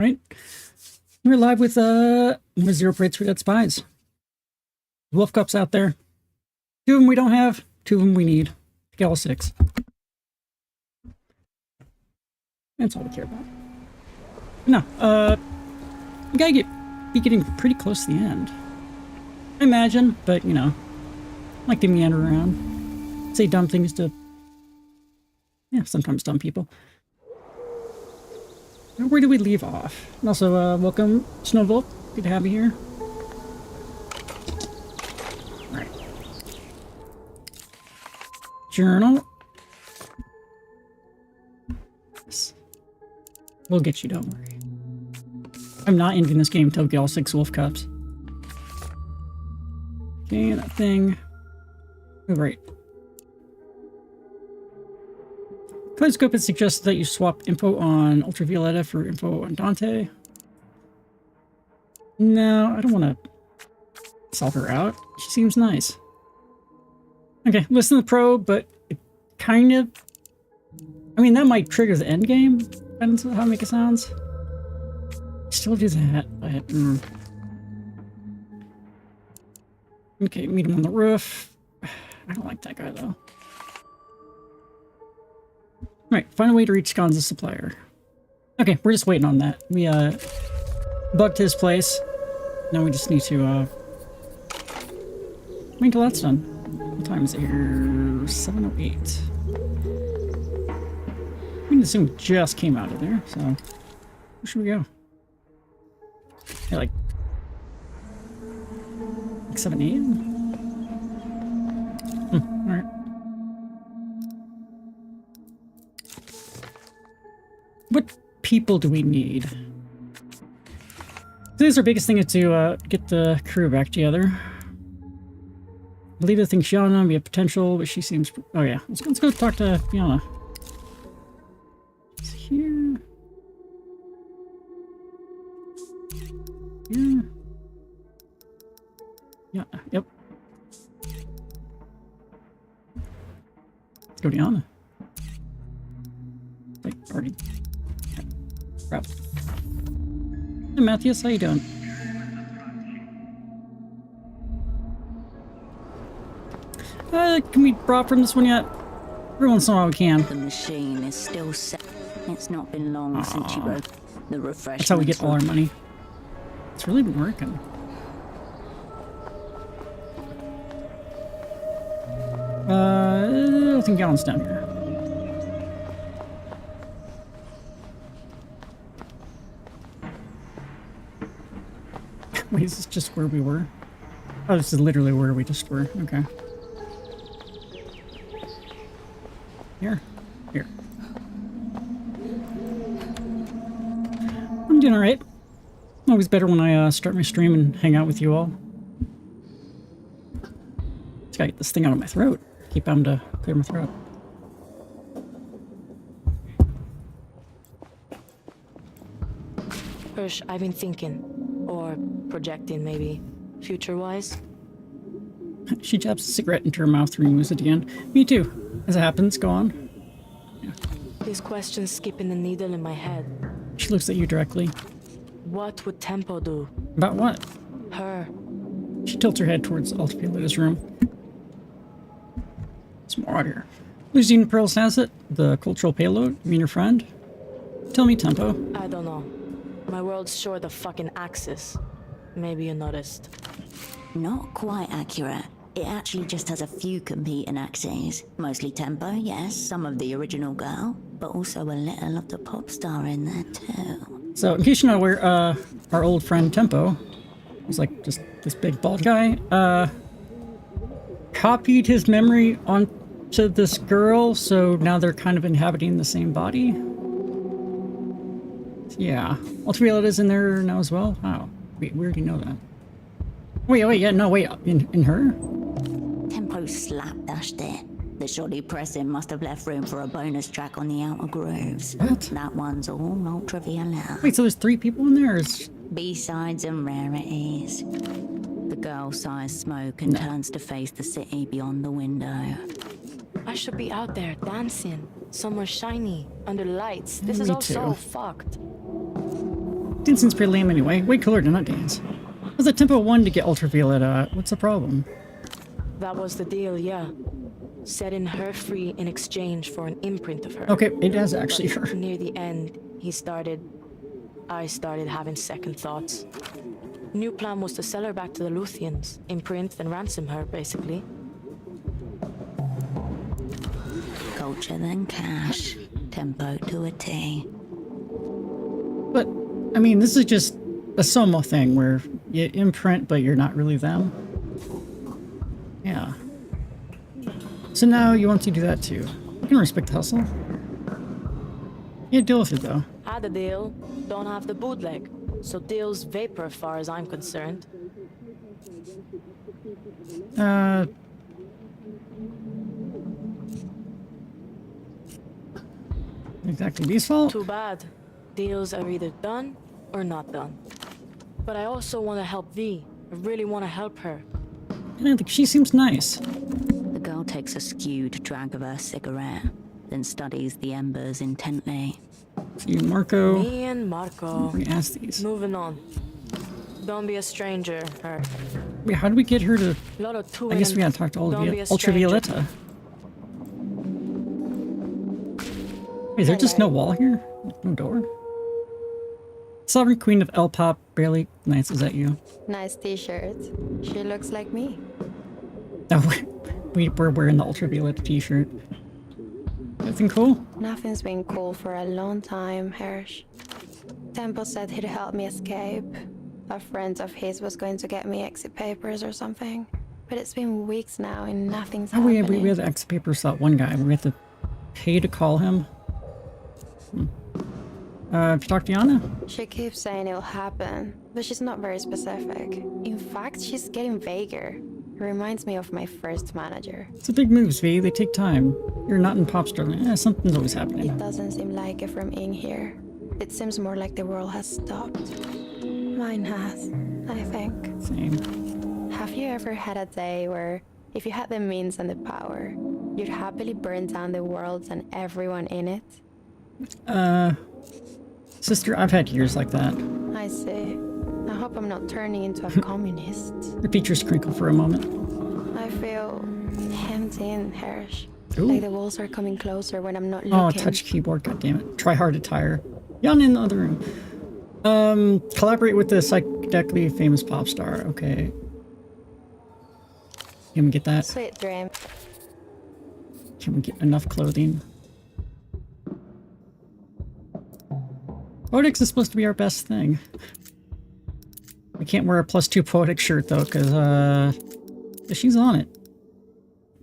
Right? We're live with one of Zero Parades for Dead Spies. Wolf Cups out there. 2 of them we don't have, 2 of them we need. Get all 6. That's all we care about. No, we gotta be getting pretty close to the end. I imagine, but you know, I like to meander around. Say dumb things to, yeah, sometimes dumb people. Where do we leave off? And also, welcome, Snowvolk. Good to have you here. Alright. Journal. Yes. We'll get you, don't worry. I'm not ending this game until we get all 6 wolf cups. Okay, that thing. Oh, right. Kaleidoscope has suggested that you swap info on Ultravioletta for info on Dante. No, I don't want to solve her out. She seems nice. Okay, listen to the probe, but it kind of... I mean, that might trigger the end game. Depends on how make it sounds. Still do that, but... Okay, meet him on the roof. I don't like that guy, though. Right, find a way to reach Scon's supplier. Okay, we're just waiting on that. We, bugged his place. Now we just need to, wait until that's done. What time is it here? 7:08. We can assume we just came out of there, so... Where should we go? Yeah, like 7, 8? Alright. What people do we need? Today's our biggest thing is to get the crew back together. I believe I think Fiona we have potential, but she seems... Oh yeah, let's go talk to Fiona. It's here. Yeah. Yeah, yep. Let's go to Fiona. Like, already... Crap. Hey Matthias, how you doing? Can we drop from this one yet? Every once in a while we can. The machine is still set. It's not been long since you wrote the refreshment. That's how we get all our money. It's really been working. I think Gallon's down here. Wait, is this just where we were? Oh, this is literally where we just were. Okay. Here. Here. I'm doing alright. Always better when I start my stream and hang out with you all. Just gotta get this thing out of my throat. Keep having to clear my throat. Hirsch, I've been thinking. Or projecting, maybe. Future-wise? She jabs a cigarette into her mouth and removes it again. Me too. As it happens, go on. Yeah. These questions skipping the needle in my head. She looks at you directly. What would Tempo do? About what? Her. She tilts her head towards Ultravioletta's room. Some more out here. Luzine Pearls has it. The cultural payload. You mean your friend? Tell me, Tempo. I don't know. My world's short of fucking axis. Maybe you noticed. Not quite accurate. It actually just has a few competing axes. Mostly Tempo, yes, some of the original girl, but also a little of the pop star in there too. So, in case you're not aware, our old friend Tempo, who's like just this big bald guy, copied his memory onto this girl, so now they're kind of inhabiting the same body. Yeah. Ultravioletta's in there now as well? Wow. Wait, we already know that. Wait, yeah, no, wait. In her? Tempo slapdashed it. The shoddy pressing must have left room for a bonus track on the outer grooves. What? That one's all ultraviolet. Wait, so there's 3 people in there? Or is... B-sides and rarities. The girl sighs smoke and turns to face the city beyond the window. I should be out there dancing. Somewhere shiny, under lights. This is Me all too. so fucked. Dancing's pretty lame anyway. Way cooler to not dance. How's a tempo 1 to get ultraviolet? What's the problem? That was the deal, yeah. Setting her free in exchange for an imprint of her. Okay, it is actually But her. near the end, I started having second thoughts. New plan was to sell her back to the Luthians, imprint and ransom her, basically. Culture then cash. Tempo to a T. But, I mean, this is just a Somo thing where you imprint, but you're not really them. Yeah. So now you want to do that too. You can respect the hustle. Yeah, deal with it though. Had a deal, don't have the bootleg. So deal's vapor as far as I'm concerned. Exactly V's fault? Too bad. Deals are either done or not done. But I also want to help V. I really want to help her. And I think she seems nice. The girl takes a skewed drag of her cigarette, then studies the embers intently. See you, Marco. Me and Marco. We asked these. Moving on. Don't be a stranger, her. Wait, how did we get her to... Lot of two I guess we gotta talk to Ultravioleta. Wait, is there just no wall here? No door? Sovereign Queen of El Pop, barely nice. Is that you? Nice t-shirt. She looks like me. Oh, we're wearing the Ultravioleta t-shirt. Everything cool? Nothing's been cool for a long time, Hirsch. Tempo said he'd help me escape. A friend of his was going to get me exit papers or something. But it's been weeks now and nothing's Oh, happening. we had the exit papers, that one guy. We have to pay to call him. Have you talked to Yana? She keeps saying it'll happen, but she's not very specific. In fact, she's getting vaguer. It reminds me of my first manager. It's a big move, V. They take time. You're not in Popstar. Something's always happening. It doesn't seem like it from in here. It seems more like the world has stopped. Mine has, I think. Same. Have you ever had a day where, if you had the means and the power, you'd happily burn down the world and everyone in it? Sister, I've had years like that. I see. I hope I'm not turning into a communist. The features crinkle for a moment. I feel hemmed in, Hirsch. Ooh. Like the walls are coming closer when I'm not Oh, looking. touch keyboard, goddammit. Try hard to tire. Yana in the other room. Collaborate with the psychedelically famous pop star. Okay. Can we get that? Sweet dream. Can we get enough clothing? Poetics is supposed to be our best thing. We can't wear a +2 poetic shirt though, because she's on it.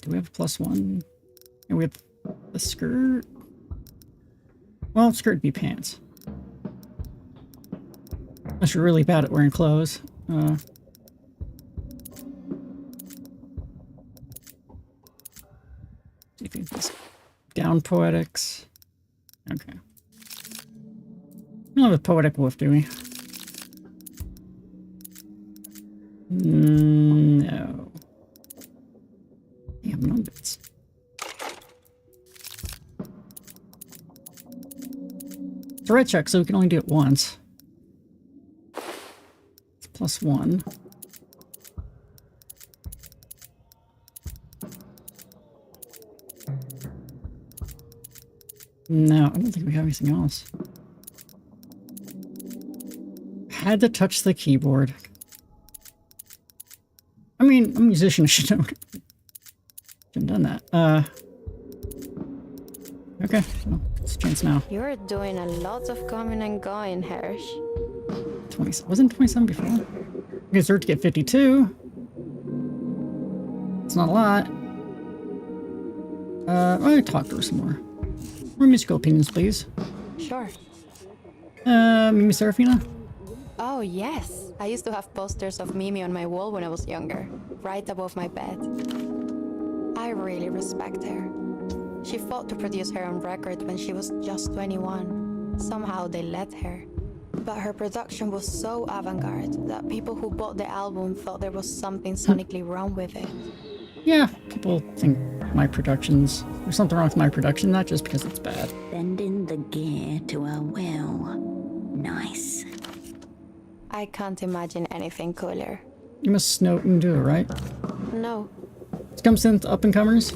Do we have a +1? And we have a skirt. Well, skirt would be pants. Unless you're really bad at wearing clothes. Do you think this down poetics? Okay. We don't have a poetic wolf, do we? No. Damn, no bits. It's a red check, so we can only do it once. It's +1. No, I don't think we have anything else. Had to touch the keyboard. I mean, I'm a musician, I should have done that. Okay, well, it's a chance now. You're doing a lot of coming and going, Hirsch. 20, wasn't 27 before? You deserve to get 52. It's not a lot. I'll talk to her some more. More musical opinions, please. Sure. Mimi Serafina? Oh, yes. I used to have posters of Mimi on my wall when I was younger, right above my bed. I really respect her. She fought to produce her own record when she was just 21. Somehow they let her. But her production was so avant-garde that people who bought the album thought there was something sonically wrong with it. Yeah, people think there's something wrong with my production, not just because it's bad. Bending the gear to her will. Nice. I can't imagine anything cooler. You must know and do it, right? No. Scum synth up and comers.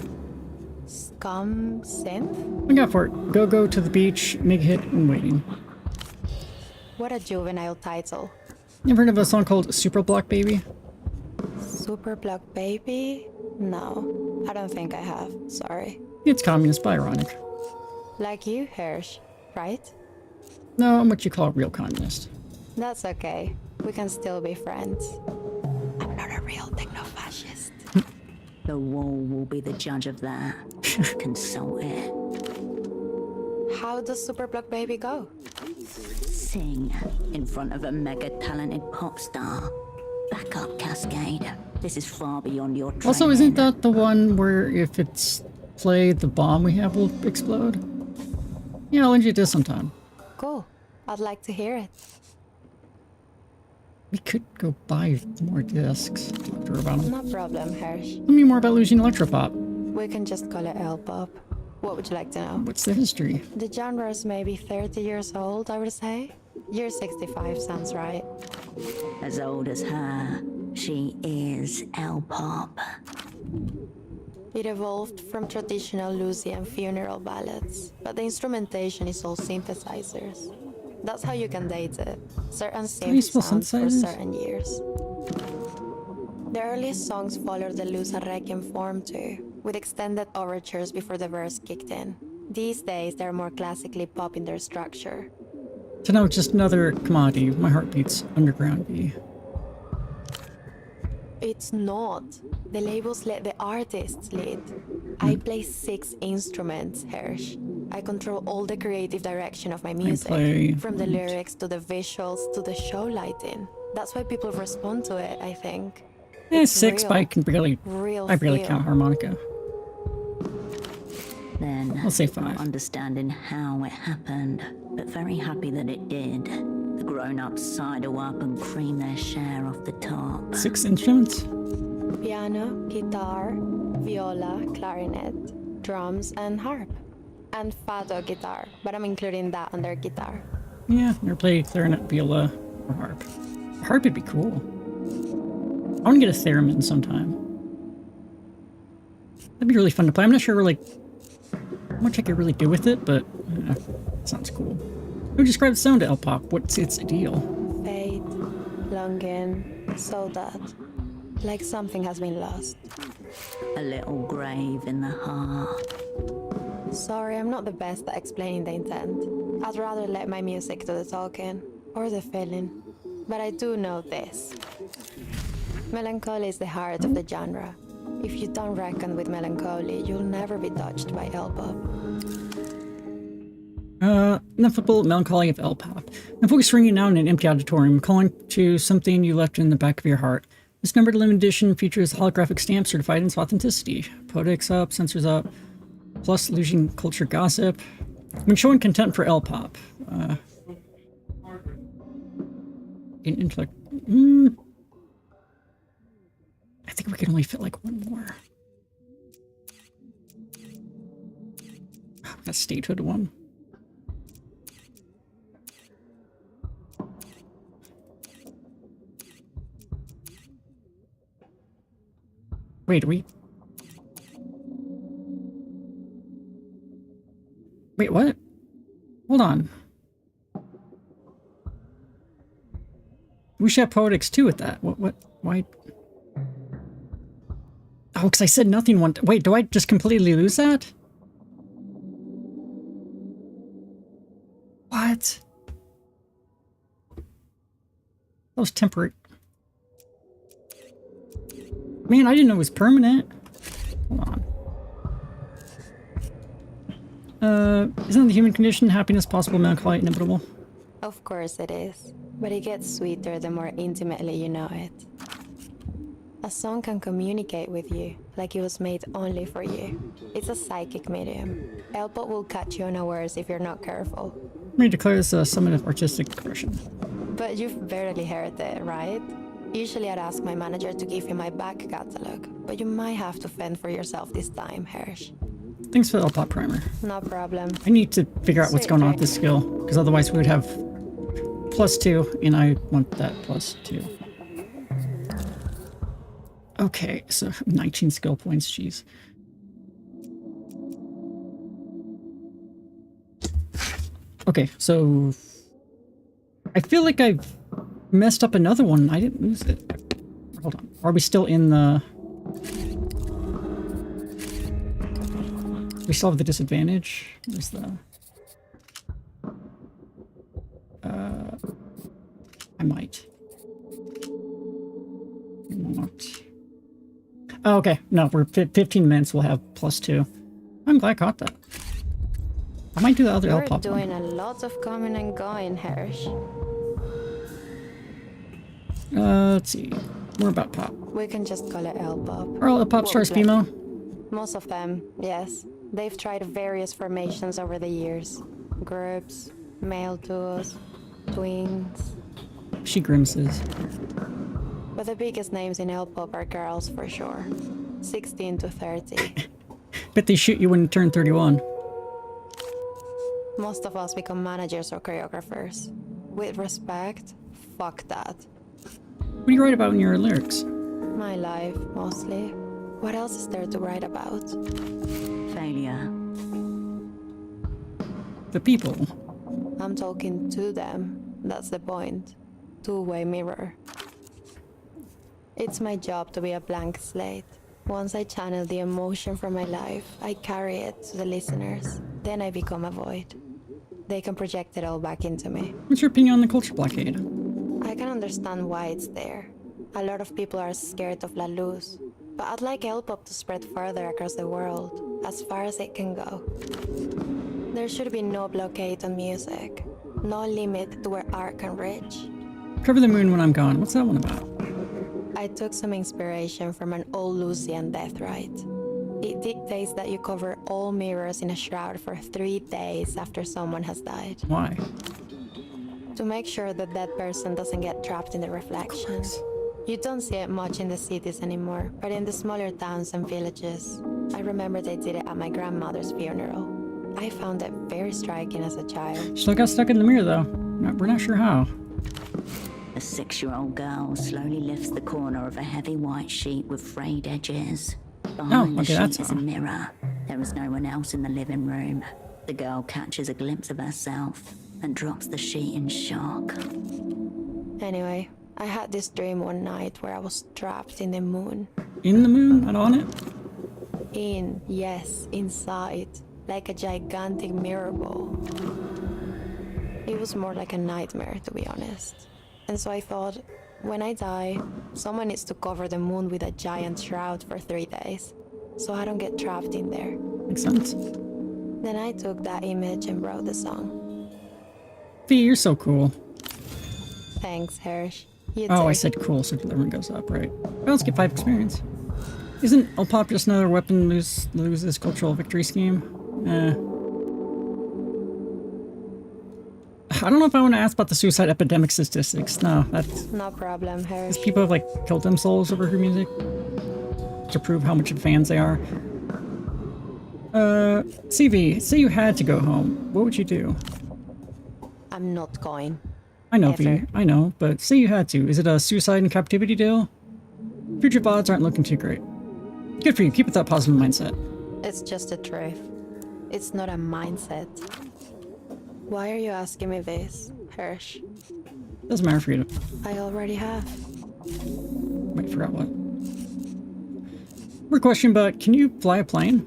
Scum synth? Look out for it. Go to the beach, make a hit, and waiting. What a juvenile title. You ever heard of a song called Super Block Baby? Super Block Baby? No, I don't think I have. Sorry. It's communist, but ironic. Like you, Hirsch, right? No, I'm what you call a real communist. That's okay. We can still be friends. I'm not a real techno-fascist. The wall will be the judge of that. Consult it. How does Super Block Baby go? Sing in front of a mega talented pop star. Back up, Cascade. This is far beyond your training. Also, isn't that the one where if it's played, the bomb we have will explode? Yeah, I'll lend you this sometime. Cool. I'd like to hear it. We could go buy more discs. Talk to her about them. No problem, Hirsch. Tell me more about losing Electropop. We can just call it L-pop. What would you like to know? What's the history? The genre is maybe 30 years old, I would say. Year 65 sounds right. As old as her, she is L-pop. It evolved from traditional Lucian funeral ballads, but the instrumentation is all synthesizers. That's how you can date it. Certain synth spell sounds for synthesizers? certain years. The earliest songs followed the Lusa Requiem form too, with extended overtures before the verse kicked in. These days, they're more classically pop in their structure. So now it's just another commodity. My heart beats underground B. It's not. The labels let the artists lead. I play 6 instruments, Hirsch. I control all the creative direction of my music, play from the lyrics to the visuals to the show lighting. That's why people respond to it, I think. It's 6, real. but I can barely, Real I barely feel. count harmonica. Then, I'll say not 5. understanding how it happened, but very happy that it did. The grown-ups sidle up and cream their share off the top. 6 instruments? Piano, guitar, viola, clarinet, drums, and harp. And fado guitar, but I'm including that under guitar. Yeah, never played clarinet, viola, or harp. Harp would be cool. I want to get a theremin sometime. That'd be really fun to play. I'm not sure like how much I could really do with it, but sounds cool. Who would describe the sound to L-pop? What's its ideal? Fade, longing, so that. Like something has been lost. A little grave in the heart. Sorry, I'm not the best at explaining the intent. I'd rather let my music do the talking, or the feeling. But I do know this. Melancholy is the heart of the genre. If you don't reckon with melancholy, you'll never be touched by L-pop. Ineffable melancholy of L-pop. Now focus ringing now in an empty auditorium, calling to something you left in the back of your heart. This numbered limited edition features holographic stamp certified in its authenticity. Poetics up, censors up, plus losing culture gossip. When showing content for L-pop. In intellect. I think we can only fit like one more. Oh, that statehood one. Wait, Wait, what? Hold on. We should have Poetics too with that. What? Why? Oh, because I said nothing one. Wait, do I just completely lose that? What? That was temporary. Man, I didn't know it was permanent. Hold on. Isn't the human condition happiness possible, melancholy inevitable? Of course it is, but it gets sweeter the more intimately you know it. A song can communicate with you, like it was made only for you. It's a psychic medium. L-pop will catch you unawares if you're not careful. Let me declare this a summit of artistic expression. But you've barely heard it, right? Usually I'd ask my manager to give you my back catalog, but you might have to fend for yourself this time, Hirsch. Thanks for the L-pop primer. No problem. I need to figure out what's going on with this skill, because otherwise we would have +2, and I want that +2. Okay, so 19 skill points, jeez. Okay, so I feel like I've messed up another one. I didn't lose it. Hold on. Are we still in the... We still have the disadvantage? Where's the... I might. Not. Oh, okay. No, we're 15 minutes. We'll have +2. I'm glad I caught that. I might do the other You're L-pop doing one. a lot of coming and going, Hirsch. Let's see. We're about pop. We can just call it L-pop. Are all the pop stars Well, female? Most of them, yes. They've tried various formations over the years. Groups, male duos, twins. She grimaces. But the biggest names in L-pop are girls for sure. 16 to 30. Bet they shoot you when you turn 31. Most of us become managers or choreographers. With respect, fuck that. What do you write about in your lyrics? My life, mostly. What else is there to write about? Failure. The people. I'm talking to them. That's the point. Two-way mirror. It's my job to be a blank slate. Once I channel the emotion from my life, I carry it to the listeners. Then I become a void. They can project it all back into me. What's your opinion on the culture blockade? I can understand why it's there. A lot of people are scared of La Luz. But I'd like L-pop to spread further across the world, as far as it can go. There should be no blockade on music. No limit to where art can reach. Cover the Moon When I'm Gone. What's that one about? I took some inspiration from an old Lucian death rite. It dictates that you cover all mirrors in a shroud for 3 days after someone has died. Why? To make sure that that person doesn't get trapped in the reflections. You don't see it much in the cities anymore, but in the smaller towns and villages. I remember they did it at my grandmother's funeral. I found it very striking as a child. Still got stuck in the mirror, though. We're not sure how. A 6-year-old girl slowly lifts the corner of a heavy white sheet with frayed edges. Behind the okay, sheet that's is a all. mirror. There is no one else in the living room. The girl catches a glimpse of herself and drops the sheet in shock. Anyway, I had this dream one night where I was trapped in the moon. In the moon? Not on it? Yes, inside. Like a gigantic mirror ball. It was more like a nightmare, to be honest. And so I thought, when I die, someone needs to cover the moon with a giant shroud for 3 days, so I don't get trapped in there. Makes sense. Then I took that image and wrote the song. Fee, you're so cool. Thanks, Hirsch. You Oh, too. I said cool, so everyone goes up, right? Well, let's get 5 experience. Isn't L-pop just another weapon loses cultural victory scheme? I don't know if I want to ask about the suicide epidemic statistics. No, that's... No problem, Hirsch. People have, like, killed themselves over her music to prove how much of fans they are. CV, say you had to go home. What would you do? I'm not going. I know, V. Ever. I know, but say you had to. Is it a suicide and captivity deal? Future odds aren't looking too great. Good for you. Keep it that positive mindset. It's just the truth. It's not a mindset. Why are you asking me this, Hirsch? Doesn't matter for you to... I already have. Wait, forgot what. Weird question, but can you fly a plane?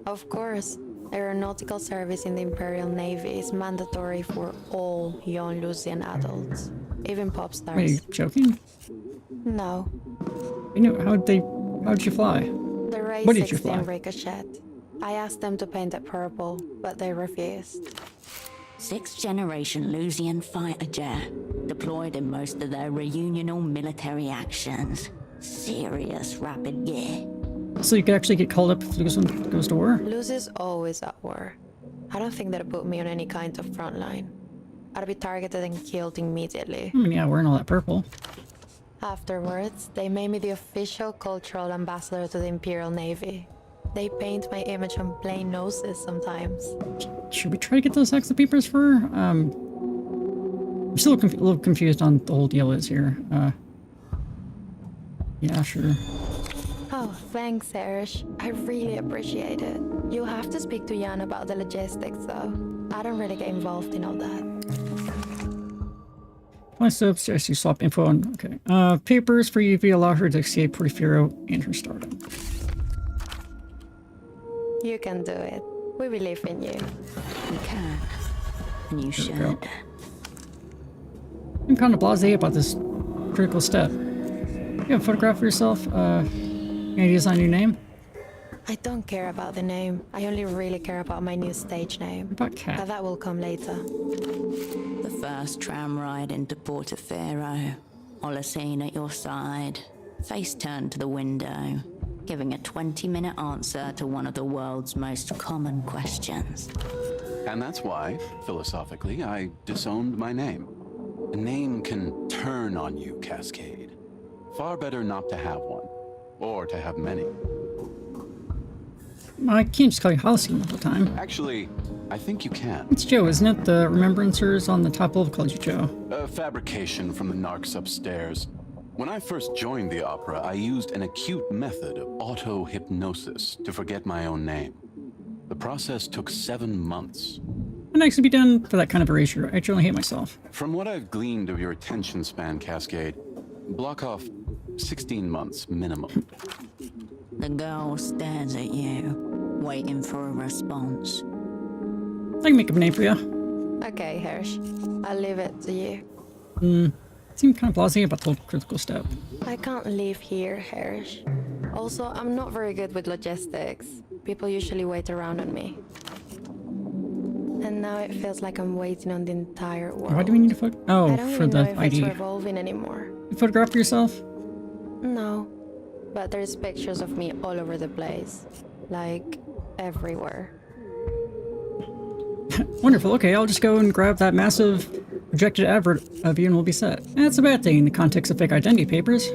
Of course. Aeronautical service in the Imperial Navy is mandatory for all young Lucian adults, even pop stars. Wait, are you joking? No. You know, how'd you fly? The Ray What did you fly? 16 Ricochet. I asked them to paint it purple, but they refused. 6th generation Lucian fighter jet, deployed in most of their reunional military actions. Serious rapid gear. So you could actually get called up if Lucas goes to war? Luz is always at war. I don't think that'd put me on any kind of front line. I'd be targeted and killed immediately. I mean, yeah, wearing all that purple. Afterwards, they made me the official cultural ambassador to the Imperial Navy. They paint my image on plain noses sometimes. Should we try to get those extra papers for I'm still a little confused on the whole deal is here. Yeah, sure. Oh, thanks, Serge. I really appreciate it. You'll have to speak to Jan about the logistics, though. I don't really get involved in all that. Once upstairs, you swap info on. Okay. Papers for UV allow her to escape Portofino and her startup. You can do it. We believe in you. You can. And you There we go. should. I'm kind of blasé about this critical step. You have a photograph of yourself? Any ideas on a new name? I don't care about the name. I only really care about my new stage name. What about But Cat? that will come later. The first tram ride into Portofino. Holocene at your side. Face turned to the window. Giving a 20-minute answer to one of the world's most common questions. And that's why, philosophically, I disowned my name. A name can turn on you, Cascade. Far better not to have one. Or to have many. I can't just call you Holocene the whole time. Actually, I think you can. It's Joe, isn't it? The Remembrancers on the top level called you Joe. A fabrication from the narcs upstairs. When I first joined the opera, I used an acute method of auto-hypnosis to forget my own name. The process took 7 months. I'd actually be done for that kind of erasure. I generally hate myself. From what I've gleaned of your attention span, Cascade, block off 16 months minimum. The girl stares at you, waiting for a response. I can make up a name for you. Okay, Hirsch. I'll leave it to you. Seem kind of blasé about the whole critical step. I can't leave here, Hirsch. Also, I'm not very good with logistics. People usually wait around on me. And now it feels like I'm waiting on the entire world. Why do we need a photo? I Oh, don't for even know the if ID. it's revolving anymore. You photograph of yourself? No, but there's pictures of me all over the place. Like, everywhere. Wonderful. Okay, I'll just go and grab that massive projected advert of you and we'll be set. That's a bad thing in the context of fake identity papers.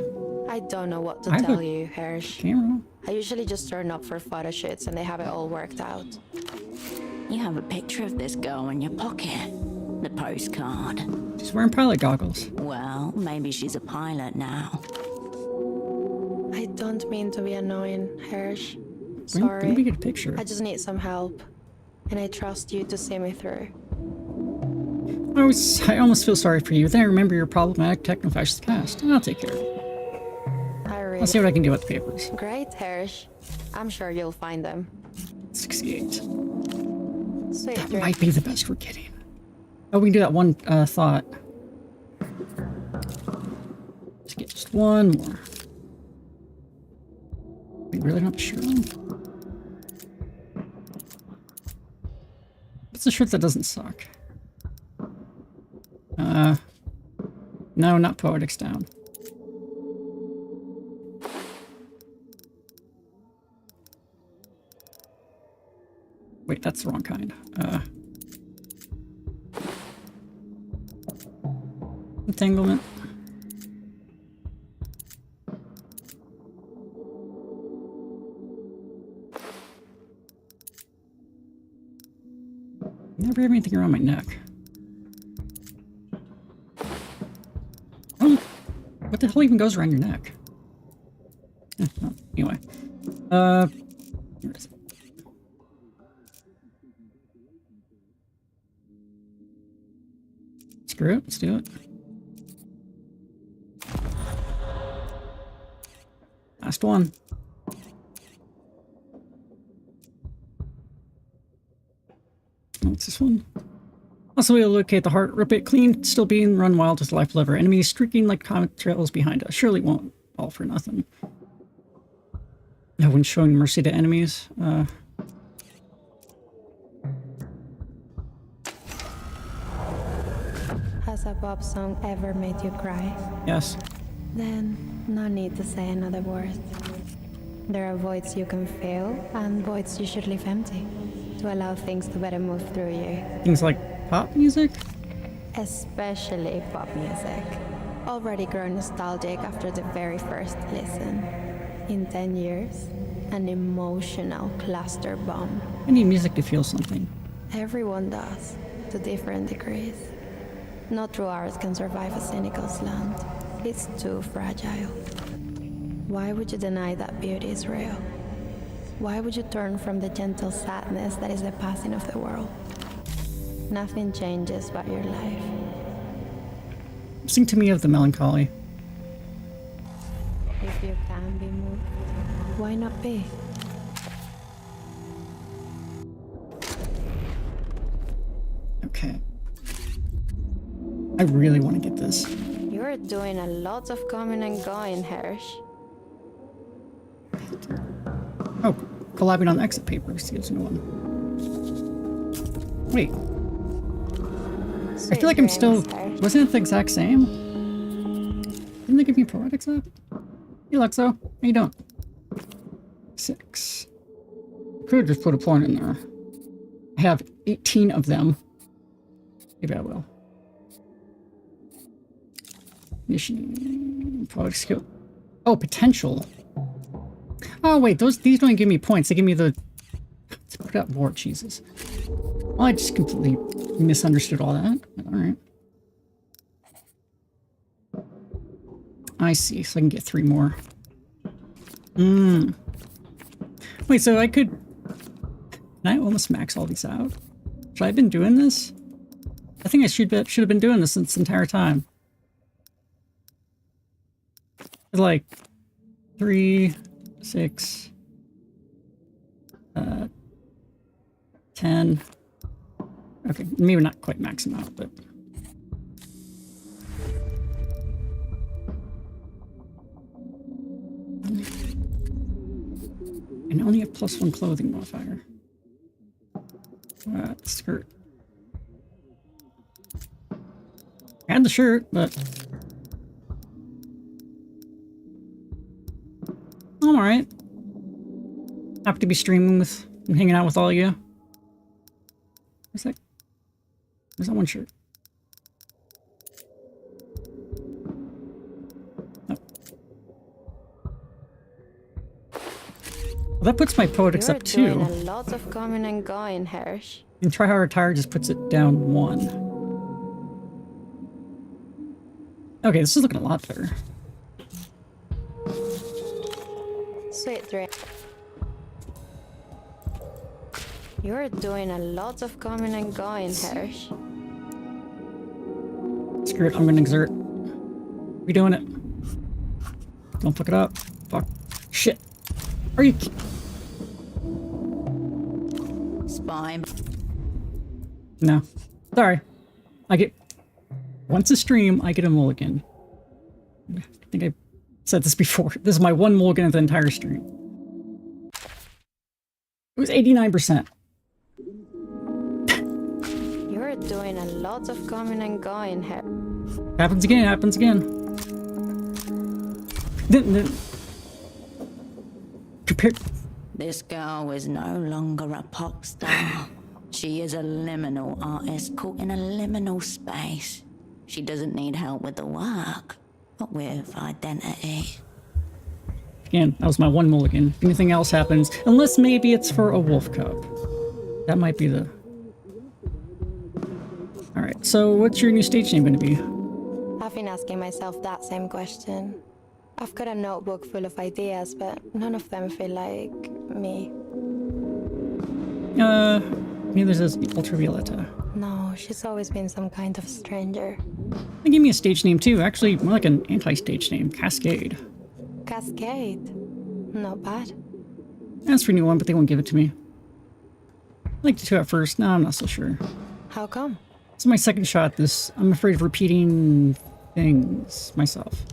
I don't know what to I have tell a- you, Hirsch. Camera. I usually just turn up for photo shoots and they have it all worked out. You have a picture of this girl in your pocket. The postcard. She's wearing pilot goggles. Well, maybe she's a pilot now. I don't mean to be annoying, Hirsch. When Sorry. did we get a picture? I just need some help. And I trust you to see me through. I almost feel sorry for you. Then I remember your problematic techno-fascist past. I'll take care of it. I I'll see really... what I can do with the papers. Great, Hirsch. I'm sure you'll find them. 68. Sweet That dreams. might be the best we're getting. Oh, we can do that one thought. Let's get just one more. We really don't have a shirt on? What's a shirt that doesn't suck? No, not Poetics Down. Wait, that's the wrong kind. Entanglement. Never have anything around my neck. Oh, what the hell even goes around your neck? Oh, anyway. Where is it? Screw it, let's do it. Last one. What's this one? Also, we'll locate the heart, rip it clean, still being run wild with life of our enemies, streaking like comet trails behind us. Surely won't all for nothing. No one's showing mercy to enemies. Has a pop song ever made you cry? Yes. Then, no need to say another word. There are voids you can fill, and voids you should leave empty, to allow things to better move through you. Things like pop music? Especially pop music. Already grown nostalgic after the very first listen. In 10 years, an emotional cluster bomb. I need music to feel something. Everyone does, to different degrees. No true art can survive a cynical slant. It's too fragile. Why would you deny that beauty is real? Why would you turn from the gentle sadness that is the passing of the world? Nothing changes but your life. Sing to me of the melancholy. If you can be moved, why not be? Okay. I really want to get this. You're doing a lot of coming and going, Hirsch. Oh, collabing on exit papers. Here's a new one. Wait. I feel like I'm still... Wasn't it the exact same? Didn't they give me poetics up? Hey, Luxo. How you doing? 6. Could just put a point in there. I have 18 of them. Maybe I will. Mission... Poetic skill. Oh, potential. Oh, wait. These don't give me points. They give me the... Let's put out more. Jesus. Well, I just completely misunderstood all that. Alright. I see. So I can get 3 more. Wait, so I could... Can I almost max all these out? Should I have been doing this? I think I should have been doing this this entire time. Like 3, 6, 10. Okay, maybe not quite max them out, but and I only have +1 clothing modifier. Skirt. And the shirt, but I'm alright. Happy to be streaming with and hanging out with all of you. Where's that one shirt? Oh. Well, that puts my poetics You're up too. doing a lot of coming and going, Hirsch. And Try Hard Retire just puts it down 1. Okay, this is looking a lot better. Sweet dream. You're doing a lot of coming and going, Hirsch. Screw it, I'm gonna exert. We doing it. Don't fuck it up. Fuck. Shit. Are you... Spine. No. Sorry. I get... Once a stream, I get a mulligan. I think I said this before. This is my 1 mulligan of the entire stream. It was 89%. You're doing a lot of coming and going, Hirsch. Happens again, happens again. Compare... This girl is no longer a pop star. She is a liminal artist caught in a liminal space. She doesn't need help with the work, but with identity. Again, that was my 1 mulligan. If anything else happens, unless maybe it's for a wolf cub. That might be the... Alright, so what's your new stage name going to be? I've been asking myself that same question. I've got a notebook full of ideas, but none of them feel like me. Neither does Ultravioletta. No, she's always been some kind of stranger. They gave me a stage name too, actually more like an anti-stage name, Cascade. Cascade. Not bad. That's for a new one, but they won't give it to me. I liked it too at first, now I'm not so sure. How come? This is my second shot at this. I'm afraid of repeating things myself.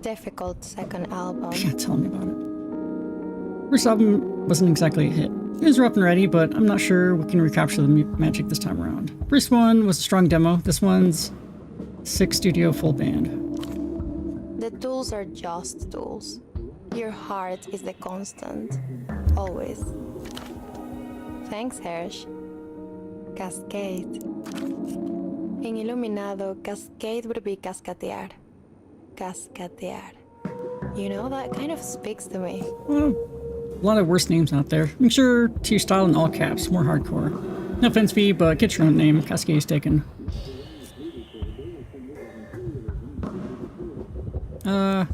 Difficult second album. Yeah, tell me about it. First album wasn't exactly a hit. It was rough and ready, but I'm not sure we can recapture the magic this time around. First one was a strong demo. This one's 6 studio full band. The tools are just tools. Your heart is the constant. Always. Thanks, Hirsch. Cascade. In Iluminado, cascade would be cascatear. Cascatear. You know, that kind of speaks to me. Well, a lot of worse names out there. Make sure to your style in all caps, more hardcore. No offense, V, but get your own name. Cascade's taken. Sure.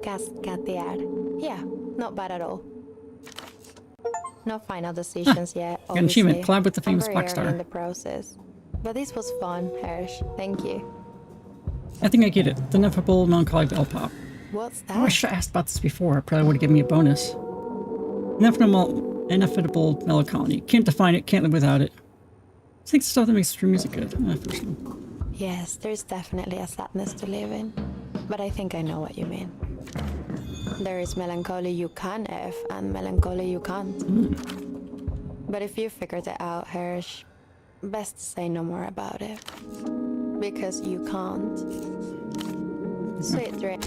Cascadier. Yeah, not bad at all. No final decisions yet, Got an achievement. obviously. Collab with the famous I'm very rock early star. in the process. But this was fun, Hirsch. Thank you. I think I get it. The ineffable melancholy L pop. What's I wish that? I asked about this before. It probably would have given me a bonus. Ineffable melancholy. Can't define it. Can't live without it. I think the stuff that makes true music good. First one. Yes, there's definitely a sadness to live in. But I think I know what you mean. There is melancholy you can F and melancholy you can't. But if you figured it out, Hirsch, best to say no more about it. Because you can't. Sweet dream.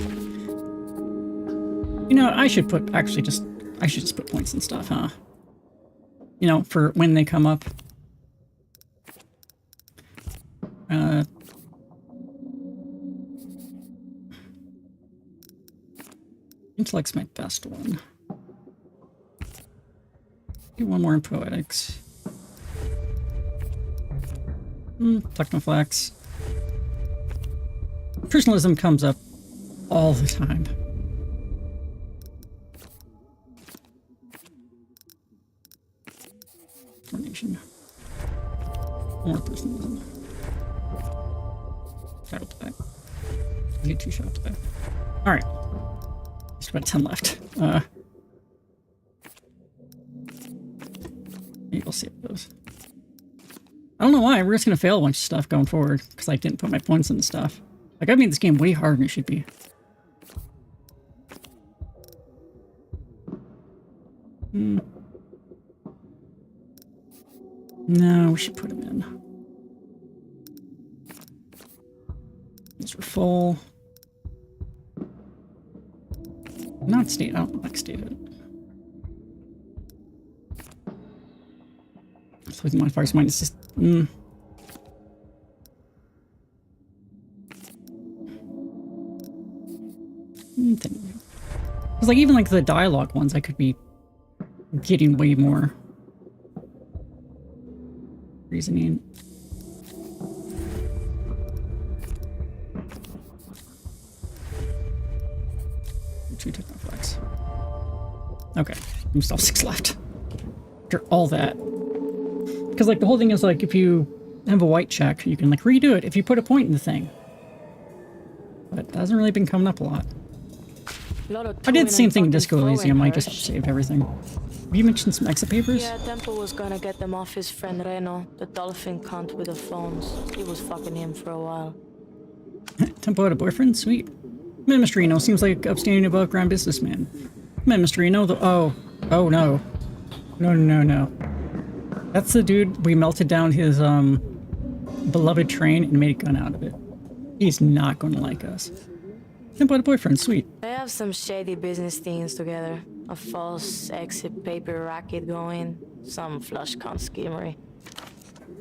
You know, I should put I should just put points and stuff, huh? You know, for when they come up. Intellect's my best one. Do one more in poetics. Technoflex. Personalism comes up all the time. Formation. More personalism. Shadow play. Get 2 shadow play. Alright. Just about 10 left. Maybe we'll see how it goes. I don't know why. We're just gonna fail a bunch of stuff going forward because I didn't put my points into stuff. Like, I made this game way harder than it should be. No, we should put them in. These are full. Not state. I don't like stated. So with modifiers minus just. It's like even like the dialogue ones, I could be getting way more reasoning. Two technoflex. Okay, I'm still 6 left. After all that. Because like the whole thing is like if you have a white check, you can like redo it if you put a point in the thing. But it hasn't really been coming up a lot. I did the same thing in Disco Elysium, I just saved everything. You mentioned some exit papers? Yeah, Temple was gonna get them off his friend Reno, the dolphin cunt with the phones. He was fucking him for a while. Tempo had a boyfriend? Sweet. Man, Mr. Reno seems like upstanding above ground businessman. Man, Mr. Reno, oh no. No. That's the dude we melted down his, beloved train and made a gun out of it. He's not going to like us. Tempo had a boyfriend, sweet. They have some shady business things together. A false exit paper racket going, some flush con schemery.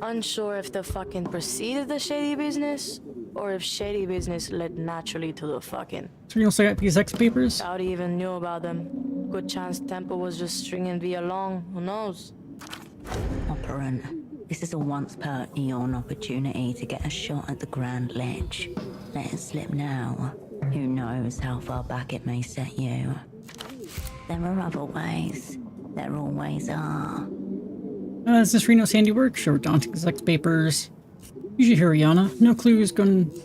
Unsure if the fucking preceded the shady business, or if shady business led naturally to the fucking. So you also got these X papers? Doubt he even knew about them. Good chance Tempo was just stringing V along, who knows? Operant, this is a once per eon opportunity to get a shot at the Grand Lich. Let it slip now. Who knows how far back it may set you. There are other ways. There always are. Is this Reno's handiwork? Sure, daunting X papers. You should hear Rihanna. No clue who's going to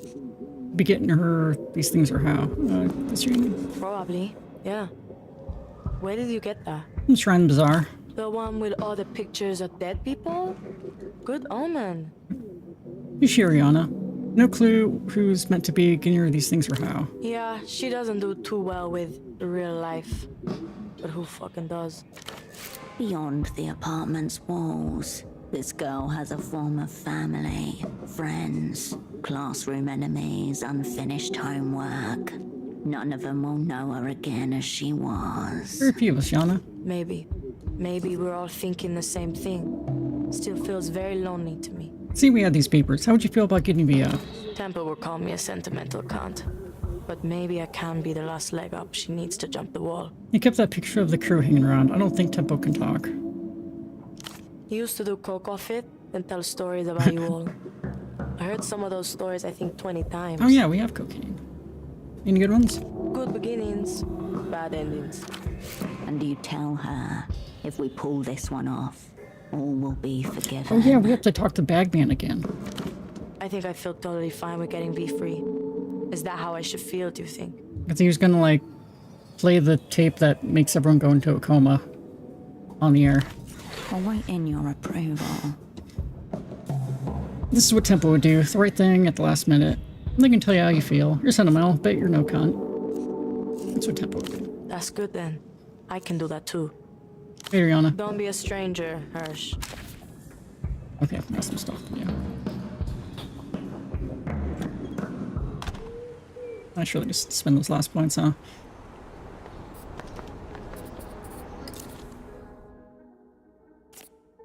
be getting her these things or how. This Reno? Probably, yeah. Where did you get that? From Shrine Bazaar. The one with all the pictures of dead people? Good omen. You should hear Rihanna. No clue who's meant to be getting her these things or how. Yeah, she doesn't do too well with real life. But who fucking does? Beyond the apartment's walls, this girl has a former family, friends, classroom enemies, unfinished homework. None of them will know her again as she was. Very few of us, Yana. Maybe. Maybe we're all thinking the same thing. Still feels very lonely to me. See, we had these papers. How would you feel about getting the, Temple will call me a sentimental cunt. But maybe I can be the last leg up she needs to jump the wall. You kept that picture of the crew hanging around. I don't think Tempo can talk. He used to do coke off it and tell stories about you all. I I heard some of those stories, I think, 20 times. Oh yeah, we have cocaine. Any good ones? Good beginnings, bad endings. And you tell her, if we pull this one off, all will be forgiven. Oh yeah, we have to talk to Bagman again. I think I feel totally fine with getting V-free. Is that how I should feel, do you think? I think he was gonna like play the tape that makes everyone go into a coma on the air. Awaiting your approval. This is what Temple would do. The right thing at the last minute. They can tell you how you feel. You're sentimental, but you're no cunt. That's what Temple would do. That's good then. I can do that too. Hey, Rihanna. Don't be a stranger, Hirsch. Okay, that's some stuff. Yeah. I should really just spend those last points, huh?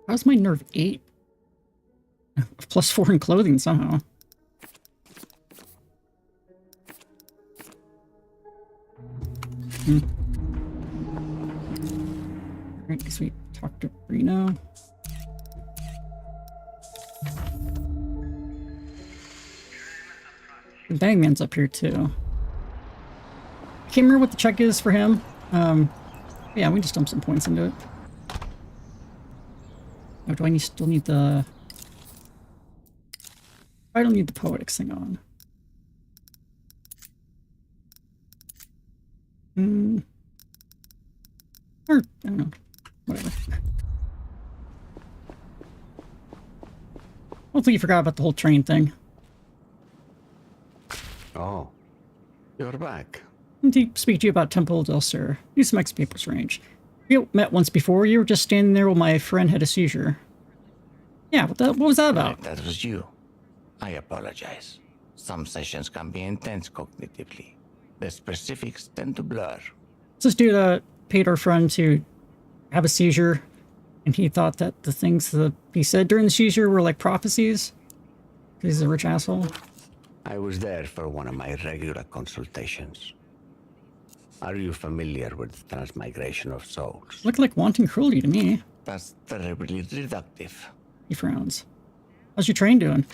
How's my nerve 8? +4 in clothing somehow. Alright, guess we talk to Reno. The Bagman's up here too. I can't remember what the check is for him. Yeah, we just dump some points into it. Or do I still need the... I don't need the poetics thing on. Or, I don't know. Whatever. Hopefully you forgot about the whole train thing. Oh, you're back. And to speak to you about Temple del Sur. Do some ex-papers range. We met once before. You were just standing there while my friend had a seizure. Yeah, what was that about? That was you. I apologize. Some sessions can be intense cognitively. The specifics tend to blur. This dude paid our friend to have a seizure, and he thought that the things that he said during the seizure were like prophecies. He's a rich asshole. I was there for one of my regular consultations. Are you familiar with the transmigration of souls? Looked like wanton cruelty to me. That's terribly reductive. He frowns. How's your train doing?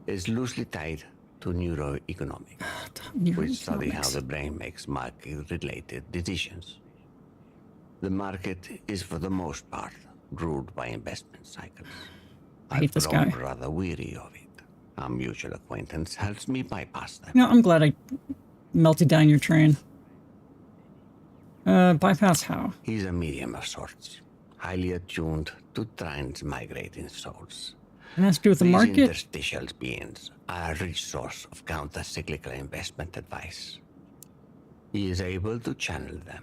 It's loosely tied to neuroeconomics. We study how the brain makes market-related decisions. The market is, for the most part, ruled by investment cycles. I hate this I've guy. grown rather weary of it. A mutual acquaintance helps me bypass them. You know, I'm glad I melted down your train. Bypass how? He's a medium of sorts, highly attuned to transmigrating souls. It has to do with the These market? interstitial beings are a rich source of counter-cyclical investment advice. He is able to channel them.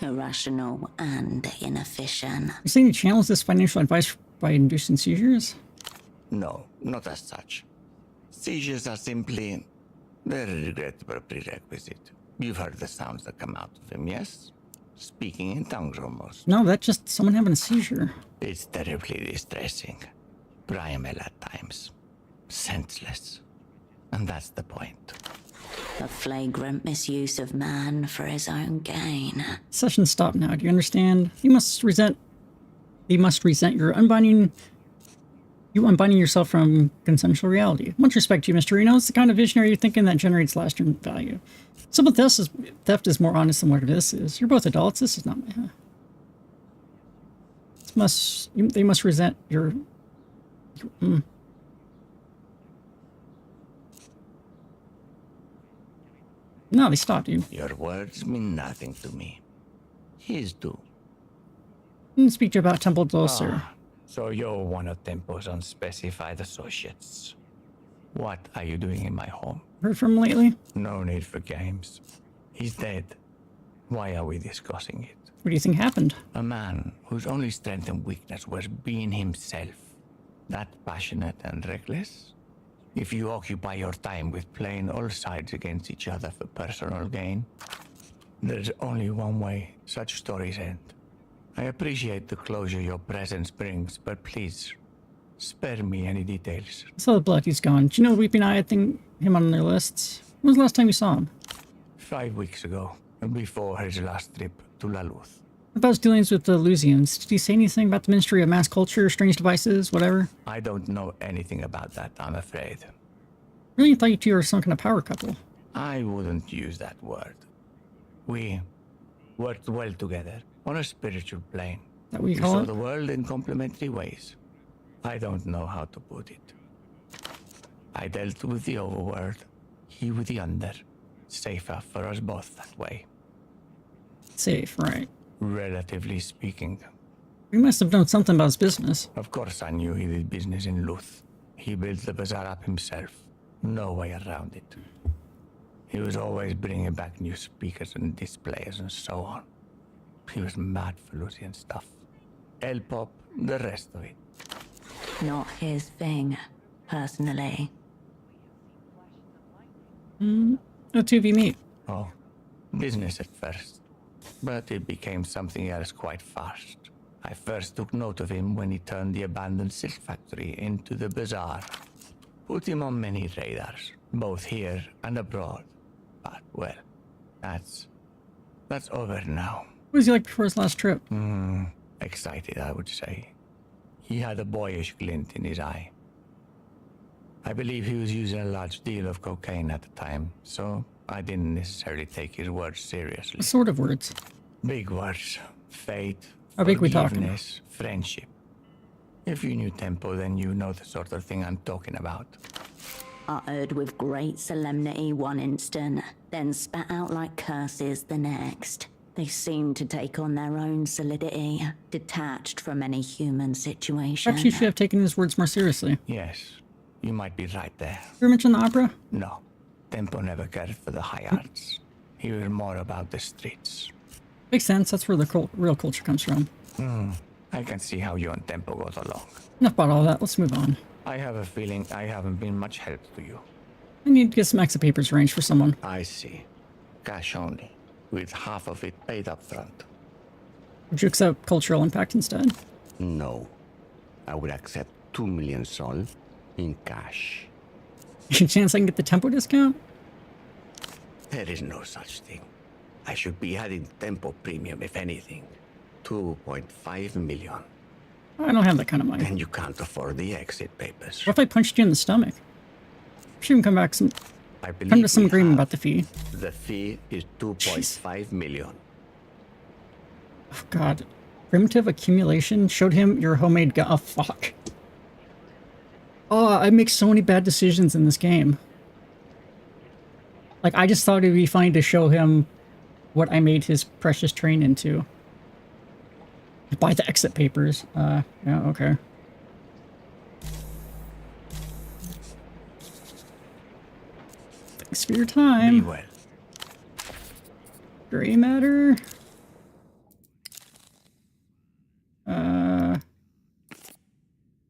Irrational and inefficient. You saying he channels this financial advice by inducing seizures? No, not as such. Seizures are simply a regrettable prerequisite. You've heard the sounds that come out of them, yes? Speaking in tongues almost. No, that's just someone having a seizure. It's terribly distressing. Primal at times. Senseless. And that's the point. A flagrant misuse of man for his own gain. Session stop now. Do you understand? You must resent your unbinding yourself from consensual reality. Much respect to you, Mr. Reno. It's the kind of visionary thinking that generates lasting value. Some of theft is more honest than what this is. You're both adults. This is not my... They must resent your... No, they stopped you. Your words mean nothing to me. His do. Didn't speak to you about Temple del Sur. So you're one of Tempo's unspecified associates. What are you doing in my home? Heard from him lately? No need for games. He's dead. Why are we discussing it? What do you think happened? A man whose only strength and weakness was being himself. That passionate and reckless? If you occupy your time with playing all sides against each other for personal gain, there's only one way such stories end. I appreciate the closure your presence brings, but please, spare me any details. I saw the blood. He's gone. Do you know Weeping Eye? I think him on their lists. When was the last time you saw him? 5 weeks ago, before his last trip to Laluth. About his dealings with the Lusians, did he say anything about the Ministry of Mass Culture, strange devices, whatever? I don't know anything about that, I'm afraid. Really thought you two were some kind of power couple. I wouldn't use that word. We worked well together on a spiritual plane. Is that what you We call saw it? the world in complementary ways. I don't know how to put it. I dealt with the overworld, he with the under. Safer for us both that way. Safe, right. Relatively speaking. We must have known something about his business. Of course I knew he did business in Luth. He built the bazaar up himself. No way around it. He was always bringing back new speakers and displays and so on. He was mad for Lucian stuff. El-Pop, the rest of it. Not his thing, personally. How two of you meet? Oh, business at first. But it became something else quite fast. I first took note of him when he turned the abandoned silk factory into the bazaar. Put him on many radars, both here and abroad. But, well, that's over now. What was he like before his last trip? Excited, I would say. He had a boyish glint in his eye. I believe he was using a large deal of cocaine at the time, so I didn't necessarily take his words seriously. What sort of words? Big words. Fate, How big we talking? forgiveness, friendship. If you knew Tempo, then you know the sort of thing I'm talking about. Uttered with great solemnity one instant, then spat out like curses the next. They seemed to take on their own solidity, detached from any human situation. Perhaps you should have taken his words more seriously. Yes, you might be right there. Ever mention the opera? No, Tempo never cared for the high arts. He was more about the streets. Makes sense. That's where the real culture comes from. I can see how you and Tempo got along. Enough about all that. Let's move on. I have a feeling I haven't been much help to you. I need to get some exit papers arranged for someone. I see. Cash only, with half of it paid up front. Would you accept cultural impact instead? No. I would accept 2 million sol in cash. Any chance I can get the tempo discount? There is no such thing. I should be adding tempo premium, if anything. 2.5 million. I don't have that kind of money. And you can't afford the exit papers. What if I punched you in the stomach? Should even come back come I believe to some we agreement have. about the fee. The fee is 2.5 million. Oh god. Primitive accumulation showed him your homemade gun. Oh fuck. Oh, I make so many bad decisions in this game. Like, I just thought it'd be funny to show him what I made his precious train into. Buy the exit papers. Yeah, okay. Thanks for your Be time. well. Gray matter.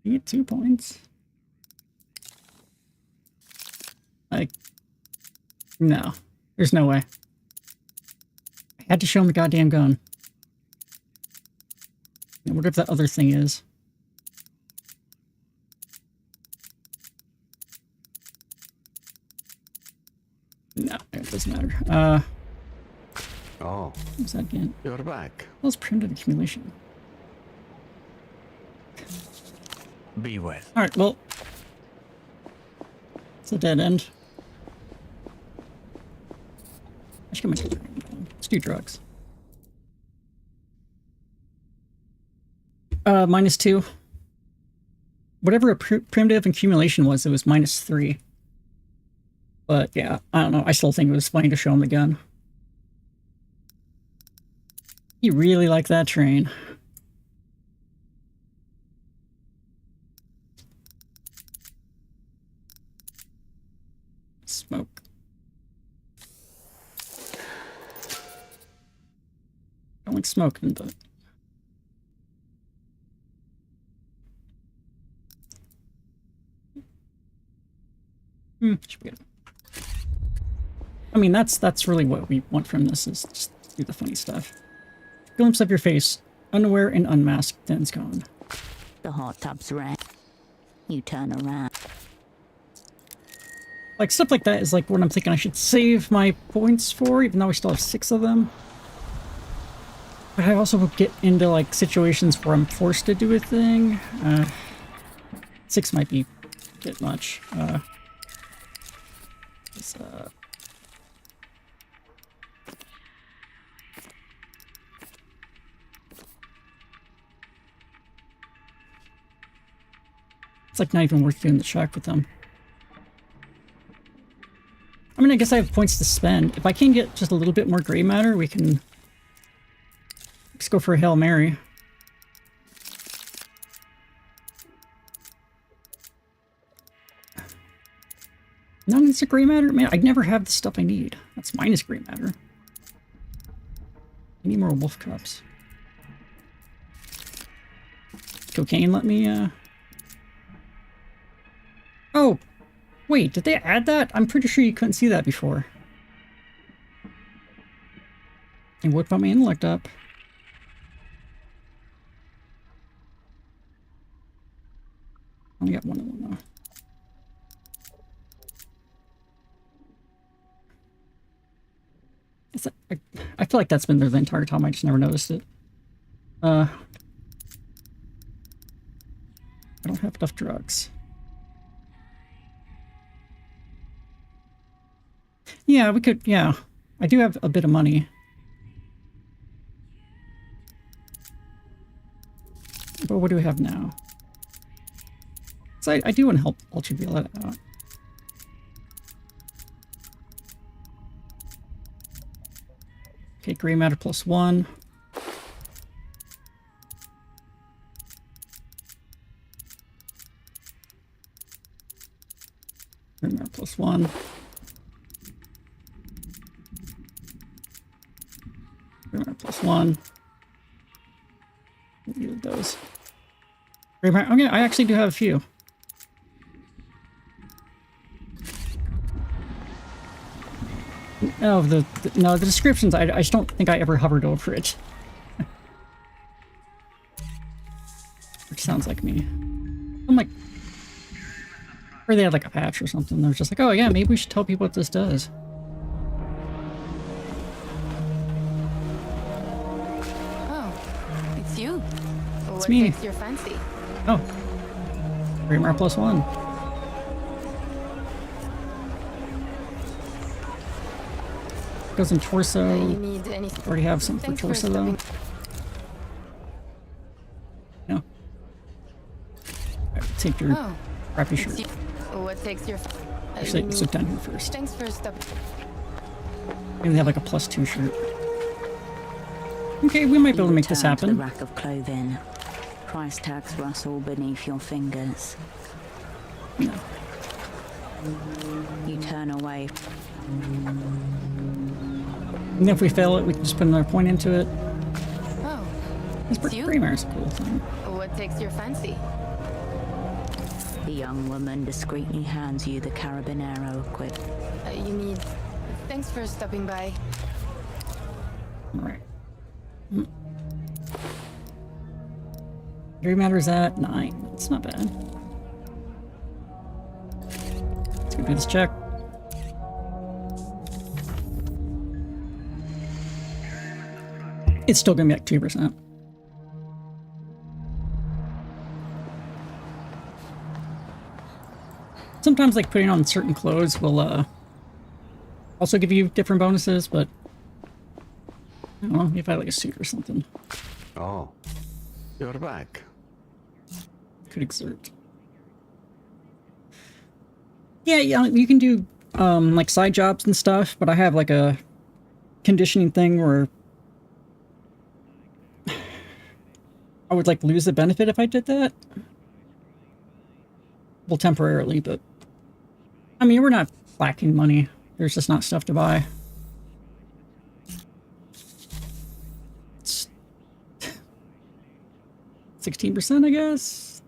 You get 2 points. Like, no. There's no way. I had to show him the goddamn gun. And whatever that other thing is. No, it doesn't matter. Oh, What's that again? you're back. What's primitive accumulation? Be well. Alright, well. It's a dead end. I should get my Let's do drugs. -2. Whatever a primitive accumulation was, it was -3. But yeah, I don't know. I still think it was funny to show him the gun. He really liked that train. Smoke. I don't like smoking, but... should be good. I mean, that's really what we want from this, is just do the funny stuff. Glimpse of your face, unaware and unmasked, then it's gone. The hot tub's red. You turn around. Like, stuff like that is like what I'm thinking I should save my points for, even though I still have 6 of them. But I also will get into like situations where I'm forced to do a thing. 6 might be a bit much. It's like not even worth doing the check with them. I mean, I guess I have points to spend. If I can get just a little bit more gray matter, we can just go for a Hail Mary. None of it's a gray matter? Man, I never have the stuff I need. That's minus gray matter. I need more wolf cups. Cocaine let me, Oh! Wait, did they add that? I'm pretty sure you couldn't see that before. And what about my intellect up? Only got one of them though. I feel like that's been there the entire time, I just never noticed it. I don't have enough drugs. Yeah, we could, yeah. I do have a bit of money. But what do we have now? So I do want to help Ultraviolet out. Okay, gray matter +1. Gray matter +1. Gray matter +1. Needed those. Gray matter. Okay, I actually do have a few. No, no, the descriptions, I just don't think I ever hovered over it. Which sounds like me. I'm like... Or they had like a patch or something. They're just like, oh yeah, maybe we should tell people what this does. Oh, it's you. What me. takes your fancy? Oh. Gray matter +1. Goes in torso. You need anything? Already have some for Thanks torso though. No. Alright, take your Oh, crappy it's shirt. you. What takes your? Actually, you sit down here first. Thanks for stopping. Maybe they have like a +2 shirt. Okay, we might be able to make this You return to happen. the rack of clothing. Price tags rustle beneath your fingers. No. You turn away. And if we fail it, we can just put another point into it. Oh, This it's you. gray matter's a cool thing. What takes your fancy? The young woman discreetly hands you the carabinero equip. You need. Thanks for stopping by. Alright. Gray matter's at 9. That's not bad. Let's go do this check. It's still gonna be like 2%. Sometimes like putting on certain clothes will also give you different bonuses, but I don't know, if I had like a suit or something, Oh, you're back. could exert. Yeah, you can do like side jobs and stuff, but I have like a conditioning thing where I would like lose the benefit if I did that. Well, temporarily, but I mean, we're not lacking money. There's just not stuff to buy. It's 16%, I guess.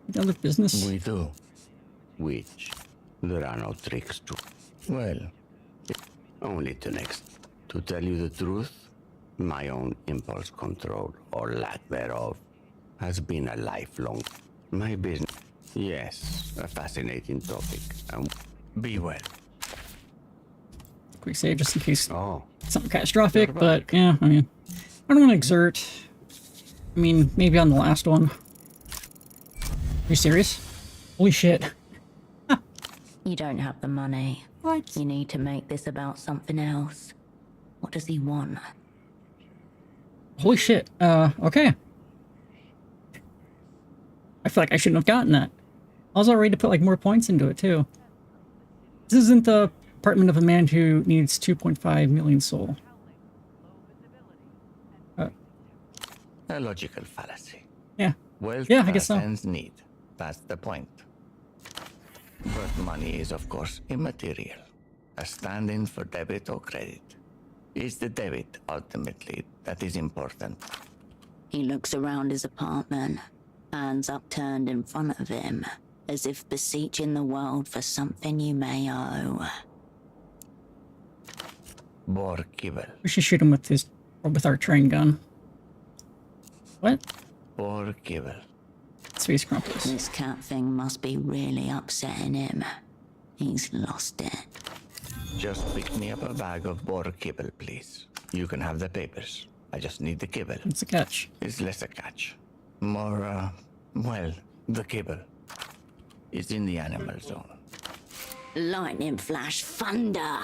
The other business. We do. Which there are no tricks to. Well, only to next. To tell you the truth, my own impulse control, or lack thereof, has been a lifelong. My business. Yes, a fascinating topic. Be well. quick save just in case Oh, something catastrophic, but yeah, I mean, I don't want to exert. I mean, maybe on the last one. Are you serious? Holy shit. You don't have the money. What? You need to make this about something else. What does he want? Holy shit. Okay. I feel like I shouldn't have gotten that. I was all ready to put like more points into it too. This isn't the apartment of a man who needs 2.5 million soul. A logical fallacy. Yeah. Wealth Yeah, I guess so. transcends need. That's the point. But money is, of course, immaterial. A stand-in for debit or credit. It's the debit, ultimately, that is important. He looks around his apartment, hands upturned in front of him, as if beseeching the world for something you may owe. Borkibel. We should shoot him with our train gun. What? Borkibel. Space Crumpus. This cat thing must be really upsetting him. He's lost it. Just pick me up a bag of Borkibel, please. You can have the papers. I just need the kibble. What's the catch? It's less a catch. More, well, the kibble. It's in the animal zone. Lightning flash thunder.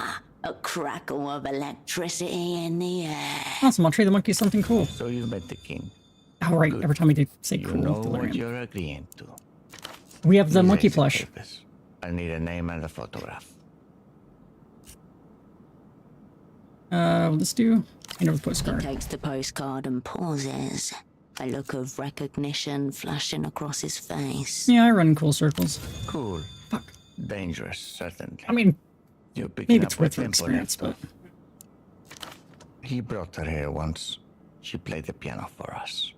A crackle of electricity in the air. Awesome, I'll trade the monkey something cool. So you met the king. Oh, right, Good. every time we do say You cool, know what delirium. you're agreeing to. We have the These monkey exit plush. papers. I need a name and a photograph. Let's do end of the He postcard. takes the postcard and pauses. A look of recognition flashing across his face. Yeah, I run in cool circles. Cool. Fuck. Dangerous, certainly. I mean, You're picking maybe up it's where worth your Tempo experience, left but off. He brought her here once. She played the piano for us.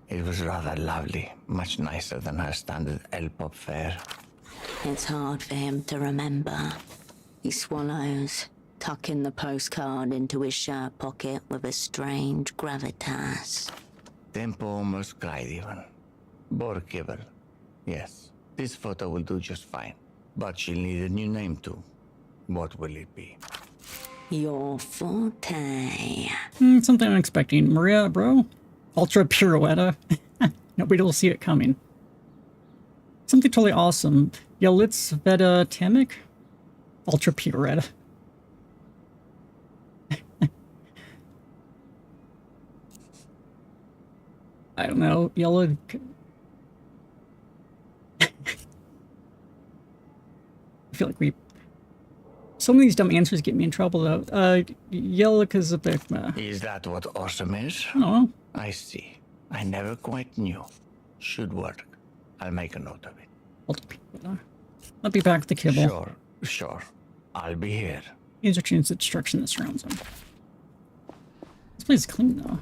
It was rather lovely, much nicer than her standard L-pop fare. It's hard for him to remember. He swallows, tucking the postcard into his shirt pocket with a strange gravitas. Tempo almost cried even. Borkibel. Yes, this photo will do just fine. But she'll need a new name too. What will it be? Your forte. something unexpected. Maria, bro? Ultra Pirouetta? Nobody will see it coming. Something totally awesome. Yelitz Veta Tamic? Ultra Pirouetta. I don't know. Yellow. I feel like we. Some of these dumb answers get me in trouble, though. Yellow because of the. Is that what awesome is? I don't know. I see. I never quite knew. Should work. I'll make a note of it. I'll be back with the kibble. Sure, sure. I'll be here. These are changes to destruction that surrounds them. This place is clean, though.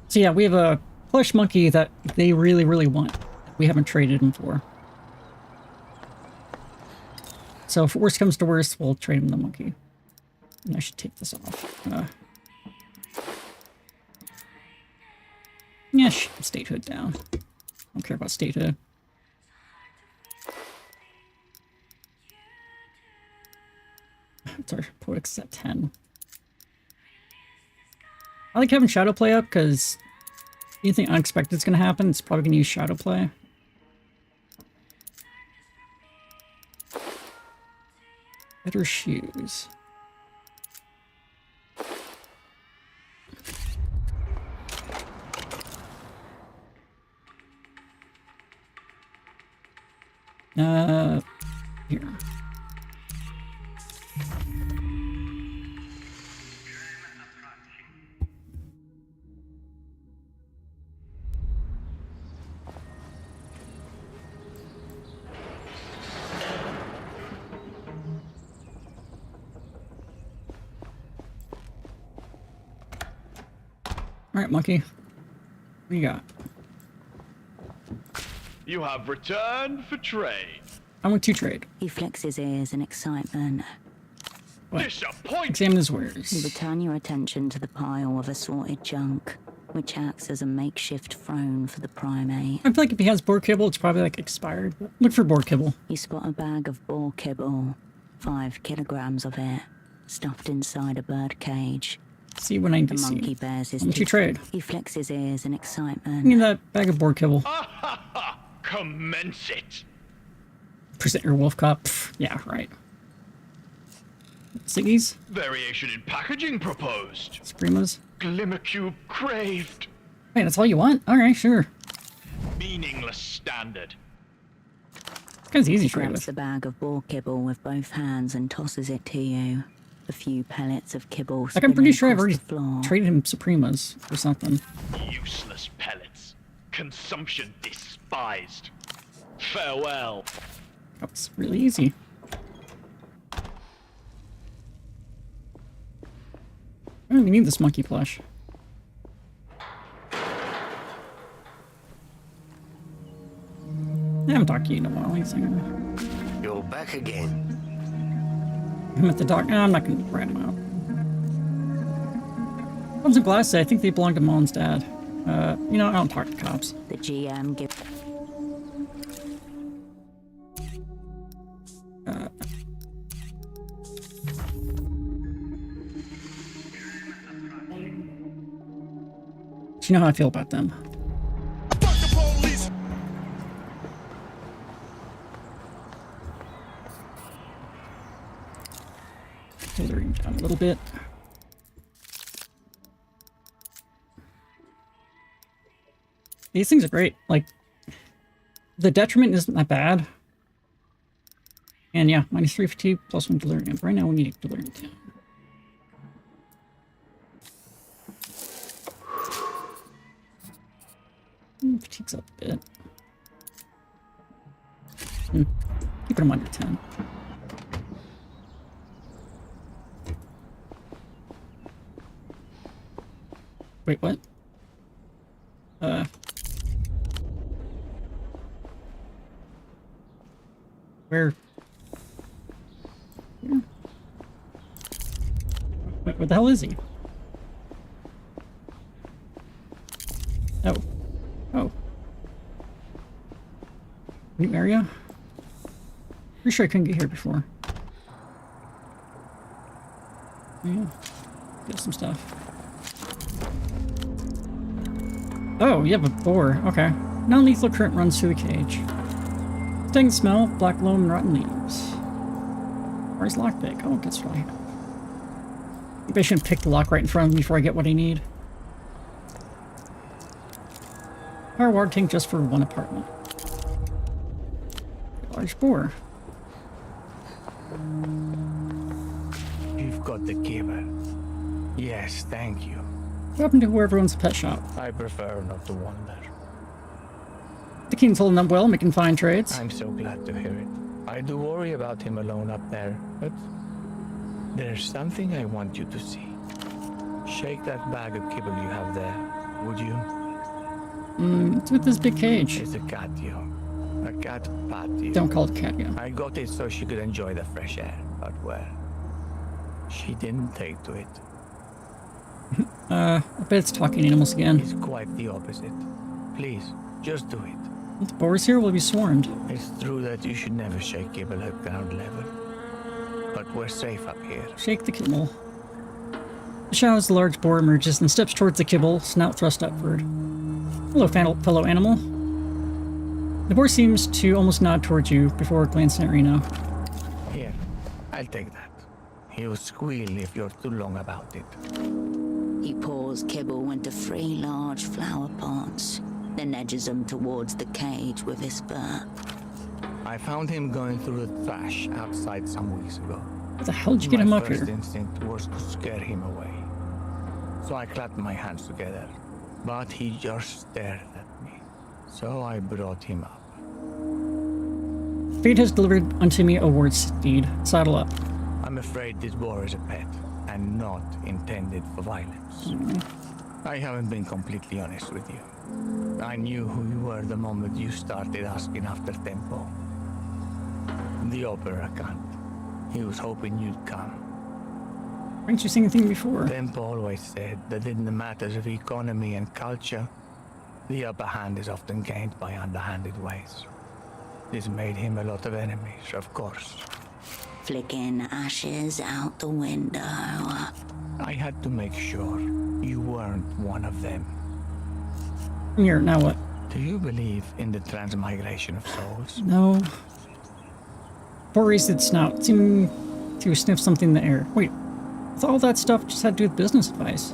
So yeah, we have a plush monkey that they really, really want. We haven't traded him for. So if worst comes to worst, we'll trade him the monkey. And I should take this off. Yeah, statehood down. I don't care about statehood. It's our poetics at 10. I like having shadow play up because anything unexpected is going to happen. It's probably going to use shadow play. Better shoes. Here. Alright, monkey. What do you got? You have returned for trade. I want to trade. He flicks his ears in excitement. What? Disappointing. Examine his You wares. return your attention to the pile of assorted junk, which acts as a makeshift throne for the primate. I feel like if he has boar kibble, it's probably like expired. Look for boar kibble. You spot a bag of boar kibble, 5 kilograms of it, stuffed inside a bird cage. See what I need The to see. monkey bears his How much you teeth. trade? He flicks his ears in excitement. Give me that bag of boar kibble. Commence it. Present your wolf cop. Pff, yeah, right. Siggies? Variation in packaging proposed. Supremas? Glimmercube craved. Wait, that's all you want? Alright, sure. Meaningless standard. This guy's easy He to trade grabs with. the bag of boar kibble with both hands and tosses it to you. A few pellets of kibble. Like, I'm pretty spinning sure I've across already the floor. traded him Supremas or something. Useless pellets. Consumption despised. Farewell. That was really easy. I don't even need this monkey plush. I haven't talked to you in a while. He's like, You're back again. I'm at the dock. No, I'm not going to rat him out. What's in glass say? I think they belong to Molin's dad. You know, I don't talk to cops. The GM gives. Do you know how I feel about them? Filtering down a little bit. These things are great. Like, the detriment isn't that bad. And yeah, minus 3 fatigue, plus 1 delirium. Right now we need delirium 10. Fatigue's up a bit. Keep him under 10. Wait, what? Where? Yeah. Wait, where the hell is he? Oh. Oh. New area? Pretty sure I couldn't get here before. Yeah. Get some stuff. Oh, you have a boar. Okay. Non-lethal current runs through the cage. Sting smell, black loam, and rotten leaves. Where's lockpick? Oh, that's right. Maybe I shouldn't pick the lock right in front of me before I get what I need. Power water tank just for one apartment. Large boar. You've got the kibble. Yes, thank you. What happened to whoever owns the pet shop? I prefer not to wander. The king's holding up well, making fine trades. I'm so glad to hear it. I do worry about him alone up there, but there's something I want you to see. Shake that bag of kibble you have there, would you? It's with this big cage. It's a catio. A cat patio. Don't call it catio. I got it so she could enjoy the fresh air, but well, she didn't take to it. I bet it's talking animals again. It's quite the opposite. Please, just do it. If the boars here will be swarmed. It's true that you should never shake kibble at ground level, but we're safe up here. Shake the kibble. The shadow as the large boar emerges and steps towards the kibble, snout thrust upward. Hello, fellow animal. The boar seems to almost nod towards you before glancing at Reno. Here, I'll take that. He'll squeal if you're too long about it. He pours kibble into 3 large flower pots, then edges them towards the cage with his spur. I found him going through the trash outside some weeks ago. What the hell did you get him up My first here? instinct was to scare him away. So I clapped my hands together, but he just stared at me. So I brought him up. Fate has delivered unto me a ward steed. Saddle up. I'm afraid this boar is a pet, and not intended for violence. I haven't been completely honest with you. I knew who you were the moment you started asking after Tempo. The opera cunt. He was hoping you'd come. Why didn't you say anything before? Tempo always said that in the matters of economy and culture, the upper hand is often gained by underhanded ways. This made him a lot of enemies, of course. flicking ashes out the window. I had to make sure you weren't one of them. Here, now what? Do you believe in the transmigration of souls? No. Poor raised its snout, seeming to sniff something in the air. Wait, with all that stuff just had to do with business advice.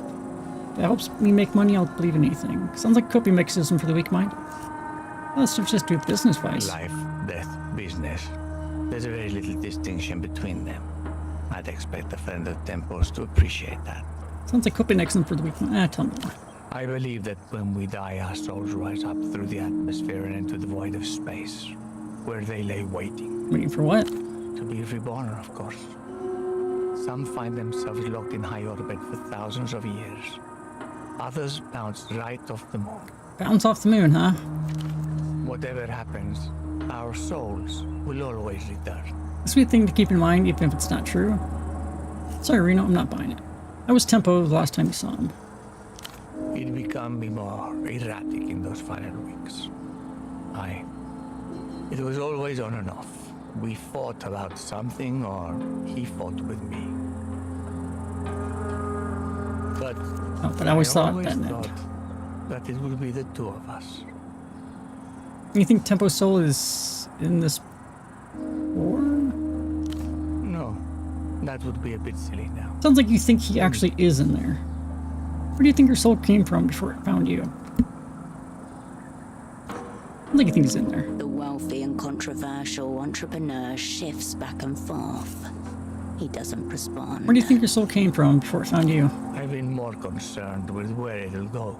If it helps me make money, I'll believe in anything. Sounds like a coping mechanism for the weak-minded. All that stuff just do with business advice. Life, death, business. There's very little distinction between them. I'd expect a friend of Tempo's to appreciate that. Sounds like coping mechanism for the weak-minded. Tell me more. I believe that when we die, our souls rise up through the atmosphere and into the void of space, where they lay waiting. Waiting for what? To be reborn, of course. Some find themselves locked in high orbit for thousands of years. Others bounce right off the moon. Bounce off the moon, huh? Whatever happens, our souls will always return. A sweet thing to keep in mind, even if it's not true. Sorry, Reno, I'm not buying it. That was Tempo the last time you saw him. He'd become more erratic in those final weeks. It was always on and off. We fought about something, or he fought with me. But But I always thought that that it would be the two of us. You think Tempo's soul is in this war? No, that would be a bit silly now. Sounds like you think he actually is in there. Where do you think your soul came from before it found you? I think you think he's in there. The wealthy and controversial entrepreneur shifts back and forth. He doesn't respond. Where do you think your soul came from before it found you? I've been more concerned with where it'll go.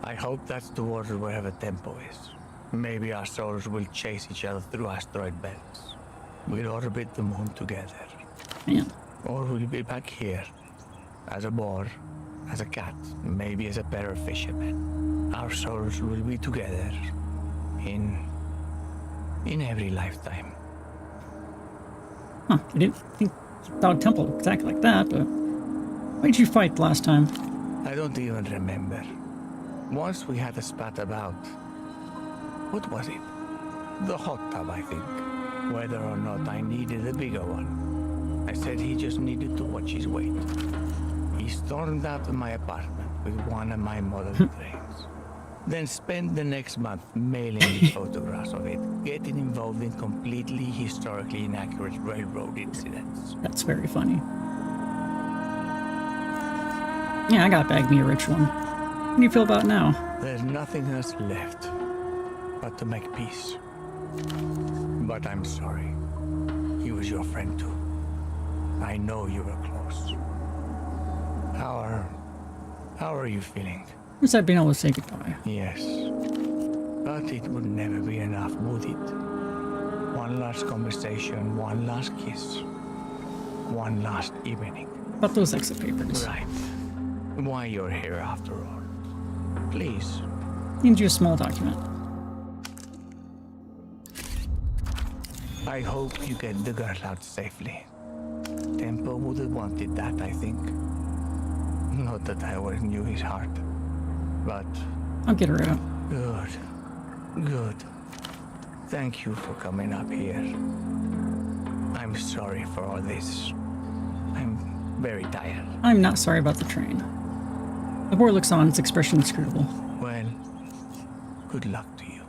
I hope that's towards wherever Tempo is. Maybe our souls will chase each other through asteroid belts. We'll orbit the moon together. Man. Or we'll be back here. As a boar, as a cat, maybe as a pair of fishermen. Our souls will be together. In every lifetime. Huh, I didn't think Dog Temple looked exactly like that, but why did you fight last time? I don't even remember. Once we had a spat about... what was it? The hot tub, I think. Whether or not I needed a bigger one. I said he just needed to watch his weight. He stormed out of my apartment with one of my model trains. Then spent the next month mailing me photographs of it, getting involved in completely historically inaccurate railroad incidents. That's very funny. Yeah, I gotta bag me a rich one. How do you feel about it now? There's nothing else left but to make peace. But I'm sorry. He was your friend too. I know you were close. How are you feeling? What's that being able to say goodbye? Yes. But it would never be enough, would it? One last conversation, one last kiss. One last evening. About those exit papers. Right. Why you're here after all. Please. Need you a small document. I hope you get the girl out safely. Tempo would have wanted that, I think. Not that I always knew his heart. But... I'll get her out. Good. Good. Thank you for coming up here. I'm sorry for all this. I'm very tired. I'm not sorry about the train. The boy looks on, its expression inscrutable. Well, good luck to you.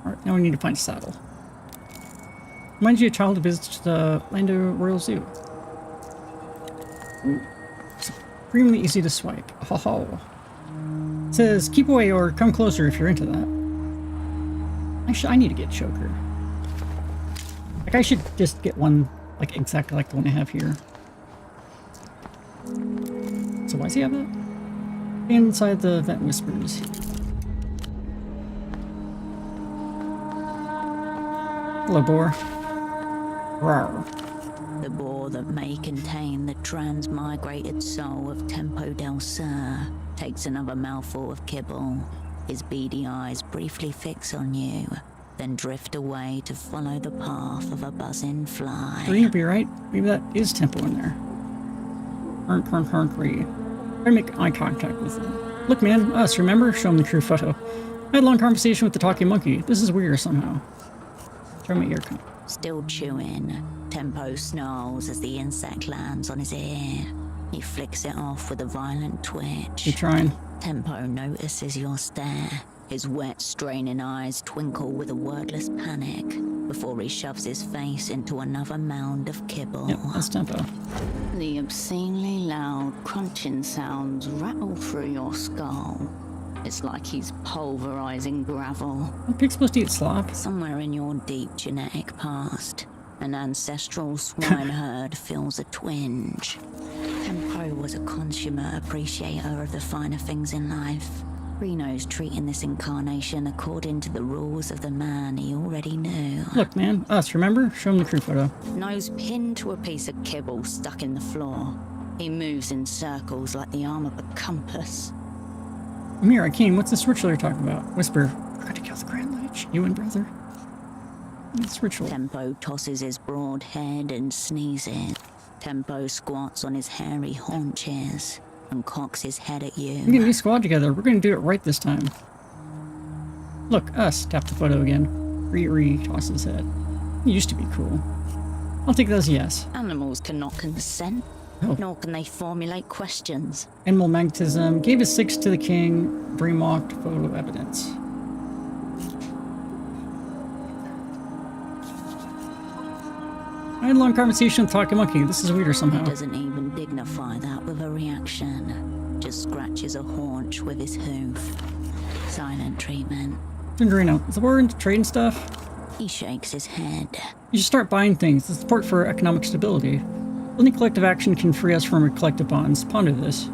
Alright, now we need to find a saddle. Reminds you of a childhood visit to the Orlando Royal Zoo. Ooh. Extremely easy to swipe. Ho ho. It says, keep away or come closer if you're into that. Actually, I need to get Choker. Like, I should just get one, like, exactly like the one I have here. So why does he have that? Inside the Vent Whispers. Hello, boar. Rawr. The boar that may contain the transmigrated soul of Tempo del Sur takes another mouthful of kibble. His beady eyes briefly fix on you, then drift away to follow the path of a buzzing fly. Green would be right. Maybe that is Tempo in there. Green. I make eye contact with him. Look, man, us, remember? Show him the true photo. I had a long conversation with the talking monkey. This is weird somehow. Show me your Still chewing, Tempo snarls as the insect lands on his ear. He flicks it off with a violent twitch. Keep trying. Tempo notices your stare. His wet, straining eyes twinkle with a wordless panic before he shoves his face into another mound of kibble. Yep, that's Tempo. The obscenely loud crunching sounds rattle through your skull. It's like he's pulverizing gravel. Are pigs supposed to eat slop? Somewhere in your deep genetic past, an ancestral swine herd feels a twinge. Tempo was a consummate appreciator of the finer things in life. Reno's treating this incarnation according to the rules of the man he already knew. Look, man, us, remember? Show him the crew photo. Nose pinned to a piece of kibble stuck in the floor. He moves in circles like the arm of a compass. Amir, Akeem, what's this ritual you're talking about? Whisper, we're going to kill the Grand Lich, you and brother. What's ritual? Tempo tosses his broad head and sneezes. Tempo squats on his hairy haunches and cocks his head at you. We're gonna do squad together. We're gonna do it right this time. Look, us. Tap the photo again. Re toss his head. He used to be cool. I'll take that as a yes. Animals cannot consent, Oh. nor can they formulate questions. Animal magnetism. Gave his 6 to the king. Dreamwalked photo evidence. I had a long conversation with Talking Monkey. This is weirder somehow. He doesn't even dignify that with a reaction. Just scratches a haunch with his hoof. Silent treatment. Dendrino, is the war into trade and stuff? He shakes his head. You should start buying things. The support for economic stability. Only collective action can free us from our collective bonds. Ponder this.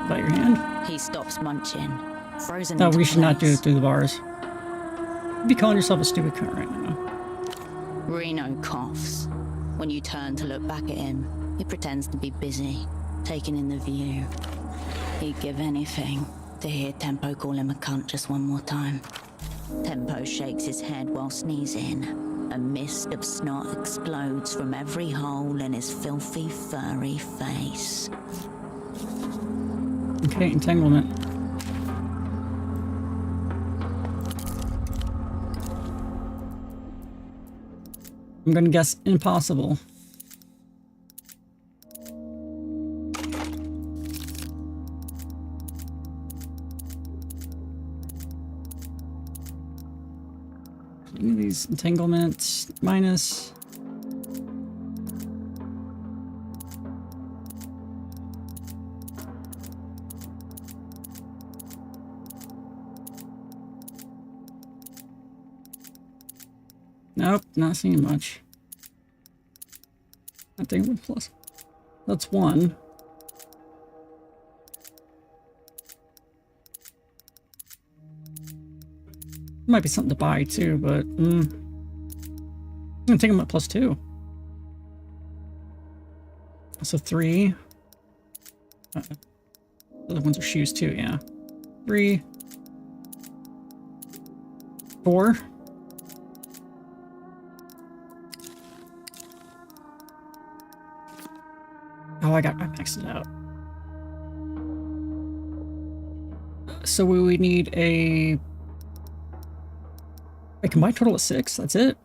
About your hand? He stops munching. Frozen No, into we should not do place. it through the bars. You'd be calling yourself a stupid cunt right now. Reno coughs. When you turn to look back at him, he pretends to be busy, taking in the view. He'd give anything to hear Tempo call him a cunt just one more time. Tempo shakes his head while sneezing. A mist of snot explodes from every hole in his filthy, furry face. Okay, entanglement. I'm gonna guess impossible. Any of these entanglements minus. Nope, not seeing much. Entanglement plus. That's 1. Might be something to buy too, but entanglement plus 2. So 3. The other ones are shoes too, yeah. 3. 4. Oh, I maxed it out. So we would need a combined total of 6. That's it.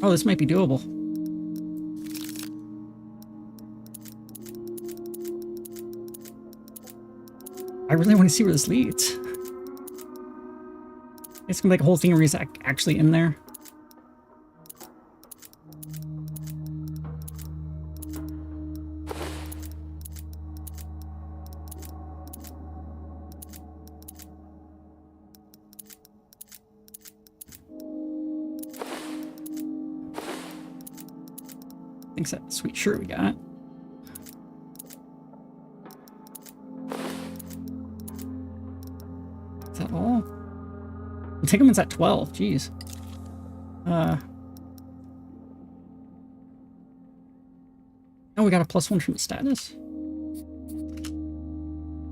Oh, this might be doable. I really want to see where this leads. It's gonna be like a whole thing where he's actually in there. Thanks that sweet shirt we got. Is that all? Entanglement's at 12. Jeez. Oh, we got a +1 from the status.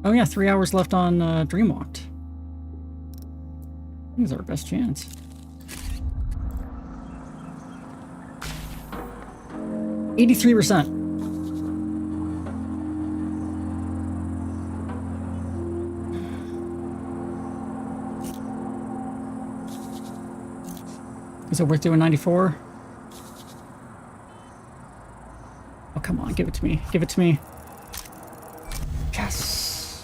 Oh yeah, 3 hours left on Dreamwalked. I think it's our best chance. %. Is it worth doing 94? Oh, come on, give it to me. Give it to me. Yes!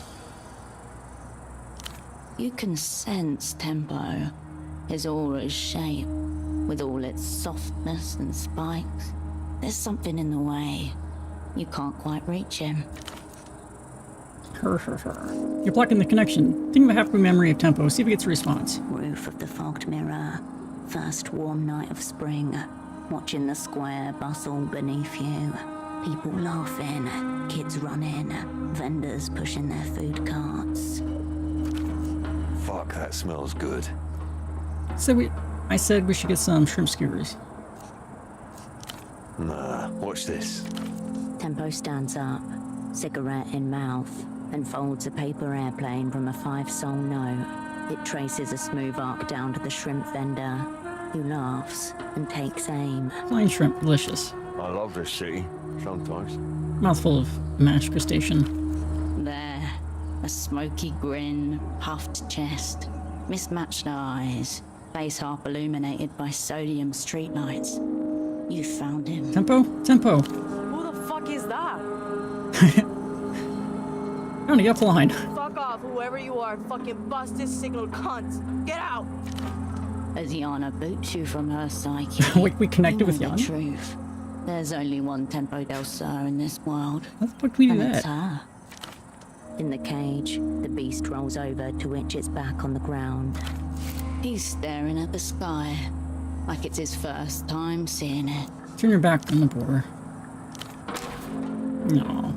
You can sense Tempo, his aura's shape, with all its softness and spikes. There's something in the way. You can't quite reach him. You're blocking the connection. Think of a half memory of Tempo. See if it gets a response. Roof of the fogged mirror. First warm night of spring. Watching the square bustle beneath you. People laughing, kids running, vendors pushing their food carts. Fuck, that smells good. So I said we should get some shrimp skewers. Nah, watch this. Tempo stands up, cigarette in mouth, and folds a paper airplane from a 5-sol note. It traces a smooth arc down to the shrimp vendor, who laughs and takes aim. Flying shrimp, delicious. I love this city, sometimes. Mouthful of mashed crustacean. There, a smoky grin, puffed chest, mismatched eyes, face half illuminated by sodium streetlights. You found him. Tempo? Tempo! Who the fuck is that? Johnny, up the line. Fuck off, whoever you are. Fucking bust this signal, cunt. Get out! As Yana boots you from her psyche. We connected you with know the Yana? truth. There's only one Tempo del Sur in this world. How the fuck do we do And it's that? her. In the cage, the beast rolls over to itch its back on the ground. He's staring at the sky, like it's his first time seeing it. Turn your back on the border. No.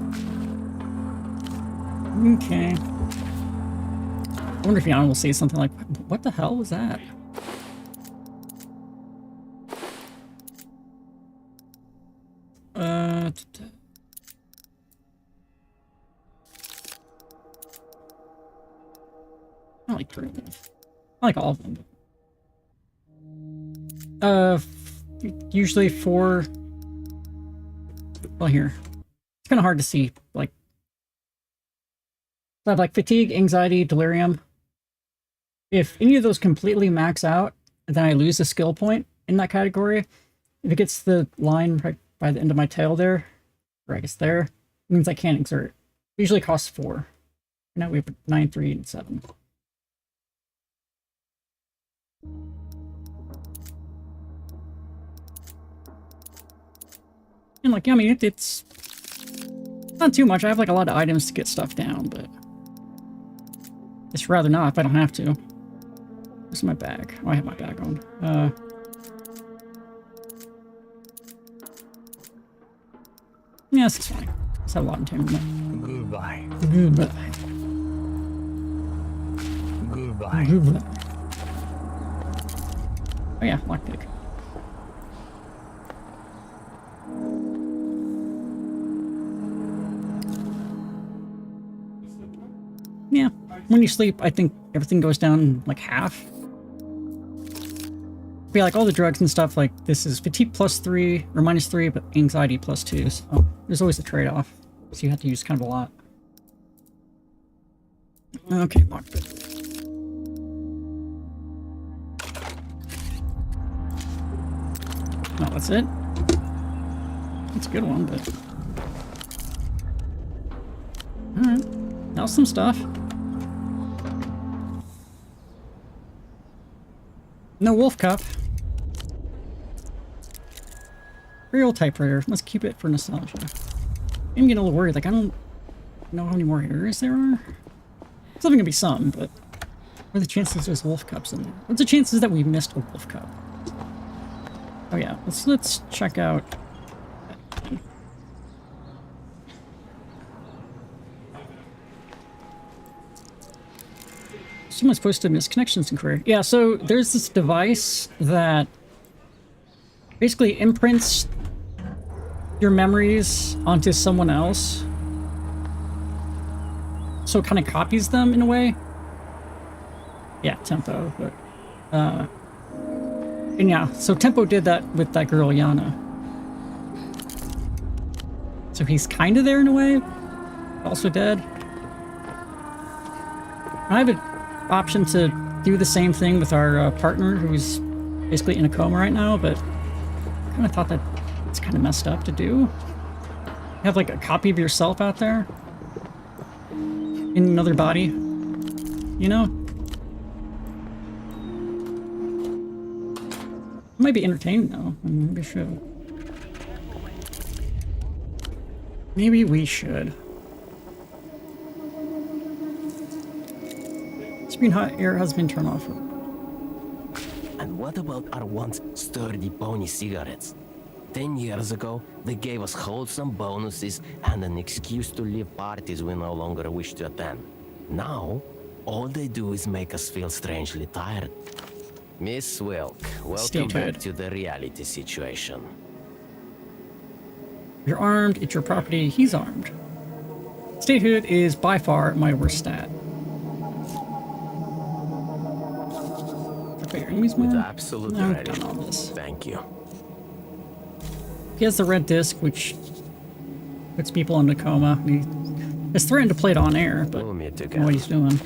Okay. I wonder if Yana will say something like, what the hell was that? I like three of them. I like all of them. Usually 4. Well, here. It's kind of hard to see. Like, I have like fatigue, anxiety, delirium. If any of those completely max out, then I lose a skill point in that category. If it gets the line right by the end of my tail there, or I guess there, it means I can't exert. It usually costs 4. Now we have 9, 3, and 7. And like, yeah, I mean, it's not too much. I have like a lot of items to get stuff down, but I'd rather not if I don't have to. Where's my bag? Oh, I have my bag on. Yeah, this is fine. Let's have a lot in entertainment. Goodbye. Goodbye. Goodbye. Goodbye. Oh yeah, lockpick. Yeah, when you sleep, I think everything goes down like half. But yeah, like all the drugs and stuff, like this is fatigue +3 or -3, but anxiety +2. So there's always a trade-off. So you have to use kind of a lot. Okay, lockpick. No, that's it. That's a good one, but alright. Now some stuff. No wolf cup. Very old typewriter. Let's keep it for nostalgia. I'm getting a little worried. Like, I don't know how many more errors there are. There's definitely gonna be some, but what are the chances there's wolf cups in there? What's the chances that we missed a wolf cup? Oh yeah, let's check out. Someone's posted misconnections inquiry. Yeah, so there's this device that basically imprints your memories onto someone else. So it kind of copies them in a way. Yeah, Tempo, but and yeah, so Tempo did that with that girl, Yana. So he's kind of there in a way, also dead. I have an option to do the same thing with our partner, who's basically in a coma right now, but I kind of thought that it's kind of messed up to do. Have like a copy of yourself out there in another body, you know? It might be entertaining though. I mean, maybe we should. Maybe we should. Screen hot air has been turned off. And what about our once sturdy pony cigarettes? 10 years ago, they gave us wholesome bonuses and an excuse to leave parties we no longer wish to attend. Now, all they do is make us feel strangely tired. Miss Wilk, welcome back to the reality situation. You're armed, it's your property, he's armed. Statehood is by far my worst stat. With absolute I've ready. done all this. Thank you. He has the red disc, which puts people into coma. He is threatened to play it on air, but I don't know what he's doing.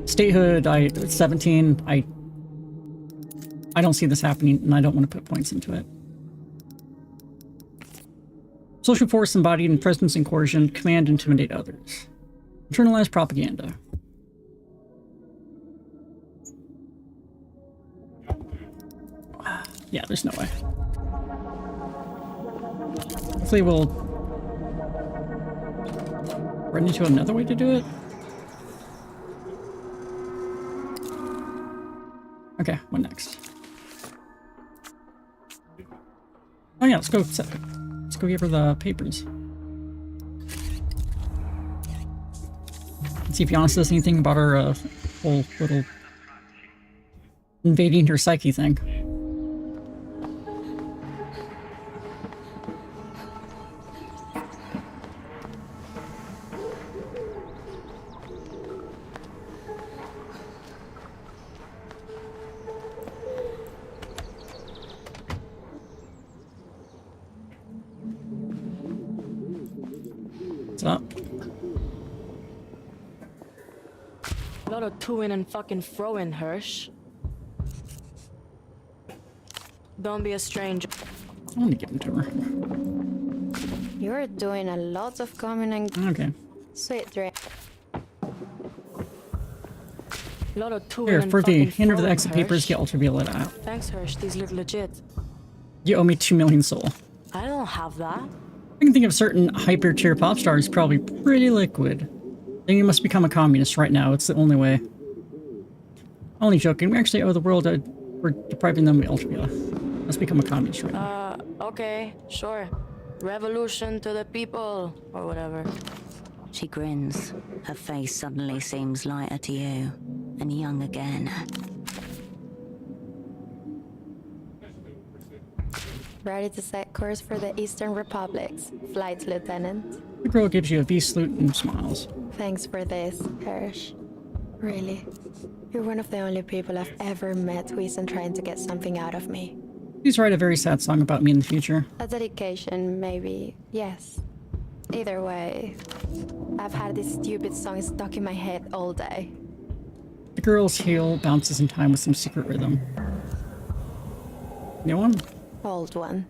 Statehood, 17. I don't see this happening, and I don't want to put points into it. Social force embodied in presence and coercion, command, intimidate others. Internalized propaganda. Yeah, there's no way. Hopefully we'll run into another way to do it. Okay, what next? Oh yeah, let's go give her the papers. Let's see if Yana says anything about her whole little invading her psyche thing. What's up? A lot of to-in and fucking fro-in, Hirsch. Don't be a stranger. I want to give him to her. You're doing a lot of coming and Okay. sweet drink. A lot of to-in Here, and for the fucking hand of the fro-in, exit papers, Hirsch. get ultraviolet out. Thanks, Hirsch. These look legit. You owe me 2 million soul. I don't have that. I can think of certain hyper-tier pop stars probably pretty liquid. Then you must become a communist right now. It's the only way. Only joking. We actually owe the world we're depriving them of ultraviolet. Let's become a communist right now. Okay, sure. Revolution to the people, or whatever. She grins. Her face suddenly seems lighter to you, and young again. Ready to set course for the Eastern Republics, Flight Lieutenant. The girl gives you a V-salute and smiles. Thanks for this, Hirsch. Really. You're one of the only people I've ever met who isn't trying to get something out of me. Please write a very sad song about me in the future. A dedication, maybe. Yes. Either way, I've had this stupid song stuck in my head all day. The girl's heel bounces in time with some secret rhythm. New one? Old one.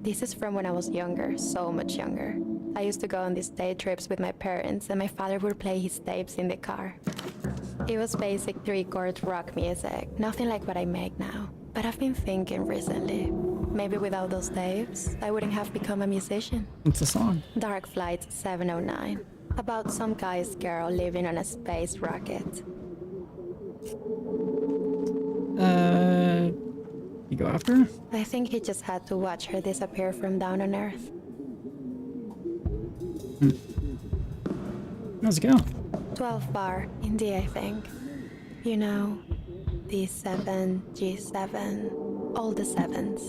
This is from when I was younger, so much younger. I used to go on these day trips with my parents, and my father would play his tapes in the car. It was basic 3-chord rock music, nothing like what I make now. But I've been thinking recently, maybe without those tapes, I wouldn't have become a musician. What's the song? Dark Flight 709, about some guy's girl living on a space rocket. You go after her? I think he just had to watch her disappear from down on Earth. How's it go? 12 bar, indie, I think. You know, D7, G7, all the sevens.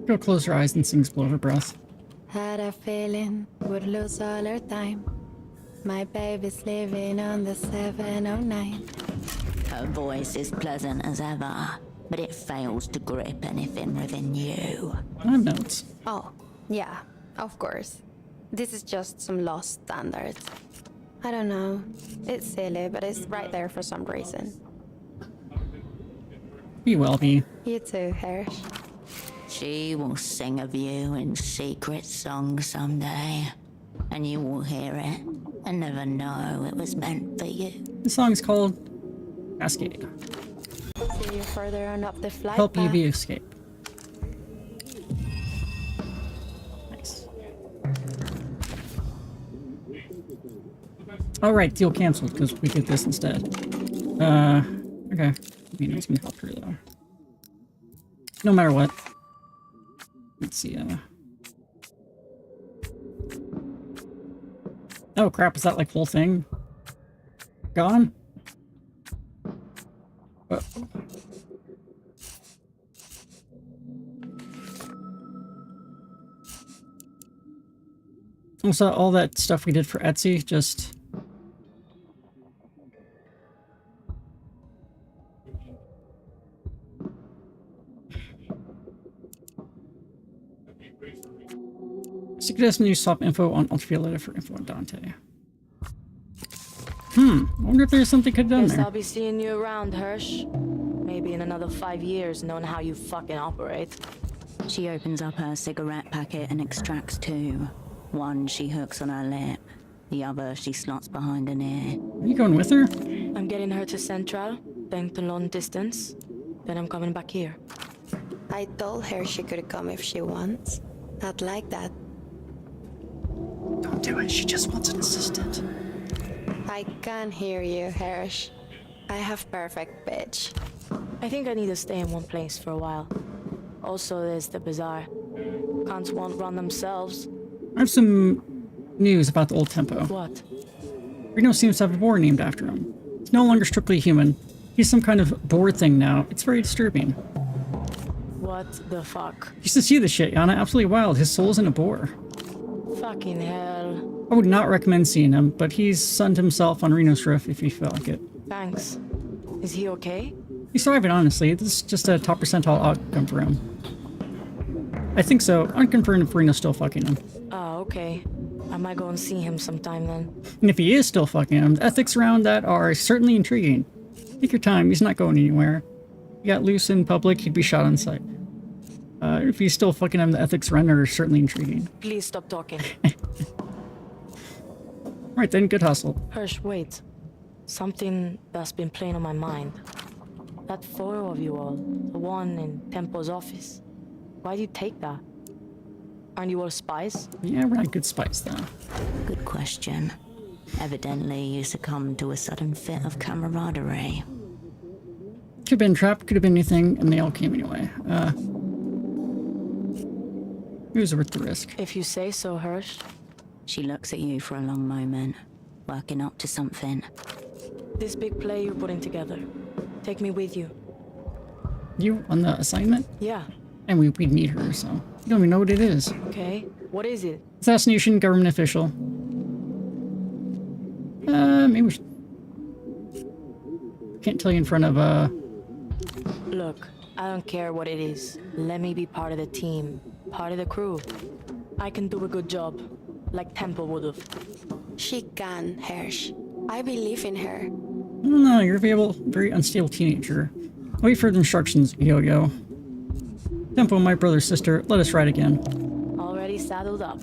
Girl closed her eyes and sings below her breath. Had a feeling would lose all her time. My baby's living on the 709. Her voice is pleasant as ever, but it fails to grip anything within you. I have notes. Oh, yeah, of course. This is just some lost standards. I don't know. It's silly, but it's right there for some reason. Be well, be. You too, Hirsch. She will sing of you in secret songs someday, and you will hear it and never know it was meant for you. The song's called Cascade. See you further on up the flight Help path. UV escape. Nice. Alright, deal canceled because we did this instead. Okay. I mean, it's gonna help her though. No matter what. Let's see, oh crap, is that like whole thing gone? Also, all that stuff we did for Etsy, just... Suggest new swap info on Ultravioletta for info on Dante. I wonder if there's something could have done Guess there. I'll be seeing you around, Hirsch. Maybe in another 5 years, knowing how you fucking operate. She opens up her cigarette packet and extracts two. One she hooks on her lip, the other she slots behind an ear. Are you going with her? I'm getting her to Central, then to long distance. Then I'm coming back here. I told her she could come if she wants. Not like that. Don't do it, she just wants an assistant. I can hear you, Hirsch. I have perfect pitch. I think I need to stay in one place for a while. Also, there's the bazaar. Cons won't run themselves. I have some news about the old Tempo. What? Reno seems to have a boar named after him. He's no longer strictly human. He's some kind of boar thing now. It's very disturbing. What the fuck? You should see this shit, Yana. Absolutely wild. His soul's in a boar. Fucking hell. I would not recommend seeing him, but he's sunned himself on Reno's roof if you feel like it. Thanks. Is he okay? He's thriving, honestly. This is just a top percentile outcome for him. I think so. Unconfirmed if Reno's still fucking him. Oh, okay. I might go and see him sometime then. And if he is still fucking him, the ethics around that are certainly intriguing. Take your time. He's not going anywhere. If he got loose in public, he'd be shot on sight. If he's still fucking him, the ethics around it are certainly intriguing. Please stop talking. Right then, good hustle. Hirsch, wait. Something that's been playing on my mind. That photo of you all, the one in Tempo's office. Why do you take that? Aren't you all spies? Yeah, we're not good spies, though. Good question. Evidently, you succumbed to a sudden fit of camaraderie. Could have been trapped, could have been anything, and they all came anyway. It was worth the risk. If you say so, Hirsch. She looks at you for a long moment, working up to something. This big play you're putting together. Take me with you. You on the assignment? Yeah. And we'd need her, so you don't even know what it is. Okay. What is it? Assassination, government official. Maybe we should... Can't tell you in front of, Look, I don't care what it is. Let me be part of the team. Part of the crew. I can do a good job. Like Tempo would've. She can, Hirsch. I believe in her. No, you're a very unstable teenager. Wait for the instructions, Yo-Yo. Tempo, my brother's sister, let us ride again. Already saddled up.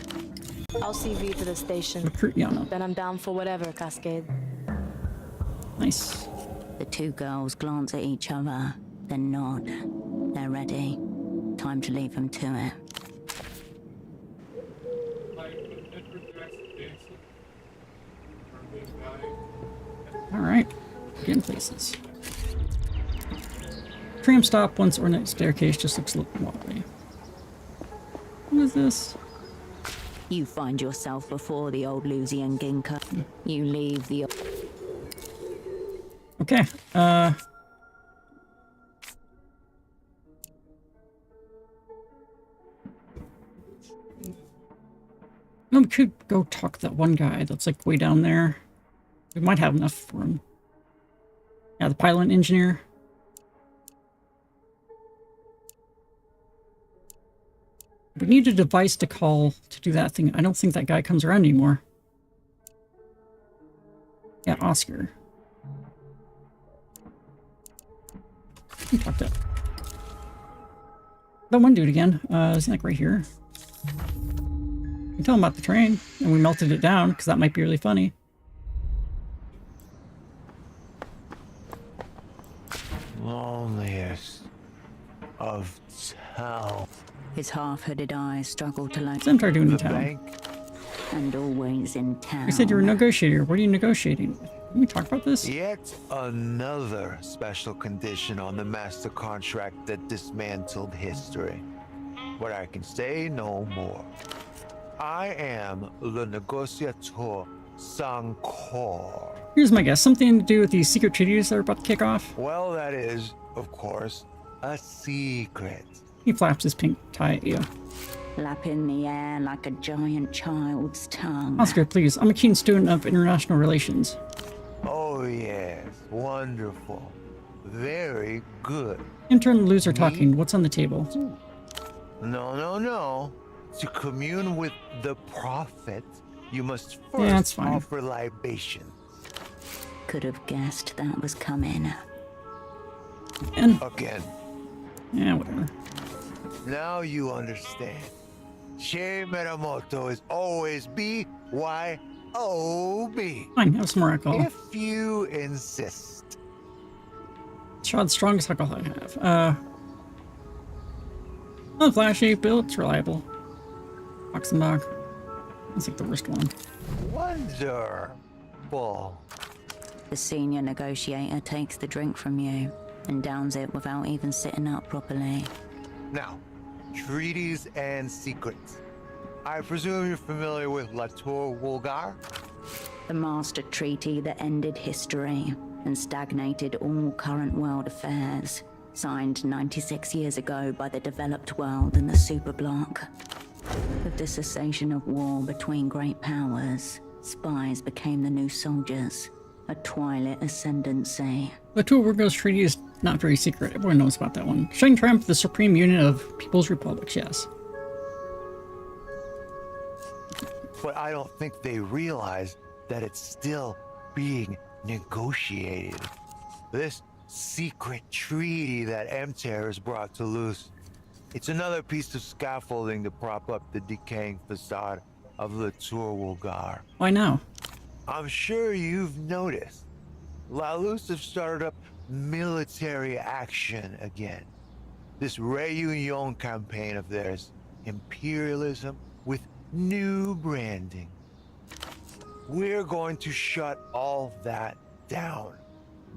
I'll see V to the station. Recruit Yana. Then I'm down for whatever, Cascade. Nice. The two girls glance at each other, then nod. They're ready. Time to leave them to it. Alright. Getting places. Tram stop, once ornate staircase just looks a little wobbly. What is this? You find yourself before the old Lusian Ginka. You leave the... Okay, no, we could go talk to that one guy that's like way down there. We might have enough for him. Yeah, the pilot engineer. We need a device to call to do that thing. I don't think that guy comes around anymore. Yeah, Oscar. Talk to That one dude again. Is he like right here? You can tell him about the train, and we melted it down because that might be really funny. Loneliest of town. His half-hooded eyes struggled to What's like, MTAR doing in The town? bank. and always in town. You said you're a negotiator. What are you negotiating? Can we talk about this? Yet another special condition on the master contract that dismantled history. But I can say no more. I am le negociateur sans corps. Here's my guess. Something to do with these secret treaties that are about to kick off. Well, that is, of course, a secret. He flaps his pink tie at you. Lap in the air like a giant child's tongue. Oscar, please. I'm a keen student of international relations. Oh, yes. Wonderful. Very good. Intern and Luz are talking. What's on the table? No. To commune with the prophet, you must Yeah, that's first fine. offer libations. Could have guessed that was coming. And Again, yeah, whatever. now you understand. Che Meramoto is always B-Y-O-B. Fine, have some more alcohol. If you insist. Shot strongest alcohol I have. Not flashy, but it's reliable. Oxenbach. That's like the worst one. Wonderful. The senior negotiator takes the drink from you and downs it without even sitting up properly. Now, treaties and secrets. I presume you're familiar with La Tour Wolgar? The master treaty that ended history and stagnated all current world affairs, signed 96 years ago by the developed world and the superbloc. With the cessation of war between great powers, spies became the new soldiers, a twilight ascendancy. The Two Virgo's Treaty is not very secret. Everyone knows about that one. Showing triumph of the supreme union of people's republics, yes. But I don't think they realize that it's still being negotiated. This secret treaty that MTAR has brought to Luz. It's another piece of scaffolding to prop up the decaying facade of La Tour Wolgar. Why now? I'm sure you've noticed. La Luz have started up military action again. This Réunion campaign of theirs, imperialism with new branding. We're going to shut all that down.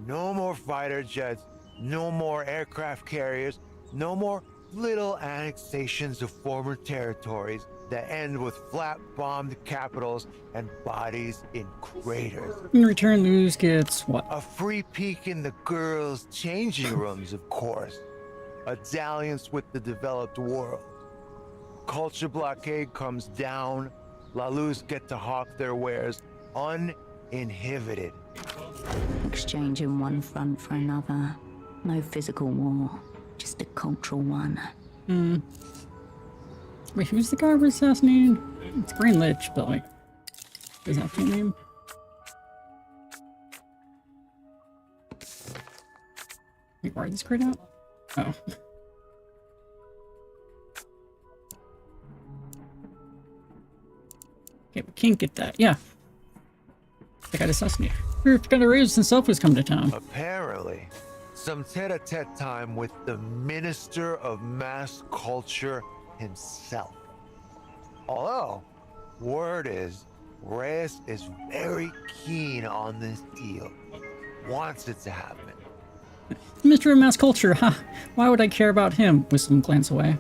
No more fighter jets, no more aircraft carriers, no more little annexations of former territories that end with flat-bombed capitals and bodies in craters. In return, Luz gets what? A free peek in the girls' changing rooms, of course. A dalliance with the developed world. Culture blockade comes down. La Luz get to hawk their wares uninhibited. Exchanging one front for another. No physical war, just a cultural one. Wait, who's the guy we're assassinating? It's Green Lich, but like, does that have a name? Wait, why is this crate out? Oh. Okay, we can't get that. Yeah. They got assassinated. Commander Reyes himself has come to town. Apparently, some tete-a-tete time with the Minister of Mass Culture himself. Although, word is, Reyes is very keen on this deal. Wants it to happen. Mr. of Mass Culture, huh? Why would I care about him? Wisdom glance away.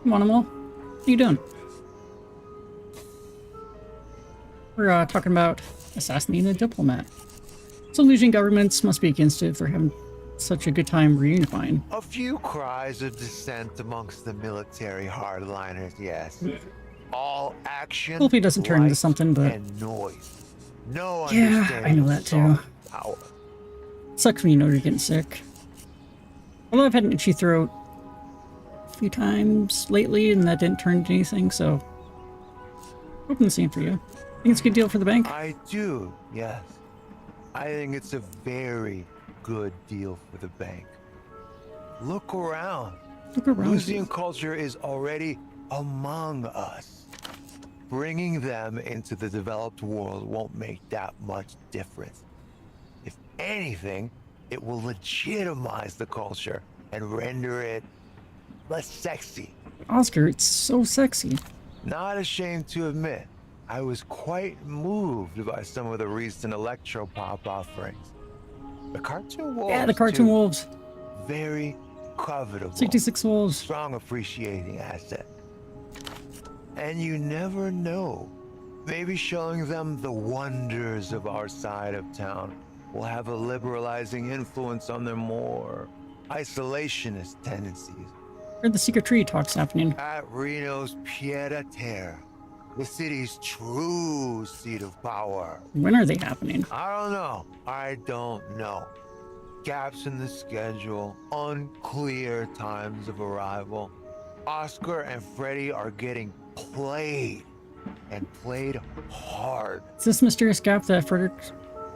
Come on, Amal. What are you doing? We're talking about assassinating a diplomat. So losing governments must be against it if they're having such a good time reunifying. A few cries of dissent amongst the military hardliners, yes. All action, Hopefully it doesn't turn into light, something, but- and noise. No Yeah, understanding I know of that too. soft power. Sucks when you know you're getting sick. Although I've had an itchy throat a few times lately, and that didn't turn into anything, so hoping the same for you. Think it's a good deal for the bank? I do, yes. I think it's a very good deal for the bank. Look around. Look around Lucian you. culture is already among us. Bringing them into the developed world won't make that much difference. If anything, it will legitimize the culture and render it less sexy. Oscar, it's so sexy. Not ashamed to admit, I was quite moved by some of the recent electropop offerings. The cartoon wolves. Yeah, the cartoon too, wolves. very covetable. 66 wolves. Strong appreciating asset. And you never know. Maybe showing them the wonders of our side of town will have a liberalizing influence on their more isolationist tendencies. Heard the secret tree talks happening. At Reno's pied-à-terre, the city's true seat of power. When are they happening? I don't know. I don't know. Gaps in the schedule, unclear times of arrival. Oscar and Freddy are getting played, and played hard. Is this mysterious gap that Frederick's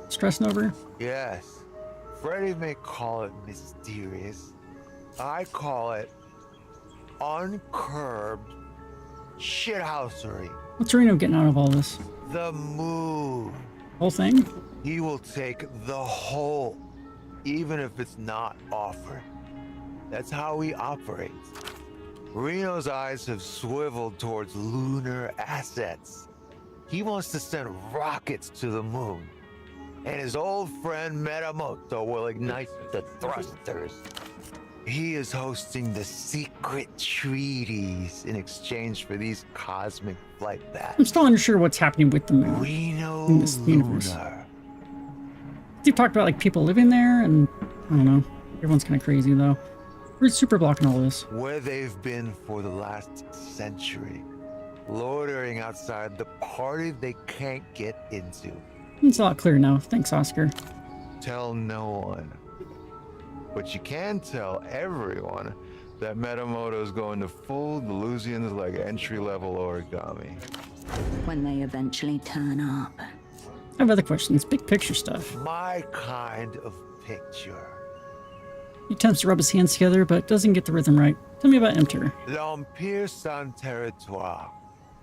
stressing over? Yes, Freddy may call it mysterious. I call it uncurbed shithousery. What's Reno getting out of all this? The mood. Whole thing? He will take the whole, even if it's not offered. That's how he operates. Reno's eyes have swiveled towards lunar assets. He wants to send rockets to the moon. And his old friend Metamoto will ignite the thrusters. He is hosting the secret treaties in exchange for these cosmic flight paths. I'm still unsure what's happening with the moon Reno in this universe. Lunar. You've talked about like people living there, and I don't know. Everyone's kind of crazy though. Where's Super blocking all this? Where they've been for the last century. Loitering outside the party they can't get into. It's a lot clearer now. Thanks, Oscar. Tell no one. But you can tell everyone that Metamoto's going to fold the Lusians like entry-level origami. When they eventually turn up. I have other questions. Big picture stuff. My kind of picture. He attempts to rub his hands together, but doesn't get the rhythm right. Tell me about Empire. L'Empire Sans Territoire.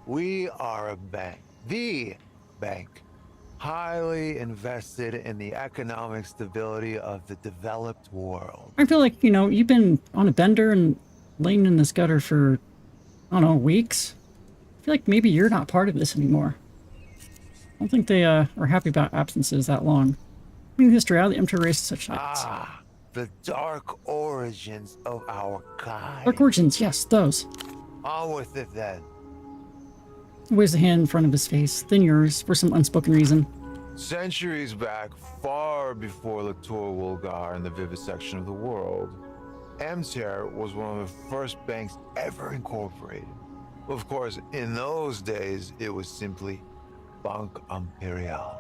We are a bank. The bank. Highly invested in the economic stability of the developed world. I feel like, you know, you've been on a bender and laying in this gutter for, I don't know, weeks. I feel like maybe you're not part of this anymore. I don't think they are happy about absences that long. I mean, history out of the Empire race such heights. Ah, the dark origins of our kind. Dark Origins, yes, those. On with it then. He waves a hand in front of his face, then yours, for some unspoken reason. Centuries back, far before Latour Woolgar and the vivisection of the world, Emter was one of the first banks ever incorporated. Of course, in those days, it was simply Banque Impériale.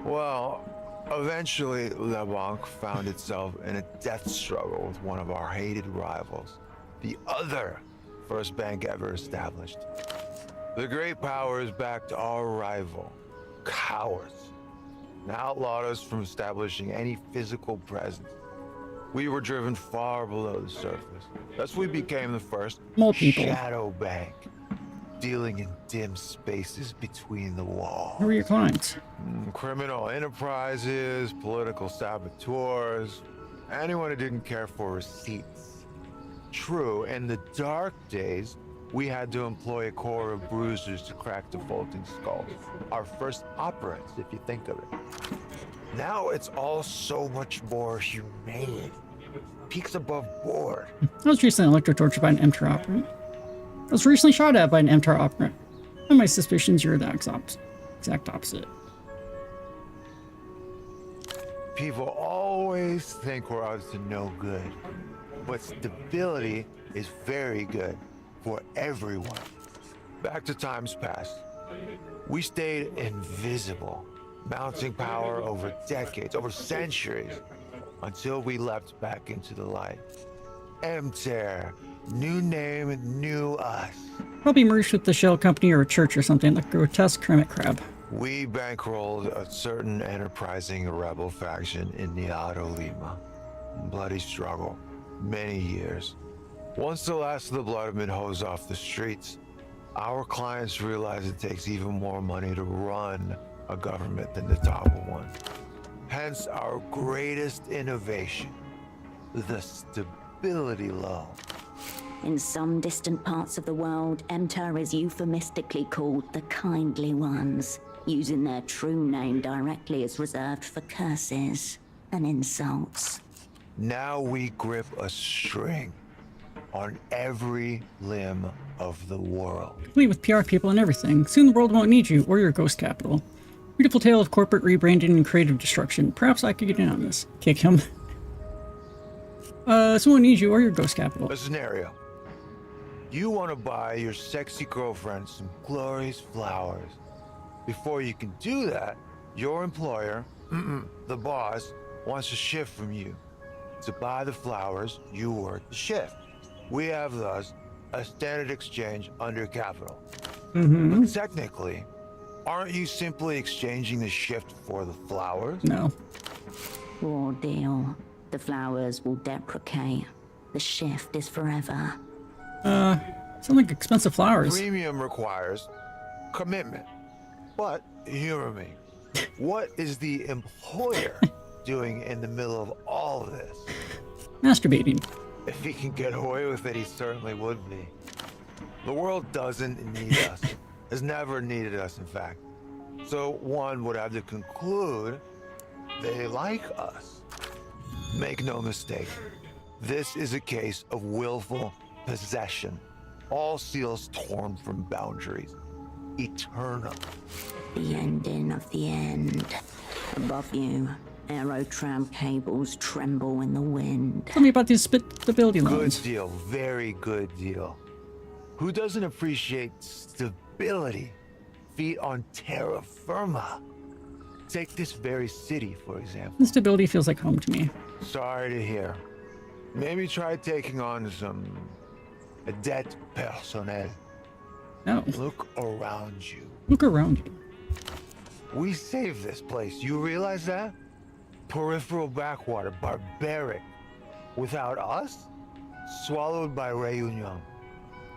Well, eventually, La Banque found itself in a death struggle with one of our hated rivals, the other first bank ever established. The great powers backed our rival, cowards, and outlawed us from establishing any physical presence. We were driven far below the surface. Thus we became the first More people. shadow bank, dealing in dim spaces between the walls. Who are your clients? Criminal enterprises, political saboteurs, anyone who didn't care for receipts. True, in the dark days, we had to employ a corps of bruisers to crack defaulting skulls. Our first operants, if you think of it. Now it's all so much more humane. Peaks above board. I was recently electrotortured by an MTAR operant. I was recently shot at by an MTAR operant. And my suspicions you're the exact opposite. People always think we're up to no good. But stability is very good for everyone. Back to times past. We stayed invisible, mounting power over decades, over centuries, until we leapt back into the light. Emter, new name, new us. Probably merged with the shell company or a church or something, like grotesque hermit crab. We bankrolled a certain enterprising rebel faction in Niado Lima. Bloody struggle, many years. Once the last of the blood have been hosed off the streets, our clients realize it takes even more money to run a government than the top one. Hence our greatest innovation, the stability loan. In some distant parts of the world, MTER is euphemistically called the Kindly Ones, using their true name directly as reserved for curses and insults. Now we grip a string on every limb of the world. Complete with PR people and everything. Soon the world won't need you or your ghost capital. Beautiful tale of corporate rebranding and creative destruction. Perhaps I could get in on this. Kick him. Someone won't need you or your ghost capital. A scenario. You want to buy your sexy girlfriend some glorious flowers. Before you can do that, your employer, the boss, wants a shift from you. To buy the flowers, you work the shift. We have thus a standard exchange under capital. But technically, aren't you simply exchanging the shift for the flowers? No. Raw deal. The flowers will deprecate. The shift is forever. Sound like expensive flowers. Premium requires commitment. But humor me. What is the employer doing in the middle of all of this? Masturbating. If he can get away with it, he certainly would be. The world doesn't need us. Has never needed us, in fact. So one would have to conclude they like us. Make no mistake. This is a case of willful possession. All seals torn from boundaries. Eternal. The ending of the end. Above you, aerotram cables tremble in the wind. Tell me about these stability Good loans. deal. Very good deal. Who doesn't appreciate stability? Feet on terra firma. Take this very city, for example. Instability feels like home to me. Sorry to hear. Maybe try taking on a debt personnel. No. Look around you. Look around you. We saved this place. You realize that? Peripheral backwater, barbaric. Without us, swallowed by Reunion.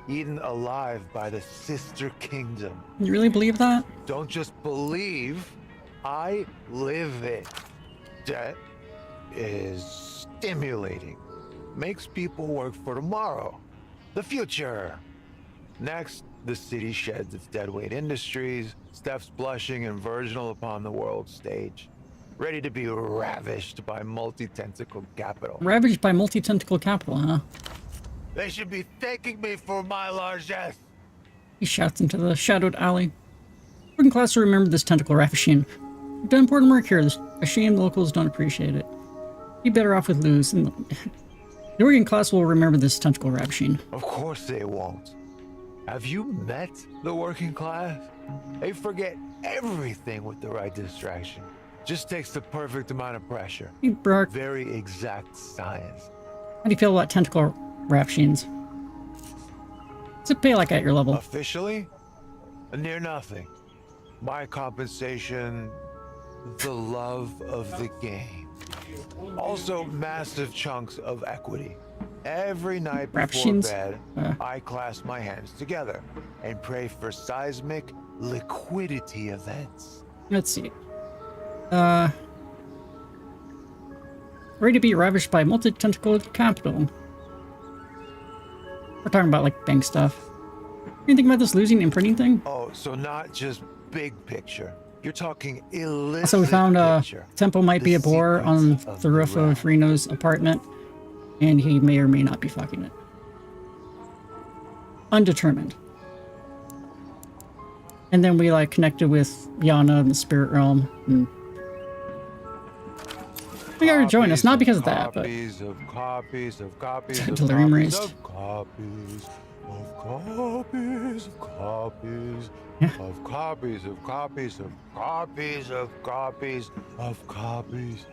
Eaten alive by the sister kingdom. You really believe that? Don't just believe, I live it. Debt is stimulating. Makes people work for tomorrow. The future. Next, the city sheds its deadweight industries, steps blushing and virginal upon the world stage, ready to be ravished by multi-tentacled capital. Ravaged by multi-tentacle capital, huh? They should be thanking me for my largesse. He shouts into the shadowed alley. Working class will remember this tentacle ravishing. You've done important work here. A shame the locals don't appreciate it. Be better off with Luz. And the working class will remember this tentacle ravishing. Of course they won't. Have you met the working class? They forget everything with the right distraction. Just takes the perfect amount of pressure. Hey, Brock, Very exact science. how do you feel about tentacle ravishings? Does it pay like at your level? Officially, near nothing. My compensation, the love of the game. Also, massive chunks of equity. Every night before Ravishings? bed, I clasp my hands together and pray for seismic liquidity events. Let's see. Ready to be ravished by multi-tentacled capital. We're talking about like bank stuff. You think about this losing imprinting thing? Oh, so not just big picture. You're talking illicit So we found picture. Tempo might be a The bore on secrets of the roof realm. of Reno's apartment, and he may or may not be fucking it. Undetermined. And then we like connected with Yana in the spirit realm. And we got her to join us, not because of that, but Copies of copies of copies of Delirium copies raised. of copies of copies of copies Yeah. of copies of copies of copies of copies of copies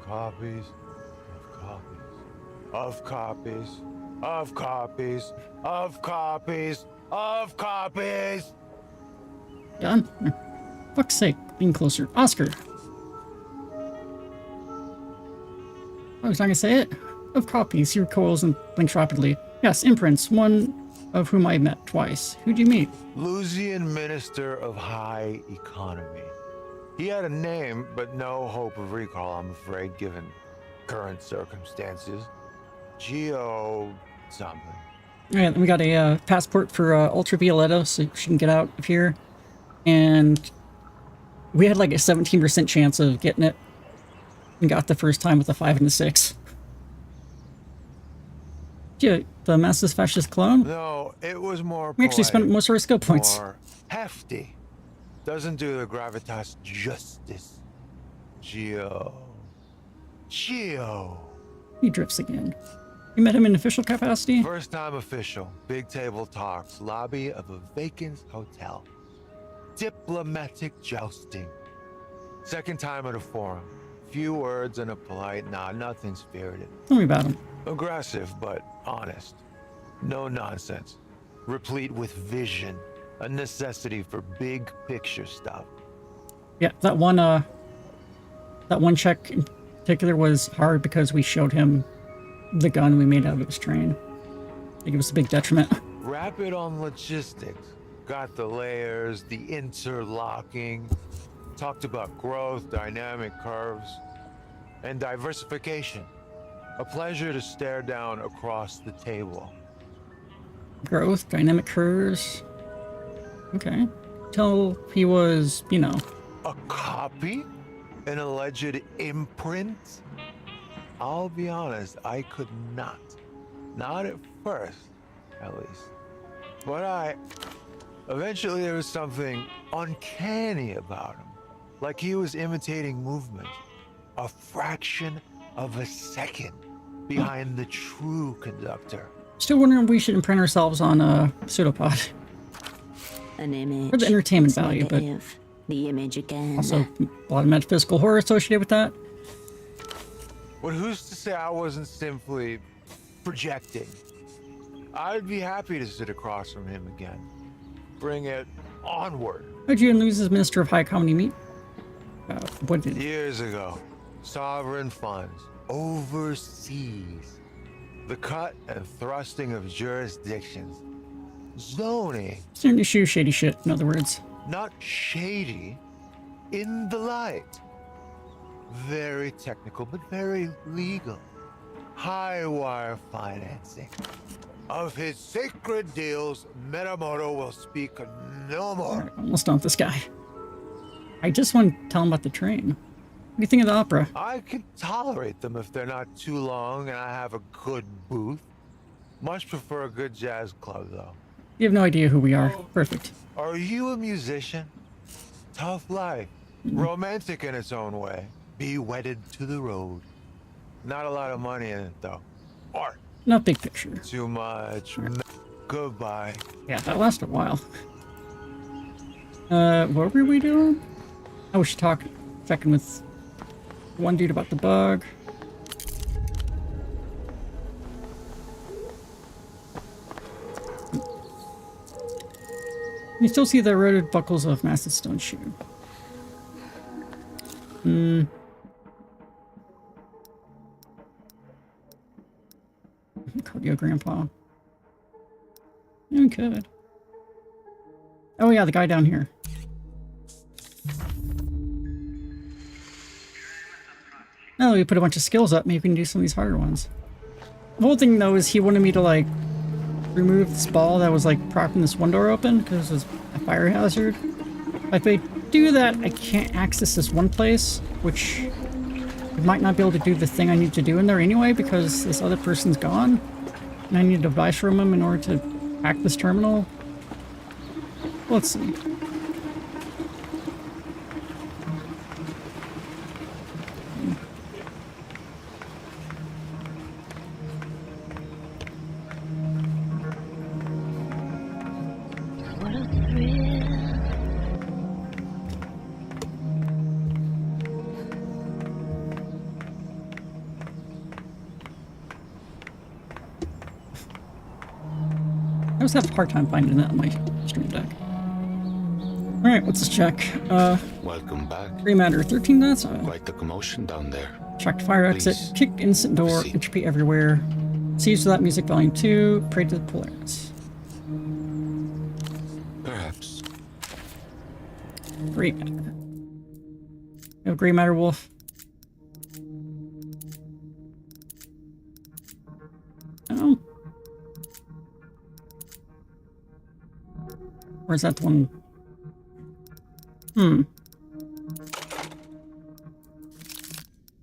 of copies of copies of copies of copies of copies. done. Fuck's sake, being closer. Oscar. I was not gonna say it. Of copies, he recoils and blinks rapidly. Yes, imprints, one of whom I met twice. Who'd you meet? Lusian Minister of High Economy. He had a name, but no hope of recall, I'm afraid, given current circumstances. Geo something. Alright, we got a passport for Ultravioletto, so she can get out of here. And we had like a 17% chance of getting it. And got the first time with a 5 and a 6. Yeah, the Masses Fascist clone? No, it was more We actually spent poetic, most of our skill points. more hefty. Doesn't do the gravitas justice. Geo. He drifts again. You met him in official capacity? First time official. Big table talks. Lobby of a vacant hotel. Diplomatic jousting. Second time at a forum. Few words and a polite nod. Nothing spirited. Tell me about him. Aggressive, but honest. No nonsense. Replete with vision. A necessity for big picture stuff. Yeah, that one check in particular was hard because we showed him the gun we made out of his train. I think it was a big detriment. Rapid on logistics. Got the layers, the interlocking. Talked about growth, dynamic curves, and diversification. A pleasure to stare down across the table. Growth, dynamic curves. Okay. Till he was, you know. A copy? An alleged imprint? I'll be honest, I could not. Not at first, at least. But eventually there was something uncanny about him. Like he was imitating movement. A fraction of a second behind the true conductor. Still wondering if we should imprint ourselves on a pseudopod. An image. For the entertainment It's value, but negative. The image again. also a lot of metaphysical horror associated with that. But who's to say I wasn't simply projecting? I'd be happy to sit across from him again. Bring it onward. How'd you and Luce's Minister of High Economy meet? What did Years ago, sovereign funds, overseas. The cut and thrusting of jurisdictions. Zoning. It's an issue, shady shit, in other words. Not shady, in the light. Very technical, but very legal. High wire financing. Of his sacred deals, Metamoto will speak no more. Right, almost done with this guy. I just want to tell him about the train. What do you think of the opera? I can tolerate them if they're not too long and I have a good booth. Much prefer a good jazz club, though. You have no idea who we are. Perfect. Are you a musician? Tough life. Romantic in its own way. Be wedded to the road. Not a lot of money in it, though. Art. Not big picture. Too much. Goodbye. Yeah, that lasted a while. What were we doing? Oh, we should checking with one dude about the bug. You still see the eroded buckles of Massive Stone shoe. Cardio Grandpa. You could. Oh yeah, the guy down here. Now that we put a bunch of skills up, maybe we can do some of these harder ones. The whole thing though is he wanted me to like remove this ball that was like propping this one door open because it was a fire hazard. If I do that, I can't access this one place, which I might not be able to do the thing I need to do in there anyway because this other person's gone. And I need a device from him in order to hack this terminal. Let's see. I always have a hard time finding that on my stream deck. Alright, what's this check? Welcome back. Free matter, 13 minutes? Quite the commotion down there. Checked fire exit, Please, kicked instant door, have a seat. HP everywhere. Seas Without Music Volume 2, Pray to the Polaris. Perhaps. Grey Matter. No Grey Matter Wolf. Oh. Or is that the one?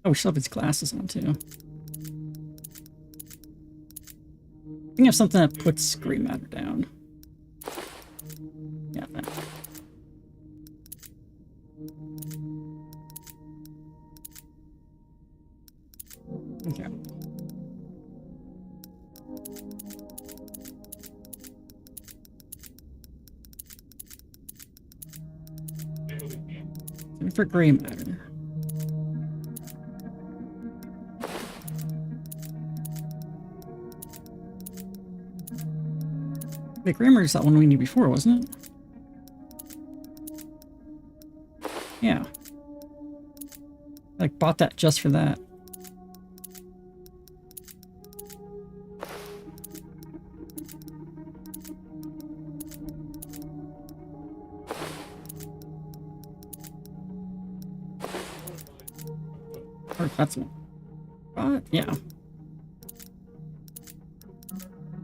Oh, we still have his glasses on too. I think I have something that puts Grey Matter down. Yeah, that. Okay. For Grey Matter. The Grey Matter's that one we knew before, wasn't it? Yeah. Like, bought that just for that. Or that's one. Yeah.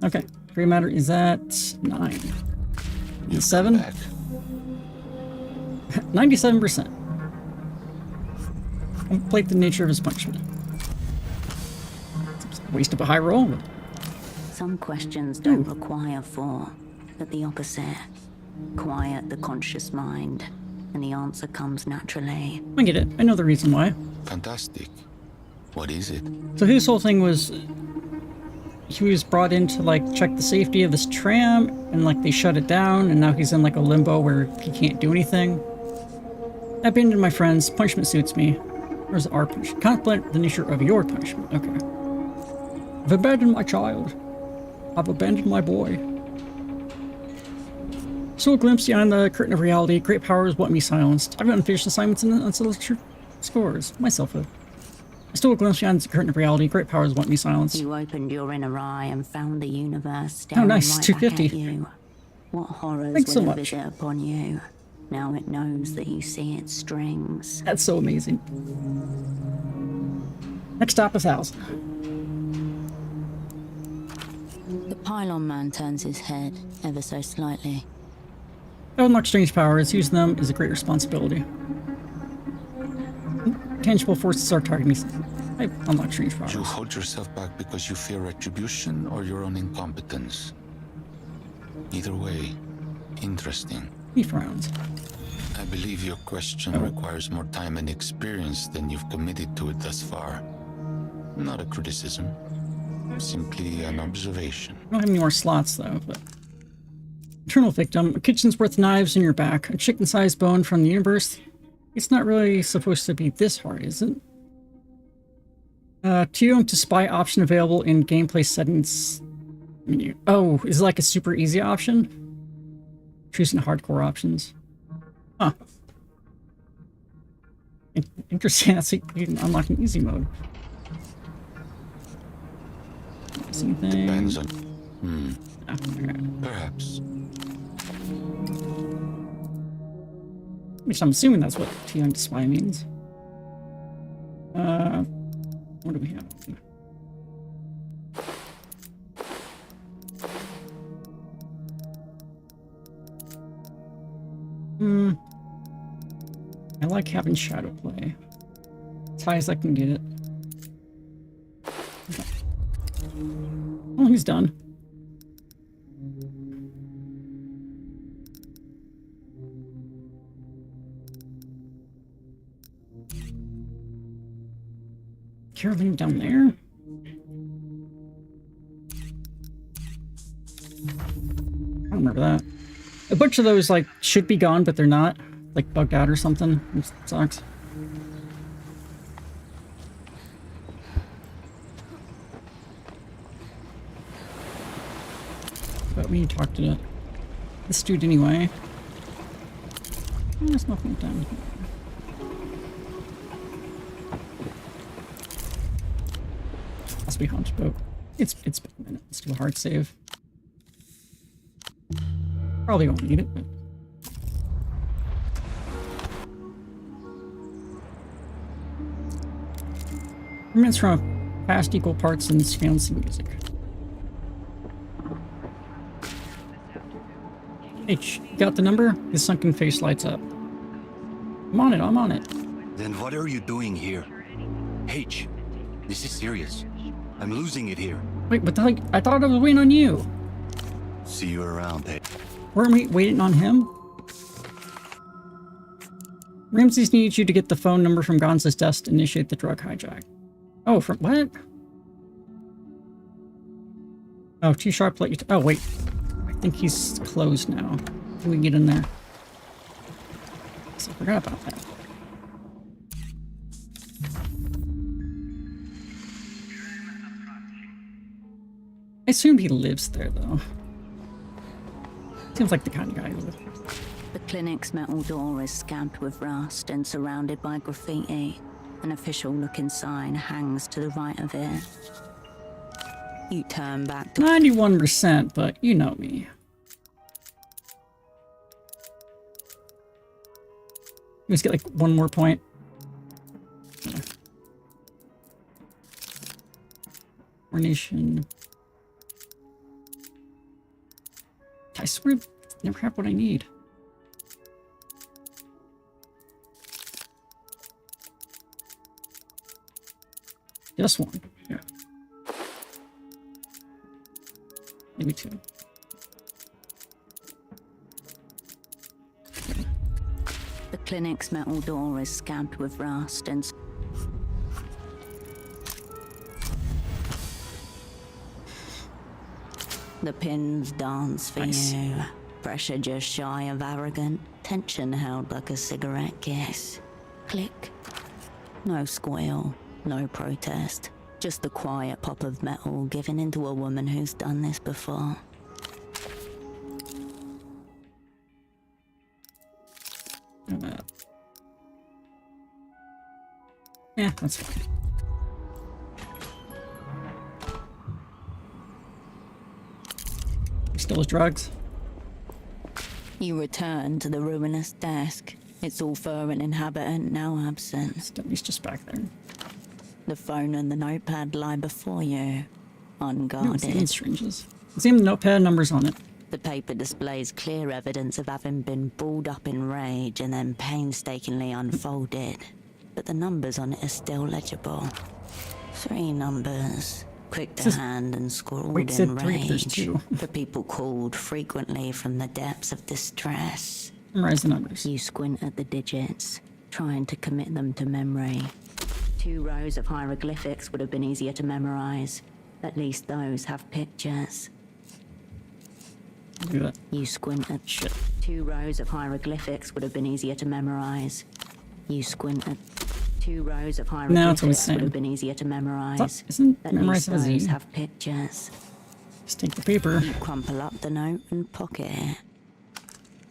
Okay. Grey Matter is at 9. 7? 97%. Complete the nature of his punishment. Waste of a high roll. Some questions don't require 4, but the opposite. Quiet the conscious mind, and the answer comes naturally. I get it. I know the reason why. Fantastic. What is it? So his whole thing was he was brought in to like check the safety of this tram, and like they shut it down, and now he's in like a limbo where he can't do anything. I abandoned my friends. Punishment suits me. Where's our punishment? Contemplate the nature of your punishment. Okay. I've abandoned my child. I've abandoned my boy. So a glimpse behind the curtain of reality. Great powers want me silenced. I've got unfinished assignments and unselected scores. Myself have. I stole a glimpse behind the curtain of reality. Great powers want me silenced. You opened your inner eye and found the universe Oh, staring nice. right 250. back at you. What horrors Thanks so will it much. visit upon you? Now it knows that you see its strings. That's so amazing. Next stop, 1,000. The pylon man turns his head ever so slightly. I unlock strange powers. Using them is a great responsibility. Tangible forces are targeting me. I unlock strange powers. You hold yourself back because you fear retribution or your own incompetence. Either way, interesting. He frowns. I believe your question requires more time and experience than you've committed to it thus far. Not a criticism, simply an observation. I don't have any more slots though, but... Eternal victim. A kitchen's worth knives in your back. A chicken-sized bone from the universe. It's not really supposed to be this hard, is it? Tune to spy option available in gameplay settings menu. Oh, is it like a super easy option? Choosing hardcore options. Huh. Interesting. That's like you can unlock an easy mode. Depends on... Okay. Perhaps. Which I'm assuming that's what tune to spy means. What do we have? I like having shadow play. As high as I can get it. Okay. Oh, he's done. Caroline down there? I don't remember that. A bunch of those, like, should be gone, but they're not. Like, bugged out or something. It sucks. But we need to talk to this dude anyway. Oh, there's nothing down here. Must be Hunchboat. It's been a minute. Let's do a hard save. Probably won't need it, but... Remnants from past equal parts in fantasy music. H, got the number? His sunken face lights up. I'm on it, I'm on it. Then what are you doing here? H, this is serious. I'm losing it here. Wait, what the heck? I thought I was waiting on you. See you around, H. Weren't we waiting on him? Ramses needs you to get the phone number from Gonza's desk to initiate the drug hijack. Oh, from what? Oh, too sharp. Let you. Oh, wait. I think he's closed now. Can we get in there? So I forgot about that. I assumed he lives there, though. Seems like the kind of guy who would. The clinic's metal door is scabbed with rust and surrounded by graffiti. An official-looking sign hangs to the right of it. You turn back to 91%, but you know me. Let's get like one more point. Coronation. I swear, I never have what I need. Just one. Yeah. Maybe two. the clinic's metal door is scabbed with rust and the pins dance for you. Pressure just shy of arrogant. Tension held like a cigarette kiss. Click. No squeal. No protest. Just the quiet pop of metal given into a woman who's done this before. Yeah, that's fine. Still his drugs. You return to the ruinous desk. Its all-furring inhabitant now absent. He's just back there. The phone and the notepad lie before you, unguarded. No, syringes. See the notepad numbers on it. The paper displays clear evidence of having been balled up in rage and then painstakingly unfolded. But the numbers on it are still legible. 3 numbers. Quick to hand and scrawled in rage. For people called frequently from the depths of distress. Memorize the numbers. You squint at the digits, trying to commit them to memory. 2 rows of hieroglyphics would have been easier to memorize. At least those have pictures. I'll do that. You squint at 2 rows of hieroglyphics would have been easier to memorize. You squint at 2 rows of hieroglyphics would have been easier to memorize. Isn't At memorize least a those Z? have pictures. Just take the paper. You crumple up the note and pocket it.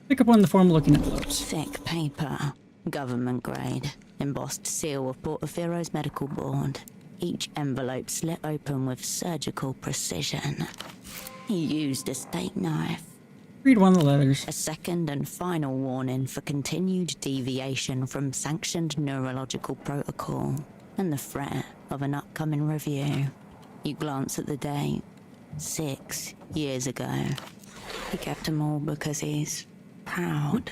Pick up one of the form-looking envelopes. Thick paper, government grade, embossed seal of Portofiero's medical board. Each envelope slit open with surgical precision. He used a steak knife. Read one of the letters. A second and final warning for continued deviation from sanctioned neurological protocol and the threat of an upcoming review. You glance at the date. 6 years ago. He kept them all because he's proud.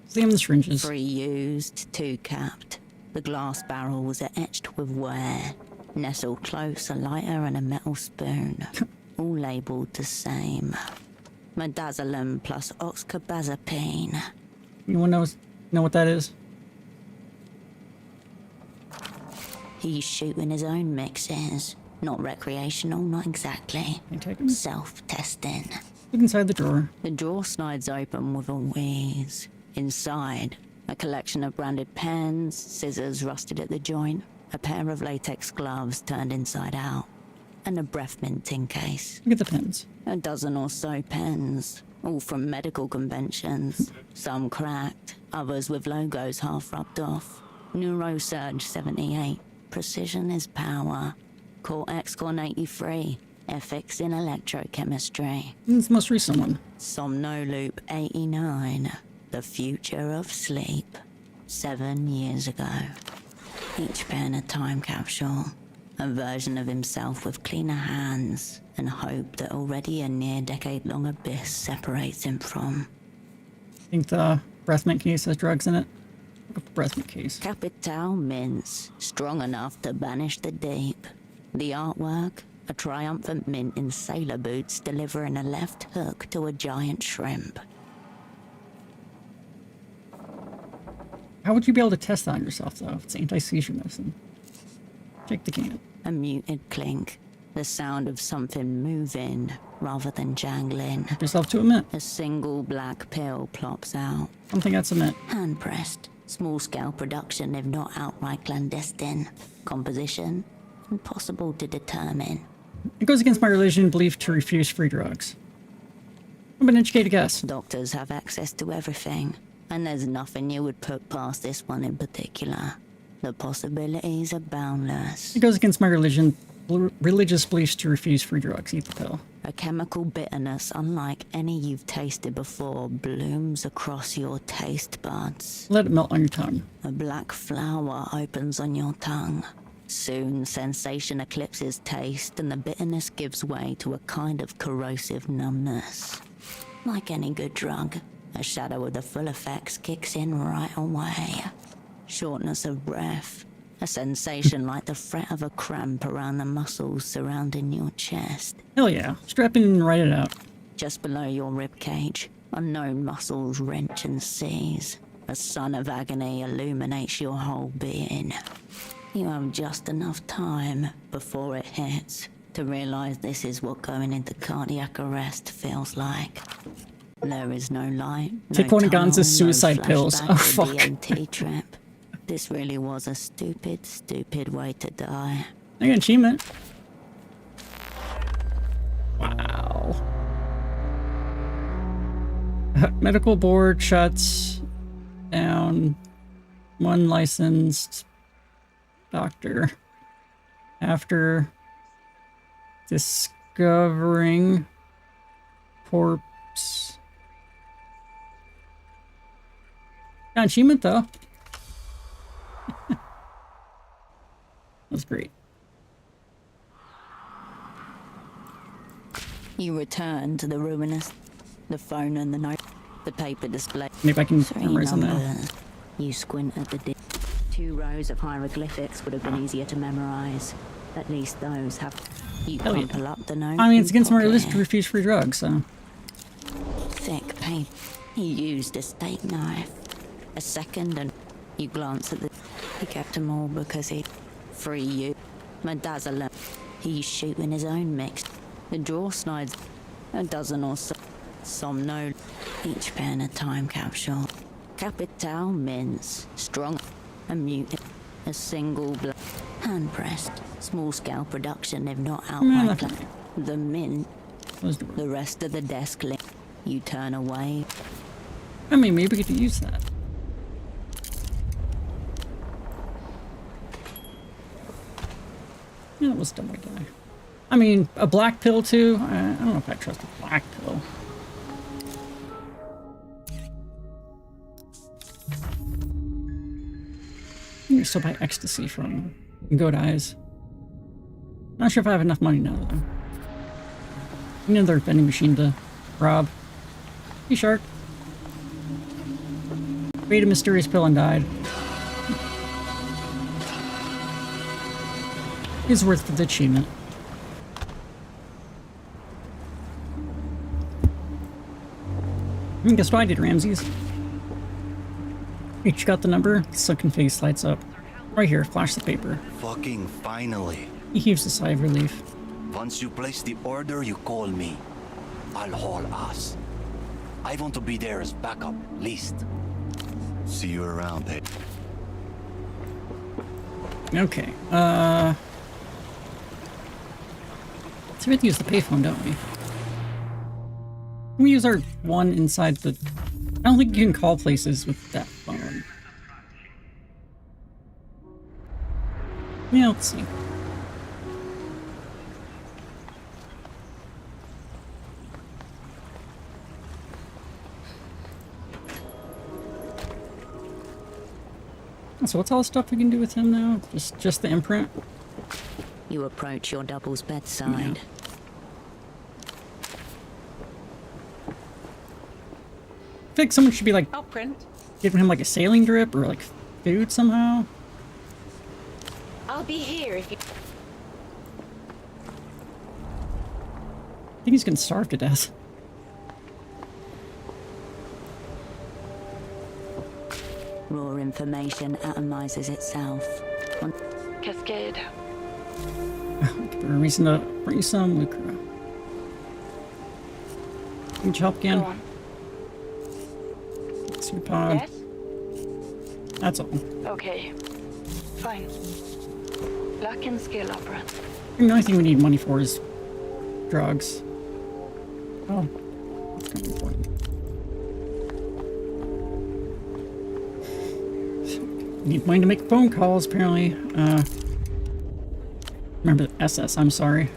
See him the syringes. 3 used, 2 capped. The glass barrels are etched with wear. Nestled close, a lighter and a metal spoon. All labelled the same. Midazolam plus oxcarbazepine. Anyone know what that is? He's shooting his own mixes. Not recreational, not exactly. Self-testing. Look inside the drawer. The drawer slides open with a wheeze. Inside, a collection of branded pens, scissors rusted at the joint, a pair of latex gloves turned inside out, and a breath minting case. Look at the pens. A dozen or so pens, all from medical conventions. Some cracked, others with logos half rubbed off. Neurosurge 78. Precision is power. Cortex Con 83. ethics in electrochemistry. It's the most recent one. Somnoloop 89, the future of sleep. 7 years ago. Each pen a time capsule. A version of himself with cleaner hands and hope that already a near decade-long abyss separates him from. I think the breath mint case has drugs in it. Look up the breath mint case. Capital mints, strong enough to banish the deep. The artwork, a triumphant mint in sailor boots delivering a left hook to a giant shrimp. How would you be able to test that on yourself, though? It's anti-seizure medicine. Check the can. A muted clink, the sound of something moving rather than jangling. Help yourself to a mint. A single black pill plops out. I don't think that's a mint. Hand pressed. Small-scale production, if not outright clandestine. Composition, impossible to determine. It goes against my religion and belief to refuse free drugs. I'm an educated guess. Doctors have access to everything, and there's nothing you would put past this one in particular. The possibilities are boundless. It goes against my religious beliefs to refuse free drugs. Eat the pill. A chemical bitterness unlike any you've tasted before blooms across your taste buds. Let it melt on your tongue. A black flower opens on your tongue. Soon, sensation eclipses taste, and the bitterness gives way to a kind of corrosive numbness. Like any good drug, a shadow of the full effects kicks in right away. Shortness of breath, a sensation like the fret of a cramp around the muscles surrounding your chest. Hell yeah. Strap in and write it out. Just below your ribcage, unknown muscles wrench and seize. A sun of agony illuminates your whole being. You have just enough time before it hits to realize this is what going into cardiac arrest feels like. There is no light, Take one of Gonza's suicide pills. Oh, fuck. DMT trip. This really was a stupid, stupid way to die. I got an achievement. Wow. Medical board shuts down one licensed doctor after discovering corpse. Got an achievement though. That's great. You return to the ruinous, the phone and the note, the paper display. Maybe I can 3 memorize them now. numbers. You squint at the 2 rows of hieroglyphics would have been easier to memorize. At least those have. You Hell yeah. crumple up the note. I mean, it's and against my pocket religion it. to refuse free drugs, so. Thick paper. He used a steak knife. A second and you glance at the. He kept them all because he. Free you. Medazzaler. He's shooting his own mix. The drawer slides. A dozen or so. Somno. Each pen a time capsule. Capital mints. Strong. A mutant. A single hand pressed. Small scale production if not outright. The mint. The rest of the desk link. You turn away. I mean, maybe we could use that. Yeah, that was a dumb guy. I mean, a black pill too? I don't know if I trust a black pill. You can still buy ecstasy from Goat Eyes. Not sure if I have enough money now though. Another vending machine to rob. Hey, shark. Ate a mysterious pill and died. It's worth the achievement. Guess what I did, Ramses? Each got the number, the sunken face lights up. Right here, flash the paper. Fucking finally. He heaves a sigh of relief. Once you place the order, you call me. I'll haul ass. I want to be there as backup, least. See you around, eh? Okay, so we have to use the payphone, don't we? We use our one inside the... I don't think you can call places with that phone. Yeah, let's see. So what's all the stuff we can do with him now? Just the imprint? You approach your double's bedside. Yeah. I feel like someone should be like I'll print. giving him like a sailing drip or like food somehow. I'll be here if you. I think he's gonna starve to death. Raw information atomizes itself. Cascade. Give her a reason to bring some Lucra. Need help again? Go on. Suit pod. Yes? That's all. Okay. Fine. Luck and skill, Opera. The only thing we need money for is drugs. Oh, that's kind of important. Need money to make phone calls, apparently. Remember the SS, I'm sorry.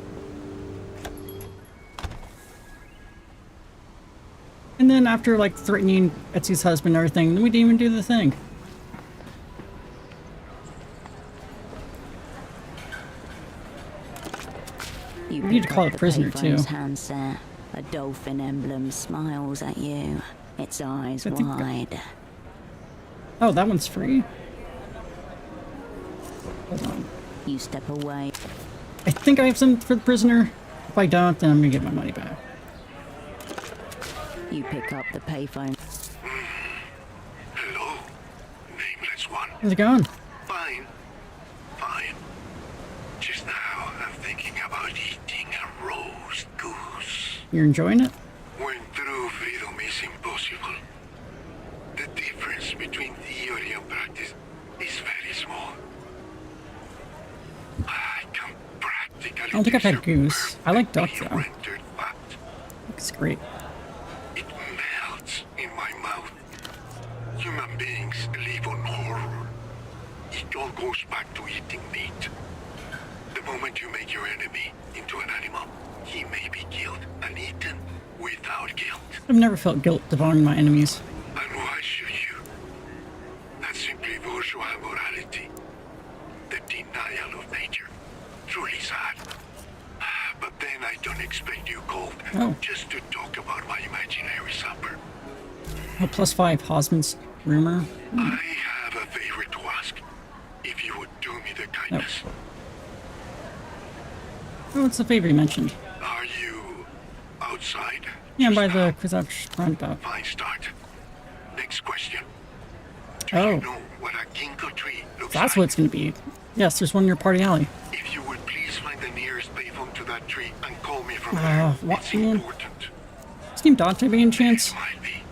And then after, like, threatening Etsy's husband and everything, we didn't even do the thing. You We need to pick call up a prisoner, the too. payphone's handset. A dolphin emblem smiles at you, its eyes I think- wide. Oh, that one's free? Hold on. You step away. I think I have something for the prisoner. If I don't, then I'm gonna get my money back. You pick up the payphone. Hello, nameless one. How's it going? Fine, fine. Just now, I'm thinking about eating a roast goose. You're enjoying it? When true freedom is impossible, the difference between theory and practice is very small. I can practically. I don't think I've had goose. I like duck though. rendered fact. It's great. It melts in my mouth. Human beings live on horror. It all goes back to eating meat. The moment you make your enemy into an animal, he may be killed and eaten without guilt. I've never felt guilt devouring my enemies. And why should you? That's simply bourgeois morality. The denial of nature. Truly sad. But then I don't expect you cold Oh. just to talk about my imaginary supper. Oh, +5 Hosman's rumor. I have a favor to ask. If you would do me the kindness. Oh, what's the favor you mentioned? Are you outside? Yeah, by the Krizak roundabout. Fine start. Next question. Do Oh. you know what a ginkgo tree looks That's like? what it's gonna be. Yes, there's one near Party Alley. If you would please find the nearest payphone to that tree and call me from there. What, It's man? important. Is name Dante by any chance? Might be.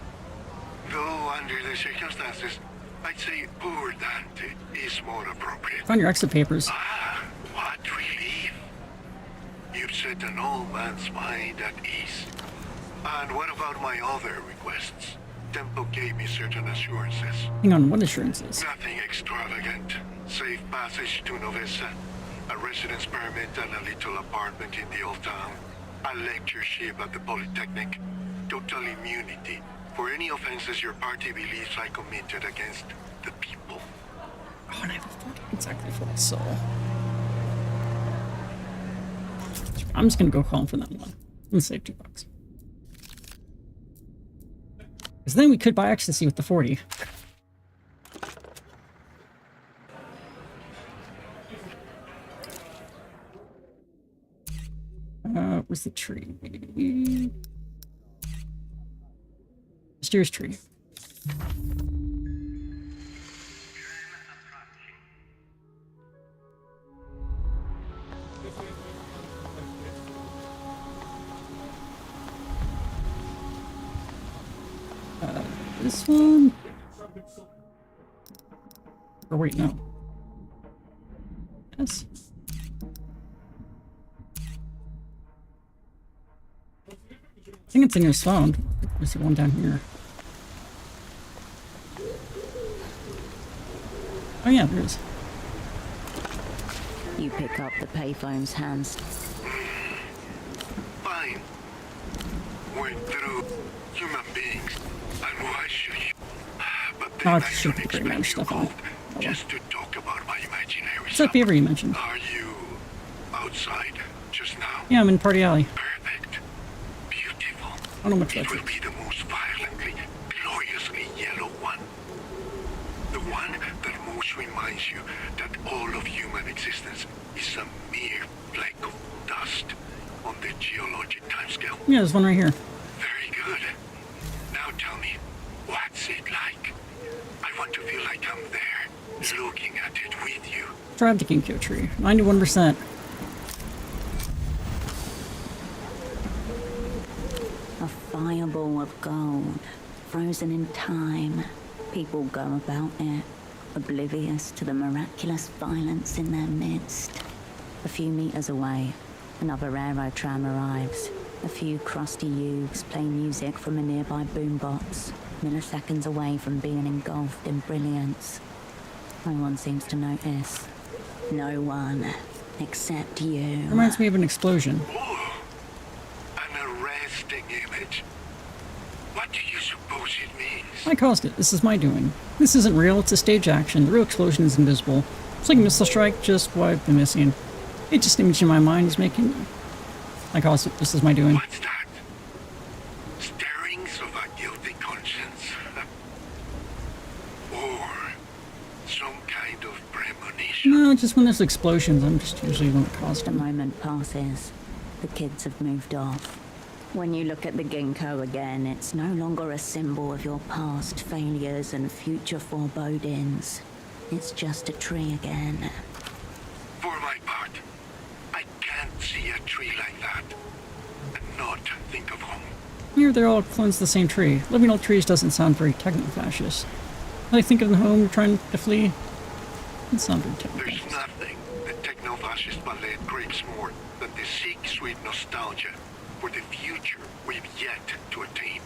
Though under the circumstances, I'd say poor Dante is more appropriate. Found your exit papers. Ah, what relief. You've set an old man's mind at ease. And what about my other requests? Tempo gave me certain assurances. Hang on, what assurances? Nothing extravagant. Safe passage to Novessa, a residence permit and a little apartment in the old town, a lectureship at the Polytechnic, total immunity for any offenses your party believes I committed against the people. Oh, and I have a fucking exactly full soul. I'm just gonna go call him for that one. And save $2. Because then we could buy ecstasy with the 40. Where's the tree? Mysterious tree. This one? Or wait, no. Yes. I think it's in his phone. There's the one down here. Oh yeah, there is. You pick up the payphone's hands. Fine. Went through human beings, and why should you? But then Oh, I it should don't be great expect match you stuff on. cold just to talk about my imaginary What's that fever you mentioned? Are you outside just now? Yeah, I'm in Party Alley. Perfect. Beautiful. I don't know much It about will be the most violently, gloriously yellow one. The one that most reminds you that all of human existence is a mere fleck of dust on the geologic timescale. Yeah, there's one right here. Very good. Now tell me, what's it like? I want to feel like I'm there, looking at it with you. Drive the Ginkgo tree. 91%. A fireball of gold, frozen in time. People go about it, oblivious to the miraculous violence in their midst. A few meters away, another aerotram arrives. A few crusty youths play music from a nearby boombox, milliseconds away from being engulfed in brilliance. No one seems to notice. No one, except you. Reminds me of an explosion. An arresting image. What do you suppose it means? I caused it. This is my doing. This isn't real. It's a stage action. The real explosion is invisible. It's like a missile strike, just wiped the missing. It just image in my mind is making... I caused it. This is my doing. What's that? Stirrings of a guilty conscience? Or some kind of premonition? No, just when there's explosions, I'm just usually the one that caused The them. moment passes. The kids have moved off. When you look at the ginkgo again, it's no longer a symbol of your past failures and future forebodings. It's just a tree again. For my part, I can't see a tree like that and not think of home. Here, they're all clones of the same tree. Living old trees doesn't sound very techno-fascist. When I think of the home trying to flee, it sounds very techno-fascist. There's nothing that techno-fascist ballet craves more than the sick, sweet nostalgia for the future we've yet to attain.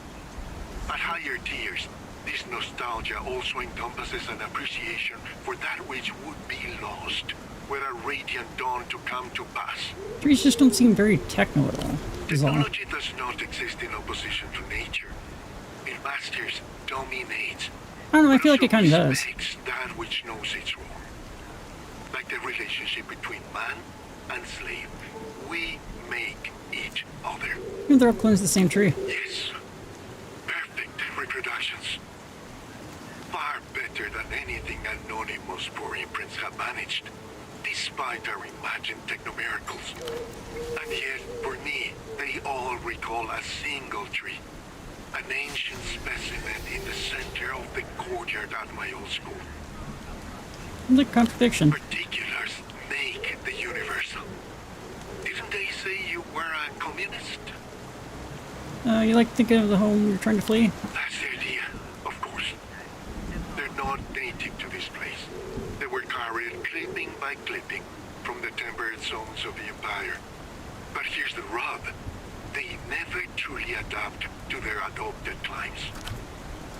At higher tiers, this nostalgia also encompasses an appreciation for that which would be lost, were a radiant dawn to come to pass. Trees just don't seem very techno at all. Is all. Technology does not exist in opposition to nature. It masters, dominates. I don't know, I feel like it kind of does. Respects that which knows it's wrong. Like the relationship between man and slave. We make each other. Here, they're all clones of the same tree. Yes. Perfect reproductions. Far better than anything Anonymous poor imprints have managed, despite our imagined techno-miracles. And yet, for me, they all recall a single tree. An ancient specimen in the center of the courtyard at my old school. The contradiction. Particulars make the universal. Didn't they say you were a communist? You like thinking of the home you're trying to flee? That's the idea, of course. They're not native to this place. They were carried clipping by clipping from the temperate zones of the Empire. But here's the rub. They never truly adapt to their adopted climes.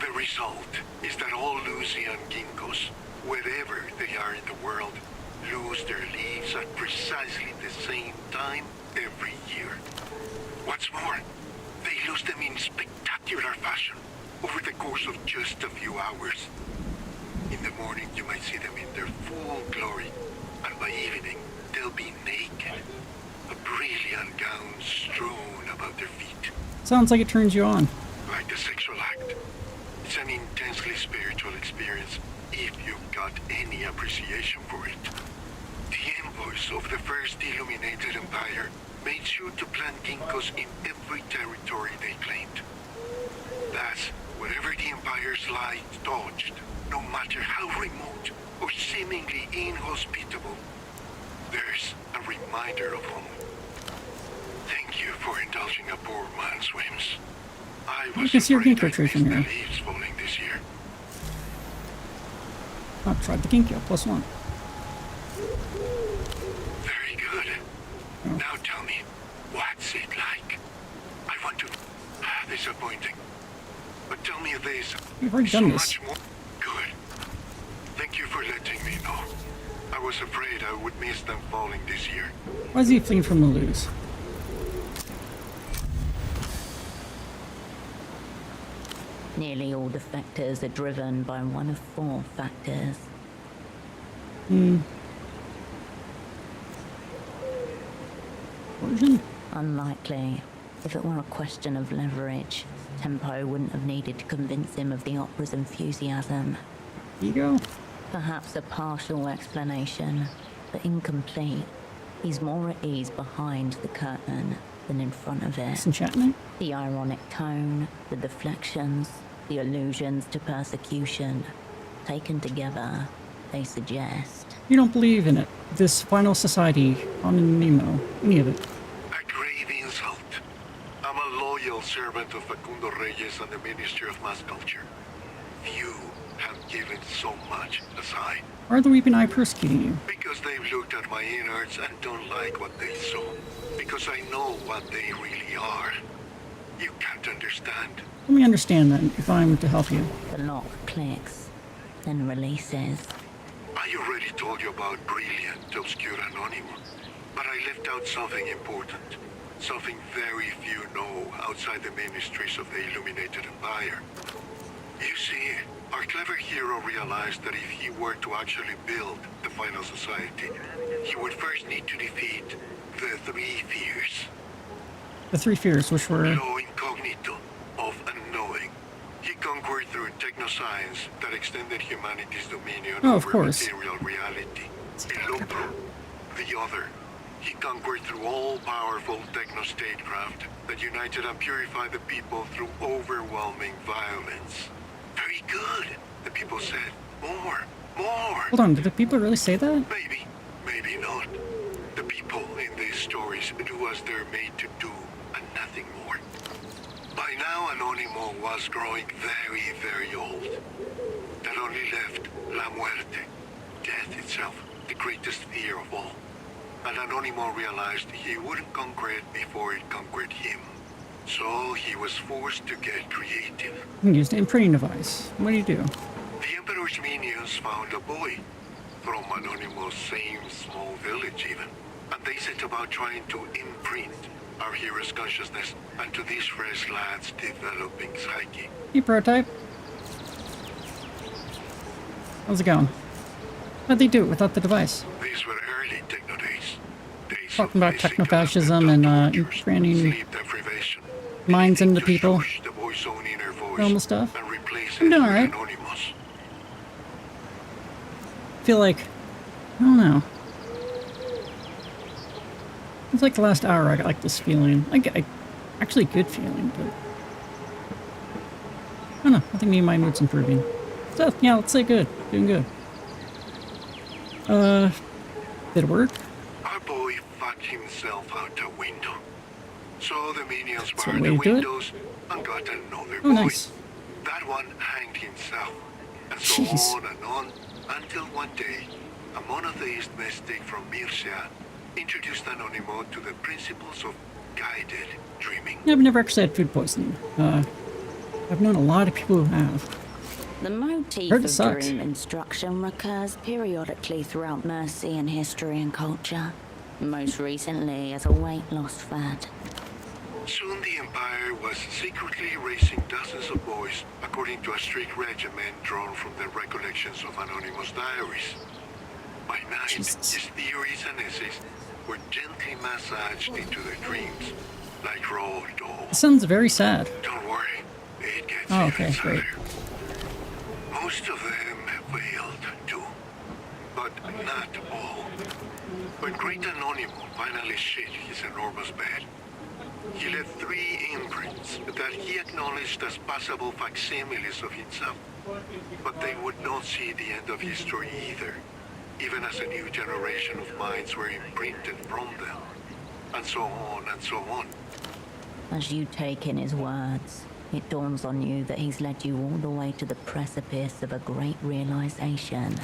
The result is that all Lucian ginkgos, wherever they are in the world, lose their leaves at precisely the same time every year. What's more, they lose them in spectacular fashion over the course of just a few hours. In the morning you might see them in their full glory, and by evening they'll be naked, a brilliant gown strewn about their feet. Sounds like it turns you on. Like the sexual act. It's an intensely spiritual experience if you've got any appreciation for it. The envoys of the first illuminated empire made sure to plant ginkgos in every territory they claimed. Thus, wherever the empire's light touched, no matter how remote or seemingly inhospitable, there's a reminder of home. Thank you for indulging a poor man's whims. I was can see your afraid ginkgo I'd tree miss from the here. leaves falling this year. I've tried the Ginkgo, +1. Very good. Now tell me, what's it like? I want to... Disappointing. But tell me this. We've already so done this. much more. Good. Thank you for letting me know. I was afraid I would miss them falling this year. Why is he fleeing from the Luz? Nearly all defectors are driven by one of 4 factors. Origin? Unlikely. If it were a question of leverage, Tempo wouldn't have needed to convince him of the opera's enthusiasm. Ego? Perhaps a partial explanation, but incomplete. He's more at ease behind the curtain than in front of it. Disenchantment? The ironic tone, the deflections, the allusions to persecution. Taken together, they suggest... You don't believe in it. This final society, on Nemo, any of it. A grave insult. I'm a loyal servant of Facundo Reyes and the Ministry of Mass Culture. Few have given so much aside. Why are the Weeping Eye persecuting you? Because they've looked at my innards and don't like what they saw. Because I know what they really are. You can't understand. Let me understand then, if I'm to help you. The lock clicks, then releases. I already told you about Brilliant, Obscure Anonymous, but I left out something important. Something very few know outside the ministries of the Illuminated Empire. You see, our clever hero realized that if he were to actually build the final society, he would first need to defeat the three fears. The three fears, which were... Lo incognito, of unknowing. He conquered through technoscience that extended humanity's dominion of over course. material reality. Illumbro, the other. He conquered through all-powerful techno-statecraft that united and purified the people through overwhelming violence. Very good, the people said. More, more. Hold on, did the people really say that? Maybe, maybe not. The people in these stories do as they're made to do, and nothing more. By now, Anonimo was growing very, very old. That only left La Muerte, death itself, the greatest fear of all. And Anonimo realized he wouldn't conquer it before it conquered him. So he was forced to get creative. You used an imprinting device. What do you do? The Emperor's minions found a boy, from Anonimo's same small village even. And they set about trying to imprint our hero's consciousness onto this fresh lad's developing psyche. Hey, prototype. How's it going? How'd they do it without the device? These were early techno days. Talking about technofascism and imprinting minds into people. Normal stuff. I'm doing alright. Feel like... I don't know. It's like the last hour I got like this feeling. Actually a good feeling, but... I don't know. I think maybe my mood's improving. So, yeah, let's say good. Doing good. Did it work? Our boy fucked himself out the window. So the minions That's barred one way the to do it. windows and got another Oh, boy. nice. That one hanged himself. And so Jeez. on and on, until one day, a monotheist mystic from Mircea introduced Anonimo to the principles of guided dreaming. I've never actually had food poisoning. I've known a lot of people who have. The motif Heard it of sucks. dream instruction recurs periodically throughout Mercy and history and culture. Most recently as a weight loss fad. Soon the Empire was secretly raising dozens of boys according to a strict regimen drawn from the recollections of Anonymous diaries. By night, his theories and essays were gently massaged into their dreams, like raw dough. It sounds very sad. Don't worry, it gets Oh, even okay, great. sadder. Most of them failed too, but not all. When Great Anonymous finally shit his enormous bed, he left 3 imprints that he acknowledged as possible facsimiles of himself. But they would not see the end of history either, even as a new generation of minds were imprinted from them, and so on and so on. As you take in his words, it dawns on you that he's led you all the way to the precipice of a great realization.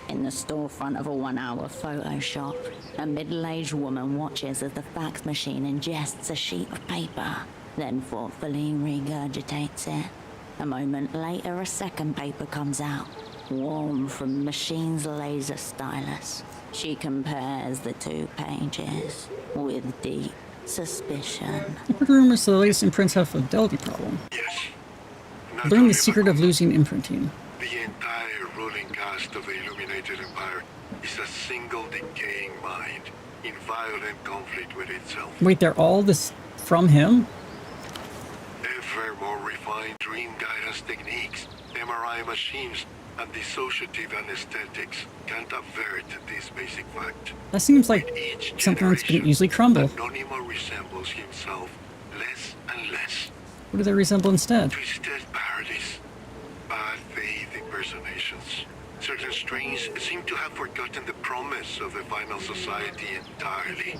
In the storefront of a 1-hour photo shop, a middle-aged woman watches as the fax machine ingests a sheet of paper, then thoughtfully regurgitates it. A moment later, a second paper comes out, warm from the machine's laser stylus. She compares the 2 pages with deep suspicion. I've heard rumors the latest imprints have a fidelity problem. Yes. Learn the secret of losing imprinting. The entire ruling caste of the Illuminated Empire is a single decaying mind in violent conflict with itself. Wait, they're all this from him? Ever more refined dream guidance techniques, MRI machines, and dissociative anesthetics can't avert this basic fact. That seems like something that's going to easily crumble. Anonymous resembles himself less and less. What do they resemble instead? Twisted parodies, bad faith impersonations. Certain strains seem to have forgotten the promise of the final society entirely.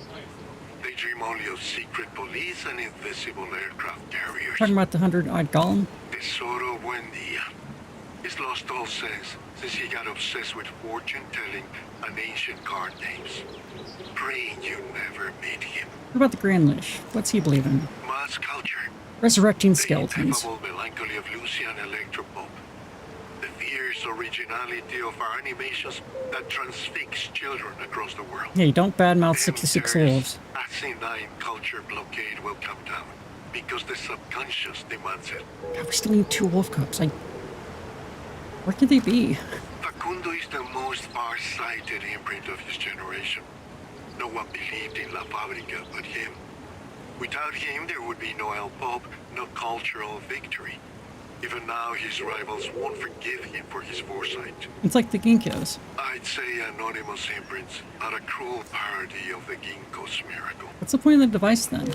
They dream only of secret police and invisible aircraft carriers. Talking about the 100-eyed golem? Tesoro Buendia. He's lost all sense since he got obsessed with fortune-telling and ancient card names. Praying you never meet him. What about the Grand Lich? What's he believe in? Mass culture. Resurrecting skeletons. The ineffable melancholy of Lucian Electropop. The fierce originality of our animations that transfix children across the world. Hey, don't badmouth 66 wolves. Asinine culture blockade will come down because the subconscious demands it. God, we still need 2 wolf cups. Where could they be? Facundo is the most far-sighted imprint of his generation. No one believed in La Fábrica but him. Without him, there would be no El Pop, no cultural victory. Even now, his rivals won't forgive him for his foresight. It's like the Ginkgos. I'd say anonymous imprints are a cruel parody of the Ginkgo's miracle. What's the point of the device then?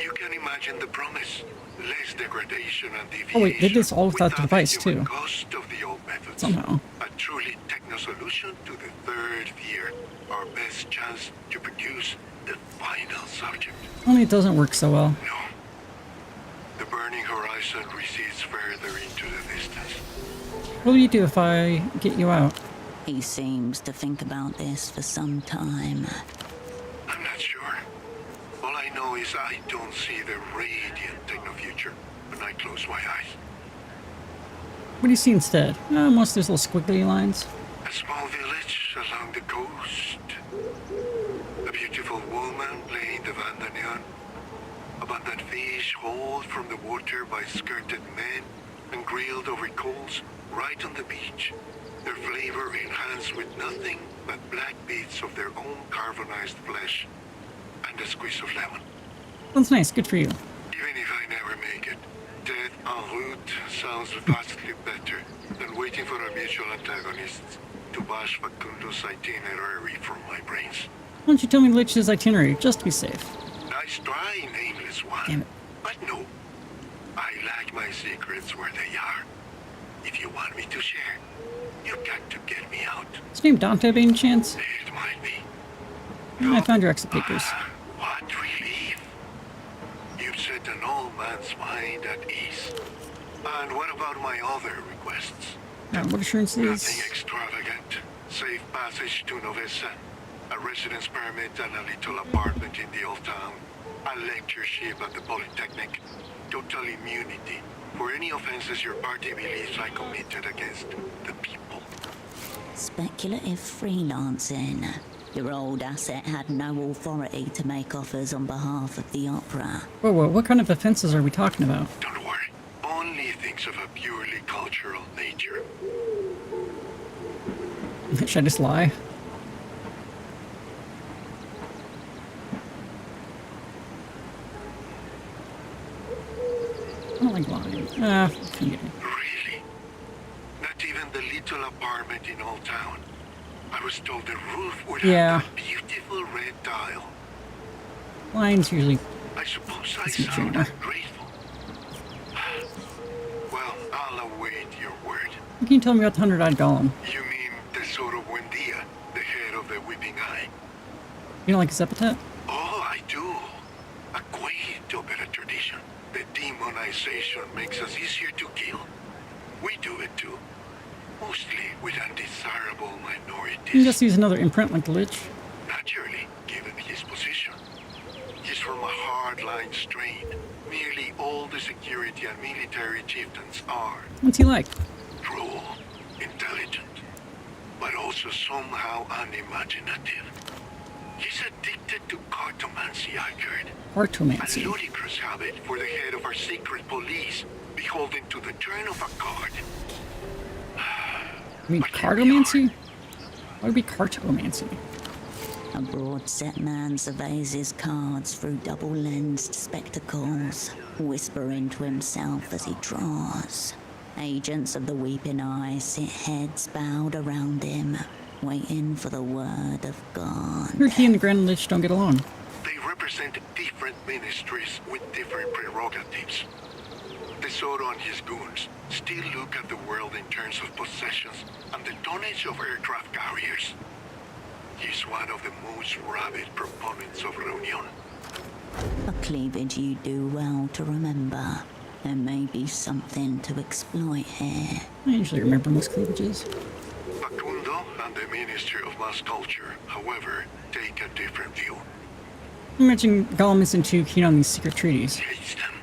You can imagine the promise. Less degradation and deviation. Oh wait, did this all without the device too? Cost of the old methods. Somehow. A truly techno solution to the third year. Our best chance to produce the final subject. Only it doesn't work so well. No. The burning horizon recedes further into the distance. What will you do if I get you out? He seems to think about this for some time. I'm not sure. All I know is I don't see the radiant techno-future when I close my eyes. What do you see instead? Most of those little squiggly lines. A small village along the coast. A beautiful woman playing the bandoneon. Abundant fish hauled from the water by skirted men and grilled over coals right on the beach. Their flavor enhanced with nothing but black bits of their own carbonized flesh and a squeeze of lemon. That's nice, good for you. Even if I never make it, death en route sounds vastly better than waiting for our mutual antagonists to bash Facundo's itinerary from my brains. Why don't you tell me Lich's itinerary, just to be safe? Nice try, nameless one. Damn it. But no, I like my secrets where they are. If you want me to share, you've got to get me out. Is his name Dante by any chance? It might be. I found your exit papers. What relief. You've set an old man's mind at ease. And what about my other requests? What assurances? Nothing extravagant. Safe passage to Novessa, a residence permit and a little apartment in the old town, a lectureship at the Polytechnic, total immunity for any offenses your party believes I committed against the people. Speculative freelancing. Your old asset had no authority to make offers on behalf of the opera. Whoa, what kind of offenses are we talking about? Don't worry. Only things of a purely cultural nature. Should I just lie? I don't like lying. Yeah. Really? Not even the little apartment in Old Town. I was told the roof would have a beautiful red tile. Lying's usually... I suppose I sound ungrateful. Well, I'll await your word. What can you tell me about the 100-eyed golem? You mean Tesoro Buendia, the head of the Weeping Eye? You don't like his epithet? Oh, I do. A quaint opera tradition. The demonization makes us easier to kill. We do it too. Mostly with undesirable minorities. You can just use another imprint like the Lich. Naturally, given his position. He's from a hardline strain. Nearly all the security and military chieftains are. What's he like? Cruel, intelligent, but also somehow unimaginative. He's addicted to cartomancy, I heard. Cartomancy. A ludicrous habit for the head of our secret police, beholden to the turn of a card. You mean cartomancy? What would be cartomancy? A broad-set man surveys his cards through double-lensed spectacles, whispering to himself as he draws. Agents of the Weeping Eye sit heads bowed around him, waiting for the word of God. Heard he and the Grand Lich don't get along. They represent different ministries with different prerogatives. Tesoro and his goons still look at the world in terms of possessions and the tonnage of aircraft carriers. He's one of the most rabid proponents of Reunion. A cleavage you do well to remember. There may be something to exploit here. I usually remember most cleavages. Facundo and the Ministry of Mass Culture, however, take a different view. I imagine Gollum isn't too keen on these secret treaties. Hates them.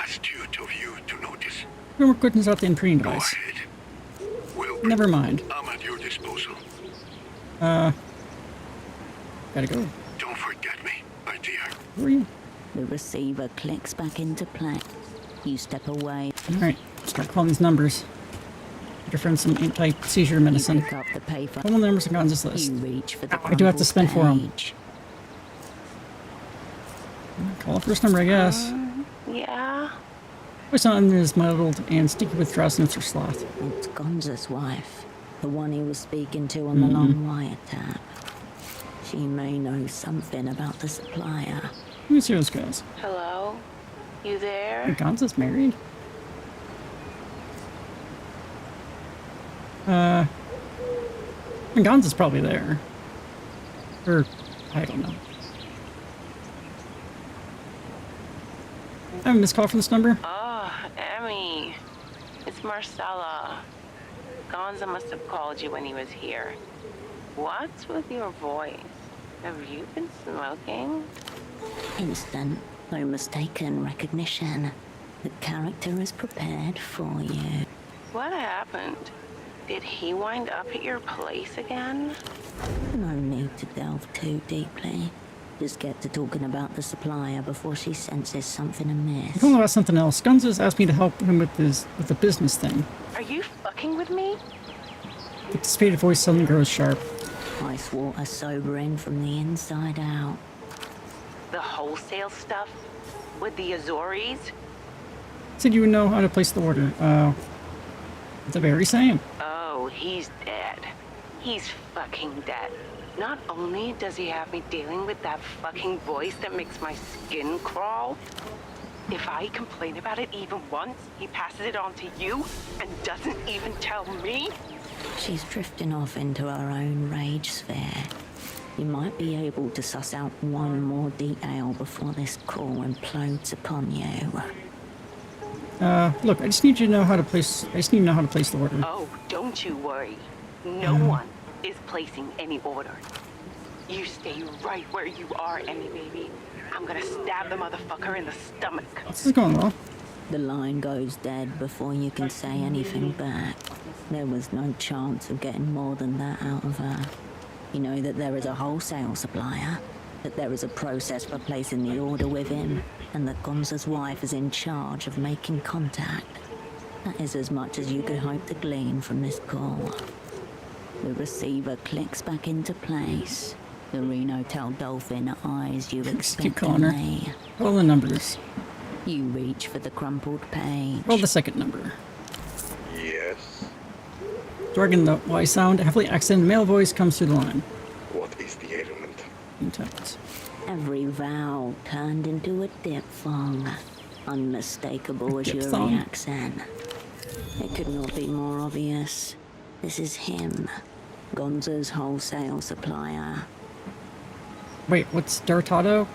Astute of you to notice. No more questions about the imprinting Go device. ahead. Well, Never mind. I'm at your disposal. Gotta go. Don't forget me, my dear. Who are you? The receiver clicks back into play. You step away. Alright, start calling these numbers. Your friend some anti-seizure medicine. You pick up the paper. All the numbers are on this list. You reach for the I do have to spend for them. page. Call the first number, I guess. Yeah? My son is muddled and sticky with drowsiness or sloth. It's Gonza's wife, the one he was speaking to on the long wiretap. She may know something about the supplier. Let me see those guys. Hello? You there? Gonza's married? Gonza's probably there. Or, I don't know. I have a missed call from this number. Oh, Emmy. It's Marcella. Gonza must have called you when he was here. What's with your voice? Have you been smoking? Instant, no mistaken recognition. The character is prepared for you. What happened? Did he wind up at your place again? No need to delve too deeply. Just get to talking about the supplier before she senses something amiss. I'm talking about something else. Gonza's asked me to help him with the business thing. Are you fucking with me? The dissipated voice suddenly grows sharp. Ice water sobering from the inside out. The wholesale stuff? With the Azores? Said you would know how to place the order. The very same. Oh, he's dead. He's fucking dead. Not only does he have me dealing with that fucking voice that makes my skin crawl, if I complain about it even once, he passes it on to you and doesn't even tell me? She's drifting off into her own rage sphere. You might be able to suss out one more detail before this call implodes upon you. Look, I just need you to know how to place. I just need to know how to place the order. Oh, don't you worry. No one is placing any order. You stay right where you are, Emmy baby. I'm gonna stab the motherfucker in the stomach. This is going well. The line goes dead before you can say anything back. There was no chance of getting more than that out of her. You know that there is a wholesale supplier, that there is a process for placing the order with him, and that Gonza's wife is in charge of making contact. That is as much as you could hope to glean from this call. The receiver clicks back into place. The Reno-tail dolphin eyes you Keep calling her. expectantly. Roll the numbers. You reach for the crumpled page. Roll the second number. Yes. Dragging the Y sound, a heavily accented male voice comes through the line. What is the ailment? Intact. Every vowel turned into a diphthong, unmistakable as your Diphthong? accent. It could not be more obvious. This is him, Gonza's wholesale supplier. Wait, what's Dartado?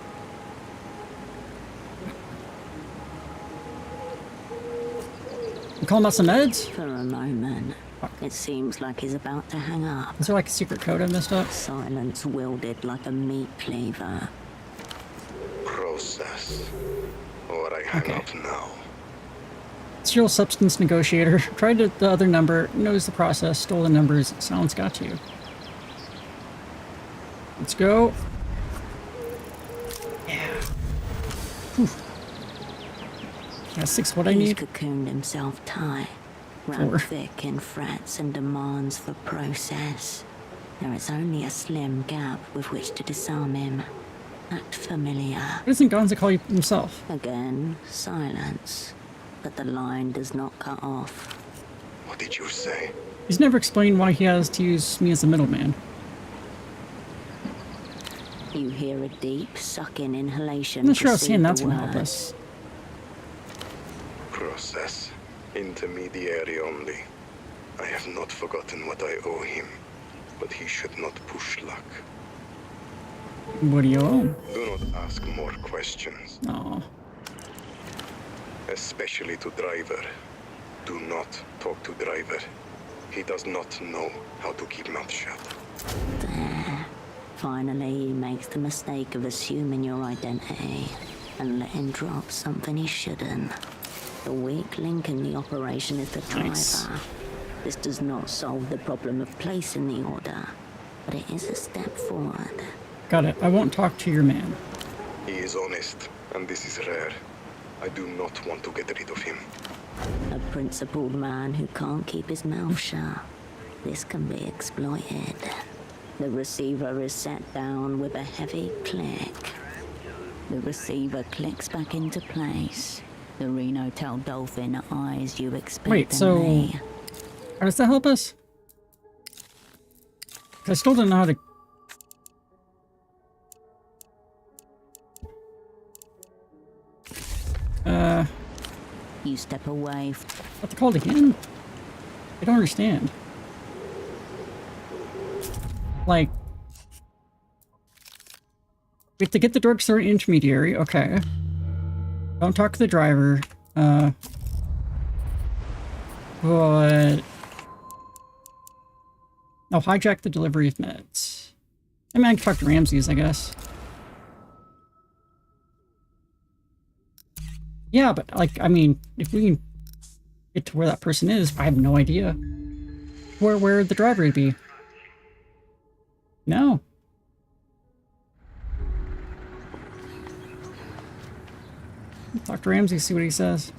You calling about some meds? For a moment, it seems like he's about to hang up. Is there like a secret code I messed up? Silence wielded like a meat cleaver. Process. What I hang up now. Serial substance negotiator. Tried the other number, knows the process, stole the numbers. Silence got you. Let's go. Yeah. Whew. Yeah, 6 what I He's need. cocooned himself tight, wrapped 4. thick in threats and demands for process. There is only a slim gap with which to disarm him. Act familiar. Why doesn't Gonza call you himself? Again, silence. But the line does not cut off. What did you say? He's never explained why he has to use me as a middleman. You hear a deep, sucking inhalation. I'm not sure how precede saying that's the gonna help words. us. Process. Intermediary only. I have not forgotten what I owe him, but he should not push luck. What do you owe? Do not ask more questions. Aw. Especially to Driver. Do not talk to Driver. He does not know how to keep mouth shut. There. Finally, he makes the mistake of assuming your identity and letting drop something he shouldn't. The weak link in the operation is the driver. Nice. This does not solve the problem of place in the order, but it is a step forward. Got it. I won't talk to your man. He is honest, and this is rare. I do not want to get rid of him. A principled man who can't keep his mouth shut. This can be exploited. The receiver is set down with a heavy click. The receiver clicks back into place. The Reno Tail Dolphin eyes you expectantly. Wait, so how does that help us? 'Cause I still don't know how to. You step away. What's it called again? I don't understand. Like, we have to get the drug store intermediary. Okay. Don't talk to the driver. But I'll hijack the delivery of meds. I mean, I can talk to Ramses, I guess. Yeah, but, like, I mean, if we can get to where that person is, I have no idea where the driver would be. No. Talk to Ramsey, see what he says.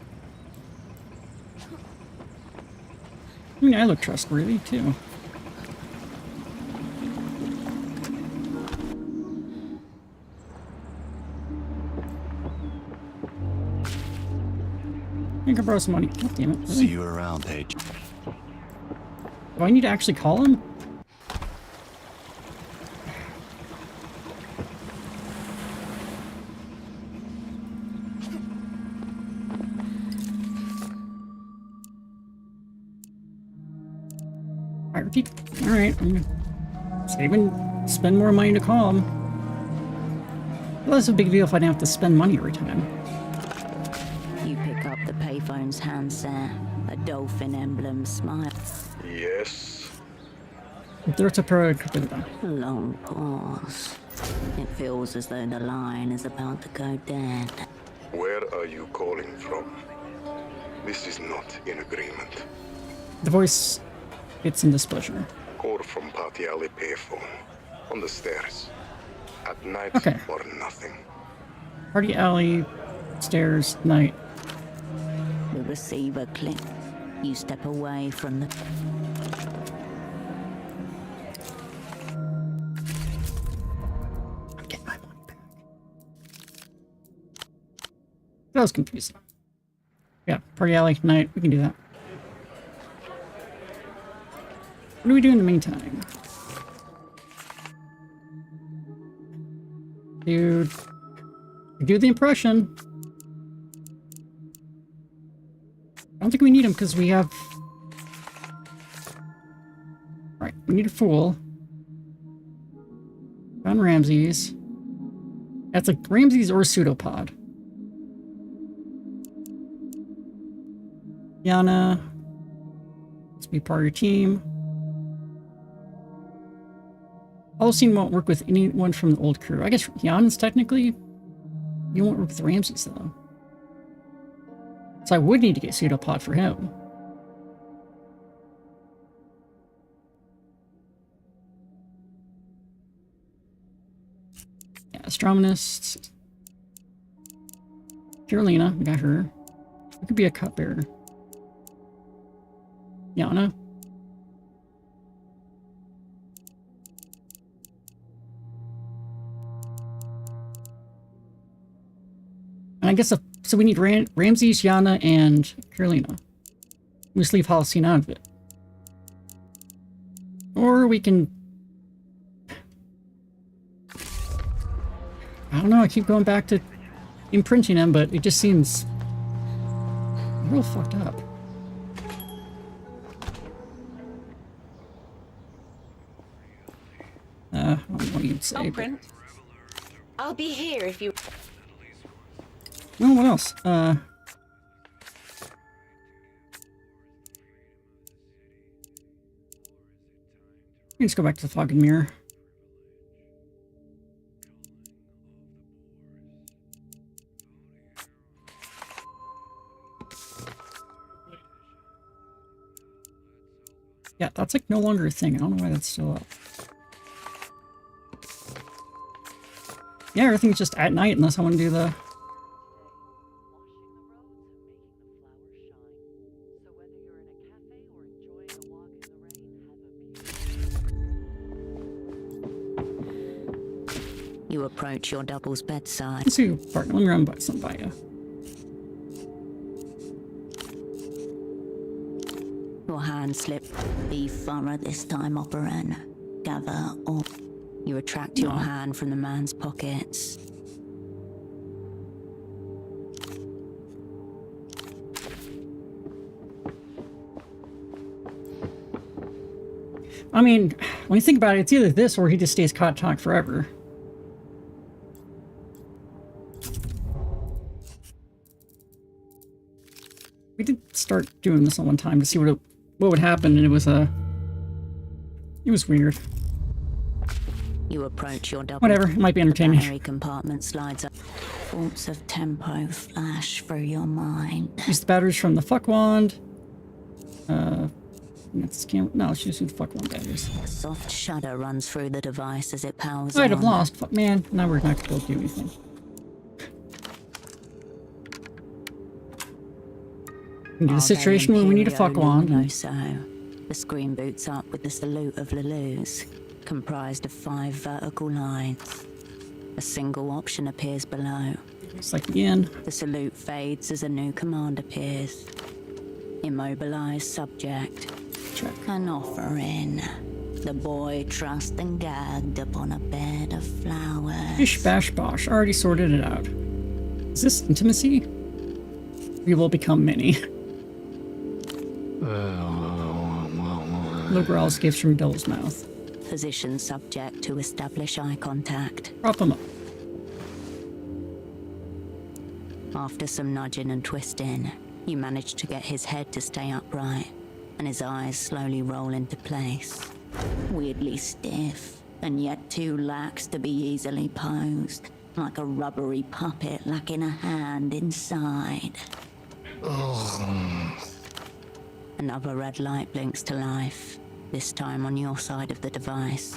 I mean, I look trustworthy, too. I can borrow some money. God damn it. Really? See you around, H. Do I need to actually call him? Alright, spend more money to call him. Well, that's a big deal if I didn't have to spend money every time. You pick up the payphone's handset. A dolphin emblem smile. Yes. There's a pro. A long pause. It feels as though the line is about to go dead. Where are you calling from? This is not in agreement. The voice gets in displeasure. Or from Party Alley payphone. On the stairs. At night or nothing. Party Alley, stairs, night. The receiver clicks. You step away from the... I'm getting my money back. That was confusing. Yeah, Party Alley, night, we can do that. What do we do in the meantime? Dude, do the impression. I don't think we need him because we have... Right, we need a fool. Found Ramses. That's like Ramses or Pseudopod. Yana. Let's be part of your team. Holocene won't work with anyone from the old crew. I guess Jan's technically... You won't work with Ramses, though. So I would need to get Pseudopod for him. Yeah, Astronomist. Carolina, we got her. We could be a cupbearer. Yana. I guess so we need Ramses, Yana, and Carolina. We just leave Holocene out of it. Or we can... I don't know, I keep going back to imprinting him, but it just seems real fucked up. I don't know what you'd say, but... I'll be here if you... Oh, what else? Let's go back to the fog and mirror. Yeah, that's like no longer a thing. I don't know why that's still up. Yeah, everything's just at night unless I want to do the... You approach your double's bedside. Let's see, partner, let me run by something by you. Your hand slip. Be thorough this time, Operan. Gather or you retract your hand from the man's pockets. I mean, when you think about it, it's either this or he just stays catatonic forever. We did start doing this on one time to see what would happen, and it was weird. You approach your double. Whatever, it might be entertaining. The battery compartment slides up. Thoughts of tempo flash through your mind. Use the batteries from the fuck wand. That's camera. No, let's just use the fuck wand batteries. A soft shudder runs through the device as it powers I'd on. have lost. Fuck, man. Now we're not going to do anything. Into the situation where we need a fuck wand. So, the screen boots up with the salute of Lelou's, comprised of 5 vertical lines. A single option appears below. It's like the end. The salute fades as a new command appears. Immobilized subject. Check. An offer in. The boy trussed and gagged upon a bed of flowers. Bish bash bosh. Already sorted it out. Is this intimacy? We will become many. Low growls gives from Devil's mouth. Position subject to establish eye contact. Prop him up. After some nudging and twisting, you manage to get his head to stay upright, and his eyes slowly roll into place. Weirdly stiff, and yet too lax to be easily posed, like a rubbery puppet lacking a hand inside. Another red light blinks to life, this time on your side of the device.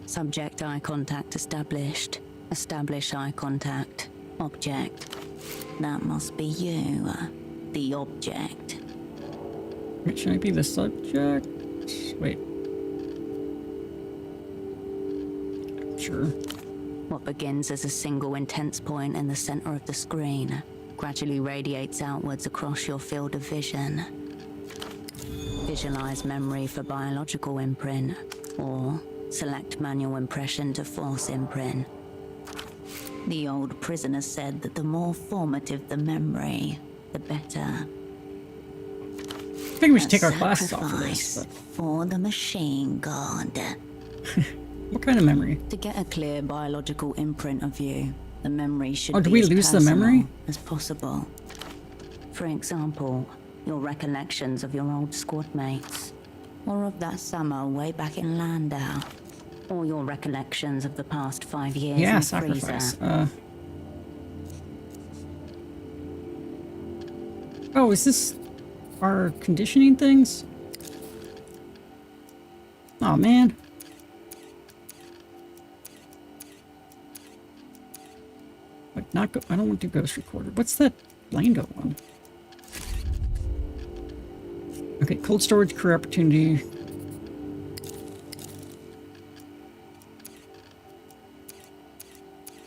Subject eye contact established. Establish eye contact. Object. That must be you, the object. Wait, should I be the subject? Wait. Sure. What begins as a single intense point in the center of the screen gradually radiates outwards across your field of vision. Visualize memory for biological imprint, or select manual impression to force imprint. The old prisoner said that the more formative the memory, the better. I think we should take our glasses off for this. But... For the machine god. What kind of memory? To get a clear biological imprint of you, the memory should do be we as lose the memory? personal as possible. For example, your recollections of your old squad mates, or of that summer way back in Landau, or your recollections of the past 5 years yeah, in the sacrifice. freezer. Oh, is this our conditioning things? Oh man. But not go. I don't want to do Ghost Recorder. What's that Lando one? Okay, cold storage, career opportunity.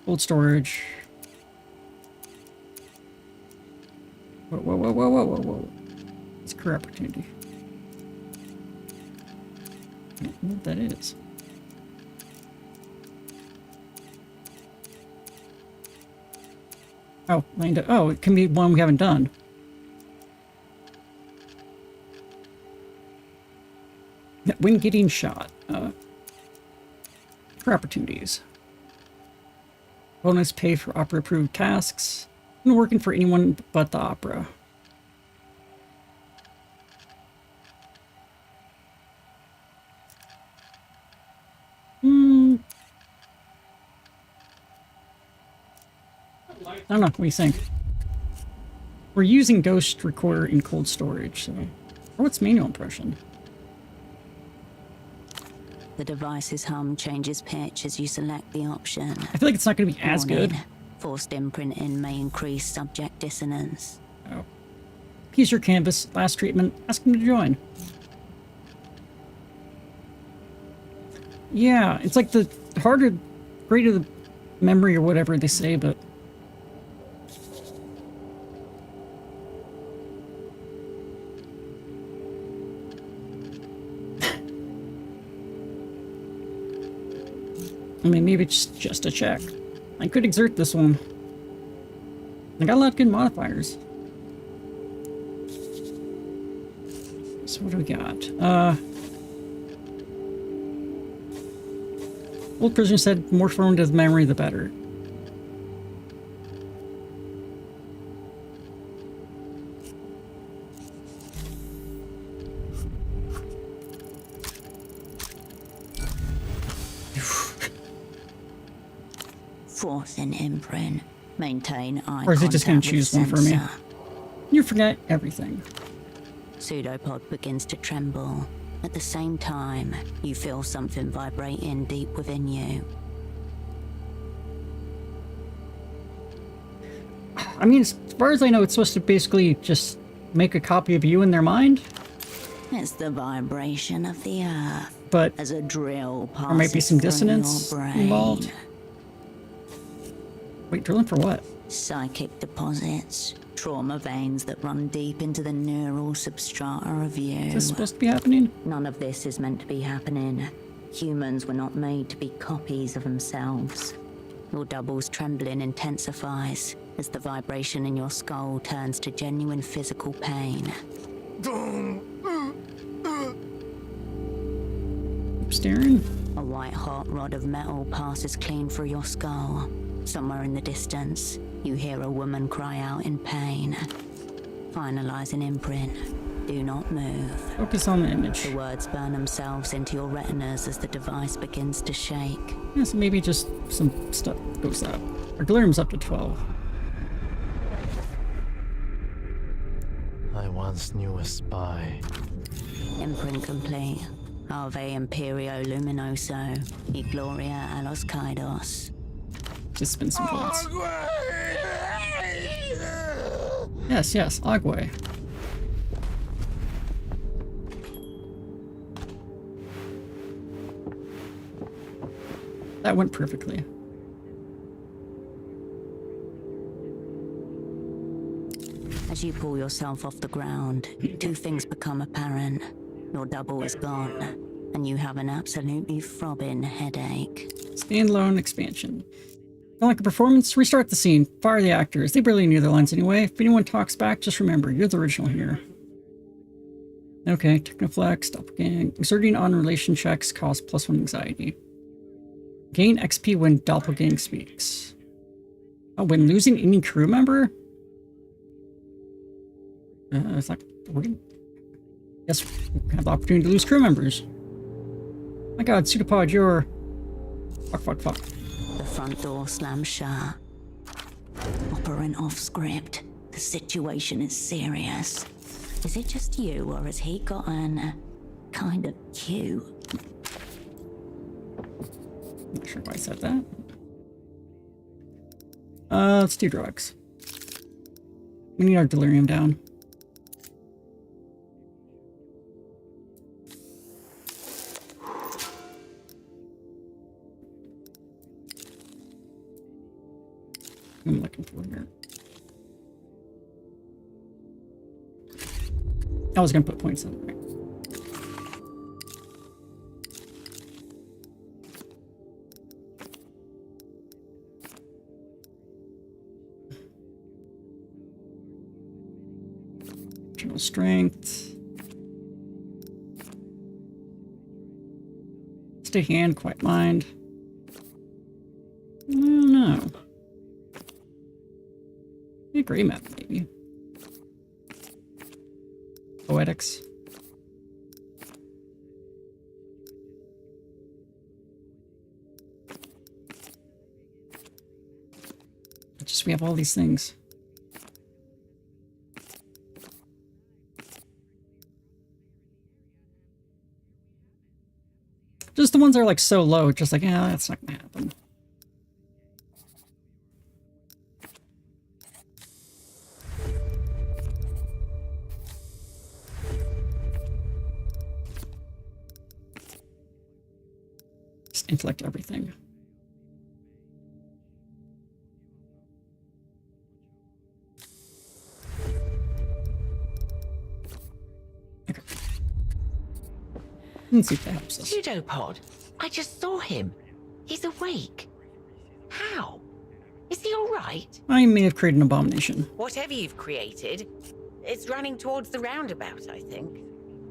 Cold storage. It's a career opportunity. I don't know what that is. Oh, lined up. Oh, it can be one we haven't done. When getting shot. For opportunities. Bonus pay for opera approved tasks. And working for anyone but the opera. I don't know. What do you think? We're using Ghost Recorder in cold storage, so... Or what's manual impression? The device's hum changes pitch as you select the option. I feel like it's not going to be as good. Forced imprinting may increase subject dissonance. Oh. Piece your canvas. Last treatment. Ask him to join. Yeah, it's like the harder, greater the memory or whatever they say, but... I mean, maybe it's just a check. I could exert this one. I got a lot of good modifiers. So what do we got? Old prisoner said more formative memory, the better. Force an imprint. Maintain eye Or is it just going to contact with choose one for me? sensor. You forget everything. Pseudopod begins to tremble. At the same time, you feel something vibrating deep within you. I mean, as far as I know, it's supposed to basically just make a copy of you in their mind. It's the vibration of the earth. But as a drill passes there might be some through dissonance your brain. involved. Wait, drilling for what? Psychic deposits, trauma veins that run deep into the neural substrata of you. Is this supposed to be happening? None of this is meant to be happening. Humans were not made to be copies of themselves. Your double's trembling intensifies as the vibration in your skull turns to genuine physical pain. Staring? A white hot rod of metal passes clean through your skull. Somewhere in the distance, you hear a woman cry out in pain. Finalize an imprint. Do not move. Focus on the image. The words burn themselves into your retinas as the device begins to shake. Yeah, so maybe just some stuff goes up. Our delirium's up to 12. I once knew a spy. Imprint complete. Ave Imperio Luminoso. E Gloria a los Kaidos. Just spin some bullets. Yes, yes, Agwe. That went perfectly. As you pull yourself off the ground, two things become apparent. Your double is gone, and you have an absolutely throbbing headache. Standalone expansion. Don't like a performance? Restart the scene. Fire the actors. They barely knew their lines anyway. If anyone talks back, just remember, you're the original here. Okay, Technoflex, Doppelgang. Exerting on relation checks costs +1 anxiety. Gain XP when Doppelgang speaks. Oh, when losing any crew member? It's like, we're gonna... Guess we have the opportunity to lose crew members. My god, Pseudopod, you're... Fuck. The front door slams shut. Operant off script. The situation is serious. Is it just you, or has he gotten kind of cute? Not sure why I said that. Let's do drugs. We need our delirium down. I'm looking for here. I was gonna put points in. Right. General strength. Stay hand, quiet mind. I don't know. A gray map, maybe. Poetics. Just we have all these things. Just the ones that are like so low, just like, yeah, that's not gonna happen. Just intellect everything. Okay. Let's see if that helps us. Pseudopod? I just saw him. He's awake. How? Is he alright? I may have created an abomination. Whatever you've created, it's running towards the roundabout, I think.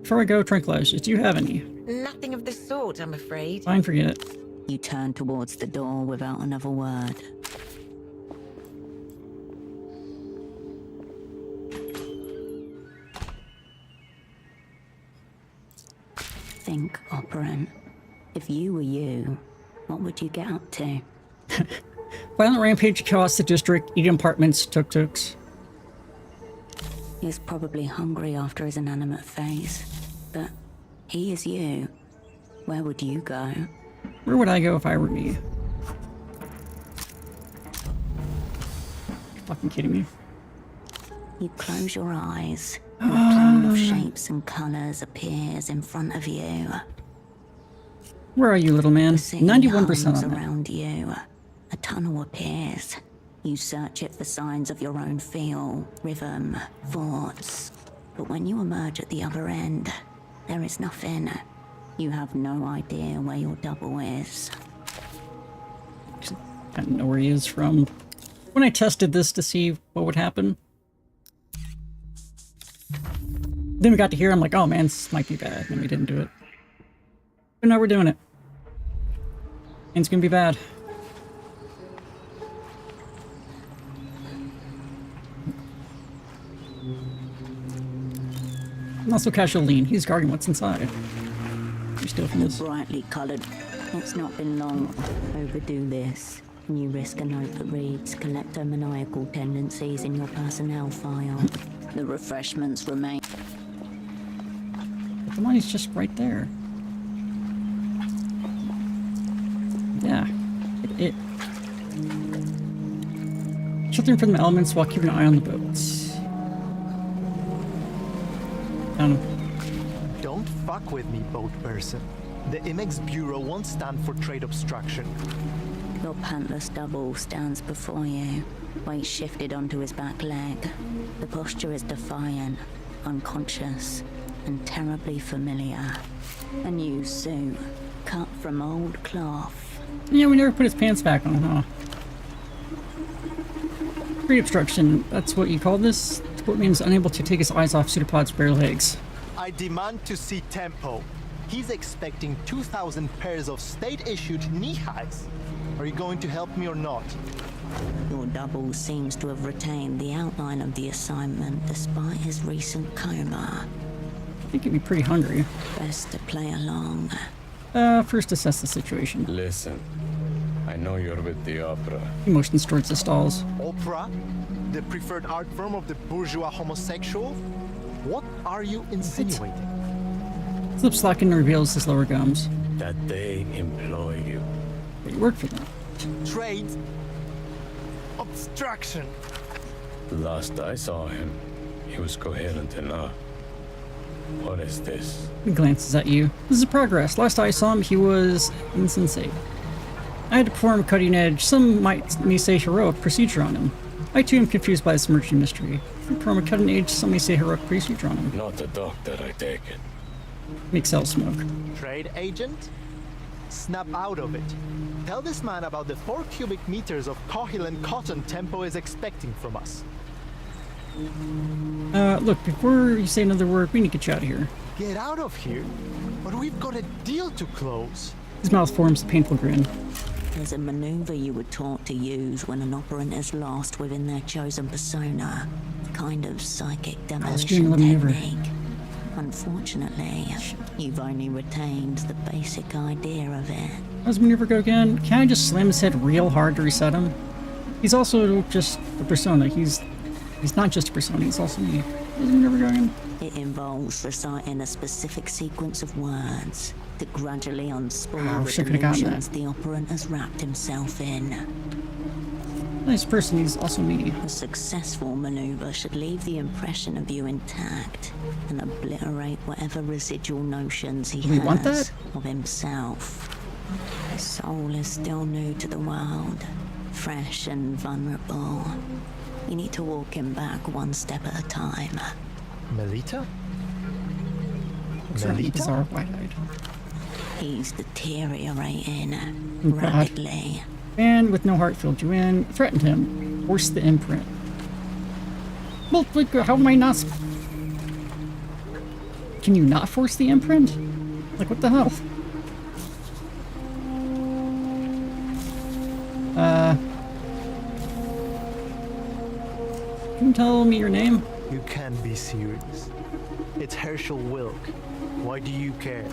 Before I go, tranquilizers, do you have any? Nothing of the sort, I'm afraid. Fine, forget it. You turn towards the door without another word. Think, operant. If you were you, what would you get up to? Violent rampage across the district, eating apartments, tuk-tuks. He's probably hungry after his inanimate phase. But he is you. Where would you go? Where would I go if I were me? You fucking kidding me? You close your eyes. A plane of shapes and colors appears in front of you. Where are you, little man? 91% hums on that. around you. A tunnel appears. You search it for signs of your own feel, rhythm, thoughts. But when you emerge at the other end, there is nothing. You have no idea where your double is. I don't know where he is from. When I tested this to see what would happen, then we got to here, I'm like, oh man, this might be bad. And we didn't do it. But now we're doing it. And it's gonna be bad. And also Casual Lean, he's guarding what's inside. You steal from this. Brightly colored. It's not been long. Overdo this, and you risk a note that reads kleptomaniacal tendencies in your personnel file. The refreshments remain. But the money's just right there. Yeah. It. Sheltering from the elements while keeping an eye on the boats. Found him. Don't fuck with me, boat person. The IMEX Bureau won't stand for trade obstruction. Your pantless double stands before you, weight shifted onto his back leg. The posture is defiant, unconscious, and terribly familiar. A new suit, cut from old cloth. Yeah, we never put his pants back on, huh? Trade obstruction, that's what you call this? What means unable to take his eyes off Pseudopod's bare legs. I demand to see Tempo. He's expecting 2,000 pairs of state-issued knee-highs. Are you going to help me or not? Your double seems to have retained the outline of the assignment despite his recent coma. I think he'd be pretty hungry. Best to play along. First assess the situation. Listen, I know you're with the opera. He motions towards the stalls. Opera? The preferred art form of the bourgeois homosexual? What are you insinuating? Flip slack and reveals his lower gums. That they employ you. But you work for them. Trade? Obstruction? Last I saw him, he was coherent enough. What is this? He glances at you. This is progress. Last I saw him, he was insensate. I had to perform a cutting edge, some might may say heroic procedure on him. I too am confused by this emerging mystery. From a cutting age, some may say heroic priest you drawn him. Not the doctor, I take it. Makes L smoke. Trade agent? Snap out of it. Tell this man about the 4 cubic meters of Kohilan cotton Tempo is expecting from us. Look, before you say another word, we need to get you out of here. Get out of here? But we've got a deal to close. His mouth forms a painful grin. There's a maneuver you were taught to use when an operant is lost within their chosen persona. A kind of psychic demolition technique. Unfortunately, you've only retained the basic idea of it. How's the maneuver go again? Can I just slam his head real hard to reset him? He's also just a persona. He's not just a persona, he's also me. How's the maneuver go again? It involves reciting a specific sequence of words that gradually unspool the illusions the operant has wrapped himself in. Nice person, he's also me. A successful maneuver should leave the impression of you intact and obliterate whatever residual notions he has of himself. His soul is still new to the world, fresh and vulnerable. You need to walk him back one step at a time. Melita? Bizarre, wide-eyed. He's deteriorating rapidly. And with no heart filled you in, threatened him. Forced the imprint. Well, like, how am I not... Can you not force the imprint? Like, what the hell? Can you tell me your name? You can't be serious. It's Herschel Wilk. Why do you care?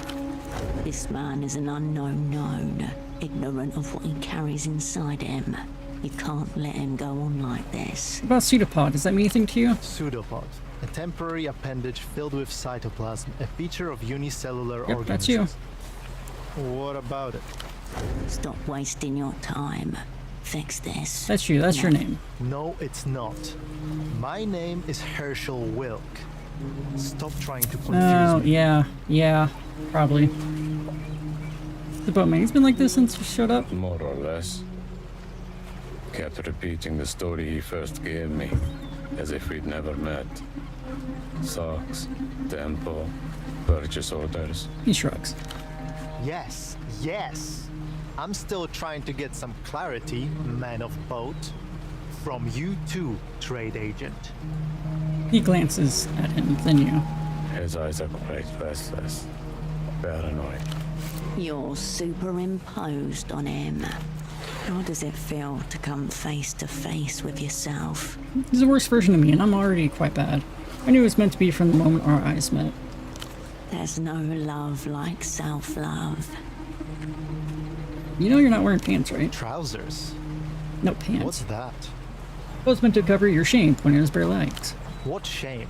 This man is an unknown known, ignorant of what he carries inside him. You can't let him go on like this. What about pseudopod? Does that mean anything to you? Pseudopod. A temporary appendage filled with cytoplasm, a feature of unicellular organisms. That's you. What about it? Stop wasting your time. Fix this. That's you. That's your name. No, it's not. My name is Herschel Wilk. Stop trying to confuse me. Yeah, probably. The boatman, he's been like this since you showed up? More or less. Kept repeating the story he first gave me, as if we'd never met. Socks, tempo, purchase orders. He shrugs. Yes. I'm still trying to get some clarity, man of boat. From you too, trade agent. He glances at him, then you. His eyes are quite restless, paranoid. You're superimposed on him. How does it feel to come face to face with yourself? He's the worst version of me, and I'm already quite bad. I knew it was meant to be from the moment our eyes met. There's no love like self-love. You know you're not wearing pants, right? Trousers? No, pants. What's that? It was meant to cover your shame pointing at his bare legs. What shame?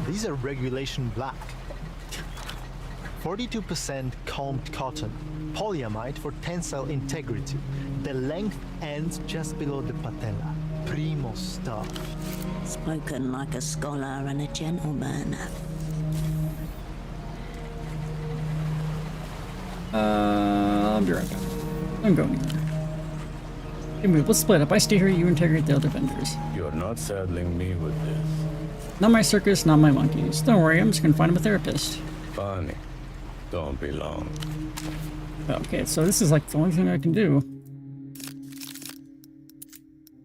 These are regulation black. 42% combed cotton, polyamide for tensile integrity. The length ends just below the patella. Primo stuff. Spoken like a scholar and a gentleman. I'll be right back. I'm going anywhere. Hey, move. Let's split up. I stay here, you integrate the other vendors. You're not saddling me with this. Not my circus, not my monkeys. Don't worry, I'm just gonna find him a therapist. Funny. Don't be long. Okay, so this is like the only thing I can do.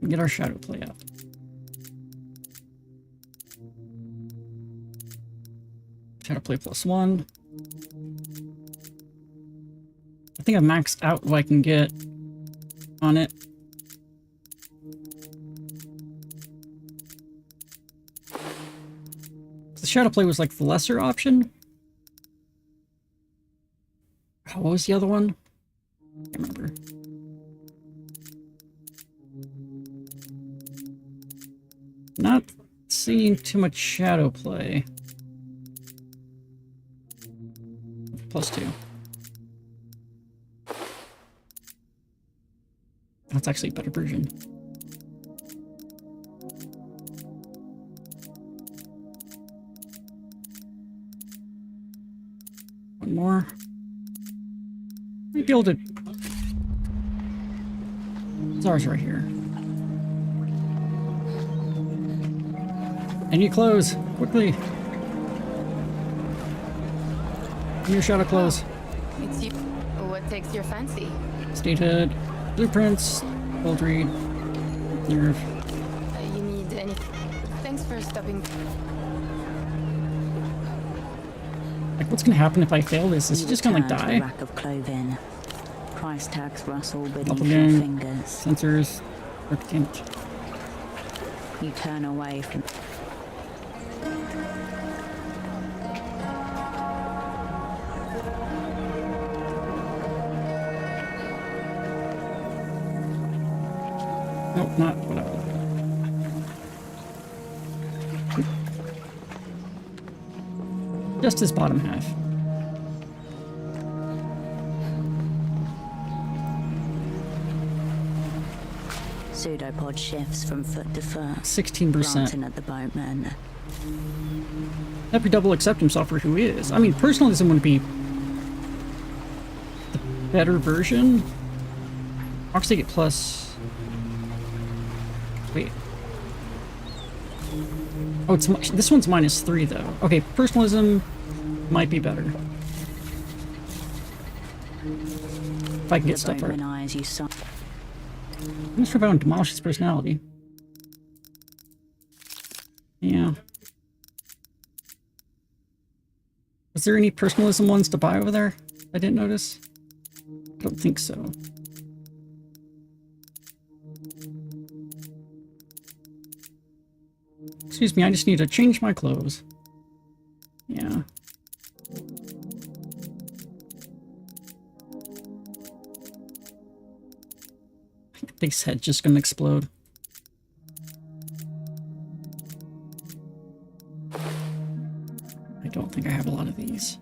Get our shadow play out. Shadow play +1. I think I've maxed out what I can get on it. The shadow play was like the lesser option. What was the other one? I can't remember. Not seeing too much shadow play. +2. That's actually a better version. One more. Maybe able to... Zara's right here. I need clothes. Quickly. Give me a shot of clothes. It's you. What takes your fancy? Statehead. Blueprints. Bold read. Nerve. You need any... Thanks for stopping. Like, what's gonna happen if I fail this? Is he just gonna, like, Return to the die? rack of clothing. Price tags rustle beneath your Doppelgang. fingers. Sensors. Arctant. You turn away from... Nope, not whatever. Just his bottom half. Pseudopod shifts from foot to foot. 16%. Glancing at the boatman. Happy Double accept himself for who he is. I mean, personalism would be the better version. Roxy get plus. Wait. Oh, it's this one's -3 though. Okay, personalism might be better. If I can get stuff right. Eyes you saw. I'm not sure if I want to demolish his personality. Yeah. Was there any personalism ones to buy over there? I didn't notice. I don't think so. Excuse me, I just need to change my clothes. Yeah. I think this head's just gonna explode. I don't think I have a lot of these.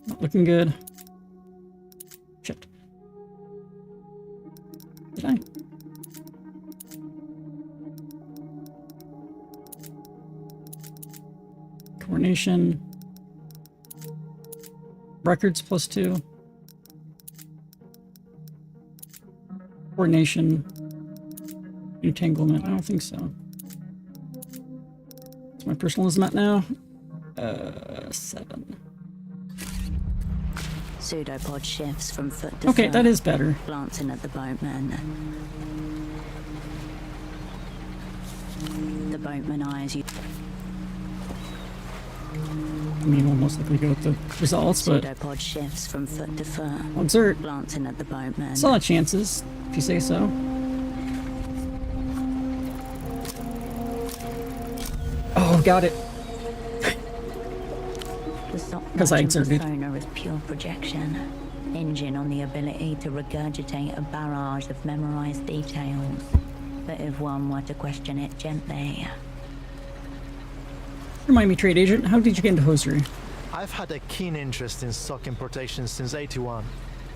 Not looking good. Shit. Did I? Coordination. Records +2. Coordination. Entanglement. I don't think so. What's my personalism at now? 7. Pseudopod shifts from foot to Okay, foot. that is better. Glancing at the boatman. The boatman eyes you. I mean, we'll most likely go with the results, but Pseudopod shifts from foot to foot. I'll exert. Glancing at the boatman. Solid chances, if you say so. Oh, got it. Because I exerted. Sonar is pure projection, hinging on the ability to regurgitate a barrage of memorized details. But if one were to question it gently. Remind me, trade agent, how did you get into hosiery? I've had a keen interest in sock importation since '81.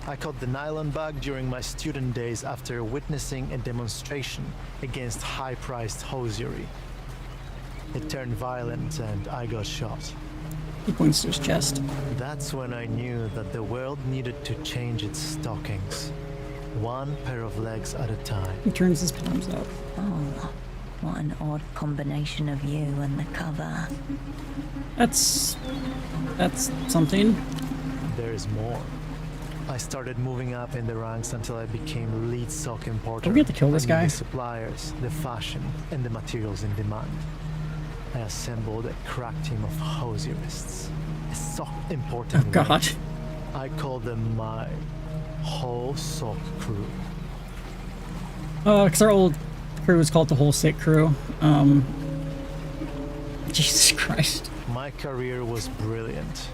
I caught the nylon bug during my student days after witnessing a demonstration against high-priced hosiery. It turned violent and I got shot. He points to his chest. That's when I knew that the world needed to change its stockings. One pair of legs at a time. He turns his palms up. Oh, what an odd combination of you and the cover. That's something. There's more. I started moving up in the ranks until I became lead sock importer. Do we have to kill this I knew guy? The suppliers, the fashion, and the materials in demand. I assembled a crack team of hosierists. A sock importing Oh god. unit. I called them my whole sock crew. Because our old crew was called the Whole Sick Crew. Jesus Christ. My career was brilliant,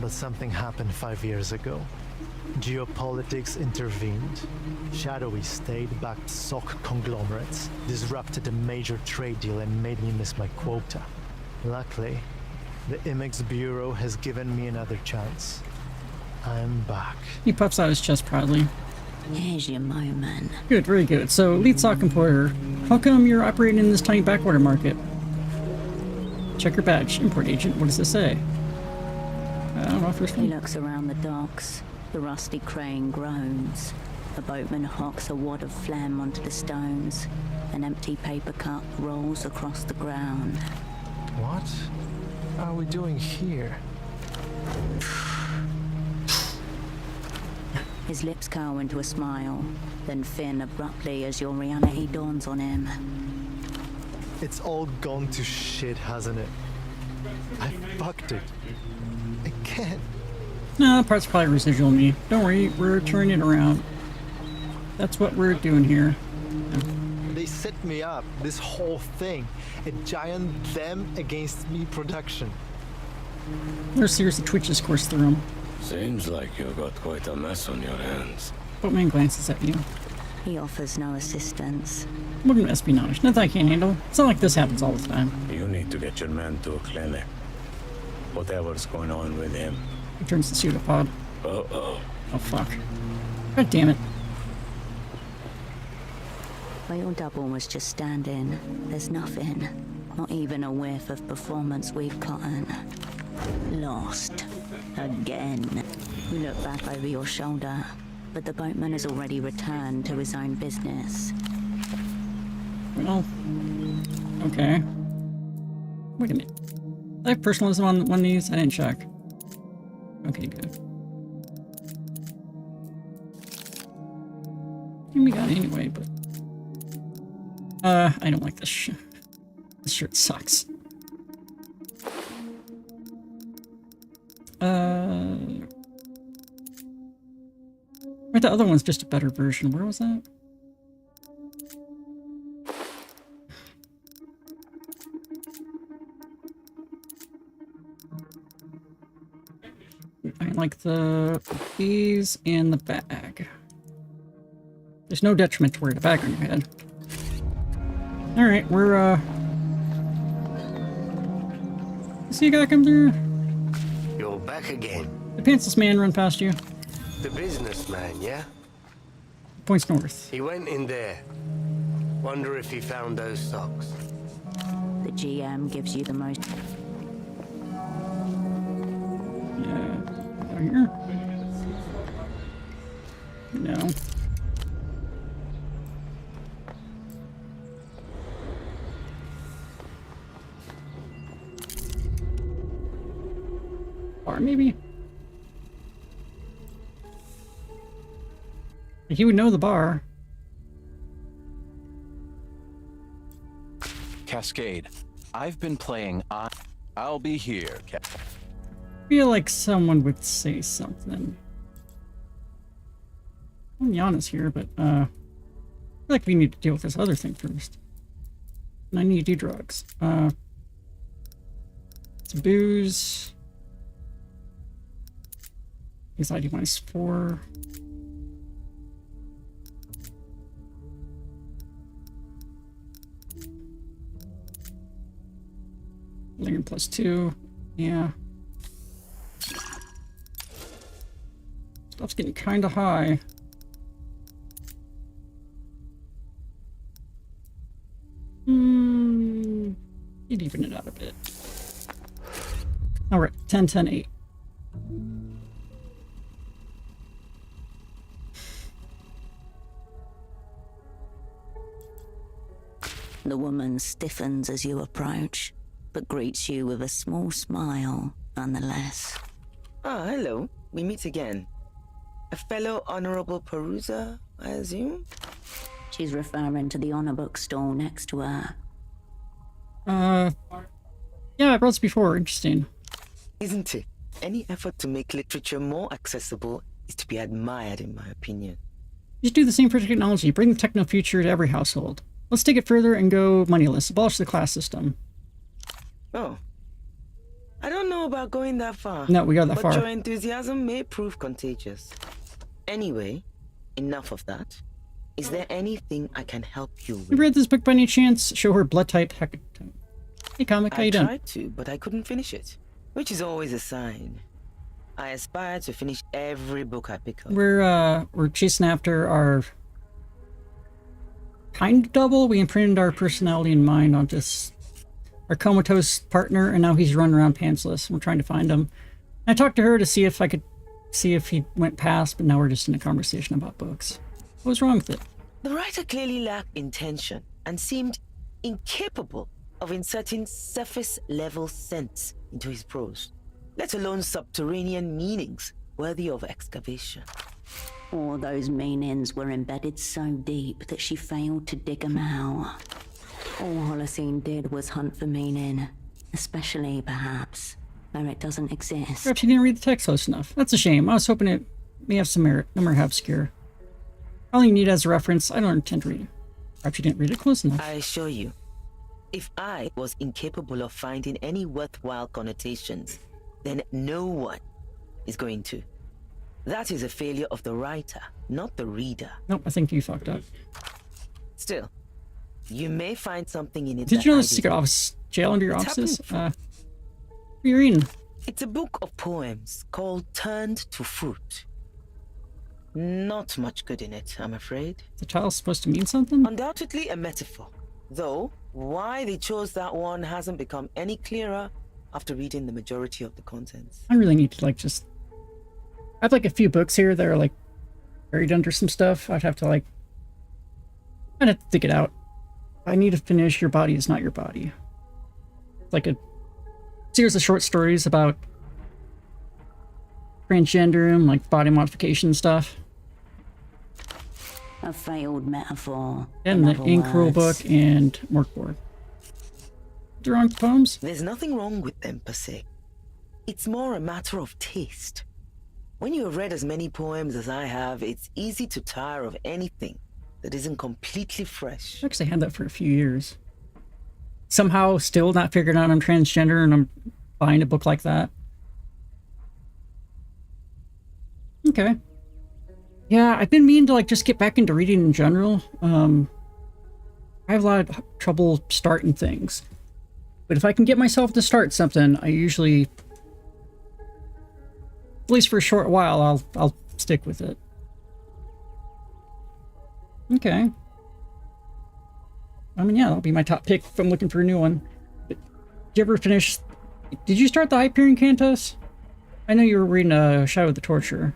but something happened 5 years ago. Geopolitics intervened. Shadowy state-backed sock conglomerates disrupted a major trade deal and made me miss my quota. Luckily, the Imix Bureau has given me another chance. I'm back. He puffs out his chest proudly. Here's your moment. Good, very good. So, lead sock importer, how come you're operating in this tiny backwater market? Check your badge. Import agent. What does this say? I don't know. First He one. looks around the docks. The rusty crane groans. A boatman hocks a wad of phlegm onto the stones. An empty paper cup rolls across the ground. What are we doing here? His lips curl into a smile, then thin abruptly as your reality dawns on him. It's all gone to shit, hasn't it? I fucked it. Again. No, that part's probably residual me. Don't worry, we're turning it around. That's what we're doing here. They set me up, this whole thing. A giant them against me production. There's seriously twitches course through him. Seems like you've got quite a mess on your hands. Boatman glances at you. He offers no assistance. Wouldn't espionage. Nothing I can't handle. It's not like this happens all the time. You need to get your man to a clinic. Whatever's going on with him. He turns to pseudopod. Uh-oh. Oh, fuck. God damn it. Where your double was just standing, there's nothing. Not even a whiff of performance weave cotton. Lost. Again. You look back over your shoulder, but the boatman has already returned to his own business. Well, okay. Wait a minute. I have personalism on one of these? I didn't check. Okay, good. We got it anyway, but... I don't like this shirt. This shirt sucks. Wait, the other one's just a better version. Where was that? I like these and the bag. There's no detriment to wearing a bag on your head. Alright, we're, see a guy come through? You're back again. The pantsless man run past you. The businessman, yeah? Points north. He went in there. Wonder if he found those socks. The GM gives you the most... Yeah. Over here? No. Or maybe? He would know the bar. Cascade, I've been playing I'll be here. I feel like someone would say something. Well, Yana's here, but I feel like we need to deal with this other thing first. And I need to do drugs. It's booze. His ID -4. Lingering +2. Yeah. Stuff's getting kind of high. You'd even it out a bit. Alright, 10, 10, 8. The woman stiffens as you approach, but greets you with a small smile nonetheless. Ah, hello. We meet again. A fellow Honorable Perusa, I assume? She's referring to the honor book stall next to her. Yeah, I brought this before. Interesting. Isn't it? Any effort to make literature more accessible is to be admired, in my opinion. You should do the same for technology. Bring the techno future to every household. Let's take it further and go moneyless. Abolish the class system. Oh. I don't know about going that far. No, we got that far. But your enthusiasm may prove contagious. Anyway, enough of that. Is there anything I can help you with? You read this book by any chance? Show her blood type hecatone. Hey, comic, how you doing? I tried to, but I couldn't finish it. Which is always a sign. I aspire to finish every book I pick up. We're chasing after our kind of double. We imprinted our personality and mind on this our comatose partner, and now he's running around pantsless. We're trying to find him. I talked to her to see if I could see if he went past, but now we're just in a conversation about books. What was wrong with it? The writer clearly lacked intention and seemed incapable of inserting surface-level sense into his prose, let alone subterranean meanings worthy of excavation. All those meanings were embedded so deep that she failed to dig them out. All Holocene did was hunt for meaning, especially, perhaps, where it doesn't exist. Perhaps you didn't read the text close enough. That's a shame. I was hoping it may have some merit. No more obscure. All you need as a reference, I don't intend to read it. Perhaps you didn't read it close enough. I assure you, if I was incapable of finding any worthwhile connotations, then no one is going to. That is a failure of the writer, not the reader. Nope, I think you fucked up. Still, you may find something in it. Did you know that the I secret didn't. office jail under your It's offices? happening. What are you reading? It's a book of poems called Turned to Fruit. Not much good in it, I'm afraid. The title's supposed to mean something? Undoubtedly a metaphor. Though, why they chose that one hasn't become any clearer after reading the majority of the contents. I really need to, like, just... I have, like, a few books here that are, like, buried under some stuff. I'd have to, like... I'd have to dig it out. I need to finish Your Body Is Not Your Body. It's like a series of short stories about transgender and, like, body modification stuff. A failed metaphor. And the in other Ink Rule words. book and Workboard. The wrong poems? There's nothing wrong with them per se. It's more a matter of taste. When you have read as many poems as I have, it's easy to tire of anything that isn't completely fresh. I actually had that for a few years. Somehow still not figuring out I'm transgender and I'm buying a book like that. Okay. Yeah, I've been meaning to, like, just get back into reading in general. I have a lot of trouble starting things. But if I can get myself to start something, I usually, at least for a short while, I'll stick with it. Okay. I mean, yeah, that'll be my top pick if I'm looking for a new one. But did you ever finish... Did you start the Hyperion Cantos? I know you were reading Shadow of the Torturer.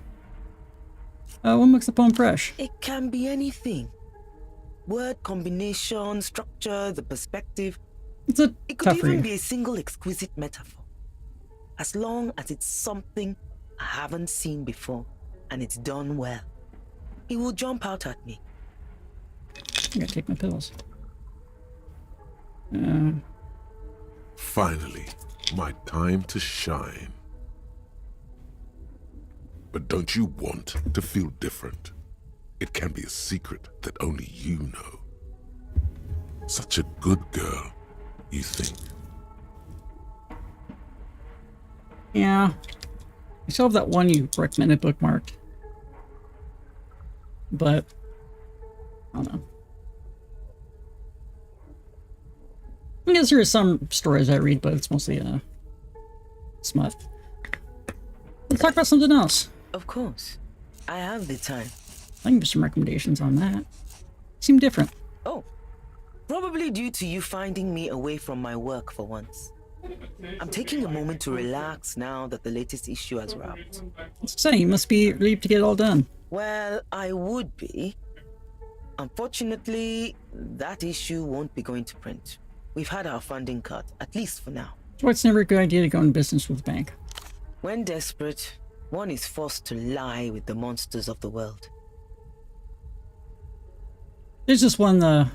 What makes the poem fresh? It can be anything. Word combination, structure, the perspective. It's a It could tough even read. be a single exquisite metaphor. As long as it's something I haven't seen before and it's done well, it will jump out at me. I gotta take my pills. Finally, my time to shine. But don't you want to feel different? It can be a secret that only you know. Such a good girl, you think? Yeah. I still have that one you recommended bookmarked. But, I don't know. I guess there are some stories I read, but it's mostly smut. Let's talk about something else. Of course. I have the time. I can give some recommendations on that. Seem different. Oh, probably due to you finding me away from my work for once. I'm taking a moment to relax now that the latest issue has wrapped. Let's say you must be relieved to get it all done. Well, I would be. Unfortunately, that issue won't be going to print. We've had our funding cut, at least for now. So it's never a good idea to go in business with a bank. When desperate, one is forced to lie with the monsters of the world. There's this one, they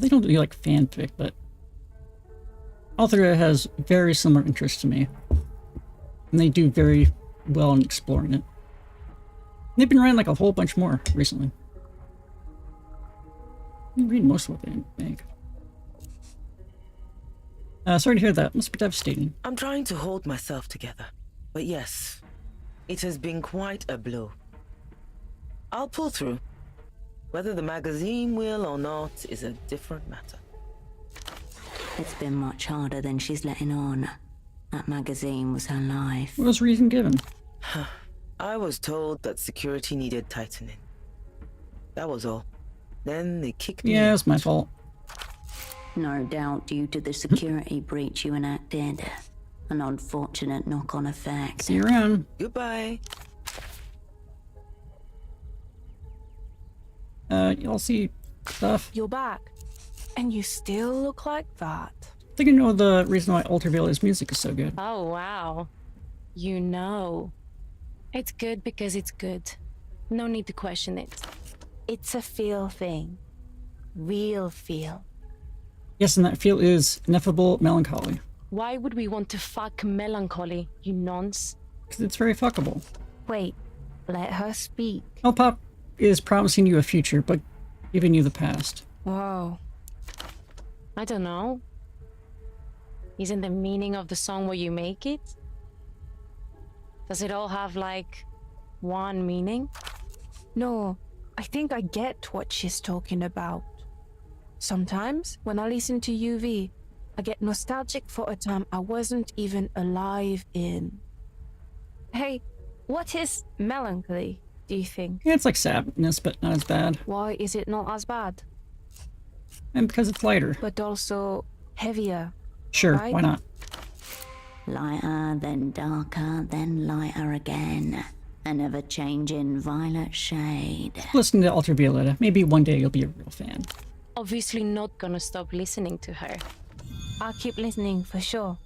don't do like fanfic, but author has very similar interests to me. And they do very well in exploring it. They've been writing like a whole bunch more recently. I'm reading most of what they make. Sorry to hear that. Must be devastating. I'm trying to hold myself together. But yes, it has been quite a blow. I'll pull through. Whether the magazine will or not is a different matter. It's been much harder than she's letting on. That magazine was her life. What was the reason given? I was told that security needed tightening. That was all. Then they kicked me Yeah, out. it's my fault. No doubt due to the security breach you enacted. An unfortunate knock-on effect. See you around. Goodbye. You'll see stuff. You're back. And you still look like that. I think I know the reason why Ultraviola's music is so good. Oh, wow. You know. It's good because it's good. No need to question it. It's a feel thing. Real feel. Yes, and that feel is ineffable melancholy. Why would we want to fuck melancholy, you nonce? Because it's very fuckable. Wait, let her speak. Pop is promising you a future, but giving you the past. Whoa. I don't know. Isn't the meaning of the song where you make it? Does it all have, like, one meaning? No, I think I get what she's talking about. Sometimes, when I listen to UV, I get nostalgic for a time I wasn't even alive in. Hey, what is melancholy, do you think? Yeah, it's like sadness, but not as bad. Why is it not as bad? And because it's lighter. But also heavier. Sure, right? why not? Lighter, then darker, then lighter again. An ever-changing violet shade. Listen to Ultravioleta. Maybe one day you'll be a real fan. Obviously not gonna stop listening to her. I'll keep listening for sure.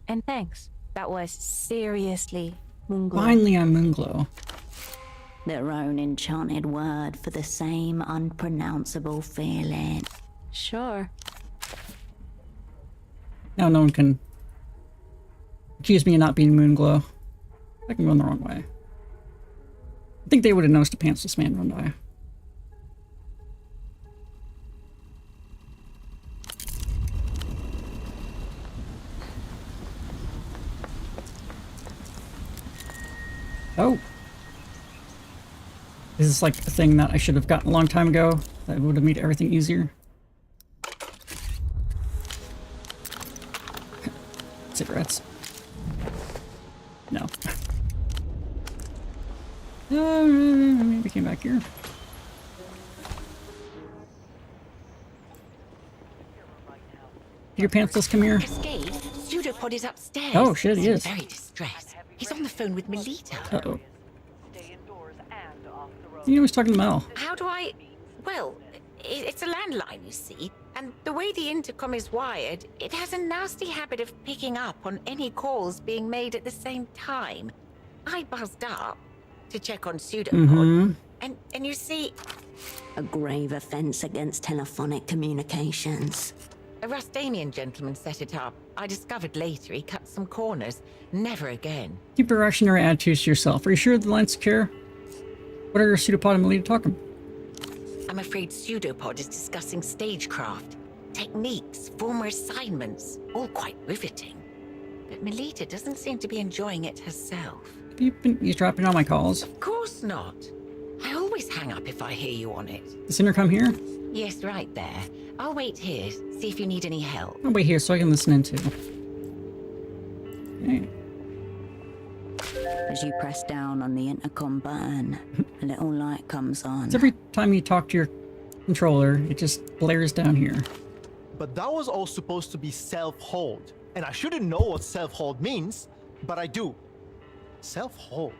And thanks. That was seriously Moonglow. Finally on Moonglow. Their own enchanted word for the same unpronounceable feeling. Sure. Now no one can accuse me of not being Moonglow. I can go in the wrong way. I think they would have noticed a pantsless man run by. Oh. Is this like a thing that I should have gotten a long time ago? That would have made everything easier? Cigarettes. No. Maybe came back here. Your pantsless, come here. Cascade, Pseudopod is upstairs. Oh, shit, he is. Very distressed. He's on the phone with Melita. Uh-oh. You was talking to Mel. How do I... Well, it's a landline, you see. And the way the intercom is wired, it has a nasty habit of picking up on any calls being made at the same time. I buzzed up to check on Pseudopod. And you see... A grave offense against telephonic communications. A Rustanian gentleman set it up. I discovered later he cut some corners. Never again. Keep your reactionary attitudes to yourself. Are you sure the line's secure? What are Pseudopod and Melita talking? I'm afraid Pseudopod is discussing stagecraft, techniques, former assignments, all quite riveting. But Melita doesn't seem to be enjoying it herself. Have you been eavesdropping on my calls? Of course not. I always hang up if I hear you on it. This intercom here? Yes, right there. I'll wait here, see if you need any help. I'll wait here so I can listen in too. Okay. As you press down on the intercom button, a little light comes on. It's every time you talk to your controller, it just blares down here. But that was all supposed to be self-hold. And I shouldn't know what self-hold means, but I do. Self-hold?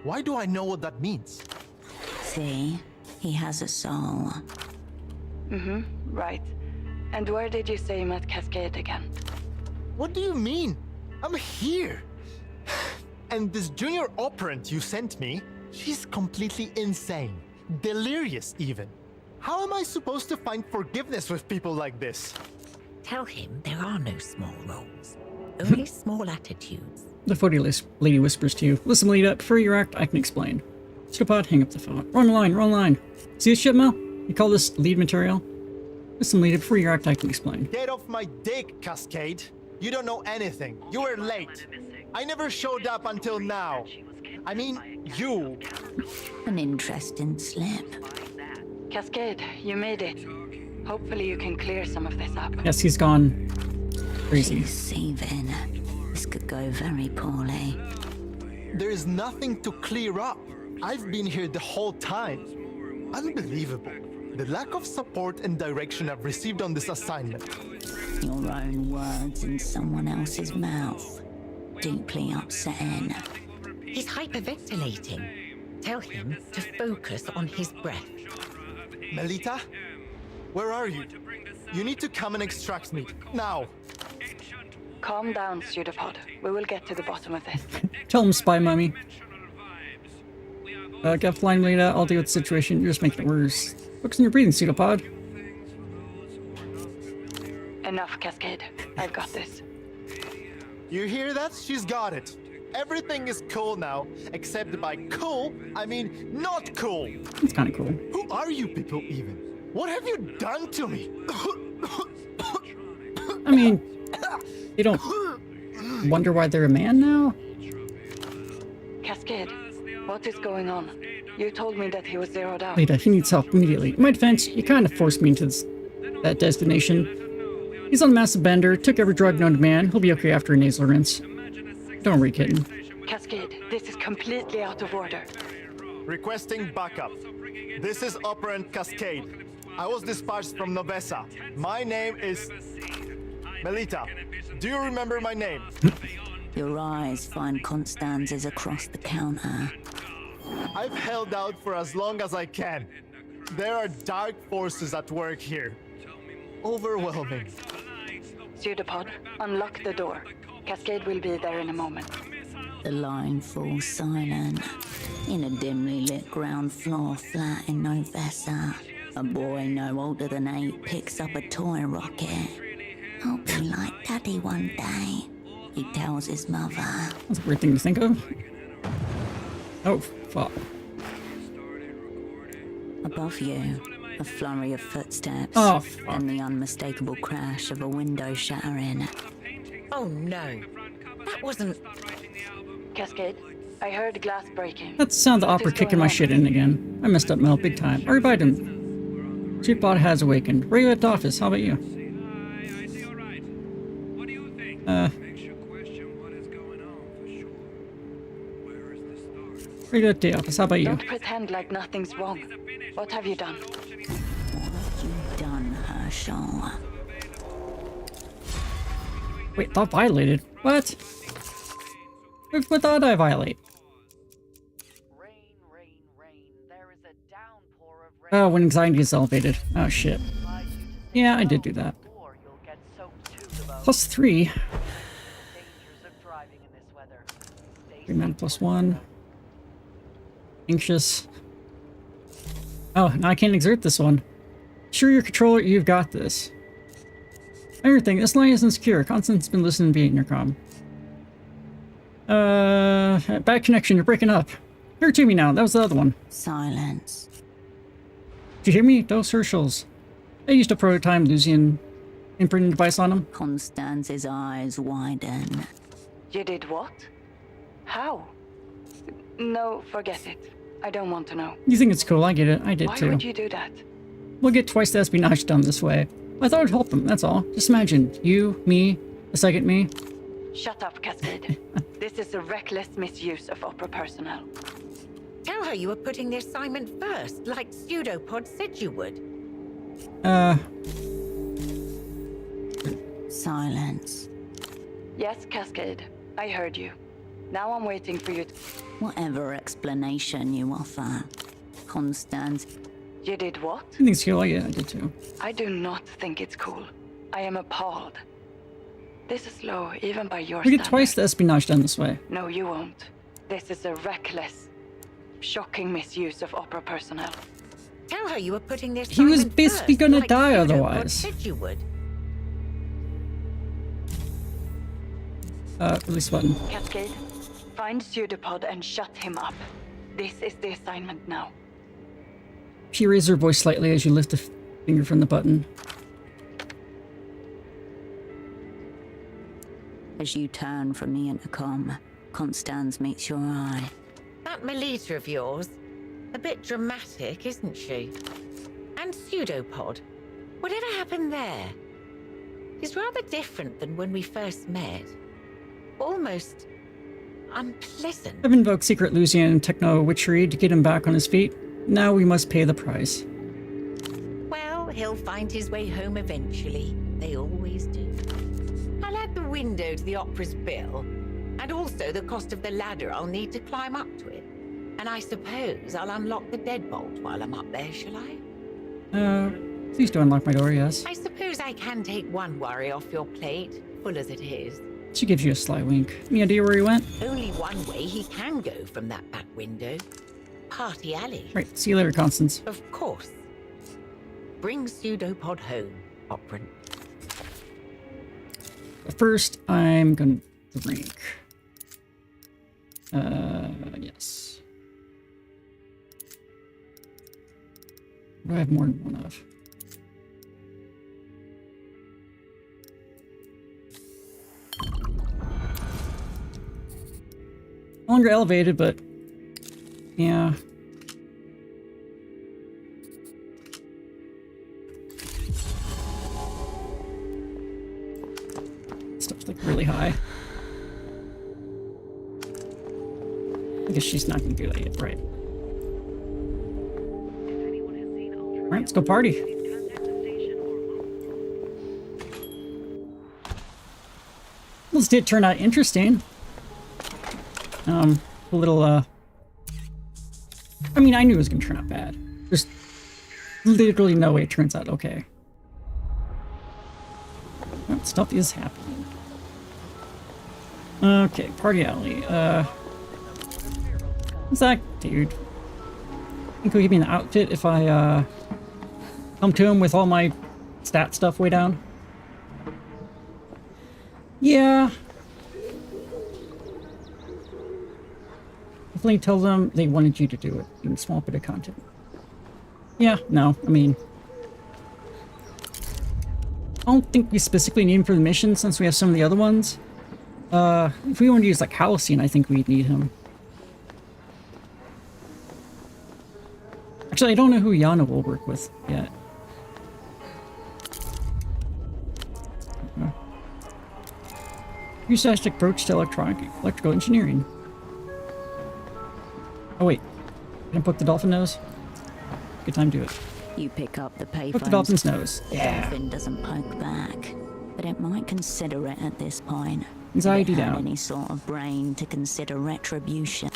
Why do I know what that means? See? He has a soul. Right. And where did you say you met Cascade again? What do you mean? I'm here! And this junior operant you sent me, she's completely insane. Delirious, even. How am I supposed to find forgiveness with people like this? Tell him there are no small roles, only small attitudes. The 40 lady whispers to you. Listen, Melita, before you act, I can explain. Pseudopod, hang up the phone. Wrong line, wrong line. See this shit, Mel? You call this lead material? Listen, Melita, before you act, I can explain. Get off my dick, Cascade. You don't know anything. You were late. I never showed up until now. I mean, you. An interesting slip. Cascade, you made it. Hopefully you can clear some of this up. Yes, he's gone crazy. She's seething. This could go very poorly. There is nothing to clear up. I've been here the whole time. Unbelievable. The lack of support and direction I've received on this assignment. Your own words in someone else's mouth. Deeply upsetting. He's hyperventilating. Tell him to focus on his breath. Melita? Where are you? You need to come and extract me. Now! Calm down, Pseudopod. We will get to the bottom of this. Tell him, Spy Mummy. Get flying, Melita. I'll deal with the situation. You're just making it worse. Focus on your breathing, Pseudopod. Enough, Cascade. I've got this. You hear that? She's got it. Everything is cool now, except by cool, I mean not cool. It's kind of cool. Who are you people even? What have you done to me? I mean, you don't wonder why they're a man now? Cascade, what is going on? You told me that he was zeroed out. Melita, he needs help immediately. In my defense, you kind of forced me into that destination. He's on massive bender, took every drug known to man. He'll be okay after a nasal rinse. Don't worry, kitten. Cascade, this is completely out of order. Requesting backup. This is Operant Cascade. I was dispatched from Novesa. My name is... Melita, do you remember my name? Your eyes find Constanz's across the counter. I've held out for as long as I can. There are dark forces at work here. Overwhelming. Pseudopod, unlock the door. Cascade will be there in a moment. The line falls silent. In a dimly lit ground floor flat in Novesa, a boy no older than 8 picks up a toy rocket. I'll be like Daddy one day, he tells his mother. That's a weird thing to think of. Oh, fuck. Above you, a flurry of footsteps. Oh, fuck. And the unmistakable crash of a window shattering. Oh no, that wasn't... Cascade, I heard glass breaking. That's the sound of the What opera is kicking going my on? shit in again. I messed up Mel big time. I revived him. Streetbot has awakened. Where are you at the office? How about you? Where are you at the office? How about you? Don't pretend like nothing's wrong. What have you done? Done, Herschel. Wait, thought violated. What? What thought I violate? Oh, when anxiety is elevated. Oh, shit. Yeah, I did do that. +3. 3 mana +1. Anxious. Oh, now I can't exert this one. Sure, your controller, you've got this. Everything, this line is insecure. Constance's been listening via intercom. Bad connection, you're breaking up. Hear to me now, that was the other one. Silence. Did you hear me? Those Herschels. I used a prototype Lucian imprinting device on them. Constance's eyes widen. You did what? How? No, forget it. I don't want to know. You think it's cool, I get it. I did Why too. would you do that? We'll get twice the espionage done this way. I thought it'd help them, that's all. Just imagine, you, me, the second me. Shut up, Cascade. This is a reckless misuse of opera personnel. Tell her you were putting the assignment first, like Pseudopod said you would. Silence. Yes, Cascade. I heard you. Now I'm waiting for you to... Whatever explanation you offer. Constance. You did what? I think it's cool, yeah, I did too. I do not think it's cool. I am appalled. This is low, even by your We get standards. twice the espionage done this way. No, you won't. This is a reckless, shocking misuse of opera personnel. Tell her you were putting the He was assignment basically first, gonna like die Pseudopod otherwise. said you would. Release button. Cascade, find Pseudopod and shut him up. This is the assignment now. She raises her voice slightly as you lift a finger from the button. As you turn from the intercom, Constance meets your eye. That Melita of yours, a bit dramatic, isn't she? And Pseudopod, whatever happened there? He's rather different than when we first met. Almost unpleasant. I've invoked secret Lucian techno witchery to get him back on his feet. Now we must pay the price. He'll find his way home eventually. They always do. I'll add the window to the opera's bill, and also the cost of the ladder I'll need to climb up to it. And I suppose I'll unlock the deadbolt while I'm up there, shall I? Please do unlock my door, yes. I suppose I can take one worry off your plate, full as it is. She gives you a sly wink. Any idea where he went? Only one way he can go from that back window. Party Alley. Right, see you later, Constance. Of course. Bring Pseudopod home, Operant. But first, I'm gonna drink. Yes. What do I have more than one of? No longer elevated, but yeah. Stuff's like really high. I guess she's not gonna do that yet, right? Alright, let's go party. This did turn out interesting. A little, I mean, I knew it was gonna turn out bad. There's literally no way it turns out okay. Oh, stuff is happening. Okay, Party Alley. What's that dude? Think he'll give me an outfit if I, come to him with all my stat stuff way down? Yeah. Definitely tell them they wanted you to do it in a small bit of content. Yeah, no, I mean... I don't think we specifically need him for the mission since we have some of the other ones. If we wanted to use like Halcyon, I think we'd need him. Actually, I don't know who Yana will work with yet. Use approach to electrical engineering. Oh wait, can I poke the dolphin nose? Good time to do it. You pick up the payphone. Poke the dolphin's nose. The dolphin doesn't poke back, but it might consider it at this point. Anxiety if it had down. any sort of brain to consider retribution.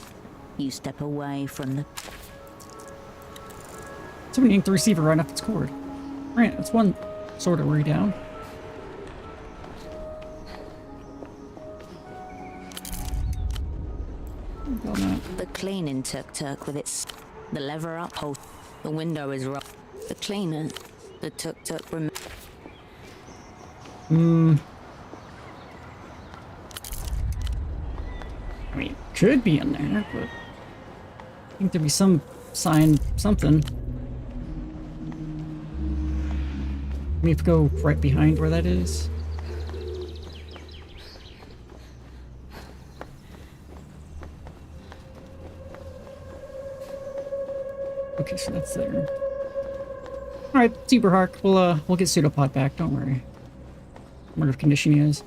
You step away from the... Somebody yanked the receiver right off its cord. Right, that's one sort of worry down. The cleaning tuk-tuk with its... The lever up hold. The window is rough. The cleaner. The tuk-tuk I mean, it could be in there, but... I think there'd be some sign, something. We have to go right behind where that is. Okay, so that's there. Alright, Zebrahark, we'll get Pseudopod back, don't worry. I wonder if condition he is.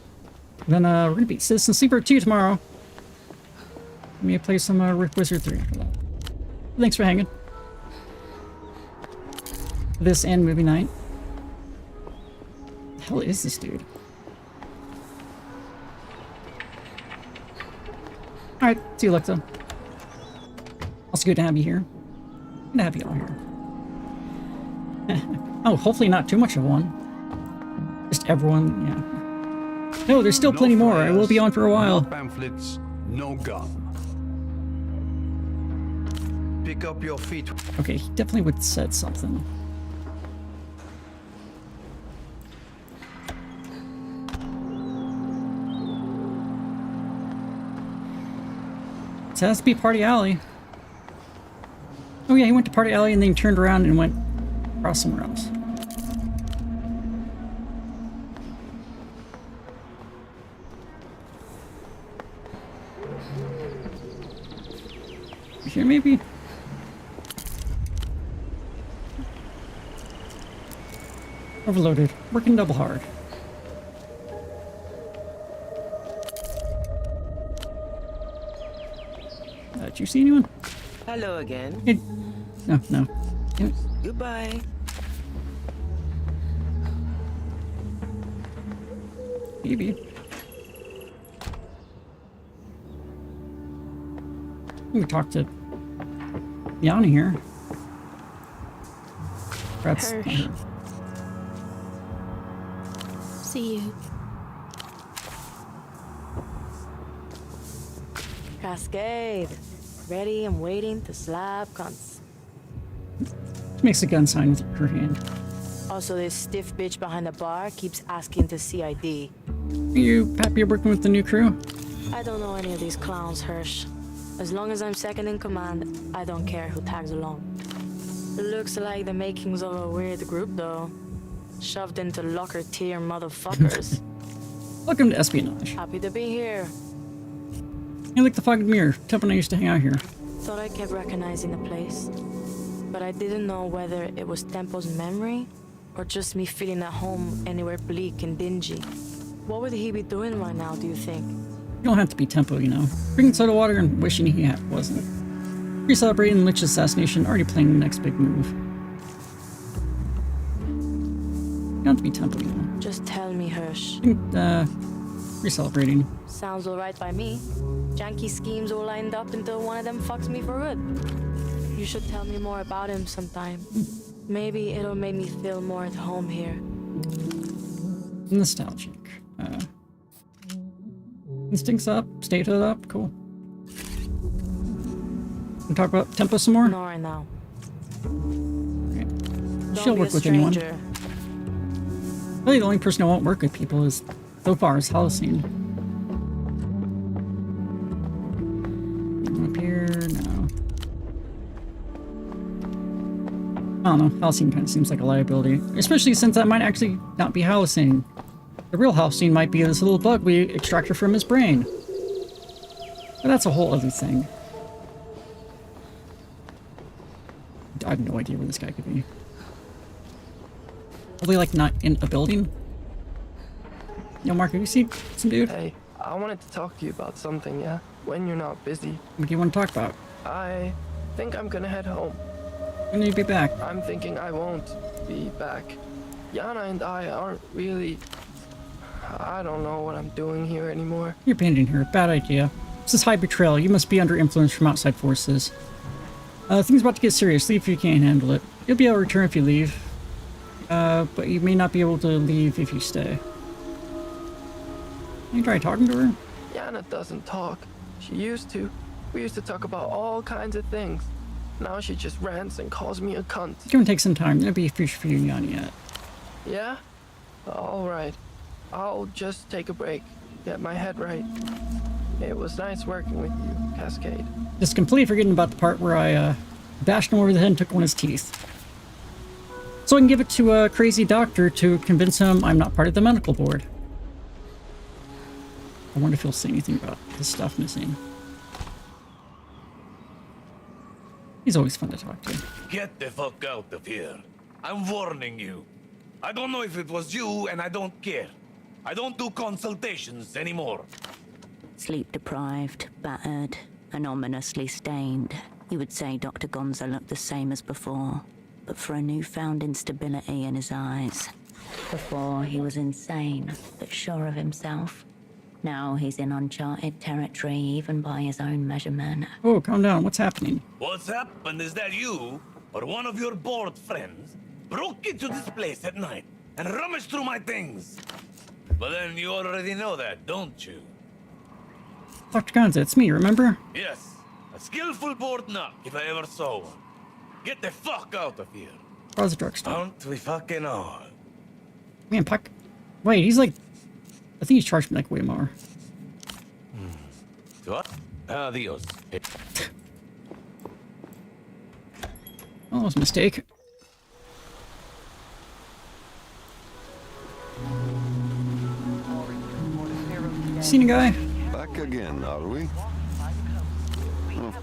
Then, we're gonna beat Citizen Sleeper 2 tomorrow. Let me play some, Rift Wizard 3 after that. Thanks for hanging. This and movie night. The hell is this dude? Alright, see you, Alexa. Also good to have you here. Good to have you all here. Oh, hopefully not too much of one. Just everyone, yeah. No, there's still plenty more. I will be on for a while. No pamphlets, no gun. Pick up your feet. Okay, he definitely would have said something. It has to be Party Alley. Oh yeah, he went to Party Alley and then turned around and went across somewhere else. Here maybe? Overloaded. Working double hard. Did you see anyone? Hello again. Hey. No, no. Damn it. Goodbye. Maybe. We talked to Yana here. That's Hirsch. See you. Cascade. Ready and waiting to slap cunts. She makes a gun sign with her hand. Also, this stiff bitch behind the bar keeps asking to see ID. Are you happy working with the new crew? I don't know any of these clowns, Hirsch. As long as I'm second in command, I don't care who tags along. It looks like the makings of a weird group, though. Shoved into locker tier motherfuckers. Welcome to espionage. Happy to be here. You like the Fog and Mirror. Tempo and I used to hang out here. Thought I kept recognizing the place. But I didn't know whether it was Tempo's memory or just me feeling at home anywhere bleak and dingy. What would he be doing right now, do you think? You don't have to be Tempo, you know. Drinking soda water and wishing he wasn't. Re-celebrating Lich's assassination, already planning the next big move. You don't have to be Tempo, you know. Just tell me, Hirsch. Re-celebrating. Sounds alright by me. Janky schemes all lined up until one of them fucks me for good. You should tell me more about him sometime. Maybe it'll make me feel more at home here. Nostalgic. Instincts up, statehood up, cool. Can we talk about Tempo some more? Not right now. Okay. She'll work with anyone. Really, the only person who won't work with people is, so far, is Holocene. Up here, no. I don't know, Holocene kind of seems like a liability. Especially since that might actually not be Holocene. The real Holocene might be this little bug we extracted from his brain. But that's a whole other thing. I have no idea where this guy could be. Probably like not in a building. Yo, Mark, have you seen some dude? Hey, I wanted to talk to you about something, yeah? When you're not busy. What do you want to talk about? I think I'm gonna head home. When do you be back? I'm thinking I won't be back. Yana and I aren't really... I don't know what I'm doing here anymore. You're abandoning her. Bad idea. This is high betrayal. You must be under influence from outside forces. Things about to get serious. Leave if you can't handle it. You'll be able to return if you leave. But you may not be able to leave if you stay. You try talking to her? Yana doesn't talk. She used to. We used to talk about all kinds of things. Now she just rants and calls me a cunt. It's gonna take some time. There'll be a future for you and Yana yet. Yeah? Alright. I'll just take a break. Get my head right. It was nice working with you, Cascade. Just completely forgetting about the part where I bashed him over the head and took one of his teeth. So I can give it to a crazy doctor to convince him I'm not part of the medical board. I wonder if he'll say anything about the stuff missing. He's always fun to talk to. Get the fuck out of here. I'm warning you. I don't know if it was you, and I don't care. I don't do consultations anymore. Sleep deprived, battered, and ominously stained. You would say Dr. Gonza looked the same as before, but for a newfound instability in his eyes. Before, he was insane, but sure of himself. Now he's in uncharted territory, even by his own measurement. Oh, calm down. What's happening? What's happened is that you, or one of your bored friends, broke into this place at night and rummaged through my things. But then you already know that, don't you? Dr. Gonza, it's me, remember? Yes, a skillful bored knock if I ever saw one. Get the fuck out of here. How's the drugstore? Aren't we fucking all? Man, Puck. Wait, he's like... I think he's charged me like way more. What? Adios. Oh, that was a mistake. Seen a guy? Back again, are we?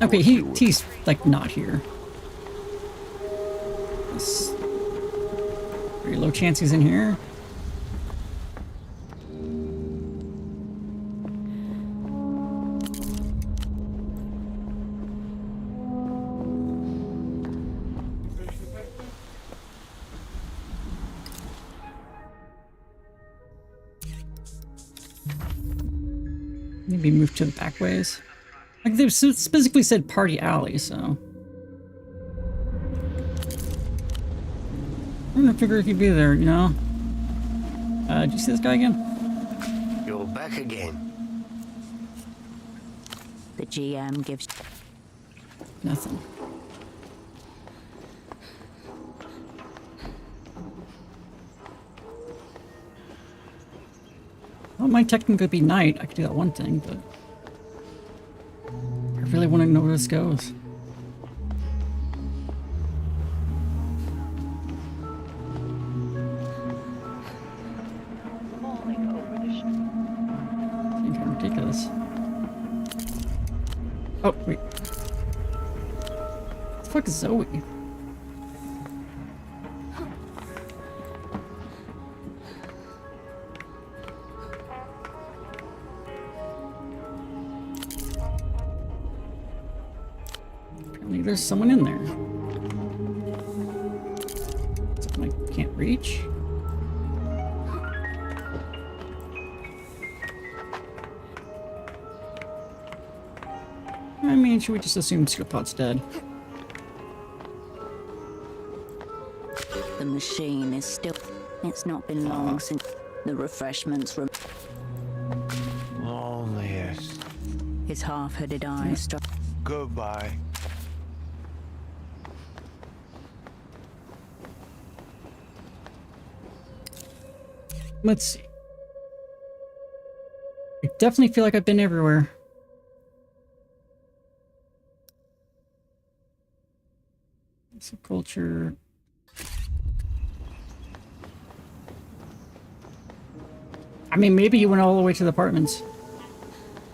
Okay, he's like not here. It's very low chance he's in here. Maybe move to the back ways. Like they specifically said party alley, so. I'm gonna figure if he'd be there, you know? Did you see this guy again? You're back again. The GM gives nothing. Well, it might technically be night. I could do that one thing, but I really want to know where this goes. Kind of ridiculous. Oh, wait. What the fuck is Zoe? Apparently there's someone in there. Someone I can't reach. I mean, should we just assume Skillpot's dead? the machine is still. It's not been long since the refreshments room. Loneliest. His half-hooded eyes struck. Goodbye. Let's see. I definitely feel like I've been everywhere. Culture. I mean, maybe he went all the way to the apartments.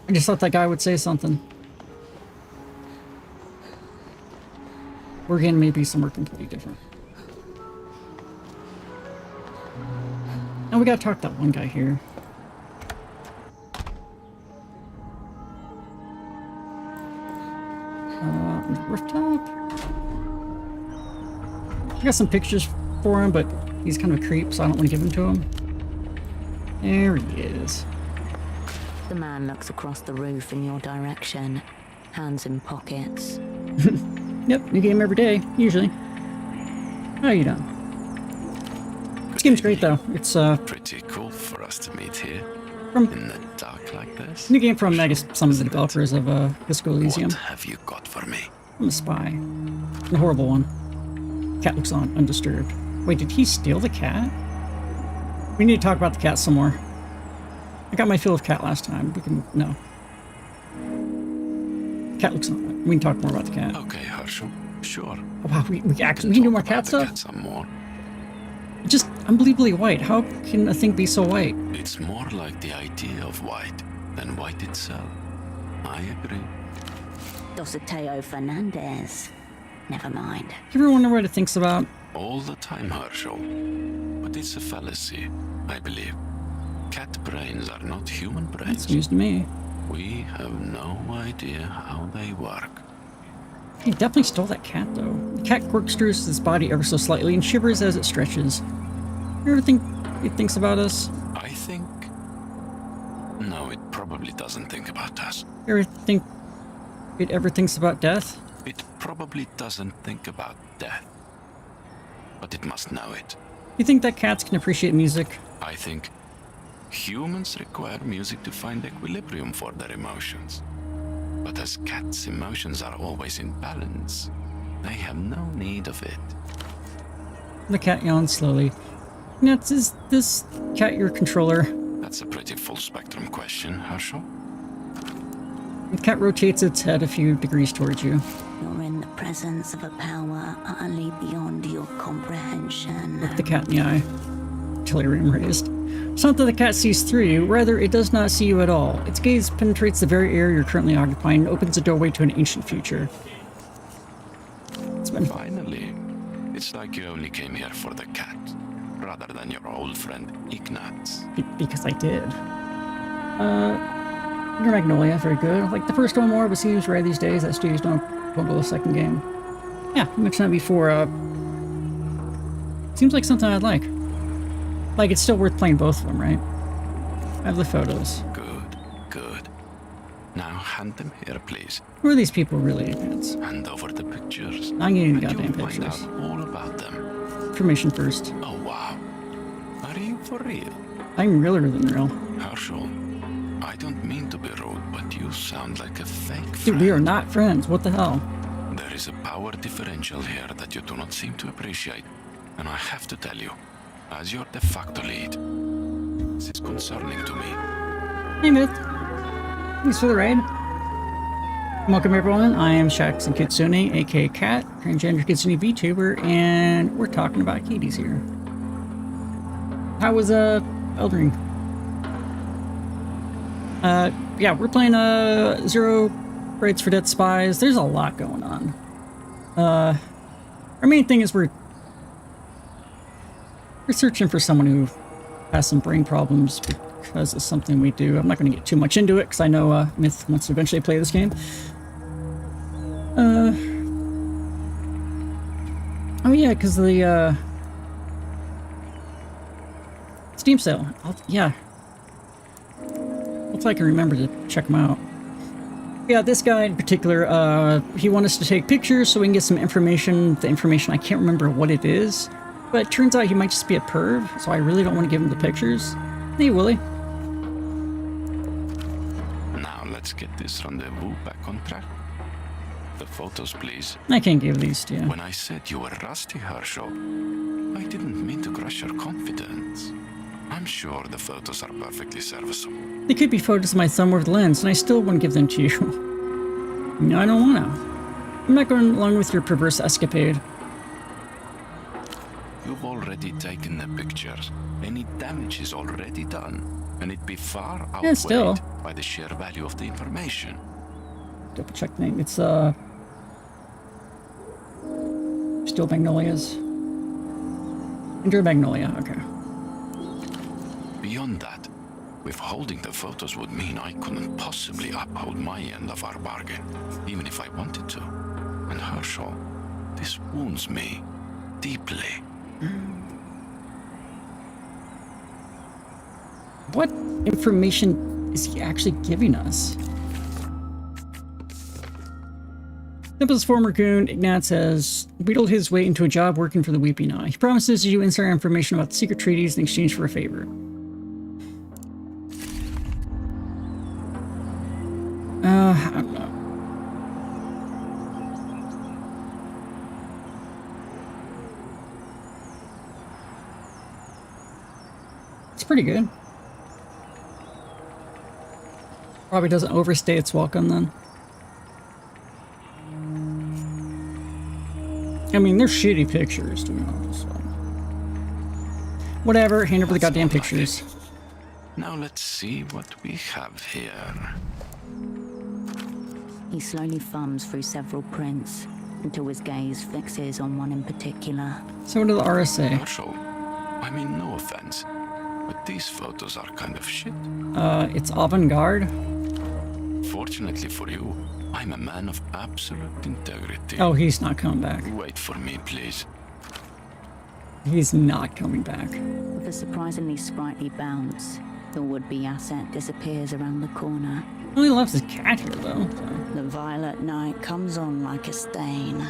I just thought that guy would say something. Or again, maybe somewhere completely different. And we gotta talk to that one guy here. Rooftop. I got some pictures for him, but he's kind of a creep, so I don't want to give them to him. There he is. The man looks across the roof in your direction, hands in pockets. Yep, new game every day, usually. How you doing? This game's great though. It's pretty cool for us to meet here from in the dark like this. New game from, I guess, some of the developers of Disco Elysium. What have you got for me? I'm a spy. A horrible one. Cat looks on undisturbed. Wait, did he steal the cat? We need to talk about the cat some more. I got my fill of cat last time. We can no. Cat looks on. We can talk more about the cat. Okay, Herschel. Sure. Oh, wow, we can do more cat stuff. Some more. Just unbelievably white. How can a thing be so white? It's more like the idea of white than white itself. I agree. Dositeo Fernandez. Never mind. You ever wonder what it thinks about? All the time, Herschel. But it's a fallacy, I believe. Cat brains are not human brains. That's news to me. We have no idea how they work. He definitely stole that cat, though. The cat corkscrews its body ever so slightly and shivers as it stretches. You ever think it thinks about us? I think... No, it probably doesn't think about us. You ever think it ever thinks about death? It probably doesn't think about death. But it must know it. You think that cats can appreciate music? I think humans require music to find equilibrium for their emotions. But as cats' emotions are always in balance, they have no need of it. The cat yawns slowly. Nets, is this cat your controller? That's a pretty full-spectrum question, Herschel. The cat rotates its head a few degrees towards you. You're in the presence of a power utterly beyond your comprehension. Look the cat in the eye. Artillery raised. It's not that the cat sees through you, rather it does not see you at all. Its gaze penetrates the very area you're currently occupying and opens a doorway to an ancient future. Finally. It's like you only came here for the cat, rather than your old friend Ignatz. Because I did. Your Magnolia, very good. Like the first one more, but seems rare these days that studios don't bundle a second game. Yeah, I mentioned that before. Seems like something I'd like. Like, it's still worth playing both of them, right? I have the photos. Good, good. hand them here, please. Who are these people really, Vance? Hand over the pictures. I'm getting the and goddamn you'll find pictures. out all about them. Information first. Oh, wow. Are you for real? I'm realer than real. Herschel, I don't mean to be rude, but you sound like a fake friend. Dude, we are not friends. What the hell? There is a power differential here that you do not seem to appreciate. And I have to tell you, as your de facto lead, this is concerning to me. Hey, Myth. Thanks for the raid. Welcome, everyone. I am Shaxon Kitsune, aka Cat, transgender Kitsune VTuber, and we're talking about kitties here. How was Elden Ring? Yeah, we're playing Zero Raids for Dead Spies. There's a lot going on. Our main thing is we're searching for someone who has some brain problems because of something we do. I'm not going to get too much into it because I know Myth wants to eventually play this game. Oh yeah, because the Steam sale. Yeah. Hopefully I can remember to check them out. Yeah, this guy in particular, he wanted us to take pictures so we can get some information. The information, I can't remember what it is. But it turns out he might just be a perv, so I really don't want to give him the pictures. Hey, Willie. Now let's get this rendezvous back on track. The photos, please. I can't give these to you. When I said you were rusty, Herschel, I didn't mean to crush your confidence. I'm sure the photos are perfectly serviceable. They could be photos of my thumb with lens, and I still wouldn't give them to you. No, I don't want to. I'm not going along with your perverse escapade. You've already taken the pictures. Any damage is already done, and it'd be far outweighed still. by the sheer value of the information. Double check the name. It's Still Magnolias. Endure Magnolia, okay. Beyond that, withholding the photos would mean I couldn't possibly uphold my end of our bargain, even if I wanted to. And Herschel, this wounds me deeply. What information is he actually giving us? Temple's former goon, Ignat, says, wheedled his way into a job working for the Weeping Eye. He promises you insider information about secret treaties in exchange for a favor. I don't know. It's pretty good. Probably doesn't overstay its welcome then. I mean, they're shitty pictures, to be honest. So. Whatever, hand over the goddamn pictures. Now let's see what we have here. He slowly thumbs through several prints until his gaze fixes on one in particular. So what do the RSA? Herschel, I mean no offense, but these photos are kind of shit. It's avant-garde. Fortunately for you, I'm a man of absolute integrity. Oh, he's not coming back. Wait for me, please. He's not coming back. With a surprisingly sprightly bounce, the would-be asset disappears around the corner. Well, he loves his cat here, though. So. The violet night comes on like a stain.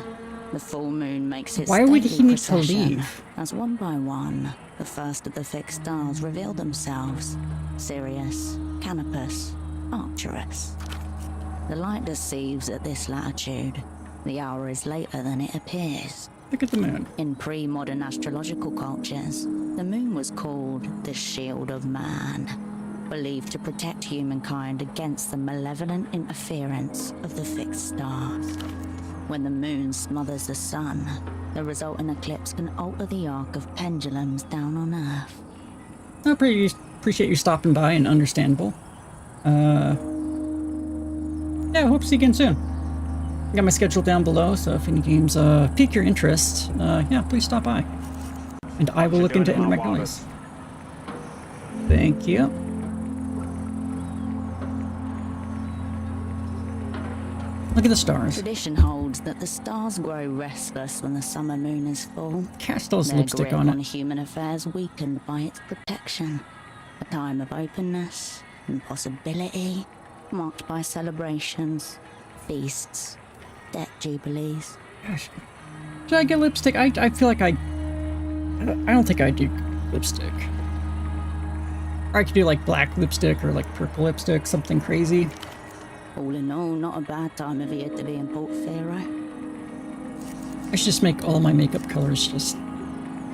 The full moon makes its Why would he stately need to procession leave? as one by one, the first of the fixed stars reveal themselves. Sirius, Canopus, Arcturus. The light deceives at this latitude. The hour is later than it appears. Look at the moon. In pre-modern astrological cultures, the moon was called the Shield of Man, believed to protect humankind against the malevolent interference of the fixed stars. When the moon smothers the sun, the resulting eclipse can alter the arc of pendulums down on Earth. I appreciate you stopping by and understandable. Yeah, hope to see you again soon. I got my schedule down below, so if any games pique your interest, yeah, please stop by. And I will look into Ender Magnolias. Thank you. Look at the stars. Tradition holds that the stars grow restless when the summer moon is full. Cat still has Their lipstick grip on it. human affairs weakened by its protection. A time of openness and possibility marked by celebrations, feasts, debt jubilees. Should I get lipstick? I feel like I don't think I'd do lipstick. Or I could do like black lipstick or like purple lipstick, something crazy. All in all, not a bad time of year to be in Port Faro. I should just make all my makeup colors just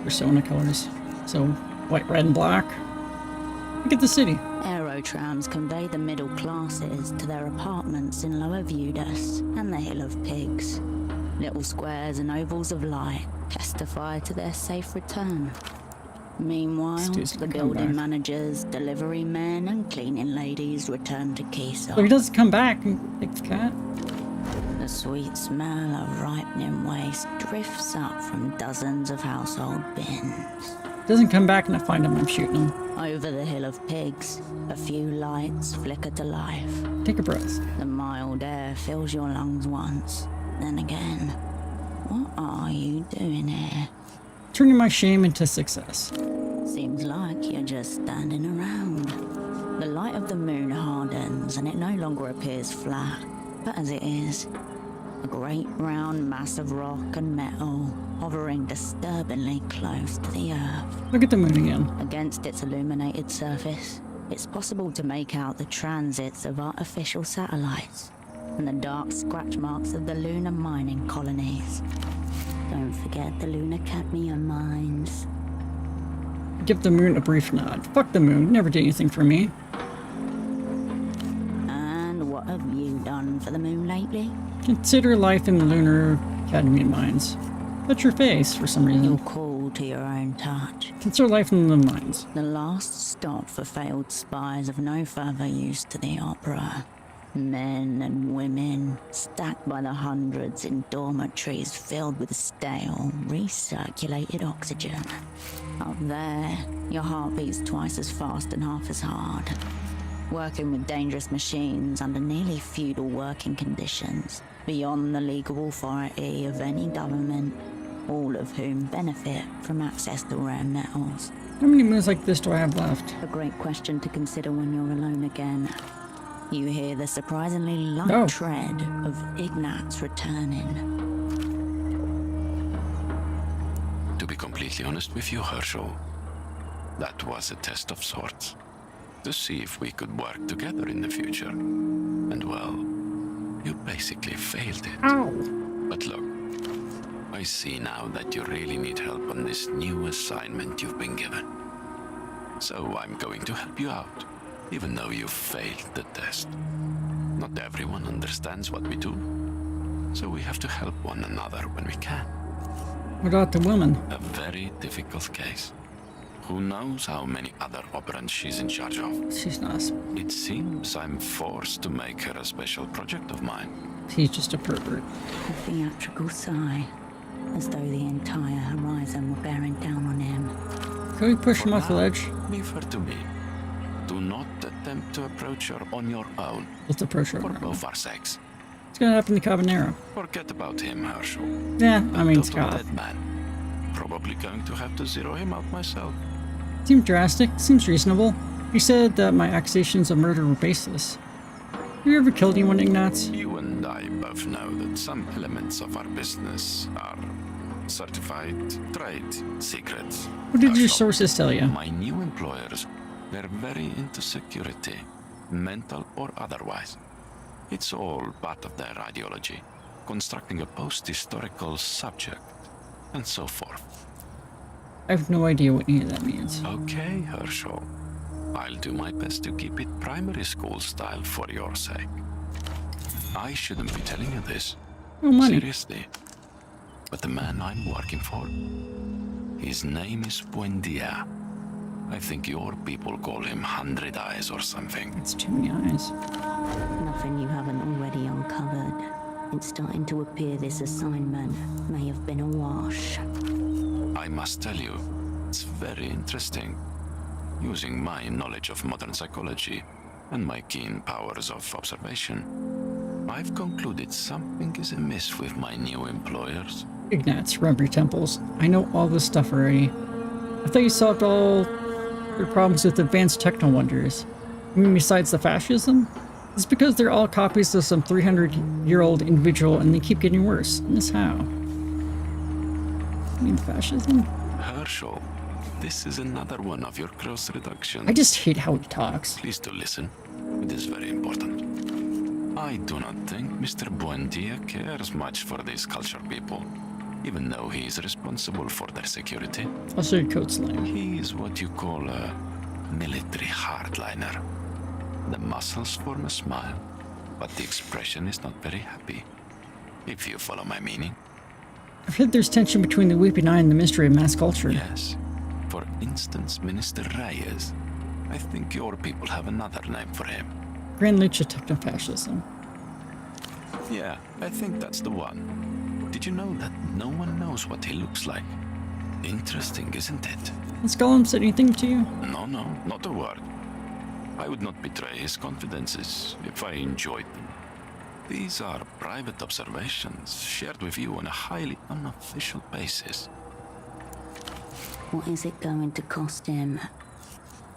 Persona colors. So, white, red, and black. Look at the city. Aerotrams convey the middle classes to their apartments in Lower Vudas and the Hill of Pigs. Little squares and ovals of light testify to their safe return. Meanwhile, the building managers, delivery men, and cleaning ladies return to Keysar. But he doesn't come back and take the cat. The sweet smell of ripening waste drifts up from dozens of household bins. Doesn't come back and I find him, I'm shooting him. Over the Hill of Pigs, a few lights flicker to life. Take a breath. The mild air fills your lungs once, then again. What are you doing here? Turning my shame into success. Seems like you're just standing around. The light of the moon hardens and it no longer appears flat, but as it is, a great round mass of rock and metal hovering disturbingly close to the earth. Look at the moon again. Against its illuminated surface, it's possible to make out the transits of artificial satellites and the dark scratch marks of the lunar mining colonies. Don't forget the lunar cadmium mines. Give the moon a brief nod. Fuck the moon, never did anything for me. And what have you done for the moon lately? Consider life in the lunar cadmium mines. Touch your face for some reason. You're cool to your own touch. Consider life in the mines. The last stop for failed spies of no further use to the opera. Men and women, stacked by the hundreds in dormitories filled with stale, recirculated oxygen. Up there, your heart beats twice as fast and half as hard. Working with dangerous machines under nearly feudal working conditions, beyond the legal authority of any government, all of whom benefit from access to rare metals. How many moons like this do I have left? A great question to consider when you're alone again. You hear the surprisingly light tread of Ignatz returning. To be completely honest with you, Herschel, that was a test of sorts. To see if we could work together in the future. And well, you basically failed it. Ow! But look, I see now that you really need help on this new assignment you've been given. So I'm going to help you out, even though you failed the test. Not everyone understands what we do, so we have to help one another when we can. What about the woman? A very difficult case. Who knows how many other operants she's in charge of? She's nice. It seems I'm forced to make her a special project of mine. He's just a pervert. A theatrical sigh, as though the entire horizon were bearing down on him. Can we push him off the ledge? Leave her to me. Do not attempt to approach her on your own. Let's approach her. For both our sakes. What's gonna happen to Cabanero? Forget about him, Herschel. Yeah, I mean, Total Scott. dead man. Probably going to have to zero him out myself. Seems drastic, seems reasonable. He said that my accusations of murder were baseless. Have you ever killed anyone, Ignatz? You and I both know that some elements of our business are certified trade secrets. What did your sources tell you? My new employers, they're very into security, mental or otherwise. It's all part of their ideology, constructing a post-historical subject, and so forth. I have no idea what any of that means. Okay, Herschel. I'll do my best to keep it primary school style for your sake. I shouldn't be telling you this. No money. Seriously. But the man I'm working for, his name is Buendia. I think your people call him 100 Eyes or something. It's too many eyes. Nothing you haven't already uncovered. It's starting to appear this assignment may have been a wash. I must tell you, it's very interesting. Using my knowledge of modern psychology and my keen powers of observation, I've concluded something is amiss with my new employers. Ignatz, rub your temples. I know all this stuff already. I thought you solved all your problems with advanced techno wonders. I mean, besides the fascism? It's because they're all copies of some 300-year-old individual and they keep getting worse. And this how? I mean, fascism? Herschel, this is another one of your gross reductions. I just hate how he talks. Please do listen. It is very important. I do not think Mr. Buendia cares much for these cultured people, even though he is responsible for their security. I'll show you code slang. He is what you call a military hardliner. The muscles form a smile, but the expression is not very happy, if you follow my meaning. I've heard there's tension between the Weeping Eye and the Ministry of Mass Culture. Yes. For instance, Minister Reyes. I think your people have another name for him. Grand Leech of Technofascism. Yeah, I think that's the one. Did you know that no one knows what he looks like? Interesting, isn't it? Has Gollum said anything to you? No, not a word. I would not betray his confidences if I enjoyed them. These are private observations shared with you on a highly unofficial basis. What is it going to cost him?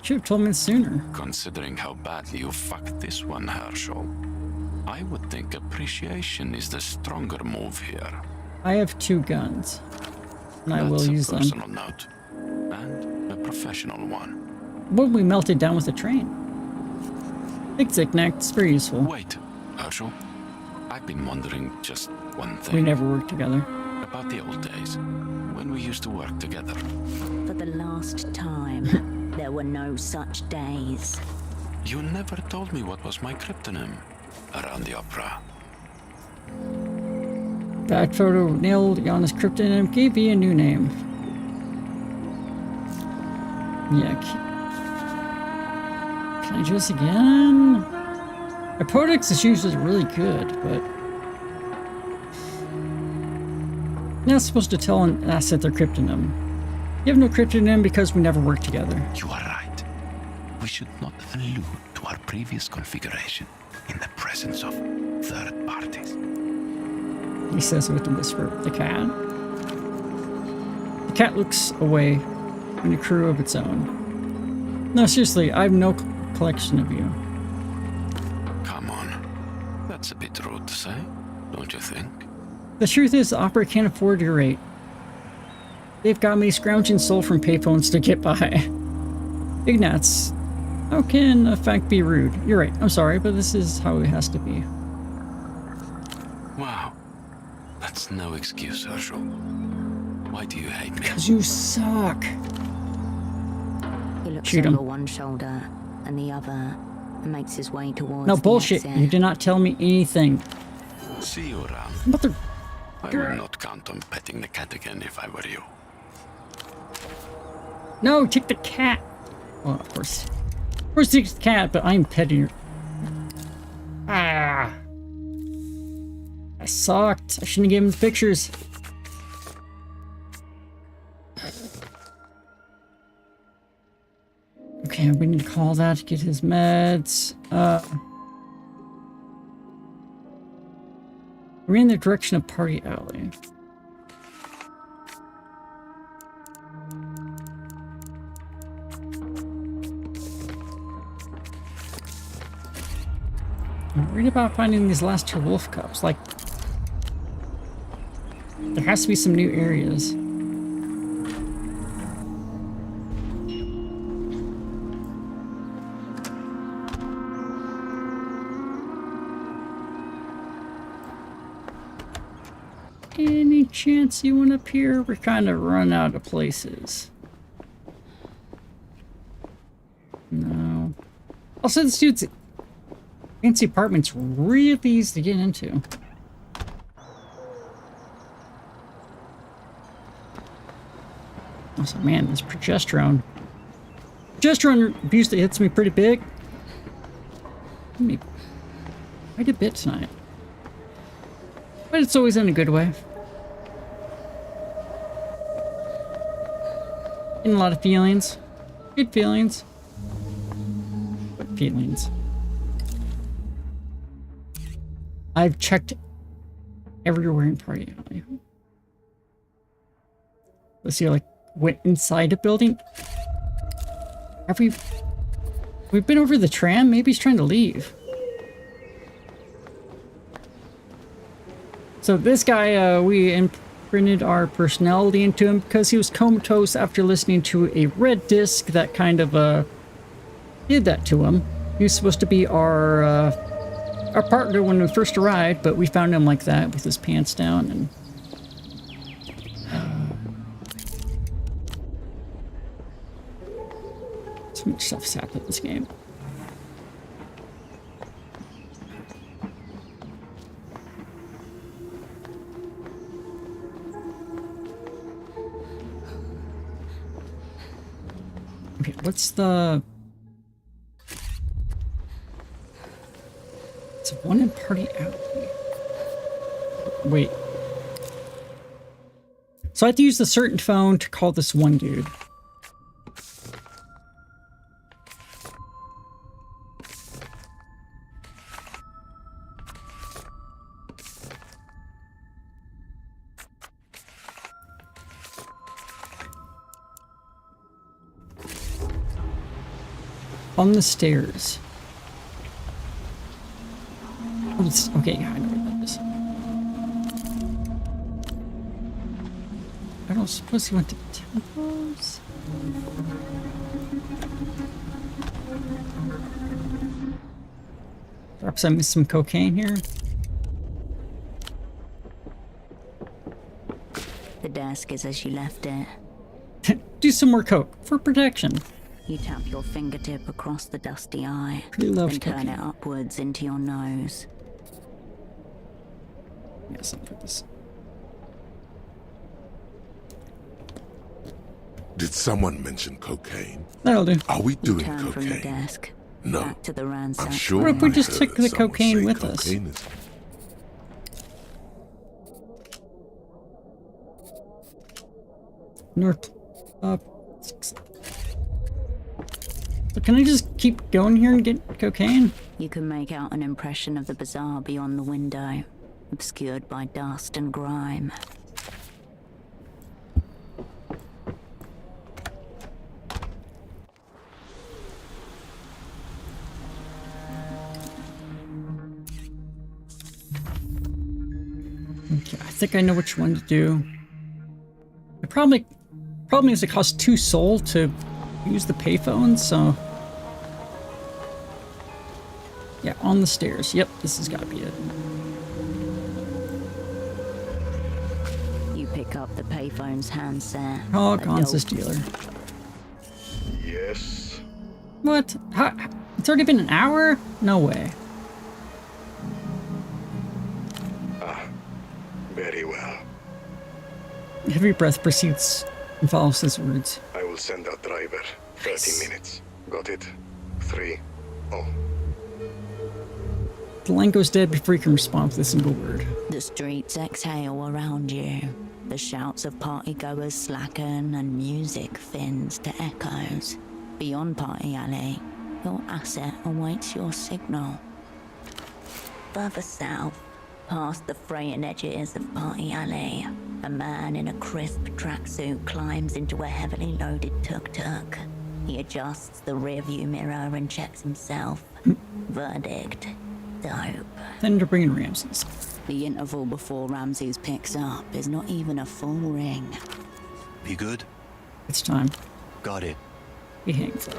Should have told me sooner. Considering how badly you fucked this one, Herschel, I would think appreciation is the stronger move here. I have 2 guns, and I will That's use a them. personal note, and a professional one. When we melted down with the train. Big Knack, it's very useful. Wait, Herschel. I've been wondering just one thing. We never worked together. About the old days, when we used to work together. For the last time, there were no such days. You never told me what was my cryptonym around the opera. Bad photo nailed Giannis cryptonym, gave you a new name. Yeah. Can I do this again? My Podex is usually really good, but you're not supposed to tell an asset their cryptonym. You have no cryptonym because we never worked together. You are right. We should not allude to our previous configuration in the presence of third parties. He says with a whisper. The cat. The cat looks away in a crew of its own. No, seriously, I have no collection of you. Come on. That's a bit rude to say, don't you think? The truth is, the opera can't afford your rate. They've got me scrounging soul from payphones to get by. Ignatz, how can a fact be rude? You're right, I'm sorry, but this is how it has to be. Wow. That's no excuse, Herschel. Why do you hate me? Because you suck. He looks Shoot over him. one shoulder and the other and makes his way towards No the bullshit, exit. you did not tell me anything. See you around. Mother... I would not count on petting the cat again if I were you. No, take the cat. Well, of course. Of course take the cat, but I'm petting her. Ah. I sucked. I shouldn't have given him the pictures. Okay, we need to call that to get his meds. We're in the direction of Party Alley. I'm worried about finding these last 2 wolf cubs. Like, there has to be some new areas. Any chance you want up here? We're kind of run out of places. No. Also, this dude's fancy apartment's really easy to get into. Also, man, this progesterone. Progesterone abuse that hits me pretty big. Hit me quite a bit tonight. But it's always in a good way. In a lot of feelings. Good feelings. What feelings? I've checked everywhere in Party Alley. Let's see, like, went inside a building? Have we've been over the tram? Maybe he's trying to leave. So this guy, we imprinted our personality into him because he was comatose after listening to a red disc that kind of did that to him. He was supposed to be our partner when we first arrived, but we found him like that with his pants down and. So much stuff's happened in this game. Okay, what's the... It's one in Party Alley. Wait. So I have to use the certain phone to call this one dude. On the stairs. Okay, yeah, I know where that is. I don't suppose he went to temples. Perhaps I missed some cocaine here. The desk is as you left it. Do some more coke for protection. You tap your fingertip across the dusty eye, Pretty loves then turn cocaine. it upwards into your nose. Yes, I'll put this. Did someone mention cocaine? That'll do. Are we doing Turn from the cocaine? desk, No. back to the ransack. I'm sure What if we I just heard took the someone cocaine say with us? cocaine is- North. So can I just keep going here and get cocaine? You can make out an impression of the bazaar beyond the window, obscured by dust and grime. Okay, I think I know which one to do. The problem is it costs 2 soul to use the payphone, so... Yeah, on the stairs. Yep, this has got to be it. You pick up the payphone's handset. Oh, a Gon's this dull- dealer. Yes. What? How? It's already been an hour? No way. Very well. Heavy breath proceeds and follows his words. I will send out driver. 30 minutes. Got it? 3. Oh. The line goes dead before you can respond with a single word. The streets exhale around you. The shouts of partygoers slacken and music thins to echoes. Beyond Party Alley, your asset awaits your signal. Further south, past the fraying edges of Party Alley, a man in a crisp tracksuit climbs into a heavily loaded tuk-tuk. He adjusts the rearview mirror and checks himself. Verdict: dope. Then to bring in Ramses. The interval before Ramses picks up is not even a full ring. Be good? It's time. Got it. He hangs up.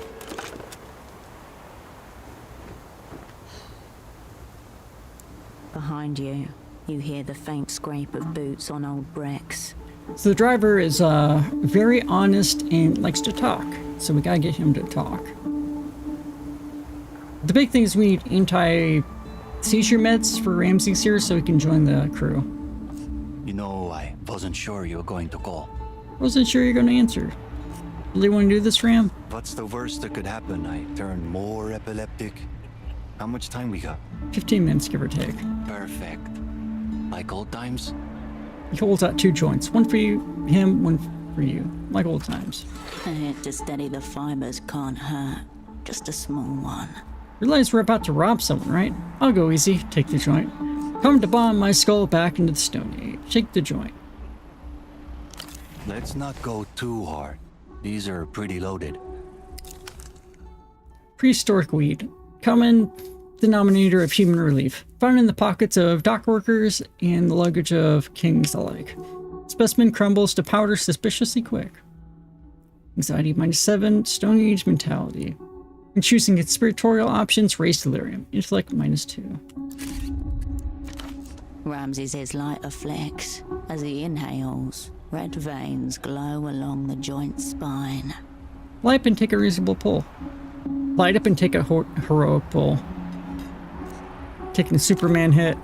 Behind you, you hear the faint scrape of boots on old bricks. So the driver is very honest and likes to talk, so we gotta get him to talk. The big thing is we need anti-seizure meds for Ramses here so he can join the crew. You know, I wasn't sure you were going to call. Wasn't sure you're gonna answer. Really want to do this, Ram? What's the worst that could happen? I turn more epileptic? How much time we got? 15 minutes, give or take. Perfect. Like old times? He holds out 2 joints. One for you, him, one for you. Like old times. A hit to steady the fibers can't hurt. Just a small one. Realize we're about to rob someone, right? I'll go easy. Take the joint. Come to bomb my skull back into the Stone Age. Take the joint. Let's not go too hard. These are pretty loaded. Prehistoric weed. Come in denominator of human relief, found in the pockets of dock workers and the luggage of kings alike. Specimen crumbles to powder suspiciously quick. Anxiety -7, Stone Age mentality. And choosing conspiratorial options, race delirium. Intellect -2. Ramsey's ears light a flex as he inhales. Red veins glow along the joint spine. Light up and take a reasonable pull. Light up and take a heroic pull. Taking the Superman hit.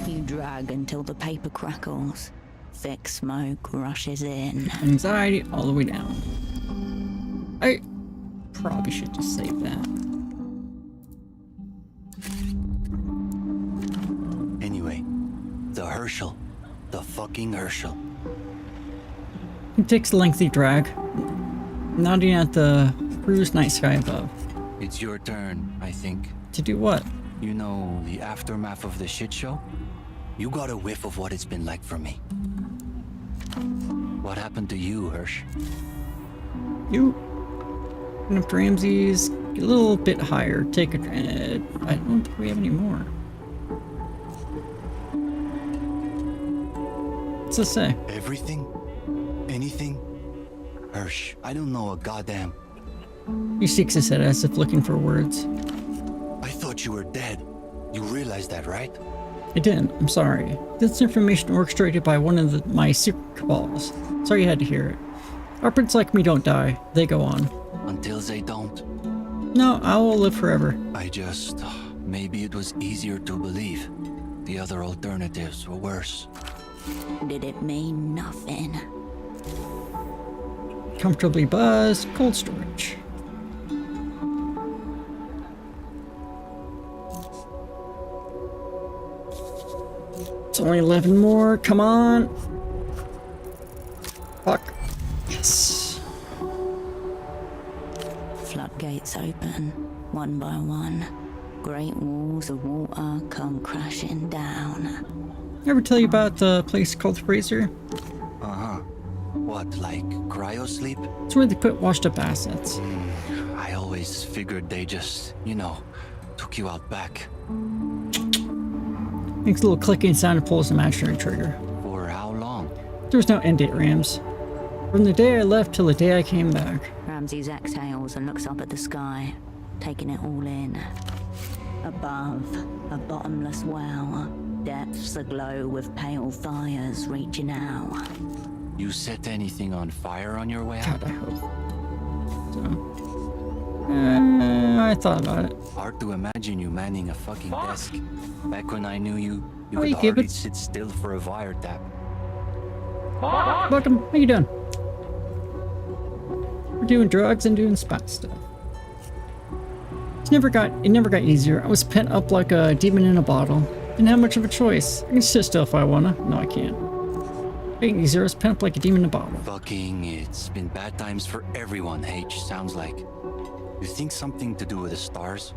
You drag until the paper crackles. Thick smoke rushes in. Anxiety all the way down. I probably should just save that. Anyway, the Herschel. The fucking Herschel. It takes a lengthy drag, nodding at the cruise night sky above. It's your turn, I think. To do what? You know, the aftermath of the shit show? You got a whiff of what it's been like for me. What happened to you, Hirsch? You went up to Ramsey's, get a little bit higher, take a... I don't think we have any more. What's this say? Everything? Anything? Hirsch, I don't know a goddamn... He shakes his head as if looking for words. I thought you were dead. You realize that, right? I didn't. I'm sorry. This information orchestrated by one of my secret cabals. Sorry you had to hear it. Operatives like me don't die. They go on. Until they don't. No, I will live forever. I just... maybe it was easier to believe. The other alternatives were worse. Did it mean nothing? Comfortably buzzed. Cold storage. It's only 11 more. Come on. Fuck. Yes. Floodgates open, one by one. Great walls of water come crashing down. Ever tell you about the place called Fraser? Uh-huh. What, like cryo-sleep? It's where they put washed up assets. I always figured they just, you know, took you out back. Makes a little clicking sound and pulls the imaginary trigger. For how long? There was no end date, Rams. From the day I left till the day I came back. Ramses exhales and looks up at the sky, taking it all in. Above, a bottomless well, depths aglow with pale fires reaching out. You set anything on fire on your way out? God, I hope so. I thought about it. Hard to imagine you manning a fucking desk. Back when I knew you, you Hey, could hardly Gibbons. sit still for a wiretap. Welcome. How you doing? We're doing drugs and doing spot stuff. It never got easier. I was pent up like a demon in a bottle. Didn't have much of a choice. I can sit still if I wanna. No, I can't. It ain't easier. I was pent up like a demon in a bottle. Fucking, it's been bad times for everyone, H, sounds like. You think something to do with the stars?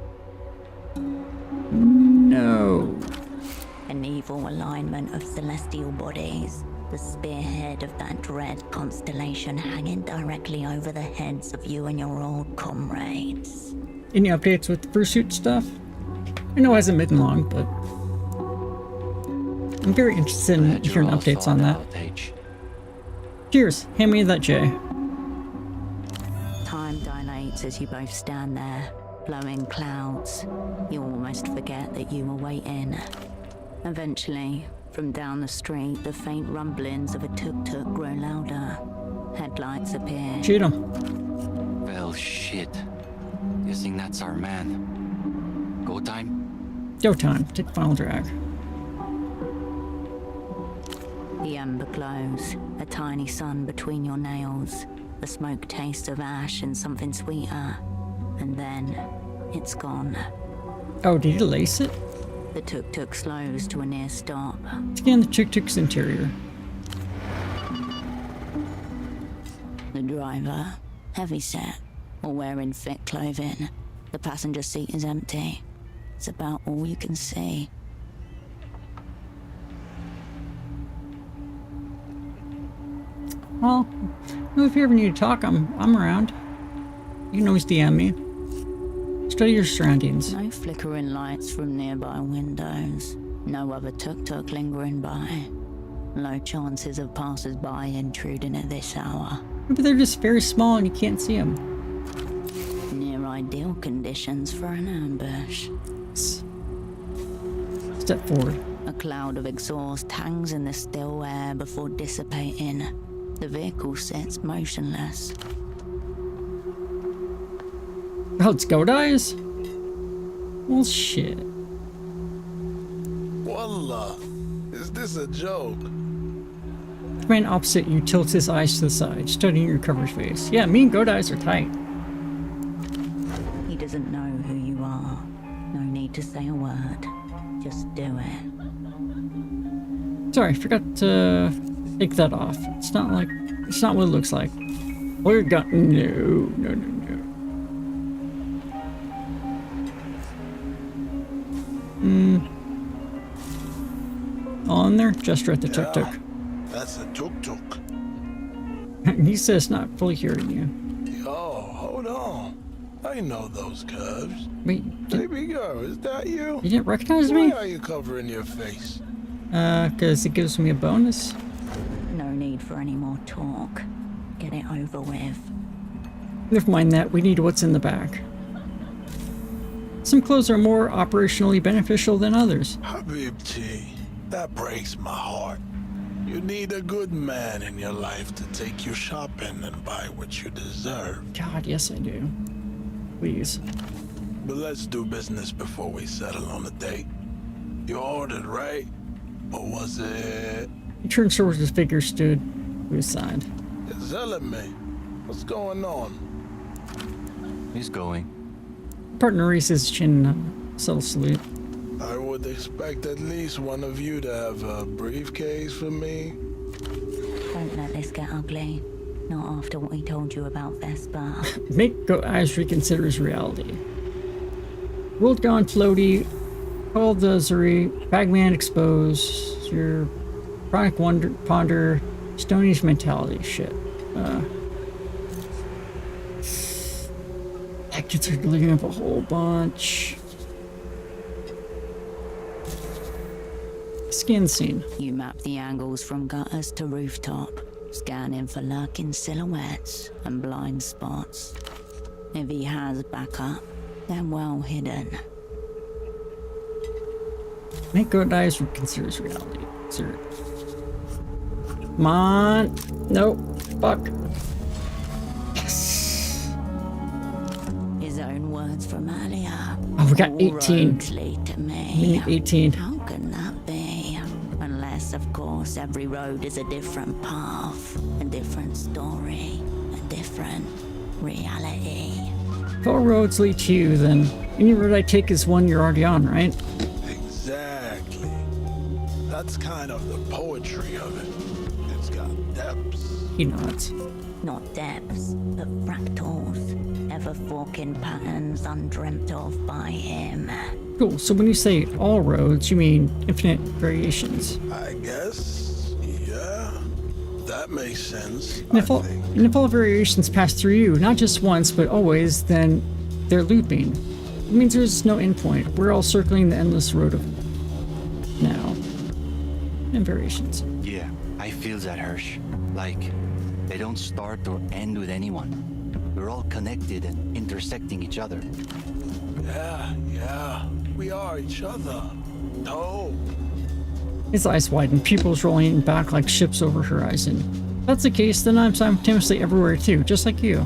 No. An evil alignment of celestial bodies. The spearhead of that dread constellation hanging directly over the heads of you and your old comrades. Any updates with the fursuit stuff? I know it hasn't been long, but I'm very interested in hearing updates on that. Cheers. Hand me that J. Time dilates as you both stand there, blowing clouds. You almost forget that you were waiting. Eventually, from down the street, the faint rumblings of a tuk-tuk grow louder. Headlights appear. Shoot him. Well, shit. Guessing that's our man. Go time? Go time. Take final drag. The ember glows, a tiny sun between your nails. The smoke tastes of ash and something sweeter. And then, it's gone. Oh, did you lace it? The tuk-tuk slows to a near stop. Scan the tuk-tuk's interior. The driver, heavy-set, or wearing thick clothing. The passenger seat is empty. It's about all you can see. Well, if you ever need to talk, I'm around. You can always DM me. Study your surroundings. No flickering lights from nearby windows. No other tuk-tuk lingering by. Low chances of passers-by intruding at this hour. Maybe they're just very small and you can't see them. Near ideal conditions for an ambush. Step forward. A cloud of exhaust hangs in the still air before dissipating. The vehicle sits motionless. Oh, it's Go Dies? Well, shit. Wallah, is this a joke? The man opposite you tilts his eyes to the side, studying your cover's face. Yeah, me and Go Dies are tight. He doesn't know who you are. No need to say a word. Just do it. Sorry, I forgot to take that off. It's not what it looks like. We're got no. On there, gesture at the tuk-tuk. That's a tuk-tuk. He says not fully hearing you. Yo, hold on. I know those curves. Wait, Baby girl, is that you? You didn't recognize me? Why are you covering your face? Because it gives me a bonus. No need for any more talk. Get it over with. Never mind that, we need what's in the back. Some clothes are more operationally beneficial than others. Habibti, that breaks my heart. You need a good man in your life to take you shopping and buy what you deserve. God, yes I do. Please. But let's do business before we settle on a date. You ordered, right? Or was it... He turned towards his figure stood to his side. Zelime, what's going on? He's going. Partner raises his chin in a subtle salute. I would expect at least one of you to have a briefcase for me. Don't let this get ugly. Not after what he told you about Vesper. Make Go Eyes reconsider his reality. World Gone Floaty, Call the Zuri, Bagman Expose, your Chronic Wonder Ponder, Stony's Mentality. Shit. That gets her looking up a whole bunch. Skin scene. You map the angles from gutters to rooftop, scanning for lurking silhouettes and blind spots. If he has backup, they're well hidden. Make Go Dies reconsider his reality. Sir. Come on. Nope. Fuck. Yes. His own words from earlier. Oh, we got All 18. roads lead to me. We need 18. How can that be? Unless, of course, every road is a different path, a different story, a different reality. If all roads lead to you, then any road I take is one you're already on, right? Exactly. That's kind of the poetry of it. It's got depths. He nods. Not depths, but fractals. Ever forking patterns undreamt of by him. Cool, so when you say all roads, you mean infinite variations. I guess, yeah. That makes sense. And if all variations pass through you, not just once, but always, then they're looping. It means there's no endpoint. We're all circling the endless road of now. And variations. Yeah, I feel that, Hirsch. Like, they don't start or end with anyone. We're all connected and intersecting each other. Yeah. We are each other. No. His eyes widen, pupils rolling back like ships over horizon. If that's the case, then I'm simultaneously everywhere too, just like you.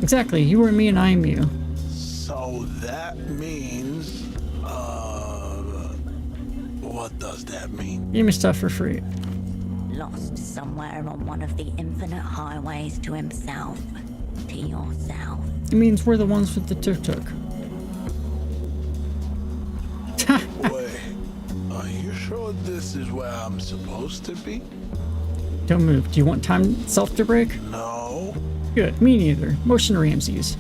Exactly, you are me and I am you. So that means, what does that mean? Give me stuff for free. Lost somewhere on one of the infinite highways to himself, to yourself. It means we're the ones with the tuk-tuk. Wait, are you sure this is where I'm supposed to be? Don't move. Do you want time self to break? No. Good, me neither. Motion to Ramses.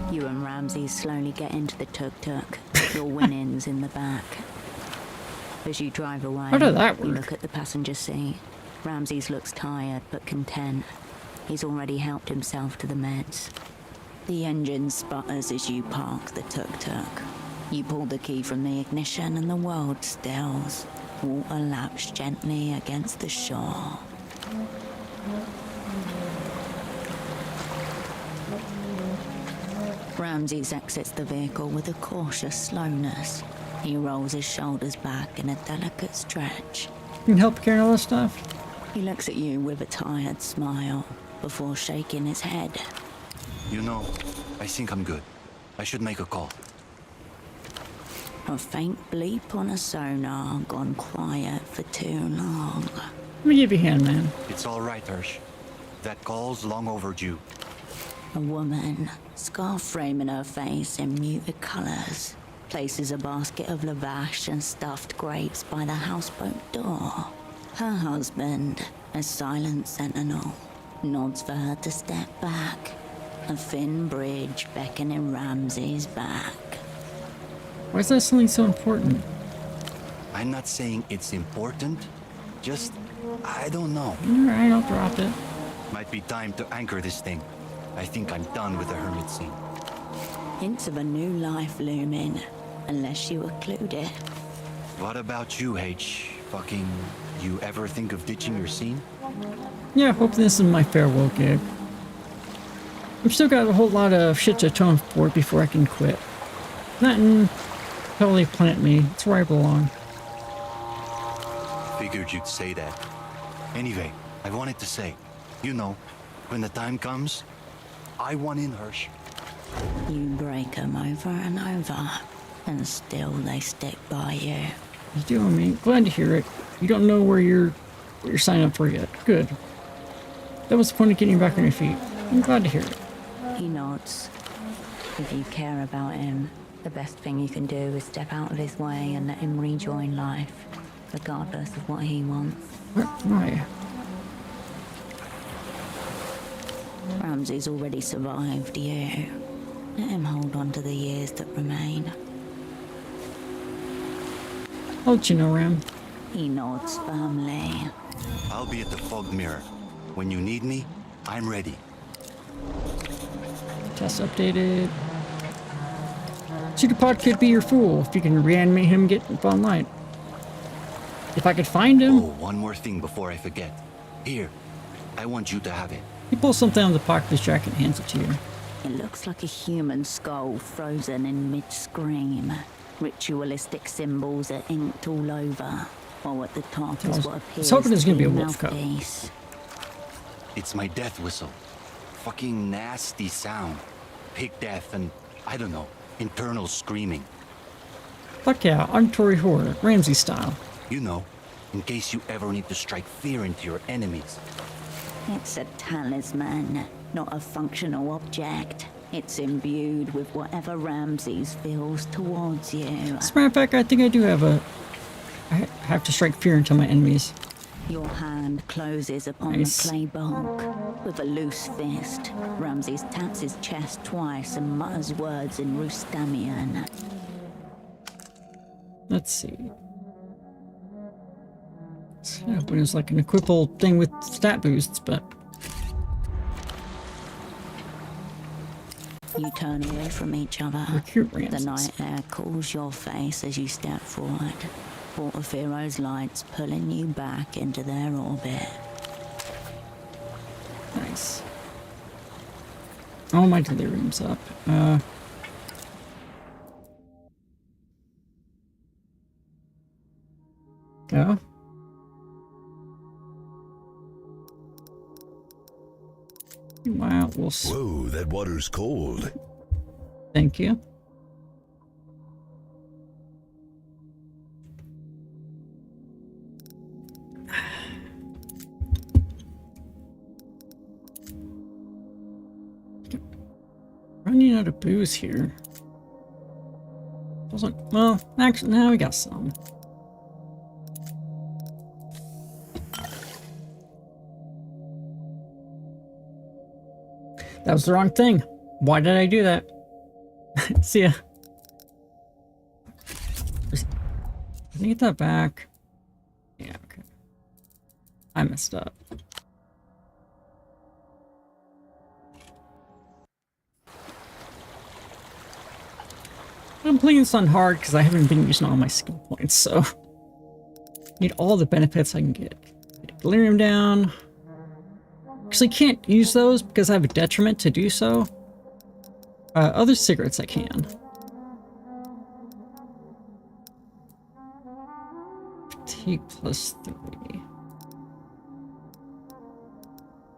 You and Ramsey slowly get into the tuk-tuk, your winnings in the back. As you drive away, How did that you work? look at the passenger seat. Ramses looks tired but content. He's already helped himself to the meds. The engine sputters as you park the tuk-tuk. You pull the key from the ignition and the world stills. Water laps gently against the shore. Ramses exits the vehicle with a cautious slowness. He rolls his shoulders back in a delicate stretch. You can help carry all this stuff. He looks at you with a tired smile before shaking his head. You know, I think I'm good. I should make a call. A faint bleep on a sonar gone quiet for too long. Let me give you a hand, man. It's all right, Hirsch. That call's long overdue. A woman, scarf framing her face in muted colors, places a basket of lavash and stuffed grapes by the houseboat door. Her husband, a silent sentinel, nods for her to step back. A thin bridge beckoning Ramses back. Why is that something so important? I'm not saying it's important, just, I don't know. Alright, I'll drop it. Might be time to anchor this thing. I think I'm done with the hermit scene. Hints of a new life looming, unless you occlude it. What about you, H? Fucking, you ever think of ditching your scene? Yeah, hopefully this is my farewell gig. I've still got a whole lot of shit to atone for before I can quit. Nothing totally plant me. It's where I belong. Figured you'd say that. Anyway, I wanted to say, you know, when the time comes, I want in, Hirsch. You break them over and over, and still they stick by you. You do, I mean, glad to hear it. You don't know where you're signing up for yet. Good. That was the point of getting you back on your feet. I'm glad to hear it. He nods. If you care about him, the best thing you can do is step out of his way and let him rejoin life, regardless of what he wants. Why? Ramsey's already survived you. Let him hold on to the years that remain. I'll let you know, Ram. He nods firmly. I'll be at the fog mirror. When you need me, I'm ready. Test updated. Pseudopod could be your fool if you can reanimate him and get him online. If I could find him... Oh, one more thing before I forget. Here, I want you to have it. He pulls something out of the pocket of his jacket and hands it to you. It looks like a human skull frozen in mid-scream. Ritualistic symbols are inked all over, while at the top is what appears hoping there's gonna be a to wolf cup. mouthpiece. It's my death whistle. Fucking nasty sound. Pig death and, I don't know, internal screaming. Fuck yeah, auditory horror, Ramsey style. You know, in case you ever need to strike fear into your enemies. It's a talisman, not a functional object. It's imbued with whatever Ramses feels towards you. As a matter of fact, I think I do have a... I have to strike fear into my enemies. Your hand closes upon Nice. the clay bulk. With a loose fist, Ramses taps his chest twice and mutters words in Rustamian. Let's see. Yeah, it was like an equipable thing with stat boosts, but... You turn away from each other. Recruit The Ramses. night air cools your face as you step forward. Portofiero's lights pulling you back into their orbit. Nice. Oh, my delirium's up. Yeah. Wow, we'll Whoa, that water's cold. Thank you. Running out of booze here. Doesn't, well, actually, now we got some. That was the wrong thing. Why did I do that? See ya. Can you get that back? Yeah, okay. I messed up. I'm playing this on hard because I haven't been using all my skill points, so need all the benefits I can get. Get delirium down. Actually can't use those because I have a detriment to do so. Other cigarettes I can. Fatigue +3.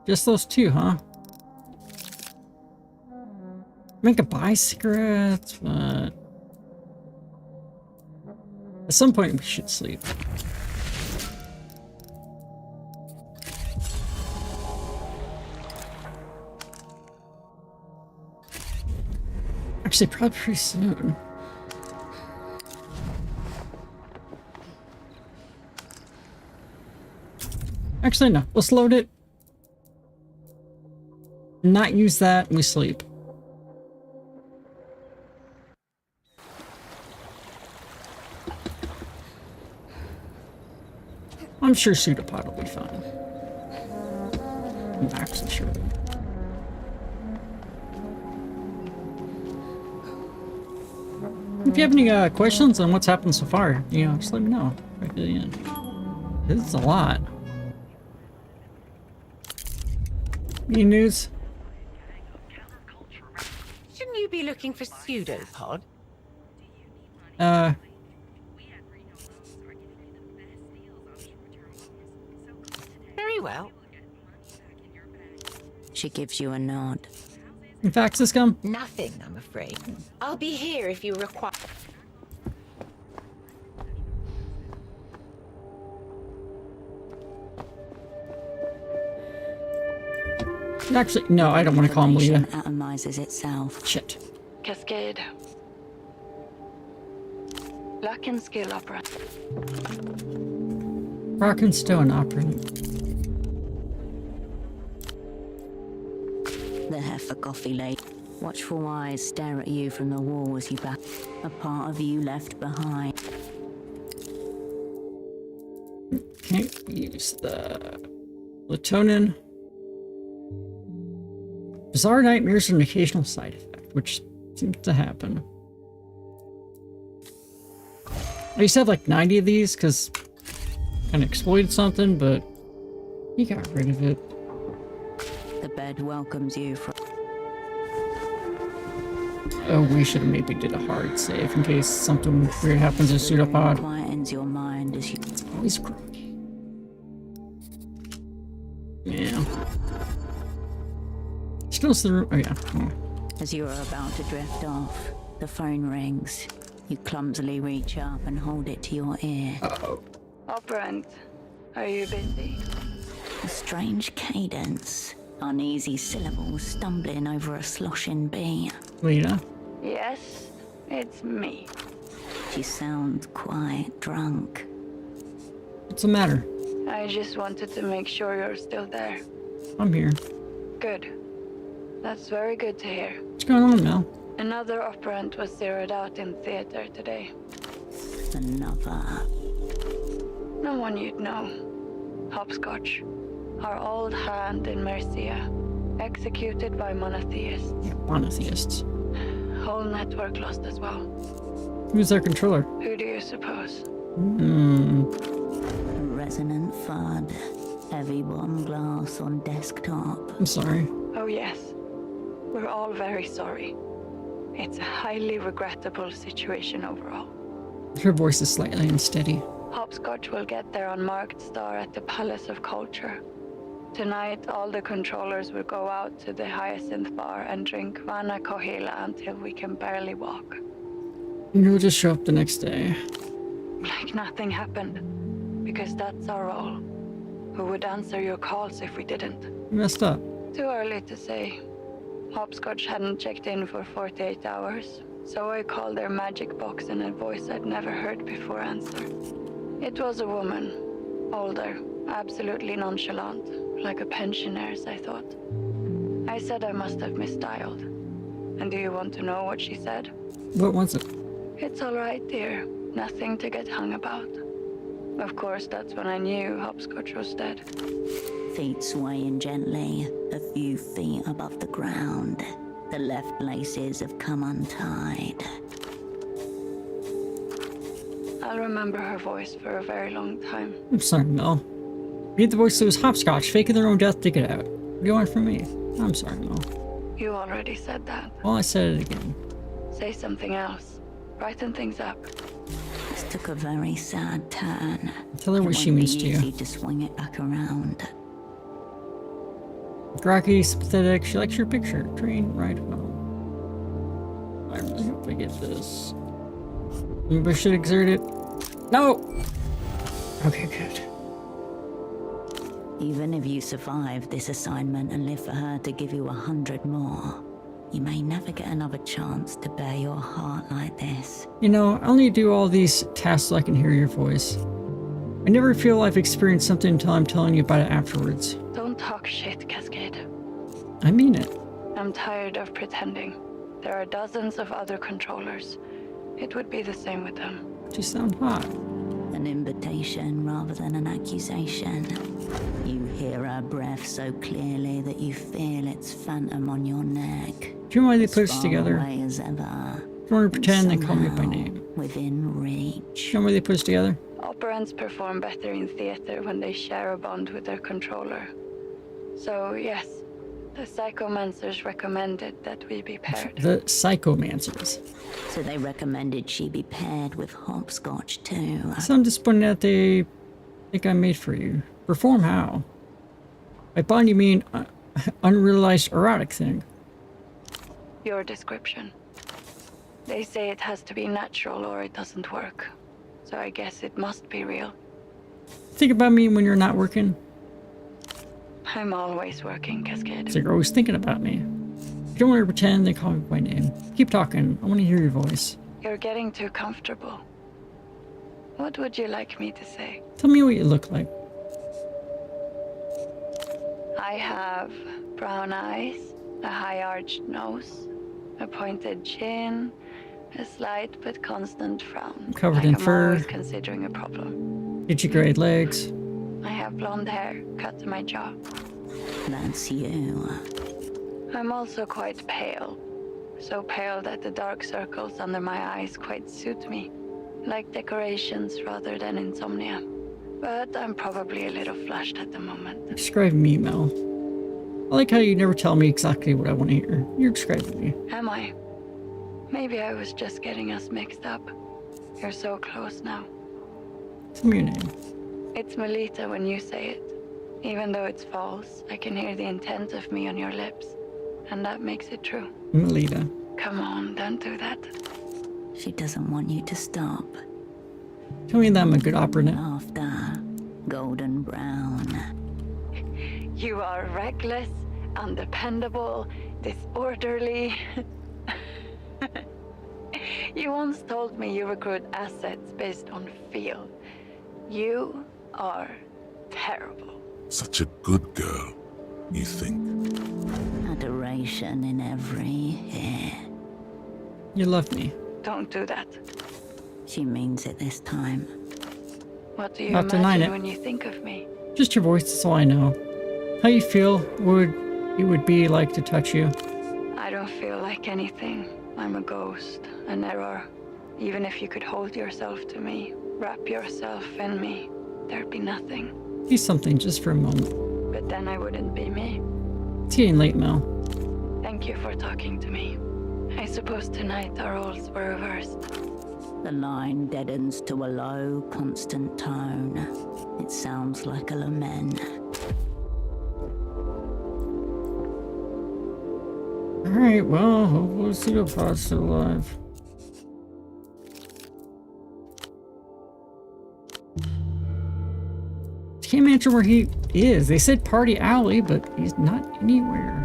Just those two, huh? I could buy cigarettes, but at some point we should sleep. Actually, probably pretty soon. Actually, no. Let's load it. Not use that, and we sleep. I'm sure pseudopod will be fine. I'm actually sure. If you have any questions on what's happened so far, you know, just let me know right at the end. This is a lot. Any news? Shouldn't you be looking for pseudopod? Very well. She gives you a nod. In fact, this gum? Nothing, I'm afraid. I'll be here if you require. Actually, no, I don't want to call him Leah. Atomizes itself. Shit. Cascade. Luck and skill opera. Rock and stone operating. The heifer coffee late. Watchful eyes stare at you from the wall as you back. A part of you left behind. Can't use the melatonin. Bizarre nightmares are an occasional side effect, which seems to happen. I used to have like 90 of these because kind of exploited something, but you got rid of it. The bed welcomes you from. Oh, we should have maybe did a hard save in case something weird happens to pseudopod. Quietens your mind as you. It's always groggy. Yeah. Still the room. Oh yeah. Oh. As you are about to drift off, the phone rings. You clumsily reach up and hold it to your ear. Uh-oh. Operant, are you busy? A strange cadence. Uneasy syllables stumbling over a sloshing bee. Lena? Yes, it's me. She sounds quite drunk. What's the matter? I just wanted to make sure you're still there. I'm here. Good. That's very good to hear. What's going on, Mel? Another operant was zeroed out in theater today. Another. No one you'd know. Hopscotch. Our old hand in Mercia. Executed by monotheists. Yeah, monotheists. Whole network lost as well. Who's their controller? Who do you suppose? Resonant thud. Heavy bottom glass on desktop. I'm sorry. Oh yes. We're all very sorry. It's a highly regrettable situation overall. Her voice is slightly unsteady. Hopscotch will get their unmarked star at the Palace of Culture. Tonight, all the controllers will go out to the Hyacinth Bar and drink Vana Kohila until we can barely walk. You'll just show up the next day. Like nothing happened. Because that's our role. Who would answer your calls if we didn't? You messed up. Too early to say. Hopscotch hadn't checked in for 48 hours, so I called their magic box and a voice I'd never heard before answered. It was a woman. Older. Absolutely nonchalant. Like a pensioner's, I thought. I said I must have misdialed. And do you want to know what she said? What was it? It's all right, dear. Nothing to get hung about. Of course, that's when I knew Hopscotch was dead. Feet swaying gently, a few feet above the ground. The left laces have come untied. I'll remember her voice for a very long time. I'm sorry, Mel. Read the voice that was Hopscotch, faking their own death to get out. What do you want from me? I'm sorry, Mel. You already said that. Well, I said it again. Say something else. Brighten things up. This took a very sad turn. Tell her It what she won't be means to you. easy to swing it back around. Rocky, sympathetic. She likes your picture. Train right home. I really hope I get this. Maybe I should exert it. No! Okay, good. Even if you survive this assignment and live for her to give you 100 more, you may never get another chance to bare your heart like this. You know, I only do all these tasks so I can hear your voice. I never feel I've experienced something until I'm telling you about it afterwards. Don't talk shit, Cascade. I mean it. I'm tired of pretending. There are dozens of other controllers. It would be the same with them. You sound hot. An invitation rather than an accusation. You hear her breath so clearly that you feel its phantom on your neck. Do you know why they put us Far together? away as ever. If you want to pretend, then call me by name. Within reach. Do you know why they put us together? Operants perform better in theater when they share a bond with their controller. So, yes, the Psychomancers recommended that we be paired. The Psychomancers. So they recommended she be paired with Hopscotch too. So I'm disappointed that they think I'm made for you. Perform how? By bond you mean unrealized erotic thing. Your description. They say it has to be natural or it doesn't work. So I guess it must be real. Think about me when you're not working. I'm always working, Cascade. So you're always thinking about me. If you don't want to pretend, then call me by name. Keep talking. I want to hear your voice. You're getting too comfortable. What would you like me to say? Tell me what you look like. I have brown eyes, a high-arched nose, a pointed chin, a slight but constant frown. Covered like in I'm fur. always considering a problem. Itchy grayed legs. I have blonde hair cut to my jaw. That's you. I'm also quite pale. So pale that the dark circles under my eyes quite suit me. Like decorations rather than insomnia. But I'm probably a little flushed at the moment. Describe me, Mel. I like how you never tell me exactly what I want to hear. You're describing me. Am I? Maybe I was just getting us mixed up. You're so close now. Tell me your name. It's Melita when you say it. Even though it's false, I can hear the intent of me on your lips. And that makes it true. Melita. Come on, don't do that. She doesn't want you to stop. Tell me that I'm a good operative. Laughter. Golden brown. You are reckless, undependable, disorderly. You once told me you recruit assets based on feel. You are terrible. Such a good girl, you think? Adoration in every hair. You love me. Don't do that. She means it this time. What do you Not denying imagine it. when you think of me? Just your voice, that's all I know. How you feel it would be like to touch you. I don't feel like anything. I'm a ghost, an error. Even if you could hold yourself to me, wrap yourself in me, there'd be nothing. Be something just for a moment. But then I wouldn't be me. It's getting late, Mel. Thank you for talking to me. I suppose tonight our roles were reversed. The line deadens to a low, constant tone. It sounds like a lament. Alright, well, hopefully Pseudopods still alive. Can't imagine where he is. They said Party Alley, but he's not anywhere.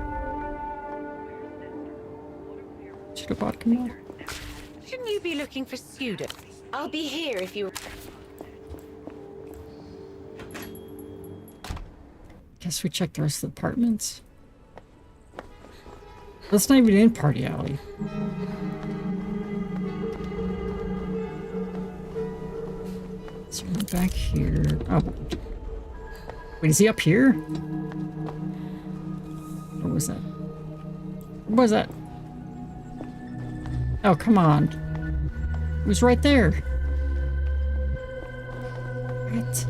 Pseudopod, come here. Shouldn't you be looking for Pseudo? I'll be here if you... Guess we check the rest of the apartments. That's not even in Party Alley. back here. Oh. Wait, is he up here? What was that? What was that? Oh, come on. It was right there. What?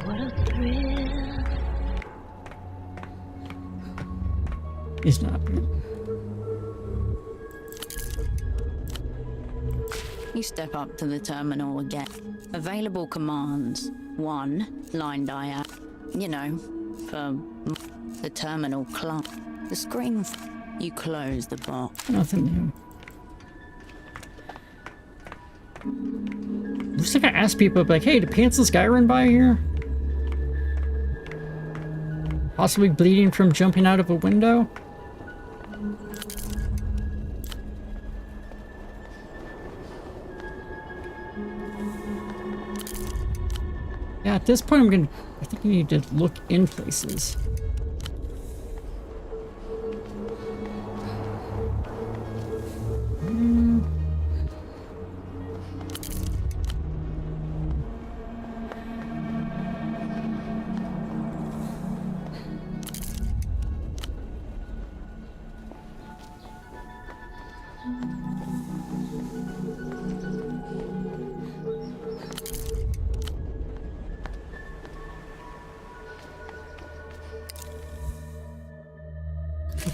What a thrill. He's not. You step up to the terminal again. Available commands. 1. Line diagram. You know, for the terminal clock. The screen. You close the box. Nothing new. Looks like I asked people, like, hey, did pantsless guy run by here? Possibly bleeding from jumping out of a window? Yeah, at this point I think we need to look in places.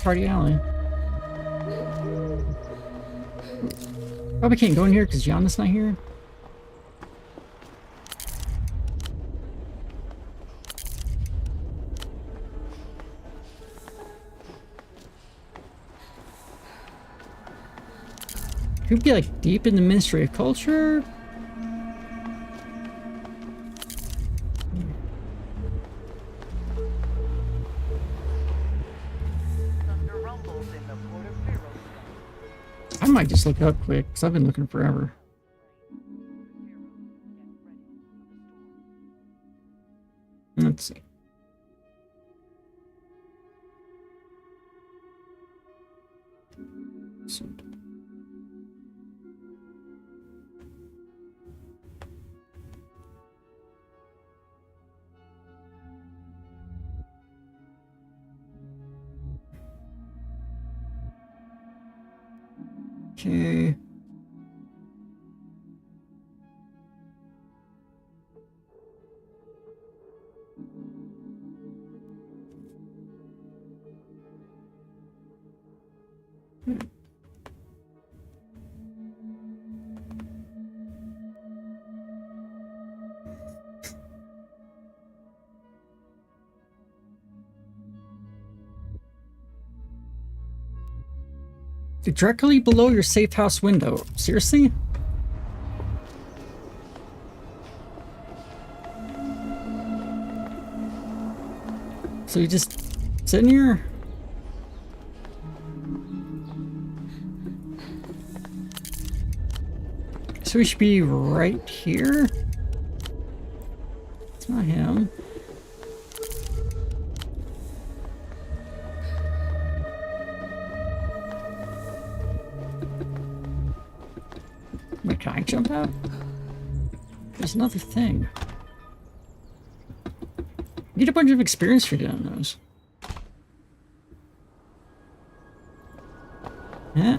Party alley. Probably can't go in here because Gianna's not here. Could be like deep in the Ministry of Culture. I might just look up quick because I've been looking forever. Let's see. Okay. Directly below your safe house window. Seriously? So you just sitting here? So we should be right here? It's not him. Wait, can I jump out? There's another thing. You get a bunch of experience for doing those. Yeah.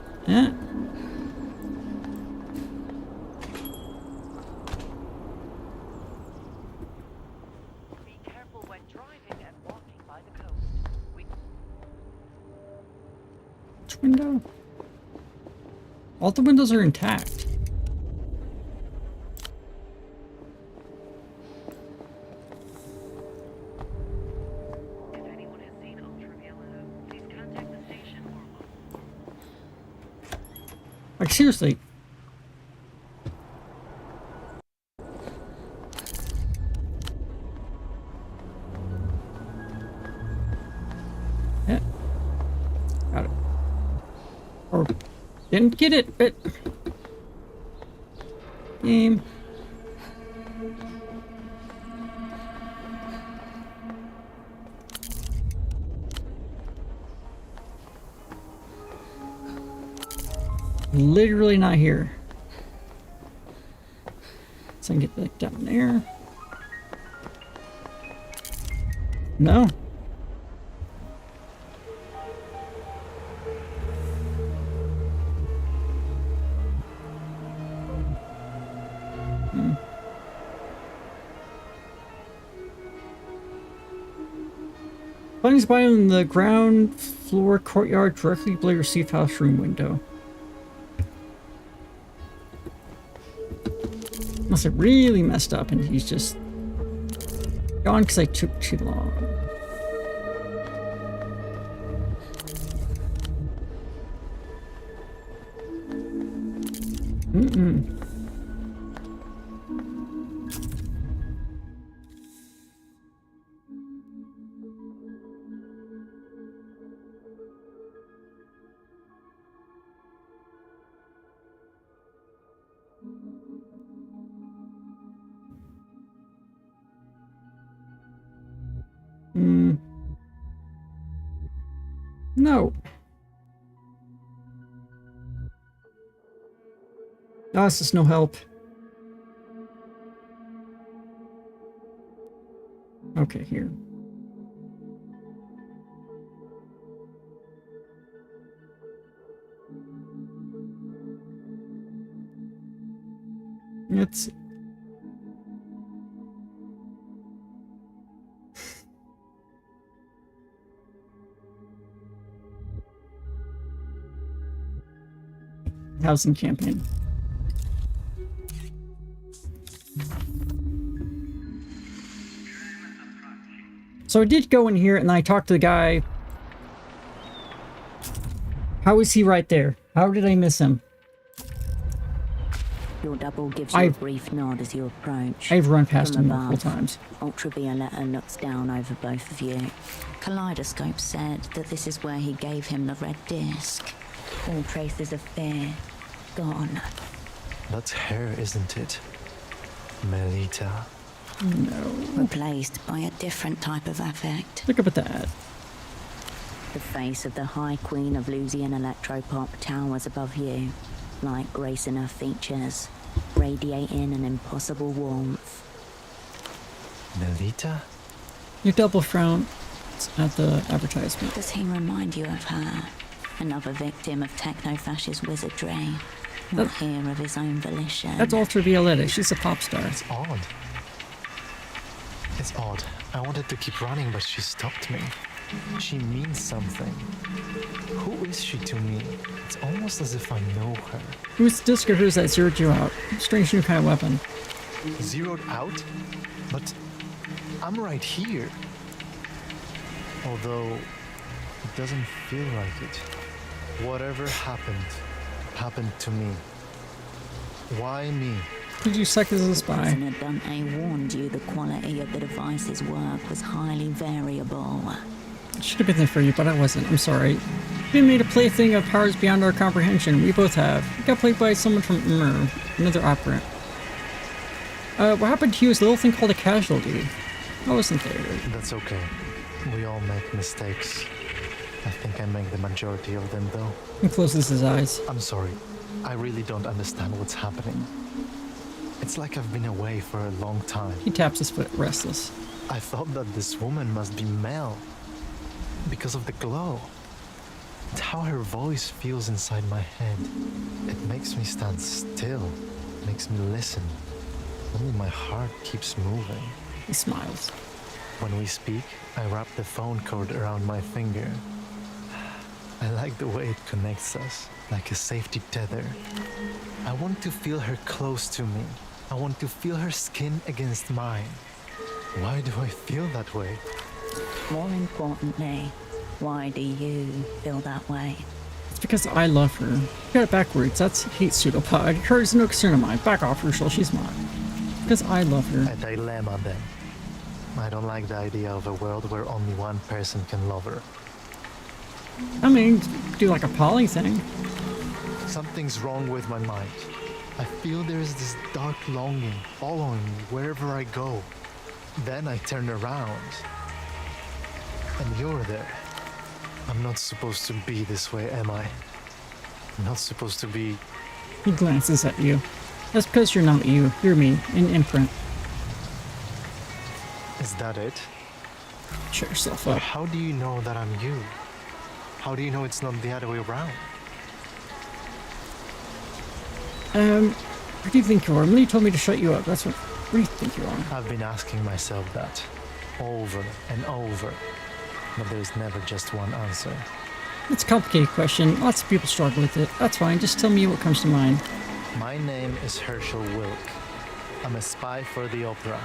Which window? All the windows are intact. Like, seriously. Yeah. Got it. Or didn't get it, but... Game. Literally not here. So I can get like down there. No. Findings by in the ground floor courtyard directly below your safe house room window. Must have really messed up and he's just gone because I took too long. No. Oh, this is no help. Okay, here. It's... housing campaign. So I did go in here and I talked to the guy. How is he right there? How did I miss him? Your double gives you a brief nod as you approach. I've run past From him above, multiple times. Ultravioletta looks down over both of you. Kaleidoscope said that this is where he gave him the red disc. All traces of fear gone. That's her, isn't it? Melita. No. Replaced by a different type of affect. Look up at that. The face of the High Queen of Lusian Electropop towers above you, like grace in her features, radiating an impossible warmth. Melita? Your double frown at the advertisement. Does he remind you of her? Another victim of techno-fascist wizardry. Not here of his own volition. That's Ultravioletta. She's a pop star. It's odd. It's odd. I wanted to keep running, but she stopped me. She means something. Who is she to me? It's almost as if I know her. Who's the disc or who's that zeroed you out? Strange new kind of weapon. Zeroed out? But I'm right here. Although it doesn't feel like it. Whatever happened to me. Why me? Did you suck as a spy? Prisoner Dante warned you the quality of the device's work was highly variable. I should have been there for you, but I wasn't. I'm sorry. We've been made a plaything of powers beyond our comprehension. We both have. We got played by someone from another operant. What happened to you is a little thing called a casualty. I wasn't there. That's okay. We all make mistakes. I think I make the majority of them, though. He closes his eyes. I'm sorry. I really don't understand what's happening. It's like I've been away for a long time. He taps his foot, restless. I thought that this woman must be Mel. Because of the glow. It's how her voice feels inside my head. It makes me stand still. Makes me listen. Only my heart keeps moving. He smiles. When we speak, I wrap the phone cord around my finger. I like the way it connects us, like a safety tether. I want to feel her close to me. I want to feel her skin against mine. Why do I feel that way? More importantly, why do you feel that way? It's because I love her. You got it backwards. That's hate pseudopod. Her is no concern of mine. Back off, Herschel. She's mine. Because I love her. A dilemma, then. I don't like the idea of a world where only one person can love her. I mean, do like a poly thing. Something's wrong with my mind. I feel there's this dark longing following me wherever I go. Then I turn around. And you're there. I'm not supposed to be this way, am I? I'm not supposed to be... He glances at you. That's because you're not you. You're me, in imprint. Is that it? Shut yourself But up. how do you know that I'm you? How do you know it's not the other way around? Where do you think you are? Emily told me to shut you up. That's what... Where do you think you are? I've been asking myself that over and over, but there's never just one answer. It's a complicated question. Lots of people struggle with it. That's fine. Just tell me what comes to mind. My name is Herschel Wilk. I'm a spy for the Opera.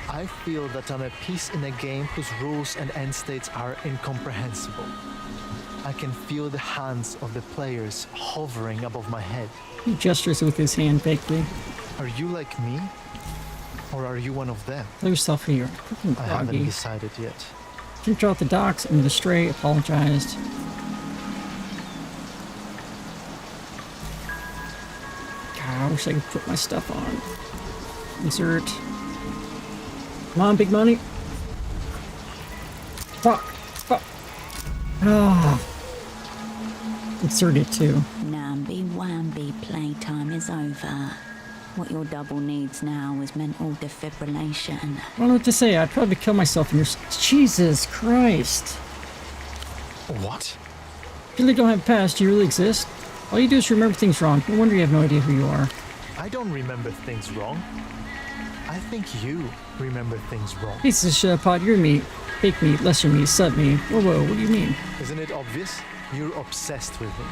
I feel that I'm a piece in a game whose rules and end states are incomprehensible. I can feel the hands of the players hovering above my head. He gestures with his hand vaguely. Are you like me? Or are you one of them? Tell yourself who you are. Freaking I haven't groggy. decided yet. Jumped out the docks into the stray, apologized. God, I wish I could put my stuff on. Insert. Come on, big money. Fuck. Fuck. Ah. Insert it too. Namby-wamby, playtime is over. What your double needs now is mental defibrillation. I don't know what to say. I'd probably kill myself in your... Jesus Christ. What? You really don't have a past. You really exist? All you do is remember things wrong. No wonder you have no idea who you are. I don't remember things wrong. I think you remember things wrong. Piece of pod, you're meat. Fake meat, lesser meat, sub meat. Whoa, whoa, what do you mean? Isn't it obvious? You're obsessed with me.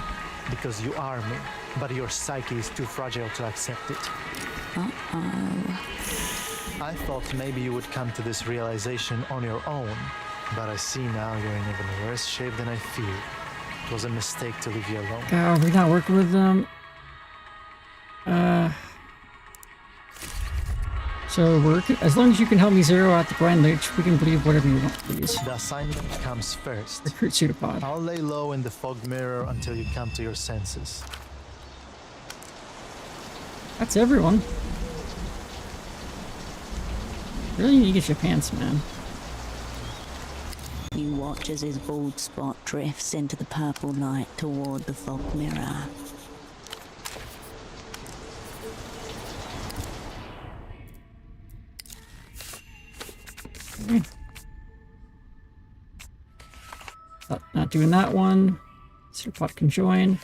Because you are me. But your psyche is too fragile to accept it. Uh-oh. I thought maybe you would come to this realization on your own. But I see now you're in even worse shape than I feared. It was a mistake to leave you alone. God, we're not working with them. So as long as you can help me zero out the Grind Lich, we can believe whatever you want, please. The assignment comes first. Recruit pseudopod. I'll lay low in the fog mirror until you come to your senses. That's everyone. Really need to get your pants, man. You watch as his bald spot drifts into the purple light toward the fog mirror. Not doing that one. Pseudopod can join.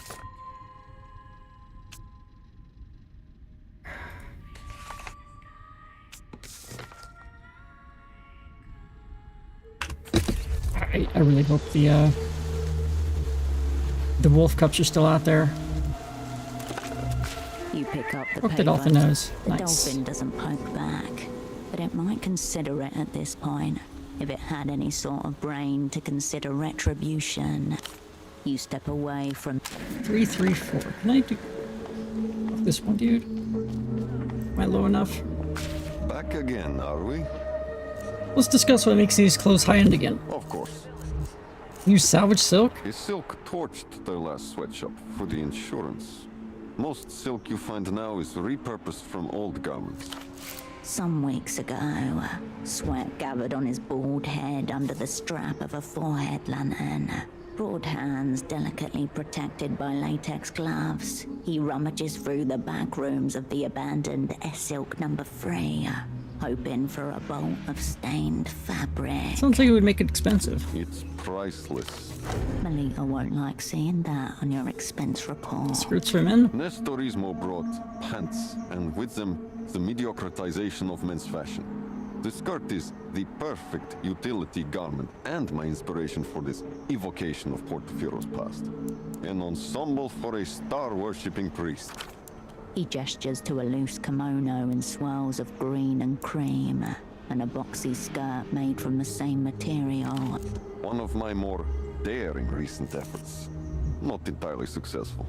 I really hope the wolf cups are still out there. You pick up the Poke paper. the dolphin nose. The Nice. dolphin doesn't poke back, but it might consider it at this point. If it had any sort of brain to consider retribution. You step away from 334. Can I do this one, dude? Am I low enough? Back again, are we? Let's discuss what makes these clothes high-end again. Of course. You salvage silk? A silk torched their last sweatshop for the insurance. Most silk you find now is repurposed from old garments. some weeks ago. Sweat gathered on his bald head under the strap of a forehead lantern. Broad hands delicately protected by latex gloves. He rummages through the back rooms of the abandoned S-Silk No. 3, hoping for a bolt of stained fabric. Sounds like it would make it expensive. It's priceless. Melita won't like seeing that on your expense report. Skirts for men? Nestorismo brought pants, and with them, the mediocratization of men's fashion. The skirt is the perfect utility garment and my inspiration for this evocation of Portofiro's past. An ensemble for a star-worshipping priest. He gestures to a loose kimono in swirls of green and cream, and a boxy skirt made from the same material. One of my more daring recent efforts. Not entirely successful.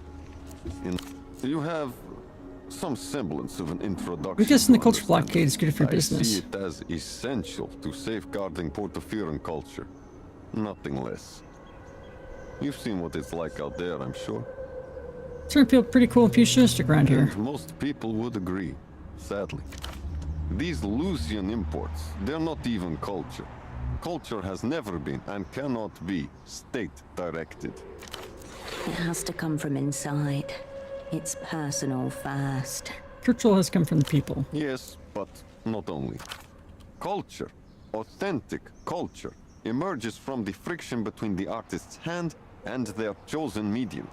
You have some semblance of an introduction. I'm guessing the culture blockade is good for I business. see it as essential to safeguarding Portofiran culture. Nothing less. You've seen what it's like out there, I'm sure. It's gonna feel pretty cool and futuristic around here. And most people would agree, sadly. These Lucian imports, they're not even culture. Culture has never been and cannot be state-directed. It has to come from inside. It's personal first. Control has come from the people. Yes, but not only. Culture, authentic culture, emerges from the friction between the artist's hand and their chosen medium.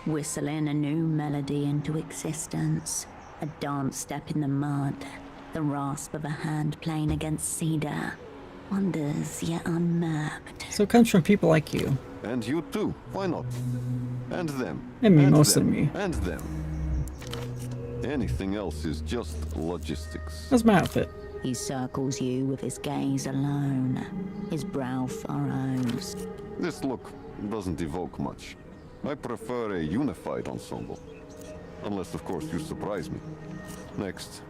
Whistling a new melody into existence. A dance step in the mud. The rasp of a hand playing against cedar. Wonders yet unmapped. So it comes from people like you. And you too, why not? And them. And me, and mostly them, me. And them. Anything else is just logistics. That's my outfit. He circles you with his gaze alone. His brow furrows. This look doesn't evoke much. I prefer a unified ensemble. Unless, of course, you surprise me. Next.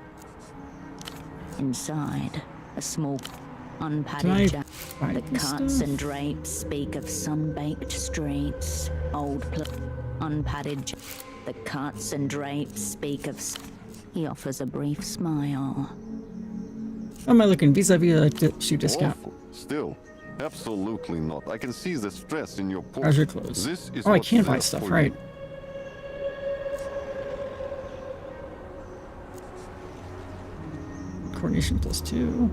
Inside, a small Can unpadded I jack. buy The this cuts stuff? and drapes speak of sun-baked streets. Unpadded The cuts and drapes speak of... He offers a brief smile. How am I looking vis-a-vis the shoe discount? Awful. Still, absolutely not. I can see the stress in your pores. How's your clothes? This is Oh, I what's can buy there stuff, for right? you. Coordination +2.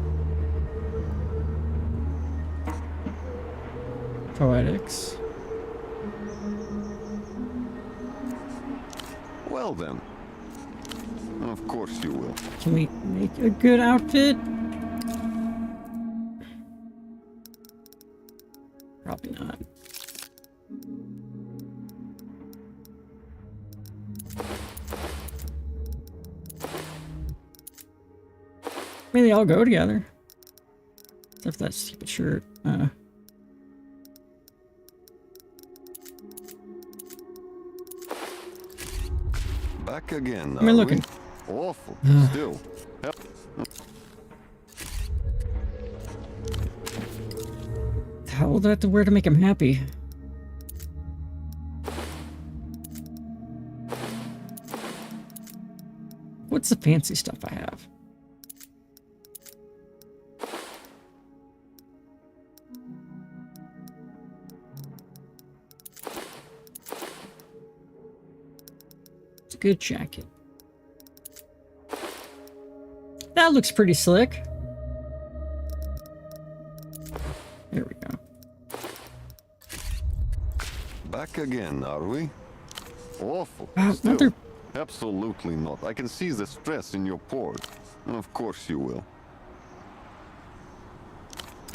Poetics. Well then. Of course you will. Can we make a good outfit? Probably not. I mean, they all go together. Except for that stupid shirt. Back again. Am I looking? Awful. Still. How old do I have to wear to make him happy? What's the fancy stuff I have? It's a good jacket. That looks pretty slick. There we go. Back again, are we? Awful. Mother... Still. Absolutely not. I can see the stress in your pores. Of course you will.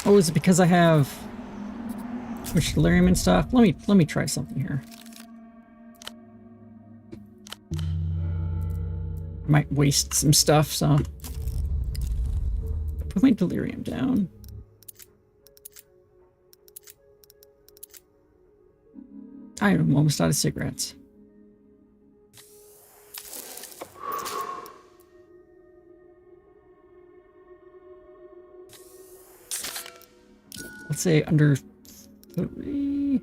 Oh, is it because I have too much delirium and stuff? Let me try something here. Might waste some stuff, so put my delirium down. I am almost out of cigarettes. Let's say under 3.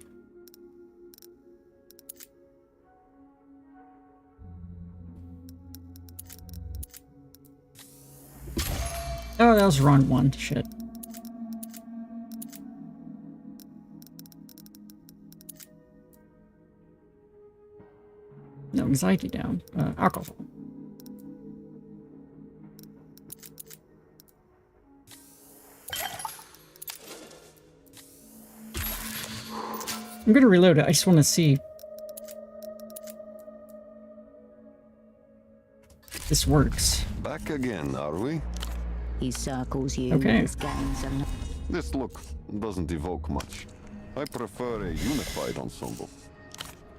Oh, that was the wrong one. Shit. No, anxiety down. Alcohol. I'm gonna reload it. I just want to see if this works. Back again, are we? He circles you Okay. with his gaze alone. This look doesn't evoke much. I prefer a unified ensemble.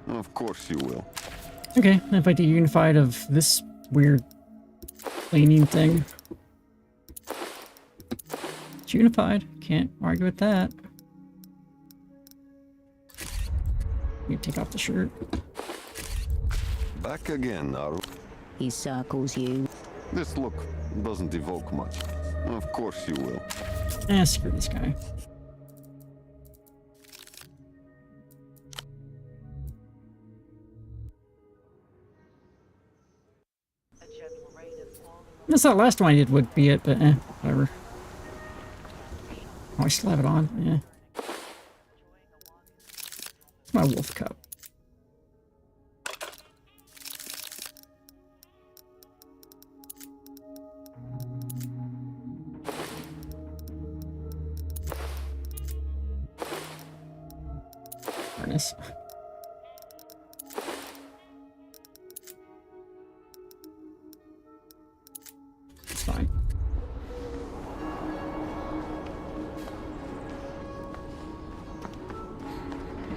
Of course you will. Okay, if I do unified of this weird cleaning thing. It's unified. Can't argue with that. You take off the shirt. Back again, are we? He circles you. This look doesn't evoke much. Of course you will. Screw this guy. That's not the last one I did would be it, but whatever. Oh, I still have it on. Yeah. My wolf cup. Goodness. It's fine.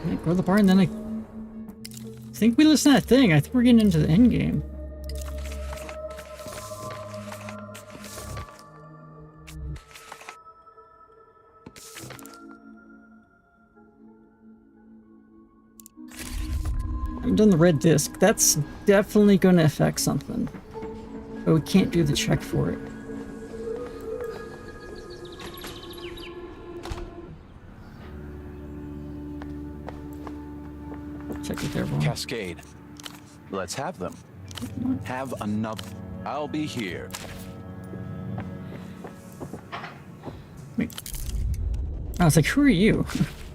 Okay, go to the bar and then I think we listen to that thing. I think we're getting into the end game. I've done the red disc. That's definitely going to affect something. But we can't do the check for it. Check it there, boy. Cascade. Let's have them. Have another. I'll be here. Wait. I was like, who are you?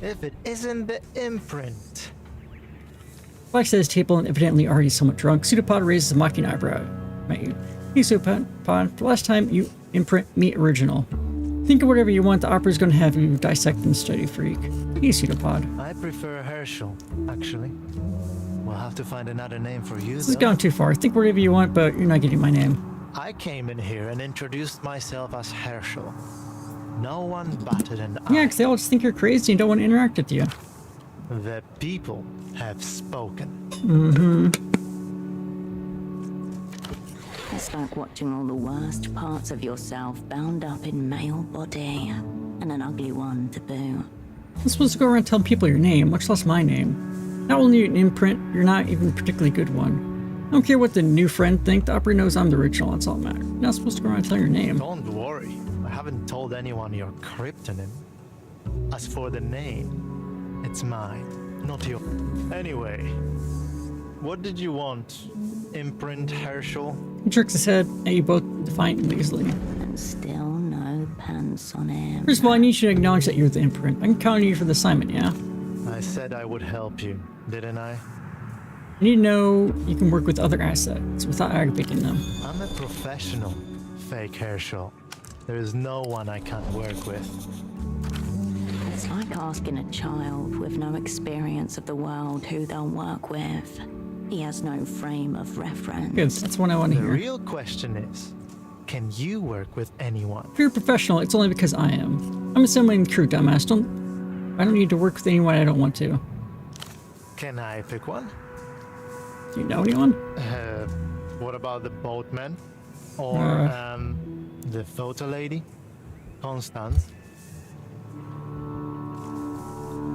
If it isn't the imprint. Black says table and evidently already somewhat drunk. Pseudopod raises a mocking eyebrow. Met you. Hey, Pseudopod. The last time you imprint me original. Think of whatever you want. The opera's going to have you dissect and study, freak. Hey, Pseudopod. I prefer Herschel, actually. We'll have to find another name for you. This has gone too far. Think whatever you want, but you're not getting my name. I came in here and introduced myself as Herschel. No one better than Yeah, because they all just think you're crazy and don't want to interact with you. The people have spoken. Mm-hmm. It's like watching all the worst parts of yourself bound up in male body, and an ugly one to boot. I'm supposed to go around telling people your name, much less my name. Not only an imprint, you're not even a particularly good one. I don't care what the new friend think, the operator knows I'm the original, that's all that matters. You're not supposed to go around telling your name. Don't worry, I haven't told anyone your cryptonym. As for the name, it's mine, not yours. Anyway, what did you want? Imprint Herschel? He jerks his head at you both defiantly easily. And still no pants on him. First of all, I need you to acknowledge that you're the imprint. I can count on you for the assignment, yeah? I said I would help you, didn't I? I need to know you can work with other assets without aggravating them. I'm a professional, fake Herschel. There is no one I can't work with. It's like asking a child with no experience of the world who they'll work with. He has no frame of reference. Good, that's what I want to The hear. real question is, can you work with anyone? If you're a professional, it's only because I am. I'm assembling the crew, dumbass. I don't need to work with anyone I don't want to. Can I pick one? Do you know anyone? What about the boatman? Or, the photo lady? Constance?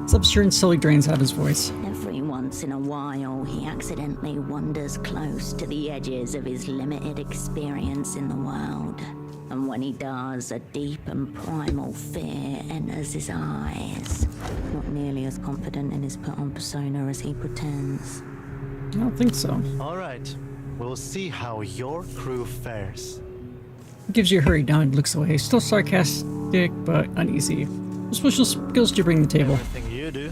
Substance slowly drains out his voice. Every once in a while, he accidentally wanders close to the edges of his limited experience in the world. And when he does, a deep and primal fear enters his eyes. Not nearly as confident in his put-on persona as he pretends. I don't think so. All right, we'll see how your crew fares. He gives you a hurried nod and looks away. Still sarcastic, but uneasy. What special skills do you bring to the table? Everything you do,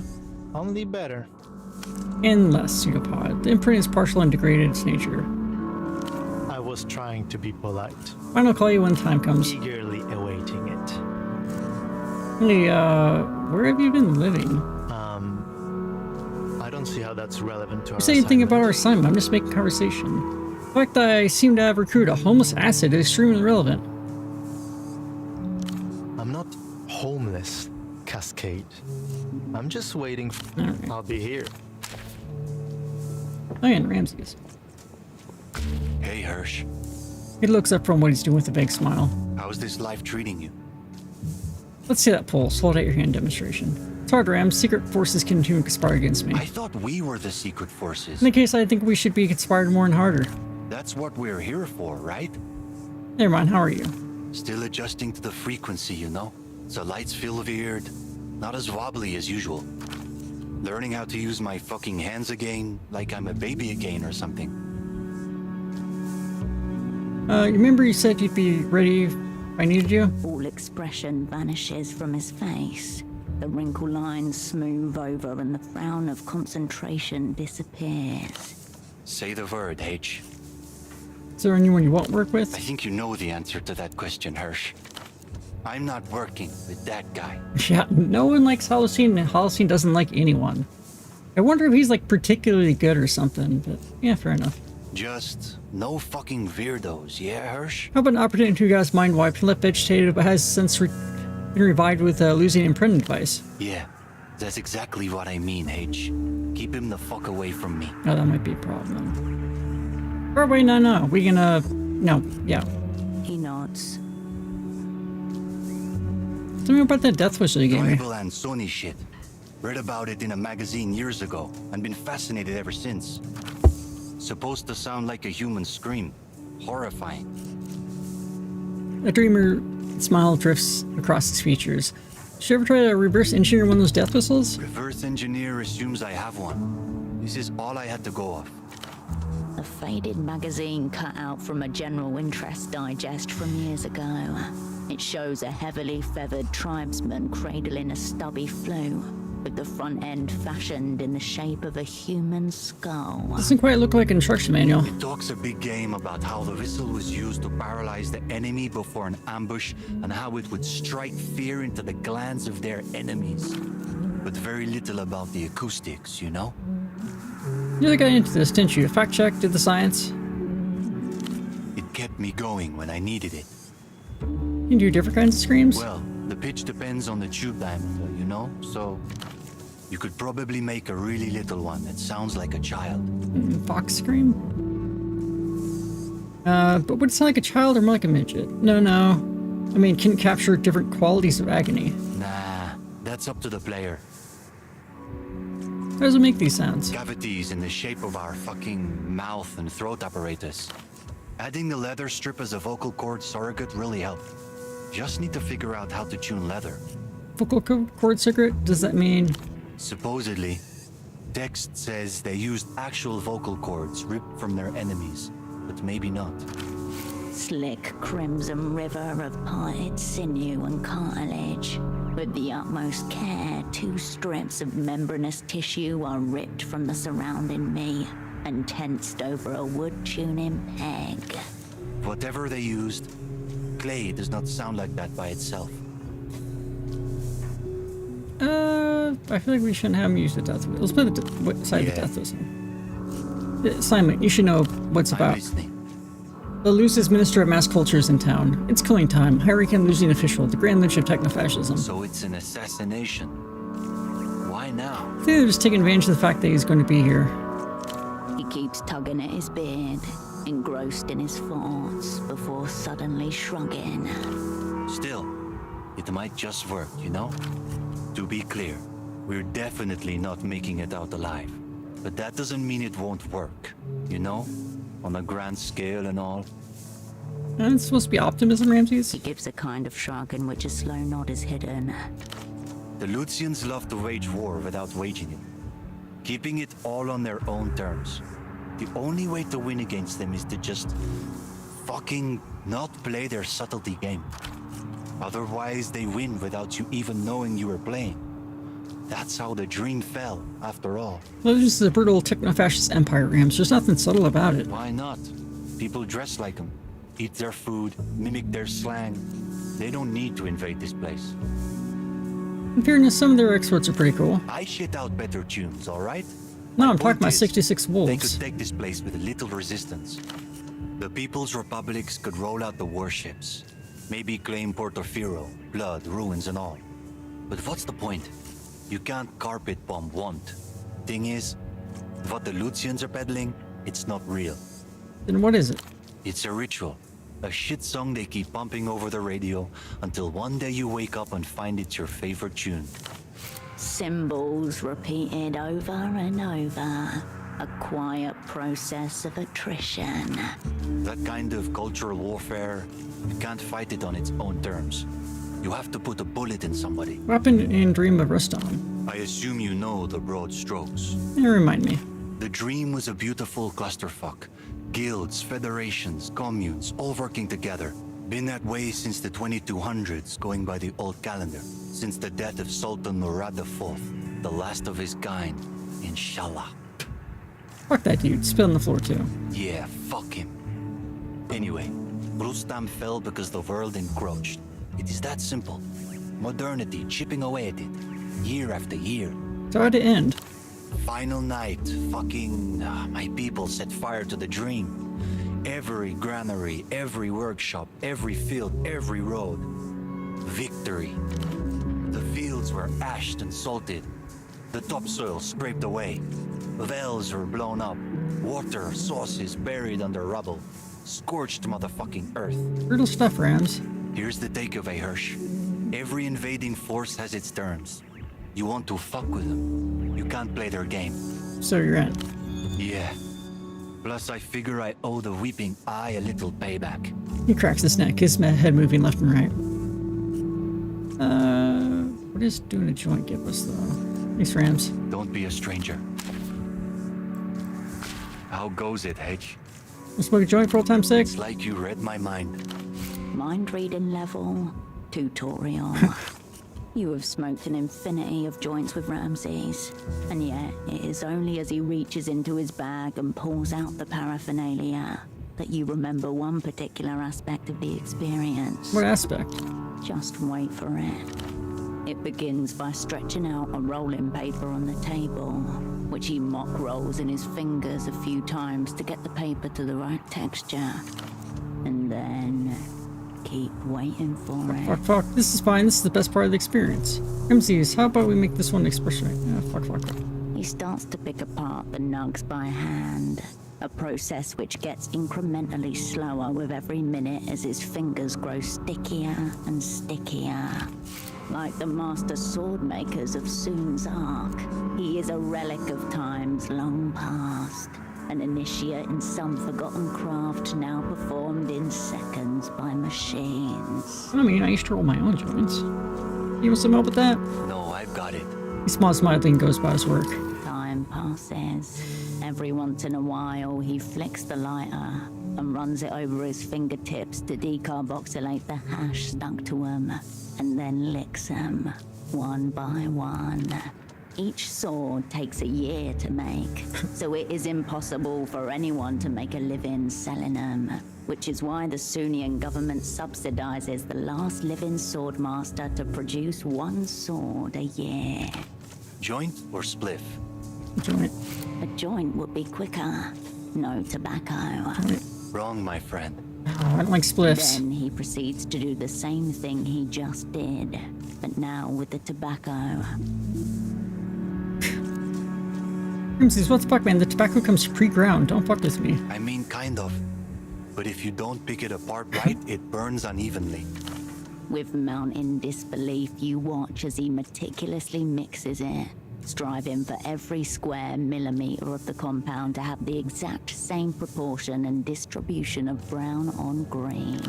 only better. And less, Pseudopod. The imprint is partial and degraded in its nature. I was trying to be polite. Fine, I'll call you when the time comes. Eagerly awaiting it. Hey, where have you been living? I don't see how that's relevant to our You say anything assignment. about our assignment, I'm just making conversation. The fact that I seem to have recruited a homeless acid is extremely relevant. I'm not homeless, Cascade. I'm just waiting. I'll be here. Oh yeah, and Ramses. Hey, Hirsch. He looks up from what he's doing with a vague smile. How's this life treating you? Let's see that pulse. Hold out your hand demonstration. It's hard, Ram. Secret forces continue to conspire against me. I thought we were the secret forces. In that case, I think we should be conspired more and harder. That's what we're here for, right? Never mind, how are you? Still adjusting to the frequency, you know? So lights feel weird, not as wobbly as usual. Learning how to use my fucking hands again, like I'm a baby again or something. Remember you said you'd be ready if I needed you? All expression vanishes from his face. The wrinkle lines smooth over and the frown of concentration disappears. Say the word, H. Is there anyone you won't work with? I think you know the answer to that question, Hirsch. I'm not working with that guy. Yeah, no one likes Holocene, and Holocene doesn't like anyone. I wonder if he's like particularly good or something, but yeah, fair enough. Just no fucking weirdos, yeah, Hirsch? How about an opportunity to guys mind wiped and left vegetated, but has since been revived with a losing and printing device? Yeah, that's exactly what I mean, H. Keep him the fuck away from me. Oh, that might be a problem. Or wait, no. We gonna... No, yeah. He nods. Tell me about that death wish that you gave me. Tribal and Sony shit. Read about it in a magazine years ago, and been fascinated ever since. Supposed to sound like a human scream. Horrifying. A dreamer smile drifts across his features. Did you ever try to reverse engineer one of those death whistles? Reverse engineer assumes I have one. This is all I had to go off. A faded magazine cut out from a general interest digest from years ago. It shows a heavily feathered tribesman cradling a stubby flu, with the front end fashioned in the shape of a human skull. Doesn't quite look like an instruction manual. It talks a big game about how the whistle was used to paralyze the enemy before an ambush, and how it would strike fear into the glands of their enemies. But very little about the acoustics, you know? You really got into this, didn't you? Fact check, did the science. It kept me going when I needed it. You can do different kinds of screams? Well, the pitch depends on the tube diameter, you know? So, you could probably make a really little one that sounds like a child. Fox scream? But would it sound like a child or more like a midget? No. I mean, can it capture different qualities of agony? Nah, that's up to the player. How does it make these sounds? Cavities in the shape of our fucking mouth and throat apparatus. Adding the leather strip as a vocal cord surrogate really helped. Just need to figure out how to tune leather. Vocal cord surrogate? Does that mean? Supposedly, text says they used actual vocal cords ripped from their enemies, but maybe not. Slick crimson river of parted sinew and cartilage. With the utmost care, 2 strips of membranous tissue are ripped from the surrounding meat and tensed over a wood tuning peg. Whatever they used, clay does not sound like that by itself. I feel like we shouldn't have him use the death whistle. Let's play the side of the death whistle. Simon, you should know what's about. The Lucis Minister of Mass Culture is in town. It's killing time. Hurricane losing official, the Grand Lynch of Technofascism. So it's an assassination. Why now? I think they're just taking advantage of the fact that he's going to be here. He keeps tugging at his beard, engrossed in his thoughts, before suddenly shrugging. Still, it might just work, you know? To be clear, we're definitely not making it out alive. But that doesn't mean it won't work, you know? On a grand scale and all. And it's supposed to be optimism, Ramses? He gives a kind of shrug in which a slow nod is hidden. The Lucians love to wage war without waging it. Keeping it all on their own terms. The only way to win against them is to just fucking not play their subtlety game. Otherwise, they win without you even knowing you were playing. That's how the dream fell, after all. Well, this is a brutal techno-fascist empire, Rams. There's nothing subtle about it. Why not? People dress like them, eat their food, mimic their slang. They don't need to invade this place. In fairness, some of their exports are pretty cool. I shit out better tunes, alright? No, I'm talking about 66 They wolves. could take this place with little resistance. The People's Republics could roll out the warships. Maybe claim Portofino, blood, ruins and all. But what's the point? You can't carpet bomb want. Thing is, what the Lucians are peddling, it's not real. Then what is it? It's a ritual. A shit song they keep pumping over the radio until one day you wake up and find it's your favorite tune. Symbols repeated over and over. A quiet process of attrition. That kind of cultural warfare, you can't fight it on its own terms. You have to put a bullet in somebody. What happened in Dream of Rustam? I assume you know the broad strokes. Remind me. The dream was a beautiful clusterfuck. Guilds, federations, communes, all working together. Been that way since the 2200s, going by the old calendar. Since the death of Sultan Murad IV, the last of his kind, inshallah. Fuck that dude. Spit on the floor too. Yeah, fuck him. Anyway, Rustam fell because the world encroached. It is that simple. Modernity chipping away at it, year after year. So how'd it end? Final night, my people set fire to the dream. Every granary, every workshop, every field, every road. Victory. The fields were ashed and salted. The topsoil scraped away. Wells were blown up. Water sources buried under rubble. Scorched motherfucking earth. Brutal stuff, Rams. Here's the takeaway, Hirsch. Every invading force has its terms. You want to fuck with them, you can't play their game. So you're in. Yeah. Plus, I figure I owe the Weeping Eye a little payback. He cracks his neck, his head moving left and right. What does doing a joint give us, though? Thanks, Rams. Don't be a stranger. How goes it, Hedge? We'll smoke a joint for old time's sake? It's like you read my mind. Mind reading level tutorial. You have smoked an infinity of joints with Ramses, and yet it is only as he reaches into his bag and pulls out the paraphernalia that you remember one particular aspect of the experience. What aspect? Just wait for it. It begins by stretching out a rolling paper on the table, which he mock rolls in his fingers a few times to get the paper to the right texture. And then keep waiting for it. Fuck. This is fine. This is the best part of the experience. Ramses, how about we make this one expression right? Yeah, fuck. He starts to pick apart the nugs by hand, a process which gets incrementally slower with every minute as his fingers grow stickier and stickier. Like the master sword makers of Soon's Ark, he is a relic of times long past, an initiate in some forgotten craft now performed in seconds by machines. I mean, I used to roll my own joints. You want some help with that? No, I've got it. He smiles mildly and goes about his work. Time passes. Every once in a while, he flicks the lighter and runs it over his fingertips to decarboxylate the hash stuck to him, and then licks them, one by one. Each sword takes a year to make, so it is impossible for anyone to make a living selling them, which is why the Soonian government subsidizes the last living swordmaster to produce one sword a year. Joint or spliff? Joint. A joint would be quicker. No tobacco. Wrong, my friend. Oh, I don't like spliffs. Then he proceeds to do the same thing he just did, but now with the tobacco. Ramses, what the fuck, man? The tobacco comes pre-ground. Don't fuck with me. I mean, kind of. But if you don't pick it apart right, it burns unevenly. With mounting disbelief, you watch as he meticulously mixes it, striving for every square millimeter of the compound to have the exact same proportion and distribution of brown on green.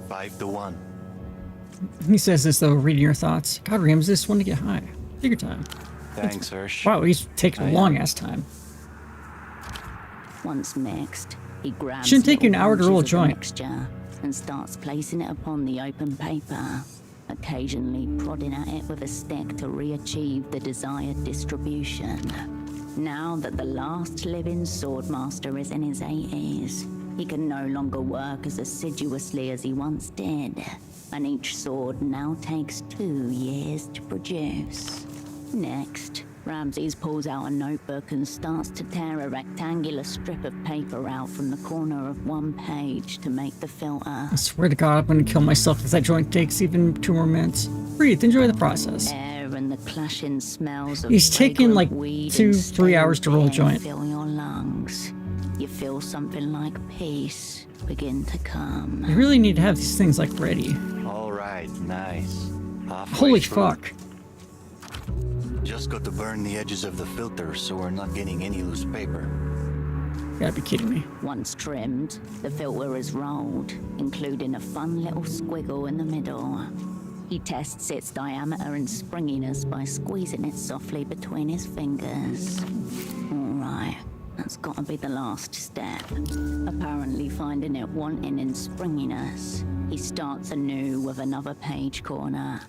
5-1. He says this, though, reading your thoughts. God, Ramses, want to get high. Take your time. Thanks, Hirsch. Wow, he's taking a long-ass time. Once mixed, he grabs Shouldn't take you an hour to roll a bunches of the joint. mixture and starts placing it upon the open paper, occasionally prodding at it with a stick to re-achieve the desired distribution. Now that the last living swordmaster is in his 80s, he can no longer work as assiduously as he once did, and each sword now takes 2 years to produce. Next, Ramses pulls out a notebook and starts to tear a rectangular strip of paper out from the corner of one page to make the filter. I swear to God, I'm gonna kill myself if that joint takes even 2 more minutes. Breathe, enjoy the process. Air and the clashing smells of He's taking like weed 2-3 hours to roll a and joint. fill your lungs. You feel something like peace begin to come. You really need to have these things like ready. All right, nice. Halfway Holy through. fuck. Just got to burn the edges of the filter so we're not getting any loose paper. You gotta be kidding me. Once trimmed, the filter is rolled, including a fun little squiggle in the middle. He tests its diameter and springiness by squeezing it softly between his fingers. Alright, that's gotta be the last step. Apparently finding it wanting in springiness, he starts anew with another page corner.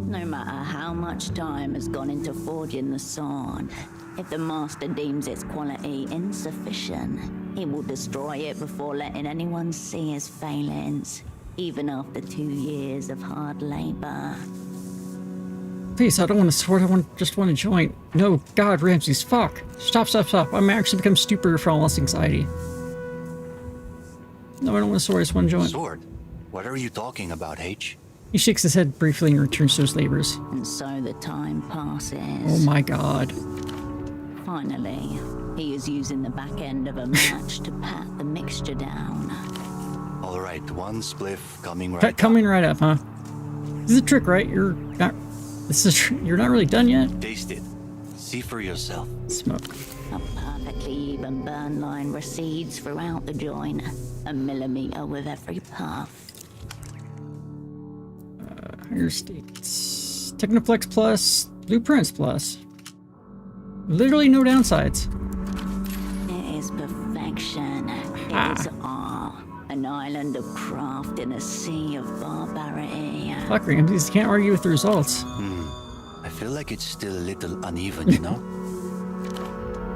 No matter how much time has gone into forging the sword, if the master deems its quality insufficient, he will destroy it before letting anyone see his failings, even after 2 years of hard labor. Please, I don't want a sword. Just want a joint. No, God, Ramses, fuck. Stop. I'm actually become stupider from all this anxiety. No, I don't want a sword. I just want a joint. Sword? What are you talking about, H? He shakes his head briefly and returns to his labors. And so the time passes. Oh my God. Finally, he is using the back end of a match to pat the mixture down. All right, one spliff coming right Coming right up, huh? This is a trick, right? You're not really done yet? Taste it. See for yourself. Smoke. A perfectly even burn line recedes throughout the joint, a millimeter with every puff. Higher states. Technoplex plus, Blueprints plus. Literally no downsides. It is perfection. It is art. An island of craft in a sea of barbarity. Fuck, Ramses, can't argue with the results. I feel like it's still a little uneven, you know?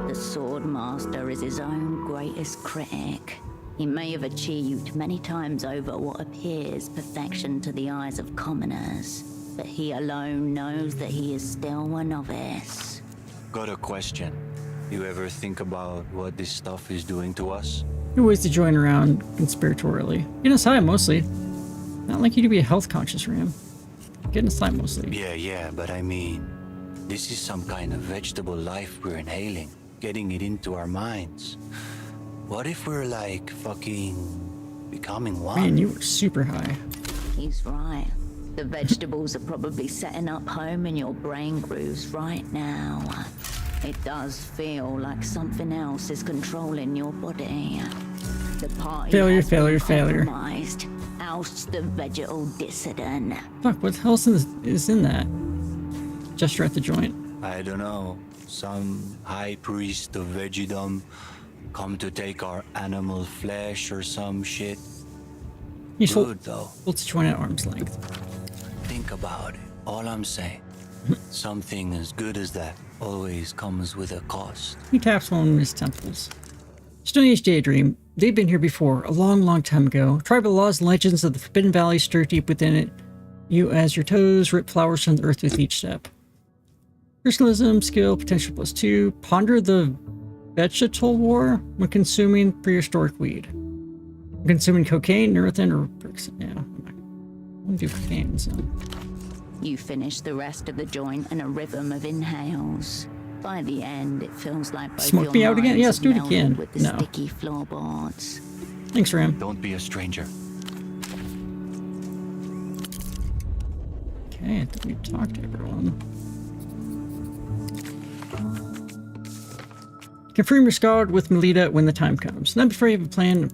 The sword master is his own greatest critic. He may have achieved many times over what appears perfection to the eyes of commoners, but he alone knows that he is still a novice. Got a question. You ever think about what this stuff is doing to us? New ways to join around conspiratorially. Getting us high mostly. Not like you to be a health conscious, Ram. Getting us high mostly. Yeah, but I mean, this is some kind of vegetable life we're inhaling, getting it into our minds. What if we're like fucking becoming one? Man, you were super high. He's right. The vegetables are probably setting up home in your brain grooves right now. It does feel like something else is controlling your body. The party Failure. compromised. Oust the vegetal dissident. Fuck, what else is in that? Gesture at the joint. I don't know. Some high priest of veggiedom come to take our animal flesh or some shit. He's good though. Let's join at arm's length. Think about it. All I'm saying. Something as good as that always comes with a cost. He taps one of his temples. Stone Age Daydream. They've been here before, a long time ago. Tribal laws and legends of the Forbidden Valley stir deep within it. You, as your toes, rip flowers from the earth with each step. Personalism, skill, potential +2. Ponder the vegetal war when consuming prehistoric weed. When consuming cocaine, Neurothin, or yeah, I'm gonna do cocaine, so. You finish the rest of the joint in a rhythm of inhales. By the end, it feels like both Smoke your me out again? minds Yes, have do it melded again. with the No. sticky floorboards. Thanks, Ram. Don't be a stranger. Okay, I think we've talked to everyone. Confirm your squad with Melita when the time comes. Not before you have a plan,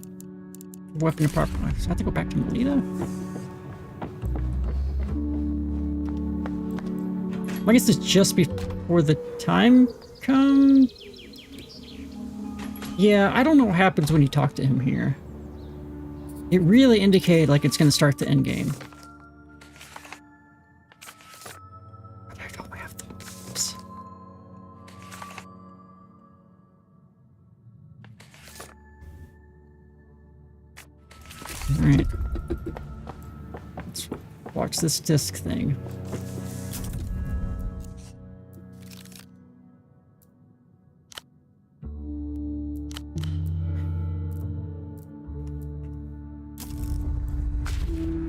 weapon apart from us. I have to go back to Melita? I guess it's just before the time comes? Yeah, I don't know what happens when you talk to him here. It really indicated like it's going to start the end game. But I don't have the oops. Alright. Let's watch this disc thing.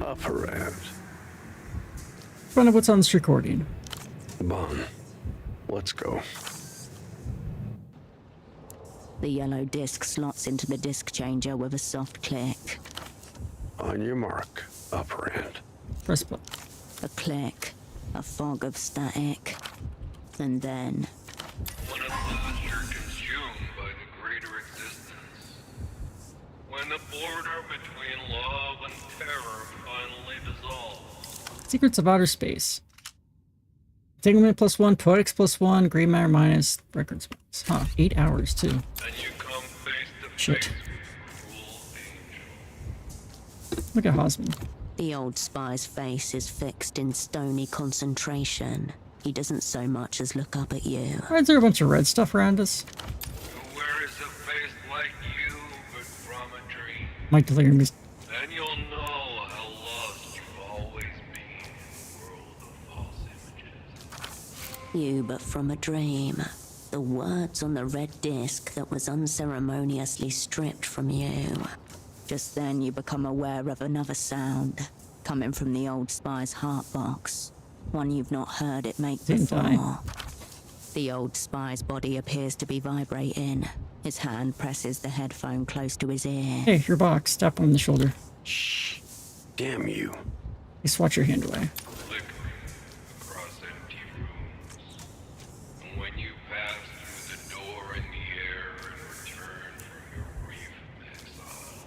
Operand. Find out what's on this recording. Bon, let's go. The yellow disc slots into the disc changer with a soft click. On your mark, Operand. Press play. A click, a fog of static, and then... When at last you're consumed by the greater existence. When the border between love and terror finally dissolves. Secrets of Outer Space. Entanglement +1, Poetics +1, Gray Matter minus, Records minus. Huh, 8 hours too. And you come face to Shit. face with cruel angel. Look at Hosman. The old spy's face is fixed in stony concentration. He doesn't so much as look up at you. Why is there a bunch of red stuff around us? Where is a face like you but from a dream? My delirium is... Then you'll know how lost you've always been in a world of false images. You but from a dream. The words on the red disc that was unceremoniously stripped from you. Just then you become aware of another sound, coming from the old spy's heart box. One you've not heard it make Didn't before. I? The old spy's body appears to be vibrating. His hand presses the headphone close to his ear. Hey, your box. Tap on the shoulder. Shh. Damn you. You swat your hand away. Across empty rooms. And when you pass through the door in the air and return from your brief exile.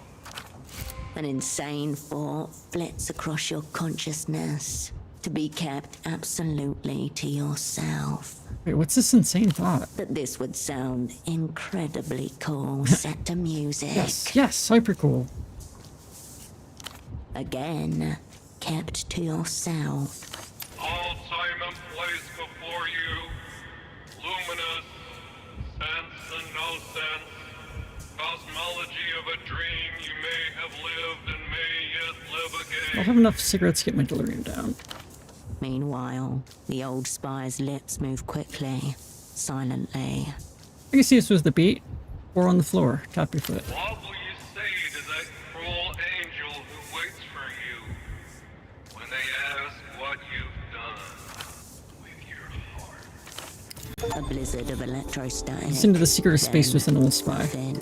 An insane thought flits across your consciousness. To be kept absolutely to yourself. Wait, what's this insane thought? That this would sound incredibly cool set to music. Yes, hyper cool. Again, kept to yourself. All time and place before you. Luminous. Sense and no sense. Cosmology of a dream you may have lived and may yet live again. I'll have enough cigarettes to get my delirium down. Meanwhile, the old spy's lips move quickly, silently. I can see this was the beat. Or on the floor. Tap your foot. What will you say to that cruel angel who waits for you when they ask what you've done with your heart? A blizzard of electrostatic. Listen to the secret of space with an old spy. Thin.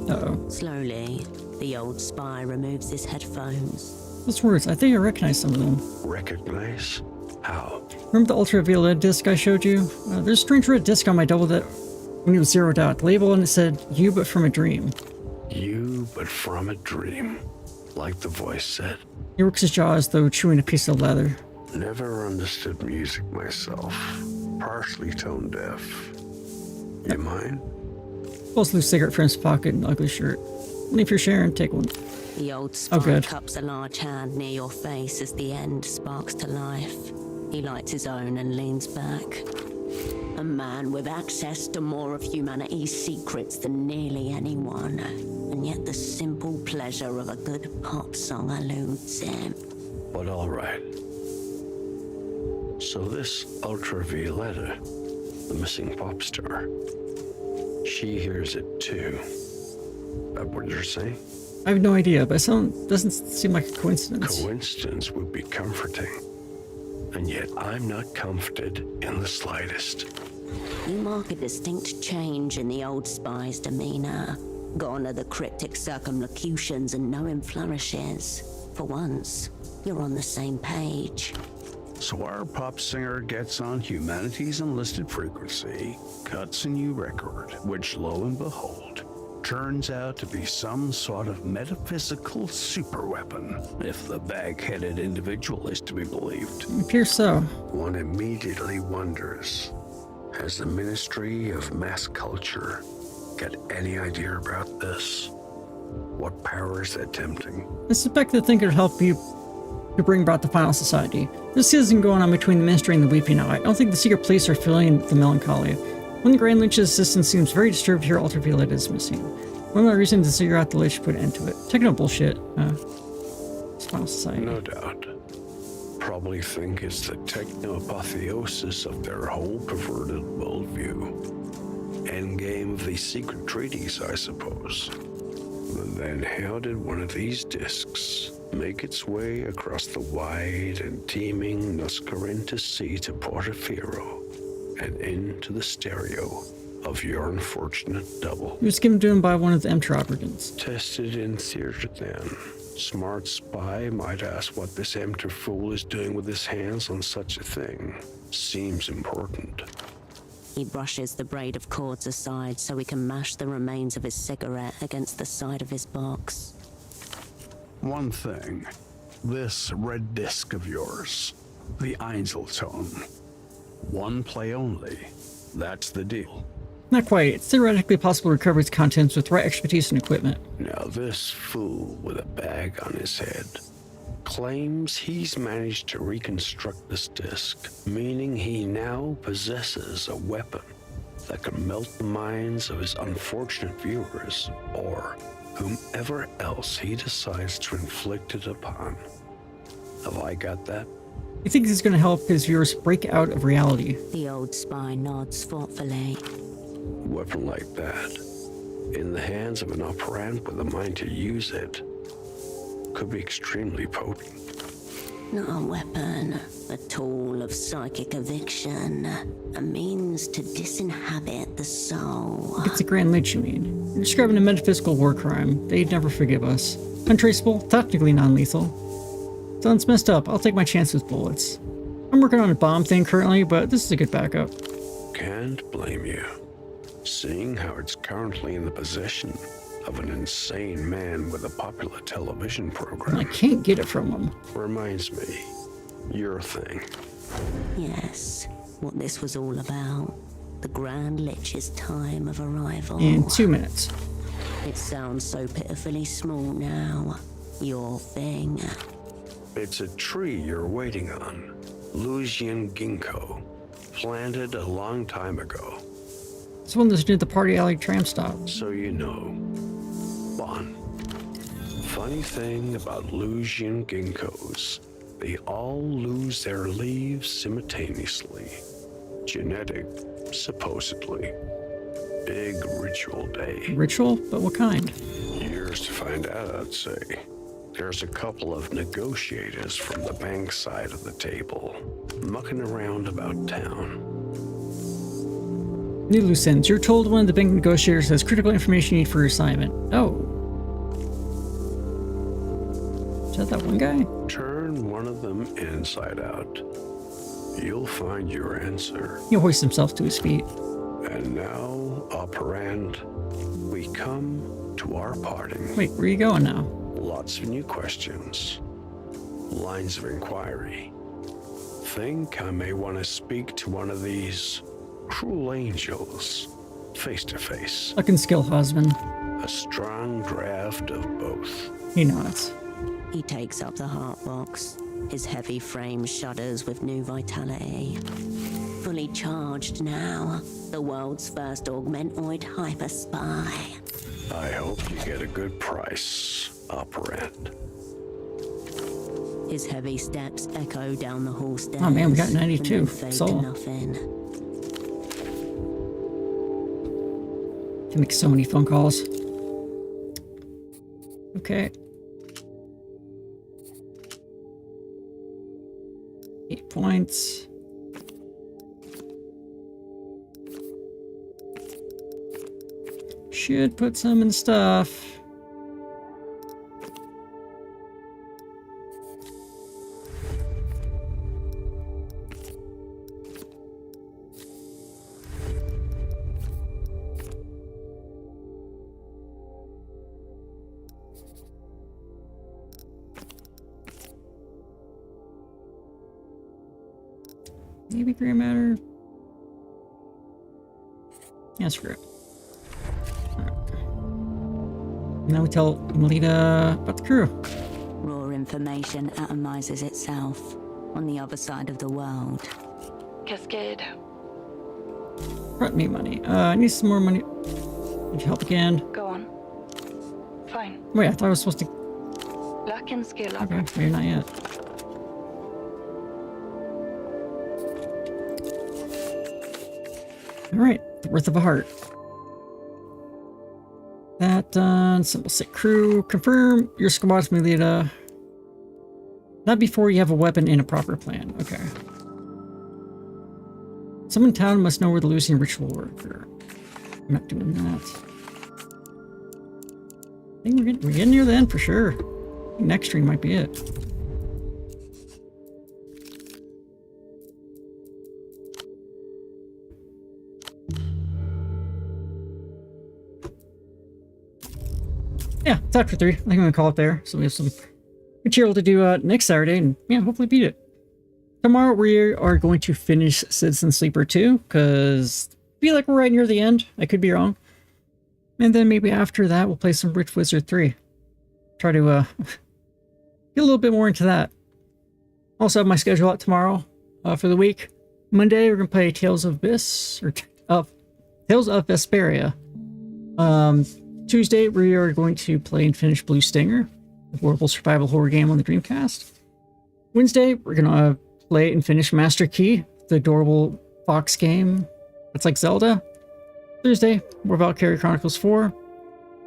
Uh-oh. Slowly, the old spy removes his headphones. Those words, I think I recognize some of them. Recognize? How? Remember the ultraviolet disc I showed you? There's a strange red disc on my double that when it was zeroed out. The label and it said, "You but from a dream." You but from a dream. Like the voice said. He works his jaw as though chewing a piece of leather. Never understood music myself. Partially tone deaf. You mind? Pulls loose cigarette from his pocket and ugly shirt. Only if you're sharing, take one. The old spy good. cups a large hand near your face as the end sparks to life. He lights his own and leans back. A man with access to more of humanity's secrets than nearly anyone. And yet the simple pleasure of a good pop song eludes him. But all right. So this Ultravioletta, the missing pop star, she hears it too. That what you're saying? I have no idea, but it doesn't seem like a coincidence. Coincidence would be comforting. And yet I'm not comforted in the slightest. You mark a distinct change in the old spy's demeanor. Gone are the cryptic circumlocutions and knowing flourishes. For once, you're on the same page. So our pop singer gets on humanity's enlisted frequency, cuts a new record, which lo and behold, turns out to be some sort of metaphysical superweapon, if the bag-headed individual is to be believed. It appears so. One immediately wonders, has the Ministry of Mass Culture got any idea about this? What power is that tempting? I suspect the thing could help you to bring about the final society. This isn't going on between the Ministry and the Weeping Eye. I don't think the secret police are feeling the melancholy. When the Grand Lynch's assistant seems very disturbed here, Ultraviolet is missing. One of the reasons to figure out the Lich put an end to it. Techno bullshit. It's final society. No doubt. Probably think it's the techno-apotheosis of their whole perverted worldview. Endgame of these secret treaties, I suppose. But then how did one of these discs make its way across the wide and teeming Nuscarenta Sea to Portaferro and into the stereo of your unfortunate double? It was given to him by one of the Emteropergans. Tested in theater then. Smart spy might ask what this Emter fool is doing with his hands on such a thing. Seems important. He brushes the braid of cords aside so he can mash the remains of his cigarette against the side of his box. One thing. This red disc of yours. The Einzelton. One play only. That's the deal. Not quite. It's theoretically possible to recover its contents with the right expertise and equipment. Now this fool with a bag on his head claims he's managed to reconstruct this disc, meaning he now possesses a weapon that can melt the minds of his unfortunate viewers, or whomever else he decides to inflict it upon. Have I got that? He thinks it's going to help his viewers break out of reality. The old spy nods thoughtfully. A weapon like that, in the hands of an operant with the mind to use it, could be extremely potent. Not a weapon, a tool of psychic eviction, a means to disinhabit the soul. It's a Grand Lich, you mean? You're describing a metaphysical war crime. They'd never forgive us. Untraceable, technically non-lethal. Sounds messed up. I'll take my chances with bullets. I'm working on a bomb thing currently, but this is a good backup. Can't blame you, seeing how it's currently in the possession of an insane man with a popular television program. I can't get it from him. Reminds me, your thing. Yes, what this was all about. The Grand Lich's time of arrival. In 2 minutes. It sounds so pitifully small now. Your thing. It's a tree you're waiting on. Lucian ginkgo. Planted a long time ago. It's one that's near the Party Alley tram stop. So you know. Bon. Funny thing about Lucian ginkgos. They all lose their leaves simultaneously. Genetic, supposedly. Big ritual day. Ritual? But what kind? Years to find out, I'd say. There's a couple of negotiators from the bank side of the table, mucking around about town. New loose ends. You're told one of the bank negotiators has critical information you need for your assignment. Oh. Is that one guy? Turn one of them inside out. You'll find your answer. He hoists himself to his feet. And now, operand, we come to our parting. Wait, where are you going now? Lots of new questions. Lines of inquiry. Think I may want to speak to one of these cruel angels, face to face. Fucking skill husband. A strong draft of both. He nods. He takes up the heart box. His heavy frame shudders with new vitality. Fully charged now. The world's first augmentoid hyper spy. I hope you get a good price, operand. His heavy steps echo down the hall stairs. Oh man, we got 92. And then fade to Soul. nothing. Can make so many phone calls. Okay. 8 points. Should put some in stuff. Maybe gray matter. Yeah, screw it. Now we tell Melita about the crew. Raw information atomizes itself on the other side of the world. Cascade. Brought me money. I need some more money. Need your help again? Go on. Fine. Wait, I thought I was supposed to. Luck and skill up. Okay, maybe not yet. Alright, the worth of a heart. That done. Simple set crew. Confirm your squad's Melita. Not before you have a weapon and a proper plan. Okay. Someone in town must know where the Lucian ritual worker. I'm not doing that. I think we're getting near the end for sure. I think next stream might be it. Yeah, it's after 3. I think I'm gonna call it there. So we have some material to do next Saturday, and yeah, hopefully beat it. Tomorrow we are going to finish Citizen Sleeper 2, because I feel like we're right near the end. I could be wrong. And then maybe after that we'll play some Rift Wizard 3. Try to get a little bit more into that. Also have my schedule out tomorrow for the week. Monday we're gonna play Tales of Abyss, or Tales of Vesperia. Tuesday, we are going to play and finish Blue Stinger, a horrible survival horror game on the Dreamcast. Wednesday, we're going to play and finish Master Key, the adorable fox game. It's like Zelda. Thursday, more Valkyria Chronicles 4.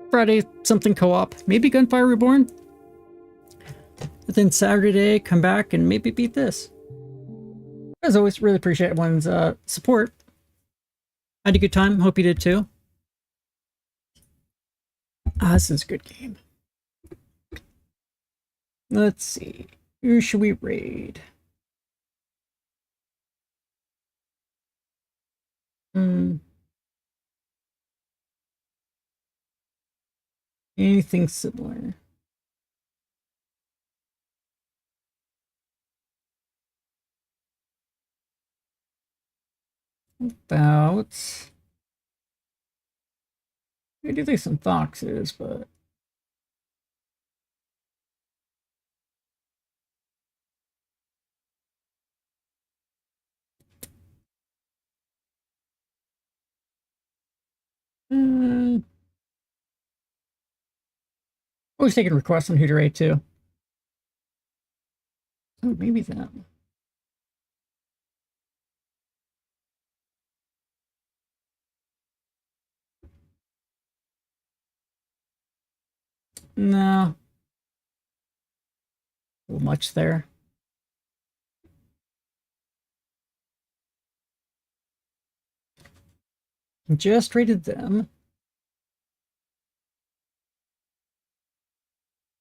Friday, something co-op, maybe Gunfire Reborn. But then Saturday, come back and maybe beat this. As always, really appreciate everyone's support. I had a good time, hope you did too. This is a good game. Let's see, who should we raid? Anything similar? About... I do think some foxes, but... Always taking requests on who to raid too. Oh, maybe that. No. A little much there. Just rated them.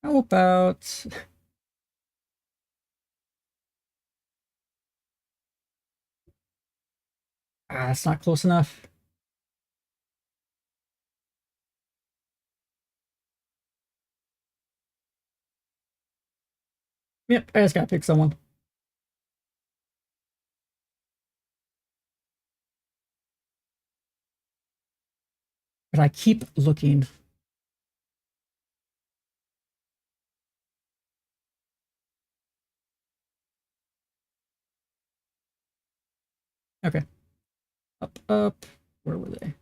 How about... that's not close enough. Yep, I just gotta pick someone. But I keep looking. Okay. Up. Where were they?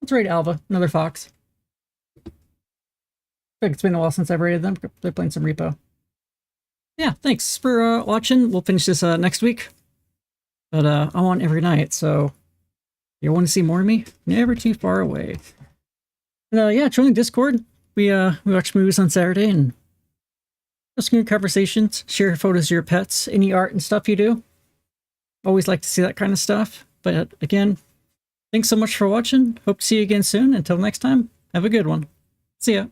Let's raid Alva, another fox. I think it's been a while since I've raided them. They're playing some repo. Yeah, thanks for watching. We'll finish this next week. But I'm on every night, so if you want to see more of me, never too far away. And yeah, join the Discord. We watch movies on Saturday and just good conversations, share photos of your pets, any art and stuff you do. Always like to see that kind of stuff. But again, thanks so much for watching. Hope to see you again soon. Until next time, have a good one. See ya.